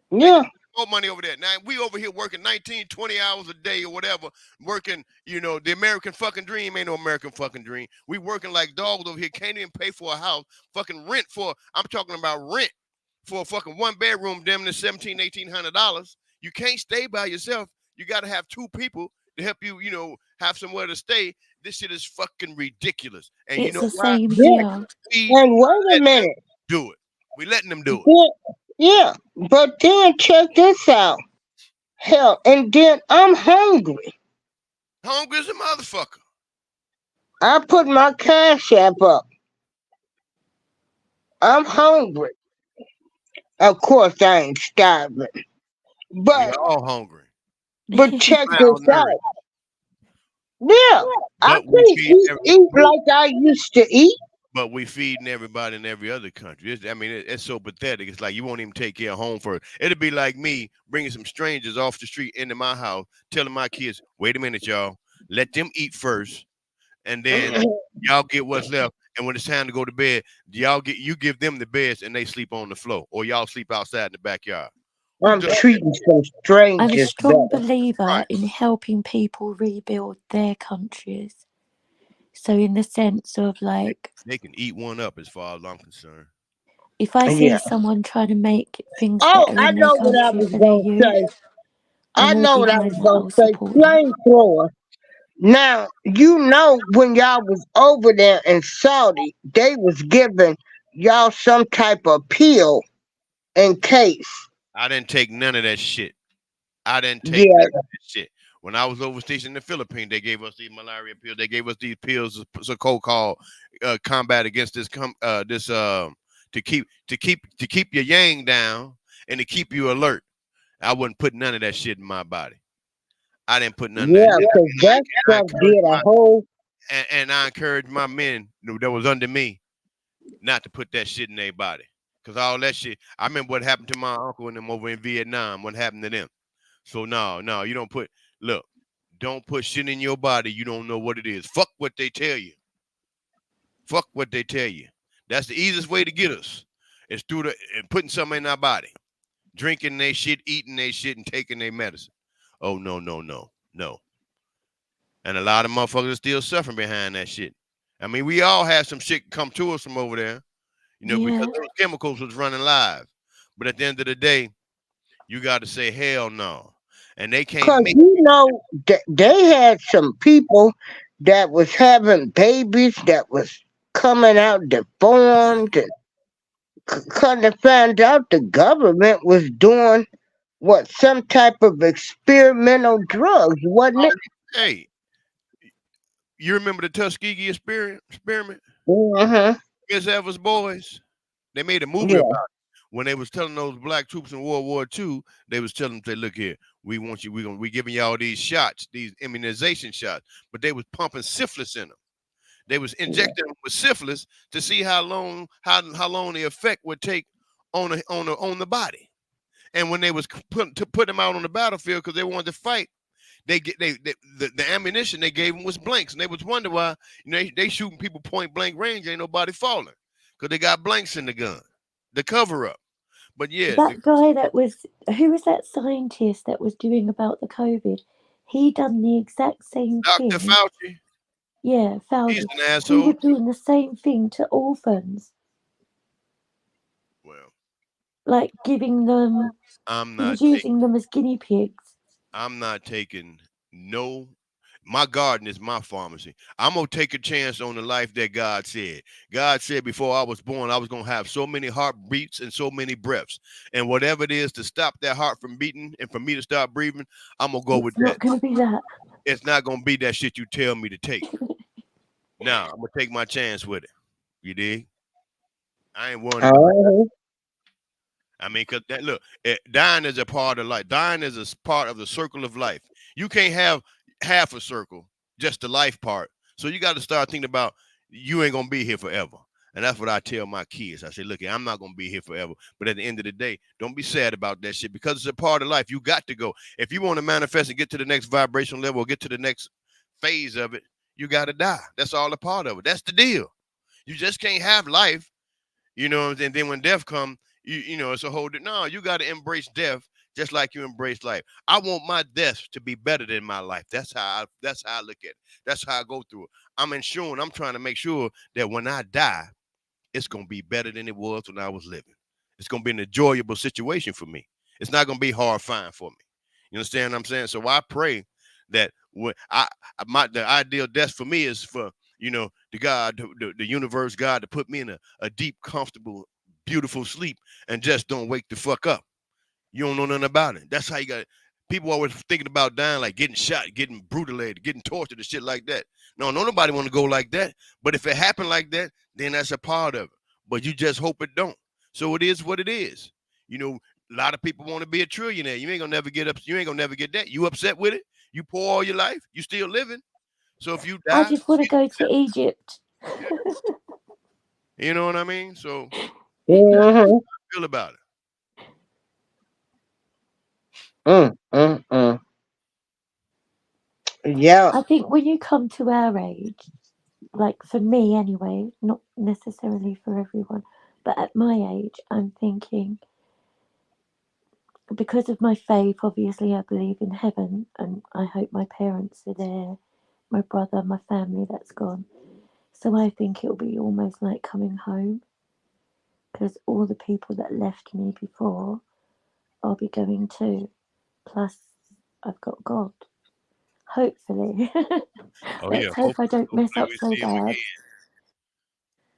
Yeah. More money over there. Now we over here working 19, 20 hours a day or whatever, working, the American fucking dream ain't no American fucking dream. We working like dogs over here, can't even pay for a house, fucking rent I'm talking about rent for a fucking 1-bedroom, damn near $1,700, $1,800. You can't stay by yourself. You got to have 2 people to help you, have somewhere to stay. This shit is fucking ridiculous. And It's you know the why? same here. And wait a minute. Do it. We letting them do it. Yeah. But then check this out. Hell, and then I'm hungry. Hungry as a motherfucker. I put my cash app up. I'm hungry. Of course, I ain't starving. We But all hungry. check this Malnourished. out. Yeah, I But we can't feed eat like I used to eat. but we feeding everybody in every other country. I mean, it's so pathetic. It's like you won't even take care of home first. It'd be like me bringing some strangers off the street into my house, telling my kids, "Wait a minute, y'all. Let them eat first, and then y'all get what's left. And when it's time to go to bed, you give them the beds, and they sleep on the floor, or y'all sleep outside in the backyard." Who I'm does treating some I'm a strangers strong better. believer right? in helping people rebuild their countries. So, in the sense of like, They can eat one up, as far as I'm concerned. if I Yeah. see someone trying to make things Oh, better I in their know what I country was for their gonna youth, say. I I'm all know what I was behind that. gonna I'll say. support that. Flamethrower. Now you know when y'all was over there in Saudi, they was giving y'all some type of pill in case. I didn't take none of that shit. I didn't take none Yeah. of that shit. When I was overseas in the Philippines, they gave us these malaria pills. They gave us these pills, so called combat against to keep your yang down and to keep you alert. I wouldn't put none of that shit in my body. I didn't put none of that. Yeah, because that I stuff encourage did a my whole. and I encourage my men that was under me not to put that shit in their body. Cause all that shit, I remember what happened to my uncle and them over in Vietnam. What happened to them? So no, you don't put. Look, don't put shit in your body. You don't know what it is. Fuck what they tell you. Fuck what they tell you. That's the easiest way to get us. It's through and putting something in our body, drinking their shit, eating their shit, and taking their medicine. Oh no. And a lot of motherfuckers are still suffering behind that shit. I mean, we all had some shit come to us from over there, because Yeah. those chemicals was running live. But at the end of the day, you got to say hell no, and they can't Because make. you know, they had some people that was having babies that was coming out deformed. And couldn't have found out the government was doing what, some type of experimental drugs, wasn't it? Hey, you remember the Tuskegee experiment? Mm-hmm. Miss Evers boys. They made a movie Yeah. about it. When they was telling those black troops in World War II, they was telling them, "Say, look here, we giving y'all these shots, these immunization shots," but they was pumping syphilis in them. They was injecting them with syphilis to see how long the effect would take on the body. And when they was put them out on the battlefield because they wanted to fight, the ammunition they gave them was blanks, and they was wonder why they shooting people point blank range, ain't nobody falling because they got blanks in the gun, the cover up. But yeah, That guy who was that scientist that was doing about the COVID? He done the exact same Dr. thing. Fauci, Yeah, he's Fauci. an He asshole was too. doing the same thing to orphans, Well, like giving them. I'm He not was using them as guinea pigs. I'm not taking no. My garden is my pharmacy. I'm gonna take a chance on the life that God said. God said before I was born, I was gonna have so many heartbeats and so many breaths, and whatever it is to stop that heart from beating and for me to start breathing, I'm gonna go with It's that. not going to be that. It's not gonna be that shit you tell me to take. Now I'm gonna take my chance with it. You dig? I ain't worrying about. Oh, I mean, cause dying is a part of life. Dying is part of the circle of life. You can't have half a circle, just the life part. So you got to start thinking about you ain't gonna be here forever. And that's what I tell my kids. I say, look, I'm not gonna be here forever. But at the end of the day, don't be sad about that shit because it's a part of life. You got to go. If you want to manifest and get to the next vibrational level or get to the next phase of it, you got to die. That's all a part of it. That's the deal. You just can't have life, and then when death comes, it's a whole. No, you got to embrace death just like you embrace life. I want my death to be better than my life. That's how I look at it. That's how I go through it. I'm trying to make sure that when I die, it's gonna be better than it was when I was living. It's gonna be an enjoyable situation for me. It's not gonna be horrifying for me. You understand what I'm saying? So I pray that when the ideal death for me is for the God, the universe, God, to put me in a deep, comfortable, beautiful sleep and just don't wake the fuck up. You don't know nothing about it. That's how you got it. People always thinking about dying, like getting shot, getting brutalized, getting tortured and shit like that. No, nobody want to go like that. But if it happened like that, then that's a part of it. But you just hope it don't. So it is what it is. You know, a lot of people want to be a trillionaire. You ain't gonna never get up. You ain't gonna never get that. You upset with it. You pour all your life. You still living. So if you I die, just want to go to Egypt. you know what I mean. So Mhm. feel about it. Yeah. I think when you come to our age, like for me anyway, not necessarily for everyone, but at my age, I'm thinking, because of my faith, obviously I believe in heaven and I hope my parents are there, my brother, my family that's gone. So I think it'll be almost like coming home, because all the people that left me before, I'll be going too. Plus, I've got God. Hopefully. Oh yeah. Let's hope I don't mess Hopefully up we so see him bad. again.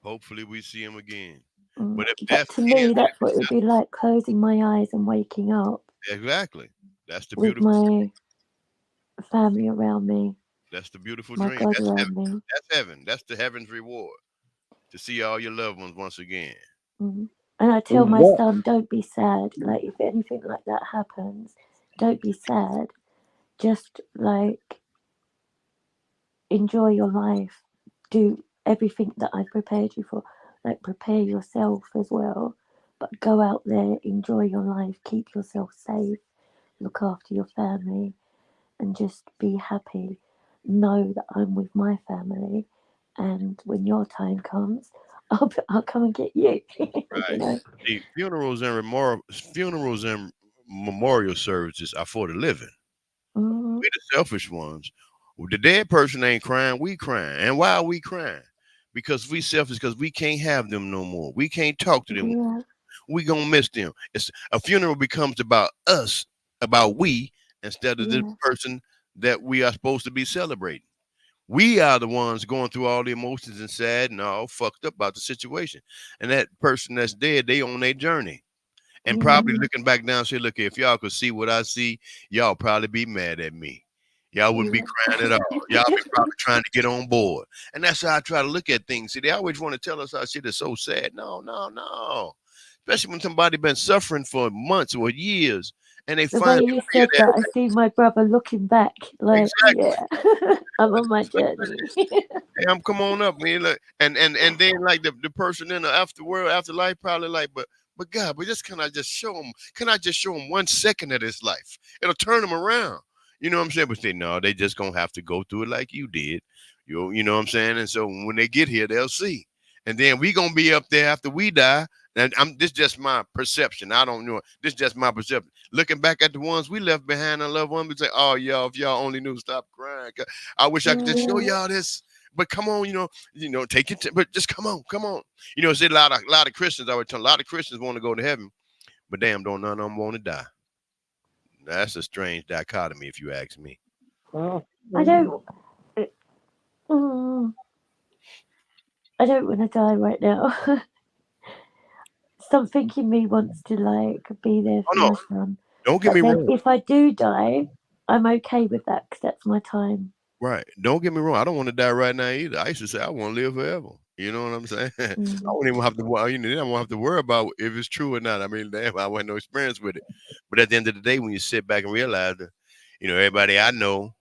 Hopefully we see him again. Mm. But if But death to me, ends, that's what it would be like, closing my eyes and waking up exactly. That's the with beautiful. my family around me, That's the beautiful my dream. God That's heaven. around me. That's heaven. That's the heaven's reward to see all your loved ones once again. Mm. And I tell my Yeah. son, don't be sad. Like, if anything like that happens, don't be sad. Just like enjoy your life. Do everything that I've prepared you for. Like, prepare yourself as well. But go out there, enjoy your life, keep yourself safe, look after your family, and just be happy. Know that I'm with my family, and when your time comes, I'll come and get you. You Right. know. See, funerals and memorial services are for the living. Mm, We the selfish ones. The dead person ain't crying, we crying. And why are we crying? Because we selfish, because we can't have them no more. We can't talk to them. yeah. We gonna miss them. It's a funeral becomes about us, about we, instead of the Yeah. person that we are supposed to be celebrating. We are the ones going through all the emotions and sad and all fucked up about the situation. And that person that's dead, they on their journey. And Yeah. probably looking back down, say, look, if y'all could see what I see, y'all probably be mad at me. Y'all wouldn't be crying at all. Y'all be probably trying to get on board. And that's how I try to look at things. See, they always want to tell us our shit is so sad. No, no, no. Especially when somebody been suffering for months or years and they The way finally you hear said that. that, I see my brother looking back, like, Exactly. yeah, I'm on my journey. Hey, come on up, man. Look, and then like the person in the afterworld, afterlife, probably like, but God, but just can I just show him? Can I just show him 1 second of this life? It'll turn them around. You know what I'm saying? But they no, they just gonna have to go through it like you did. You know what I'm saying? And so when they get here, they'll see. And then we gonna be up there after we die. And this just my perception. I don't know. This just my perception. Looking back at the ones we left behind, our loved ones, we say, "Oh, y'all, if y'all only knew, stop crying." I wish I could just show Yeah. y'all this. But come on, take it. But just come on, come on. It's a lot of Christians. I would tell a lot of Christians want to go to heaven, but damn, don't none of them want to die. That's a strange dichotomy, if you ask me. I don't. Mm, I don't want to die right now. Something in me wants to like be there Oh for no, my son. don't get But me then wrong. if I do die, I'm okay with that because that's my time. Right, don't get me wrong. I don't want to die right now either. I used to say I want to live forever. You know what I'm saying? I Mm. won't even have to. Then I won't have to worry about if it's true or not. I mean, damn, I had no experience with it. But at the end of the day, when you sit back and realize that, everybody I know,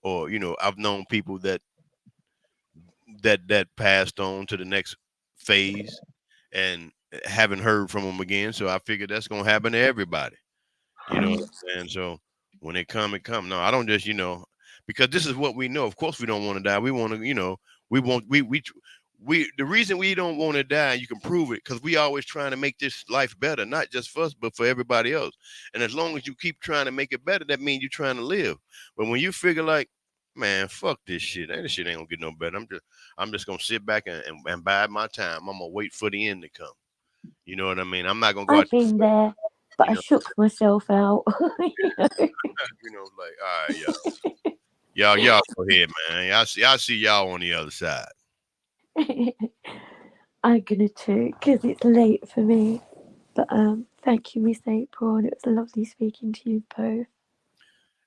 or I've known people that passed on to the next phase and haven't heard from them again. So I figured that's gonna happen to everybody. You know what Mm. I'm saying? So when it come, it come. No, I don't just, because this is what we know. Of course we don't want to die. We want to, we want we the reason we don't want to die, you can prove it, because we always trying to make this life better, not just for us, but for everybody else. And as long as you keep trying to make it better, that means you're trying to live. But when you figure like, man, fuck this shit. This shit ain't gonna get no better. I'm just gonna sit back and bide my time. I'm gonna wait for the end to come. You know what I mean? I'm not gonna go out, I've been there, but you I know, shook myself out. like, all right, y'all go ahead, man. I see y'all on the other side. I'm gonna too because it's late for me. But thank you, Miss April, and it was lovely speaking to you both.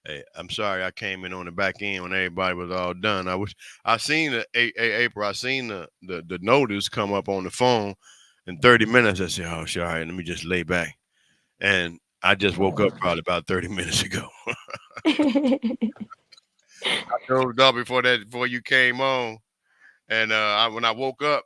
Hey, I'm sorry I came in on the back end when everybody was all done. I seen April. I seen the notice come up on the phone in 30 minutes. I said, "Oh, sure, all right, let me just lay back." And I just woke up probably about 30 minutes ago. I dozed off before you came on, and when I woke up,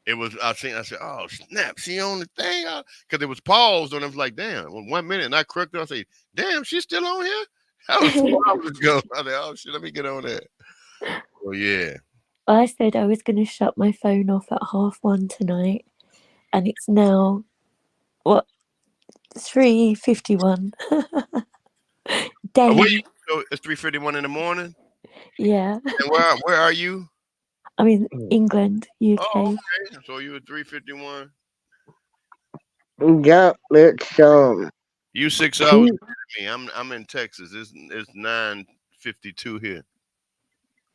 I said, "Oh snap, she on the thing," because it was paused and I was like, "Damn!" Well, 1 minute, and I crooked her. I said, "Damn, she's still on here." That was 4 hours ago. I said, "Oh shit, let me get on there." Oh yeah. I said I was going to shut my phone off at 1:30 tonight, and it's now what 3:51. Damn. So it's 3:51 in the morning. Yeah, And where are you? I'm in England, Oh, UK. okay. So you at 3:51. Yeah, it's You 6 hours ahead of me. I'm in Texas. It's 9:52 here.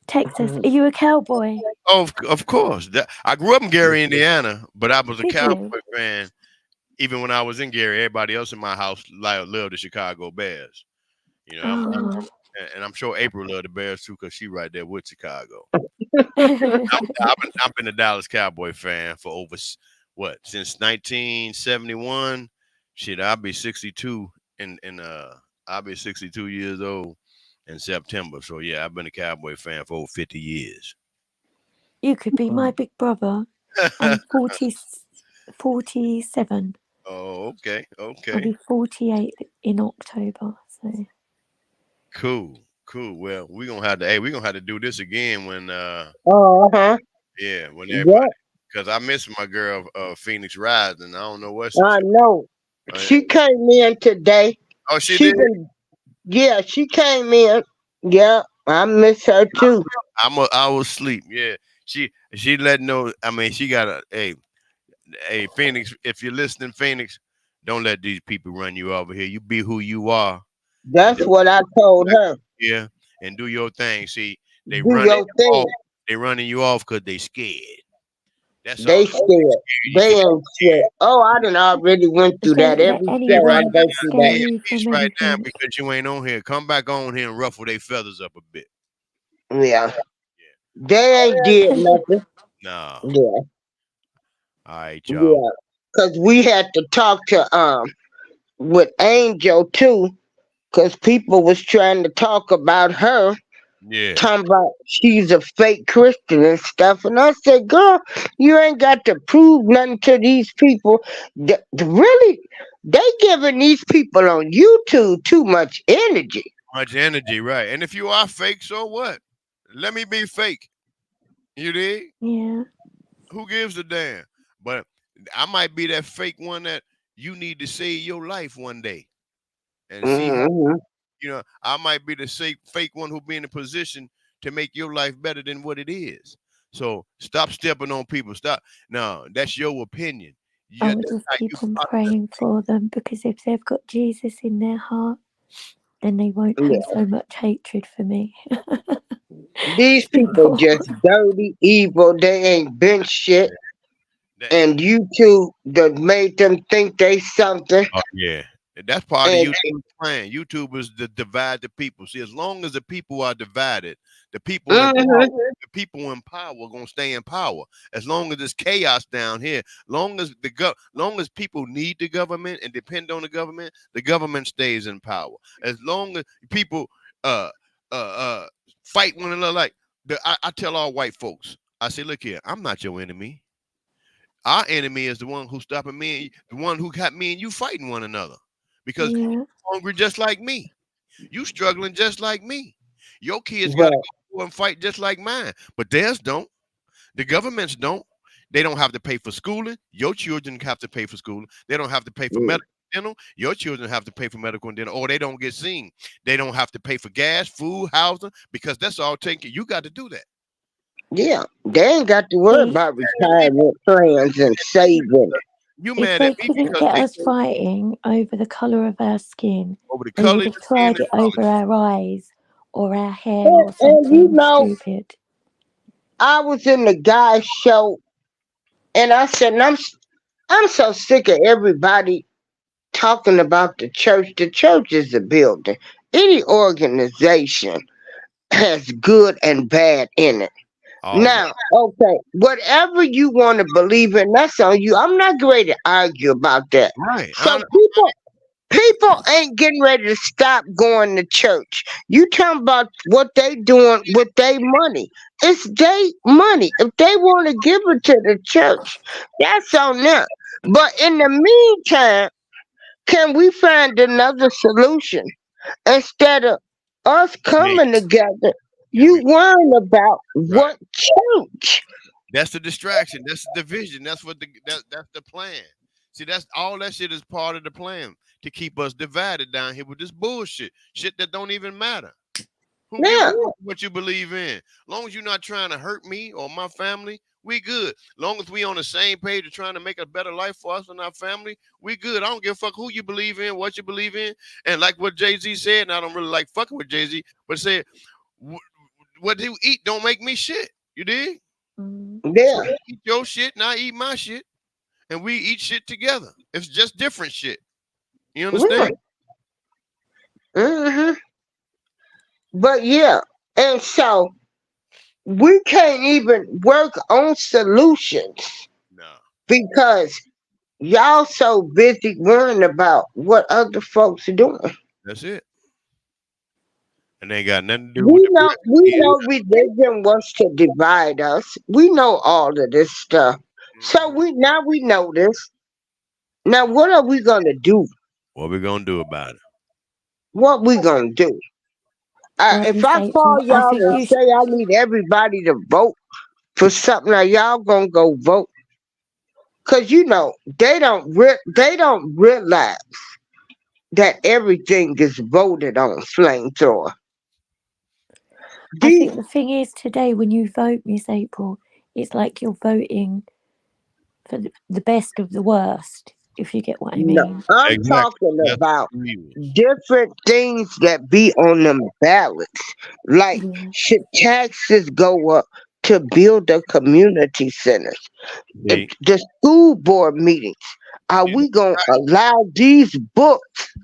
Texas. Are you a cowboy? Oh, of course. I grew up in Gary, Indiana, but I was a Did you? Cowboy fan. Even when I was in Gary, everybody else in my house loved the Chicago Bears. You know, Oh. and I'm sure April loved the Bears too, because she right there with Chicago. I've been a Dallas Cowboy fan for since 1971. Shit, I'll be 62 I'll be 62 years old in September. So yeah, I've been a Cowboy fan for over 50 years. You could be my big brother. I'm 47. Oh, okay. I'll Okay. be 48 in October. So Cool. Well, we're gonna have to do this again when uh-huh. yeah, when Yeah, everybody, because I miss my girl Phoenix Rising. I don't know what she's. I know. She came in today. Oh, she did. Yeah, she came in. Yeah, I miss her too. I was asleep. Yeah, she let know. I mean, she got hey Phoenix. If you're listening, Phoenix, don't let these people run you over here. You be who you are. That's what I told her. Yeah, and do your thing. See, they Do your thing. They running you off because they scared. That's They all. scared. They ain't scared. Oh, I done already went through don't that every let show I anyone go scare through that. you Peace from right now anything. because you ain't on here. Come back on here and ruffle their feathers up a bit. Yeah. They ain't did nothing. Nah. Yeah. All right, y'all. Yeah. Cause we had to talk to with Angel too, cause people was trying to talk about her, Yeah. talking about she's a fake Christian and stuff. And I said, girl, you ain't got to prove nothing to these people. Really, they giving these people on YouTube too much energy. Much energy, right? And if you are fake, so what? Let me be fake. You dig? Yeah. Who gives a damn? But I might be that fake one that you need to save your life one day, and see how. Mhm. I might be the fake one who be in a position to make your life better than what it is. So stop stepping on people. Stop. No, that's your opinion. I Yeah, would that's just how keep you on process. praying for them, because if they've got Jesus in their heart, then they won't Yeah. have so much hatred for me. These people just dirty, evil. They ain't been shit. And YouTube that made them think they something. Oh yeah, that's part of And YouTube's plan. YouTube is to divide the people. See, as long as the people are divided, the people in power are gonna stay in power. As long as there's chaos down here, long as people need the government and depend on the government stays in power. As long as people uh fight one another, like I tell all white folks, I say, look here, I'm not your enemy. Our enemy is the one who's stopping me, the one who got me and you fighting one another. Because you're hungry just like me. You struggling just like me. Your kids got to go and fight just like mine. But theirs don't. The governments don't. They don't have to pay for schooling. Your children have to pay for schooling. They don't have to pay for medical and dental. Your children have to pay for medical and dental, or they don't get seen. They don't have to pay for gas, food, housing, because that's all taken. You got to do that. yeah, they ain't got to worry about retirement plans and saving. You If mad they at me couldn't because get they us fighting over the colour of our skin, over the they color would of have the skin tried and it over knowledge. our eyes or our hair or And something you know, stupid. I was in the guy's show, and I said, I'm so sick of everybody talking about the church. The church is a building. any organization has good and bad in it. All Now, okay, whatever you want to believe in, that's on you. I'm not going to argue about that. right. So people ain't getting ready to stop going to church. You talking about what they doing with their money. It's their money. If they want to give it to the church, that's on them. But in the meantime, can we find another solution instead of us coming together? You worrying about what church? That's the distraction. That's the division. That's what that's the plan. See, that's all that shit is part of the plan to keep us divided down here with this bullshit. Shit that don't even matter. Who Yeah. gives a fuck what you believe in? As long as you're not trying to hurt me or my family, we good. Long as we on the same page of trying to make a better life for us and our family, we good. I don't give a fuck who you believe in, what you believe in. And like what Jay-Z said, and I don't really like fucking with Jay-Z, but said, what you eat don't make me shit. You dig? Yeah. You eat your shit and I eat my shit. And we eat shit together. It's just different shit. You understand? Mm-hmm. But yeah, and so we can't even work on solutions No. because y'all so busy worrying about what other folks are doing. That's it. And they ain't got nothing to do We with know religion wants to divide us. We know all of this stuff. So we know this. Now what are we gonna do? what we gonna do about it. What we gonna do? Well, If Miss I call April, I y'all think and you should. say I need everybody to vote for something, now y'all gonna go vote? Cause you know they don't realize that everything is voted on flamethrower. I These think the thing is today when you vote, Miss April, it's like you're voting for the best of the worst. If you get what I no, mean. I'm Exactly. talking That's about the views. different things that be on them ballots. Like, Yeah. should taxes go up to build the community centers? See? The school board meetings, are Yeah. we gonna allow these books?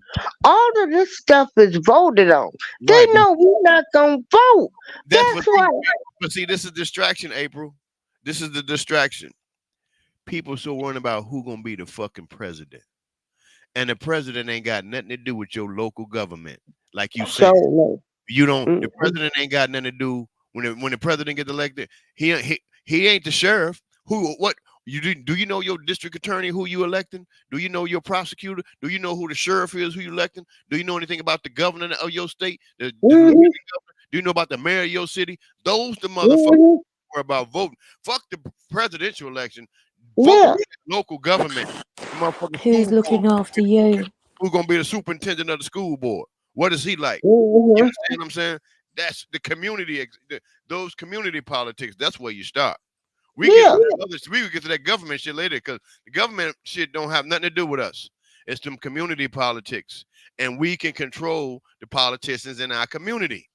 All of this stuff is voted on. They Right. know we're not gonna vote. That's That's what why. but see, this is distraction, April. This is the distraction. People so worried about who gonna be the fucking president. And the president ain't got nothing to do with your local government. Like you said. So You don't. no. The president ain't got nothing to do when the president gets elected. He ain't the sheriff. Who? What? Do you know your district attorney who you electing? Do you know your prosecutor? Do you know who the sheriff is who you electing? Do you know anything about the governor of your state? The lieutenant Mhm, governor? Do you know about the mayor of your city? Those the motherfuckers mhm, who are about voting. Fuck the presidential election. yeah. Focus on local government. The motherfucking Who's school board. looking after you? Who's gonna be the superintendent of the school board? What is he like? You Mhm, understand what I'm saying? That's the community, those community politics. That's where you start. We get yeah. to that other, we will get to that government shit later because the government shit don't have nothing to do with us. It's them community politics, and we can control the politicians in our community.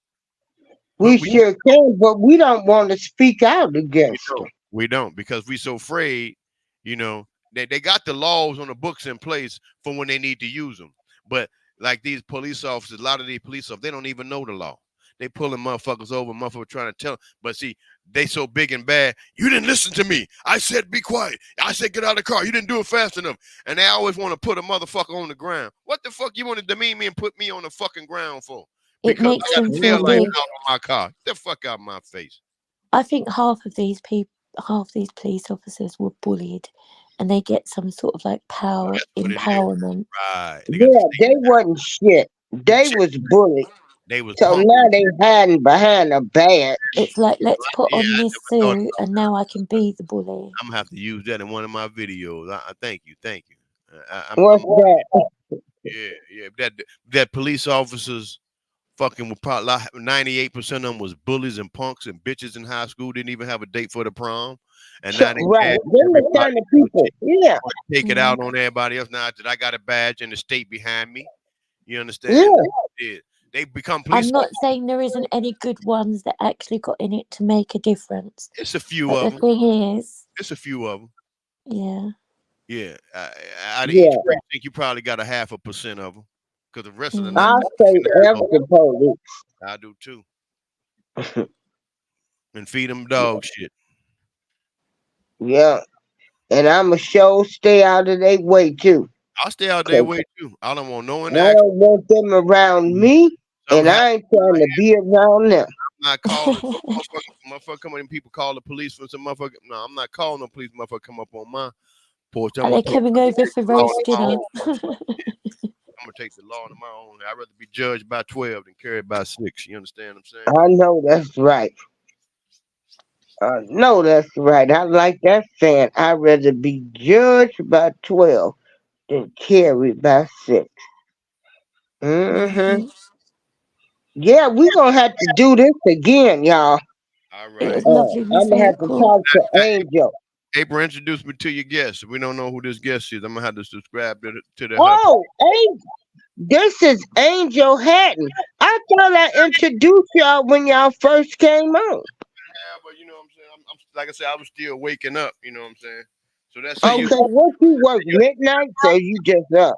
We But sure can, but we don't want to speak out against them. we don't because we so afraid. You know, they got the laws on the books in place for when they need to use them. But like these police officers, a lot of these police officers, they don't even know the law. They pulling motherfuckers over, motherfuckers trying to tell. But see, they so big and bad. You didn't listen to me. I said be quiet. I said get out of the car. You didn't do it fast enough. And they always want to put a motherfucker on the ground. What the fuck you want to demean me and put me on the fucking ground for? It Because makes I got them a feel tail light big. out on my car. Get the fuck out of my face. I think half these police officers were bullied, and they get some sort of like power That's what it is. empowerment. Right. They got Yeah, the state. they wasn't shit. They was bullied. They was So punked. now they hiding behind a badge. It's like let's put Yeah, on I this never thought suit, and now I can be the bully. I'm gonna have to use that in one of my videos. I thank you. What's that? Yeah. That police officers fucking with probably 98% of them was bullies and punks and bitches in high school. Didn't even have a date for the prom, and now they Right. Them the kind of people. Yeah. take it out on everybody else. Now that I got a badge and the state behind me, you understand? Yeah. They become police. I'm not saying there isn't any good ones that actually got in it to make a difference. It's a few But of the them. thing is, It's a few of them. yeah, Yeah. Out of Yeah. each precinct, you probably got a 0.5% of them. because the rest of the night I say F the police. I do too. And feed them dog shit. Yeah, and I'ma sure stay out of their way too. I'll stay out there 'Cause way too. I don't want no I interaction. don't want them around me, and Somehow, I ain't trying to be around them. I'm not calling motherfucker come in, people call the police for some motherfucker. No, I'm not calling no police motherfucker come up on my porch. Are they coming over for roast dinner? I'm gonna take the law into my own. I'd rather be judged by 12 than carried by 6. You understand what I'm saying? I know that's right. I know that's right. I like that saying. I'd rather be judged by 12 than carried by 6. Mm-hmm. Yeah, we're going to have to do this again, y'all. All It right. was lovely, Miss I'm going to have to April. talk to Angel. April, introduce me to your guest. We don't know who this guest is. I'm gonna have to subscribe to the Oh, this is Angel Hatton. I thought I introduced y'all when y'all first came on. Yeah, but you know what I'm saying. I'm like I said, I was still waking up. You know what I'm saying. So that's how Okay, you. what you work midnight, so you just up?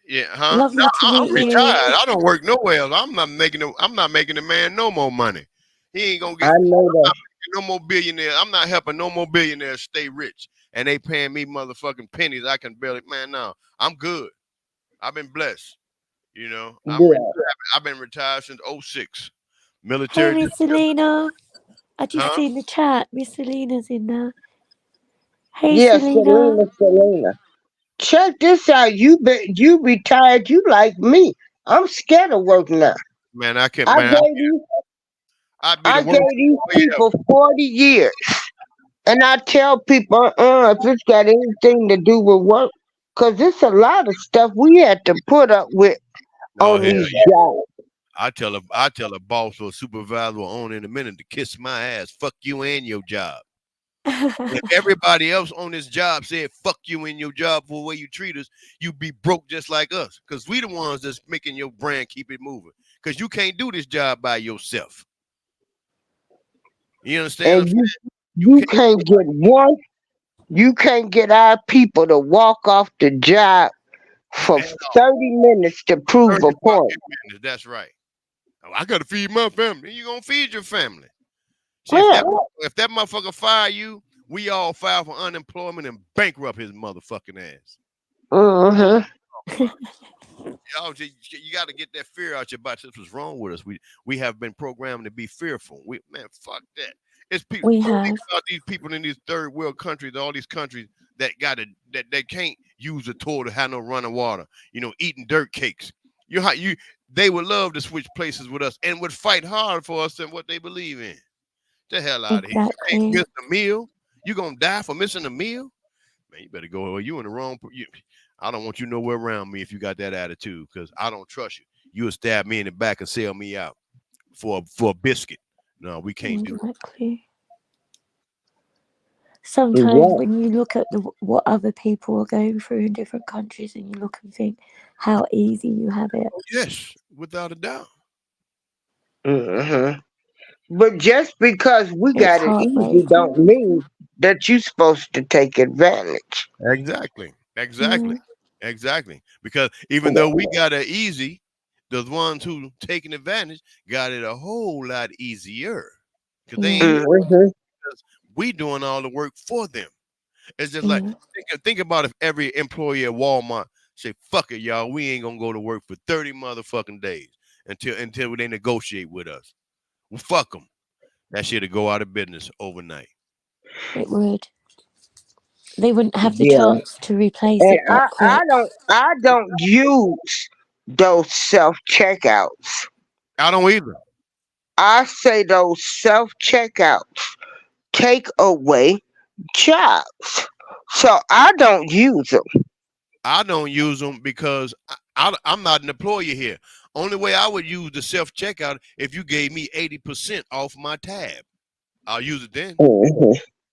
Yeah, huh? Lovely No, to I'm meet you. retired. I don't work nowhere else. I'm not making the man no more money. He ain't gonna get I know that. no more billionaires. I'm not helping no more billionaires stay rich, and they paying me motherfucking pennies. I can barely, man. No, I'm good. I've been blessed. You know, Yeah. I've been retired since 06. Hey, Military. Miss Selena. I just Huh? seen the chat. Miss Selena's in there. Hey, Yeah, Selena. Selena. Check this out. You retired. You like me. I'm scared of work now. Man, I can't. I Man, I'd be the gave worst these employee ever. people 40 years. And I tell people, if it's got anything to do with work, because it's a lot of stuff we had to put up with Oh on hell these yeah! jobs. I tell a boss or a supervisor or owner in a minute to kiss my ass. Fuck you and your job. If everybody else on this job said fuck you and your job for the way you treat us, you be broke just like us. Because we the ones that's making your brand keep it moving. Because you can't do this job by yourself. You understand? And you can't get one. You can't get our people to walk off the job for 30 minutes to prove 30 a point. fucking minutes, that's right. Oh, I gotta feed my family. You gonna feed your family. See, if that motherfucker fire you, we all file for unemployment and bankrupt his motherfucking ass. Mm-hmm. Y'all, you got to get that fear out your butt. That's what's wrong with us. We have been programmed to be fearful. Man, fuck that. It's people. We Think have. about these people in these third world countries, all these countries that that can't use a toilet, have no running water. You know, eating dirt cakes. They would love to switch places with us and would fight hard for us and what they believe in. The hell out of here. You ain't missing a meal. You gonna die for missing a meal? Man, you better go. You in the wrong. I don't want you nowhere around me if you got that attitude, because I don't trust you. You'll stab me in the back and sell me out for a biscuit. No, we can't do Exactly. Sometimes when you look at what other people are going through in different countries, and you look and think how easy you have it. Oh, yes, without a doubt. Mm-hmm. But just because we got it easy heartbreaking. don't mean that you're supposed to take advantage. Exactly. Exactly. Because even though we got it easy, the ones who taking advantage got it a whole lot easier. Because they ain't we doing all the work for them. It's just like think about if every employee at Walmart say, fuck it, y'all, we ain't gonna go to work for 30 motherfucking days until they negotiate with us. Well, fuck them. That shit'll go out of business overnight. It would. They wouldn't have the chance to replace And it that quick. I don't use those self checkouts. I don't either. I say those self checkouts take away jobs. So I don't use them. I don't use them because I'm not an employee here. Only way I would use the self checkout if you gave me 80% off my tab. I'll use it then.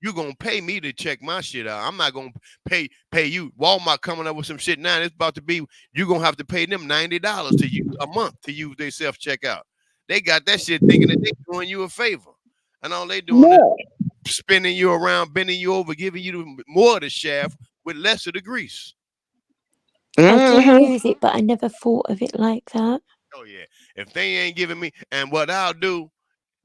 You're gonna pay me to check my shit out. I'm not gonna pay you. Walmart coming up with some shit now. It's about to be, you're gonna have to pay them $90 to use a month to use their self checkout. They got that shit thinking that they doing you a favor. And all they doing is spinning you around, bending you over, giving you more of the shaft with less of the grease. I do Mhm. use it, but I never thought of it like that. Oh yeah. If they ain't giving me, and what I'll do,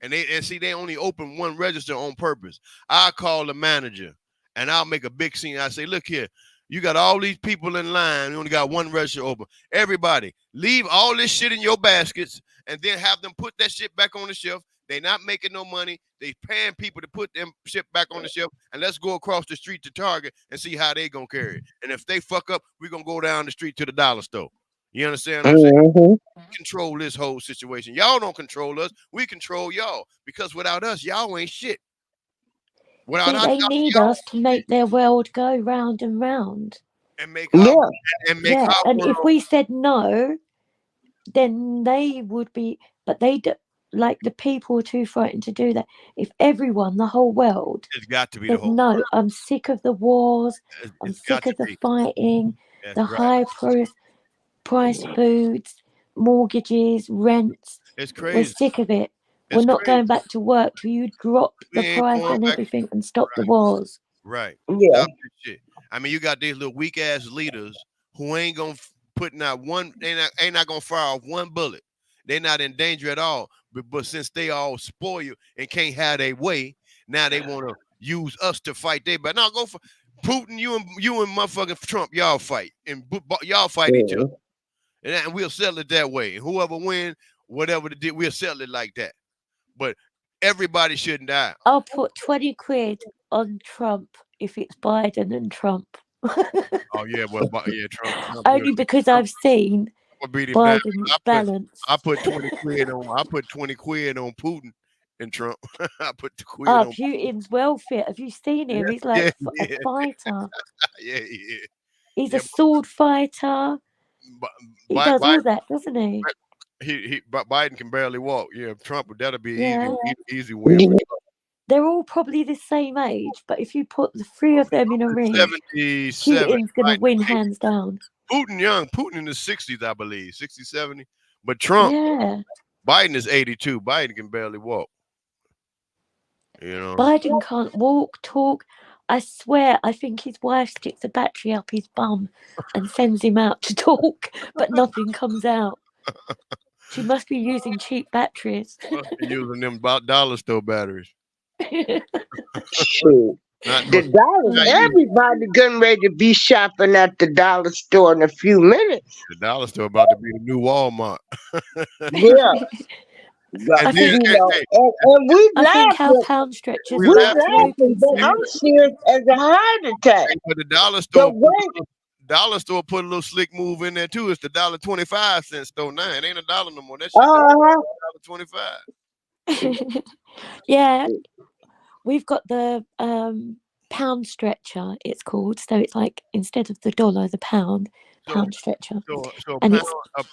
and see, they only open one register on purpose. I'll call the manager and I'll make a big scene. I say, look here, you got all these people in line. You only got one register open. Everybody, leave all this shit in your baskets and then have them put that shit back on the shelf. They not making no money. They paying people to put them shit back on the shelf. And let's go across the street to Target and see how they gonna carry it. And if they fuck up, we're gonna go down the street to the dollar store. You understand what I'm saying? Mhm. Control this whole situation. Y'all don't control us. We control y'all. Because without us, y'all ain't shit. Without See, us, they need y'all us to make their world go round and round. and make Yeah. our and make Yeah, our and if world. we said no, then they would be. But they do, like the people are too frightened to do that. If everyone, the whole world, It's got to be the said whole. no, I'm sick of the wars. I'm It's got sick to of the be. fighting, That's the right. high price foods, mortgages, rents. It's We're crazy. sick of it. We're It's not crazy. going back to work till you drop We the ain't price going on back. everything and stop the Right. wars. Right. Yeah. Stop this shit. I mean, you got these little weak ass leaders who ain't gonna put not one. Ain't not gonna fire off one bullet. They're not in danger at all. But since they all spoil you and can't have their way, now they want to use us to fight their. But now go for Putin. You and motherfucking Trump. Y'all fight and y'all fight each other, and we'll settle it that way. And whoever win, whatever the deal, we'll settle it like that. But everybody shouldn't die. I'll put 20 quid on Trump if it's Biden and Trump. Oh yeah, well, yeah, Trump Only because I've seen will beat him down. Biden's I balance. put 20 quid on. I put 20 quid on Putin and Trump. I put the quid Oh, on. Putin's well fit. Have you seen him? He's like Yeah, a fighter. yeah, yeah. He's Yeah, a sword fighter. He does all that, doesn't he? Biden can barely walk. Yeah, Trump, that'll be Yeah. easy win. They're all probably the same age, but if you put the three of them in a ring, 77. Putin's going to Biden win is 80. hands down. Putin young. Putin in the 60s, I believe. 60, 70. But Trump, Yeah. Biden is 82. Biden can barely walk. You know. Biden can't walk, talk. I swear, I think his wife sticks a battery up his bum and sends him out to talk, but nothing comes out. She must be using cheap batteries. Must be using them dollar store batteries. Shoot. The dollar, everybody getting ready to be shopping at the dollar store in a few minutes. The dollar store about to be the new Walmart. Yeah. But, I think- you know, and we I think our laughing. pound stretchers We are about to laughing, open but soon. I'm serious as a heart attack. But the dollar The store, way, put a little slick move in there too. It's the $1.25 store now. It ain't a dollar no more. That shit $1.25. Yeah, we've got the pound stretcher, it's called. So it's like instead of the dollar, the pound stretcher. So And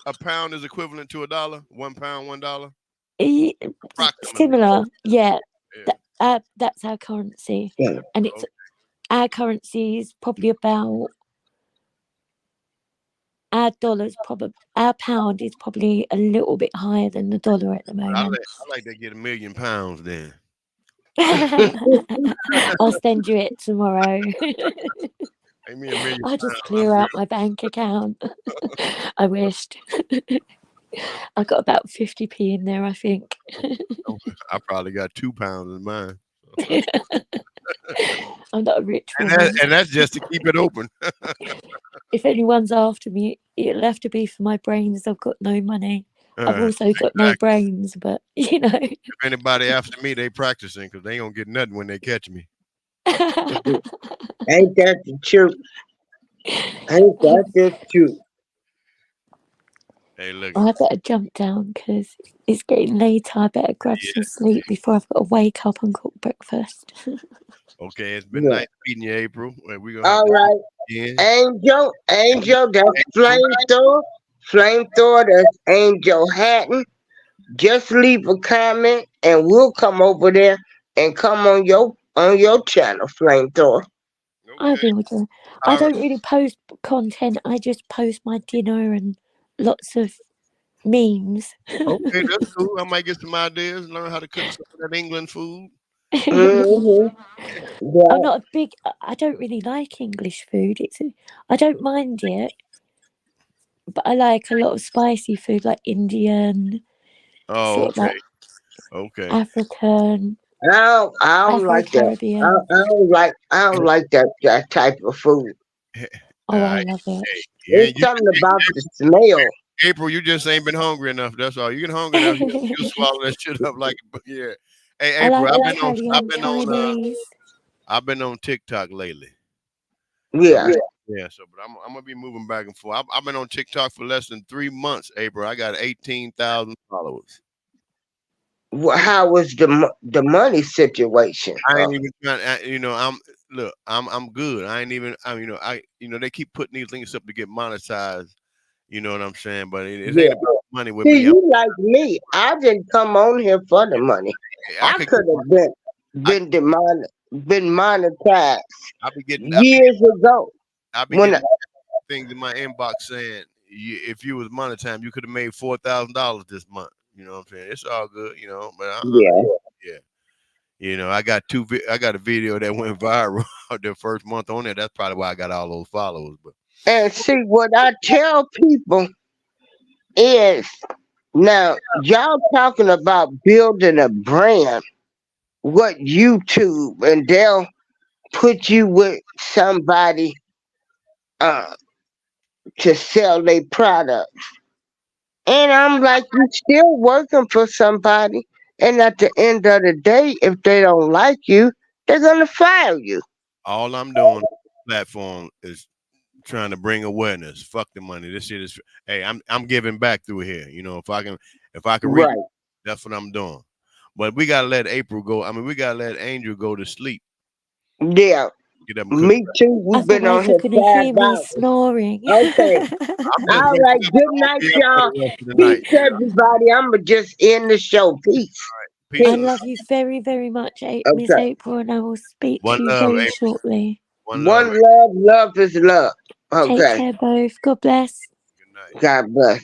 a pound is equivalent to $1. 1 pound, $1. Similar, yeah. That's our currency, yeah. and it's our currency is probably about our pound is probably a little bit higher than the dollar at the moment. I like to get £1 million then. I'll send you it tomorrow. Pay me $1 million. I'll just clear out my bank account. I wished. I got about 50p in there, I think. I probably got 2 pounds in mine. I'm not a rich woman. And that's just to keep it open. If anyone's after me, it'll have to be for my brains. I've got no money. I've also got no brains, but you know. If anybody after me, they practicing because they ain't gonna get nothing when they catch me. Ain't that the truth? Ain't that the truth? Hey, look. I better jump down because it's getting later. I better grab some sleep before I've got to wake up and cook breakfast. Okay, it's been nice meeting you, April. We gonna all right. Angel, that's Flamethrower, that's Angel Hatton. Just leave a comment and we'll come over there and come on your channel, Flamethrower. I will do. I don't really post content. I just post my dinner and lots of memes. Okay, that's cool. I might get some ideas, learn how to cook some of that England food. Mm-hmm. I'm not I don't really like English food. I don't mind it, but I like a lot of spicy food, like Indian, Oh, sort of like okay. Okay. African, I don't like that. Afro-Caribbean. I don't like that type of food. Oh, I Alright. love it. Hey, It's something about the smell. April, you just ain't been hungry enough. That's all. You get hungry enough, you swallow that shit up like yeah. Hey, I April, like I've Italian, been on TikTok lately. Yeah. Yeah, so but I'm gonna be moving back and forth. I've been on TikTok for less than 3 months, April. I got 18,000 followers. How was the money situation? I ain't even trying. I'm good. I ain't even. They keep putting these links up to get monetized. You know what I'm saying? But it Yeah. ain't about money with See, me. you like me. I didn't come on here for the money. I could have been monetized I be getting years ago. getting things in my inbox saying if you was monetized, you could have made $4,000 this month. You know what I'm saying? It's all good, but Yeah. I got a video that went viral the first month on there. That's probably why I got all those followers. But And see, what I tell people is, now y'all talking about building a brand, what YouTube, and they'll put you with somebody to sell their products. And I'm like, you still working for somebody. And at the end of the day, if they don't like you, they're gonna fire you. all I'm doing on the platform is trying to bring awareness. Fuck the money. This shit is. Hey, I'm giving back through here. If I can reach, Right. that's what I'm doing. But we gotta let April go. I mean, we gotta let Angel go to sleep. Yeah. Get up and cook. Me too. We've been on otherwise here you're gonna 5 hear me hours. snoring. Okay. I'm just All waking right. up. Good I won't night, be up for y'all. the rest of the night. Peace, everybody. I'ma just end the show. Peace. Peace. I love you very, very much, Miss Okay. April, and I will speak One to you love, very April. shortly. One love. One love. Love is love. Take Okay. care, both. God bless. Good night. God bless.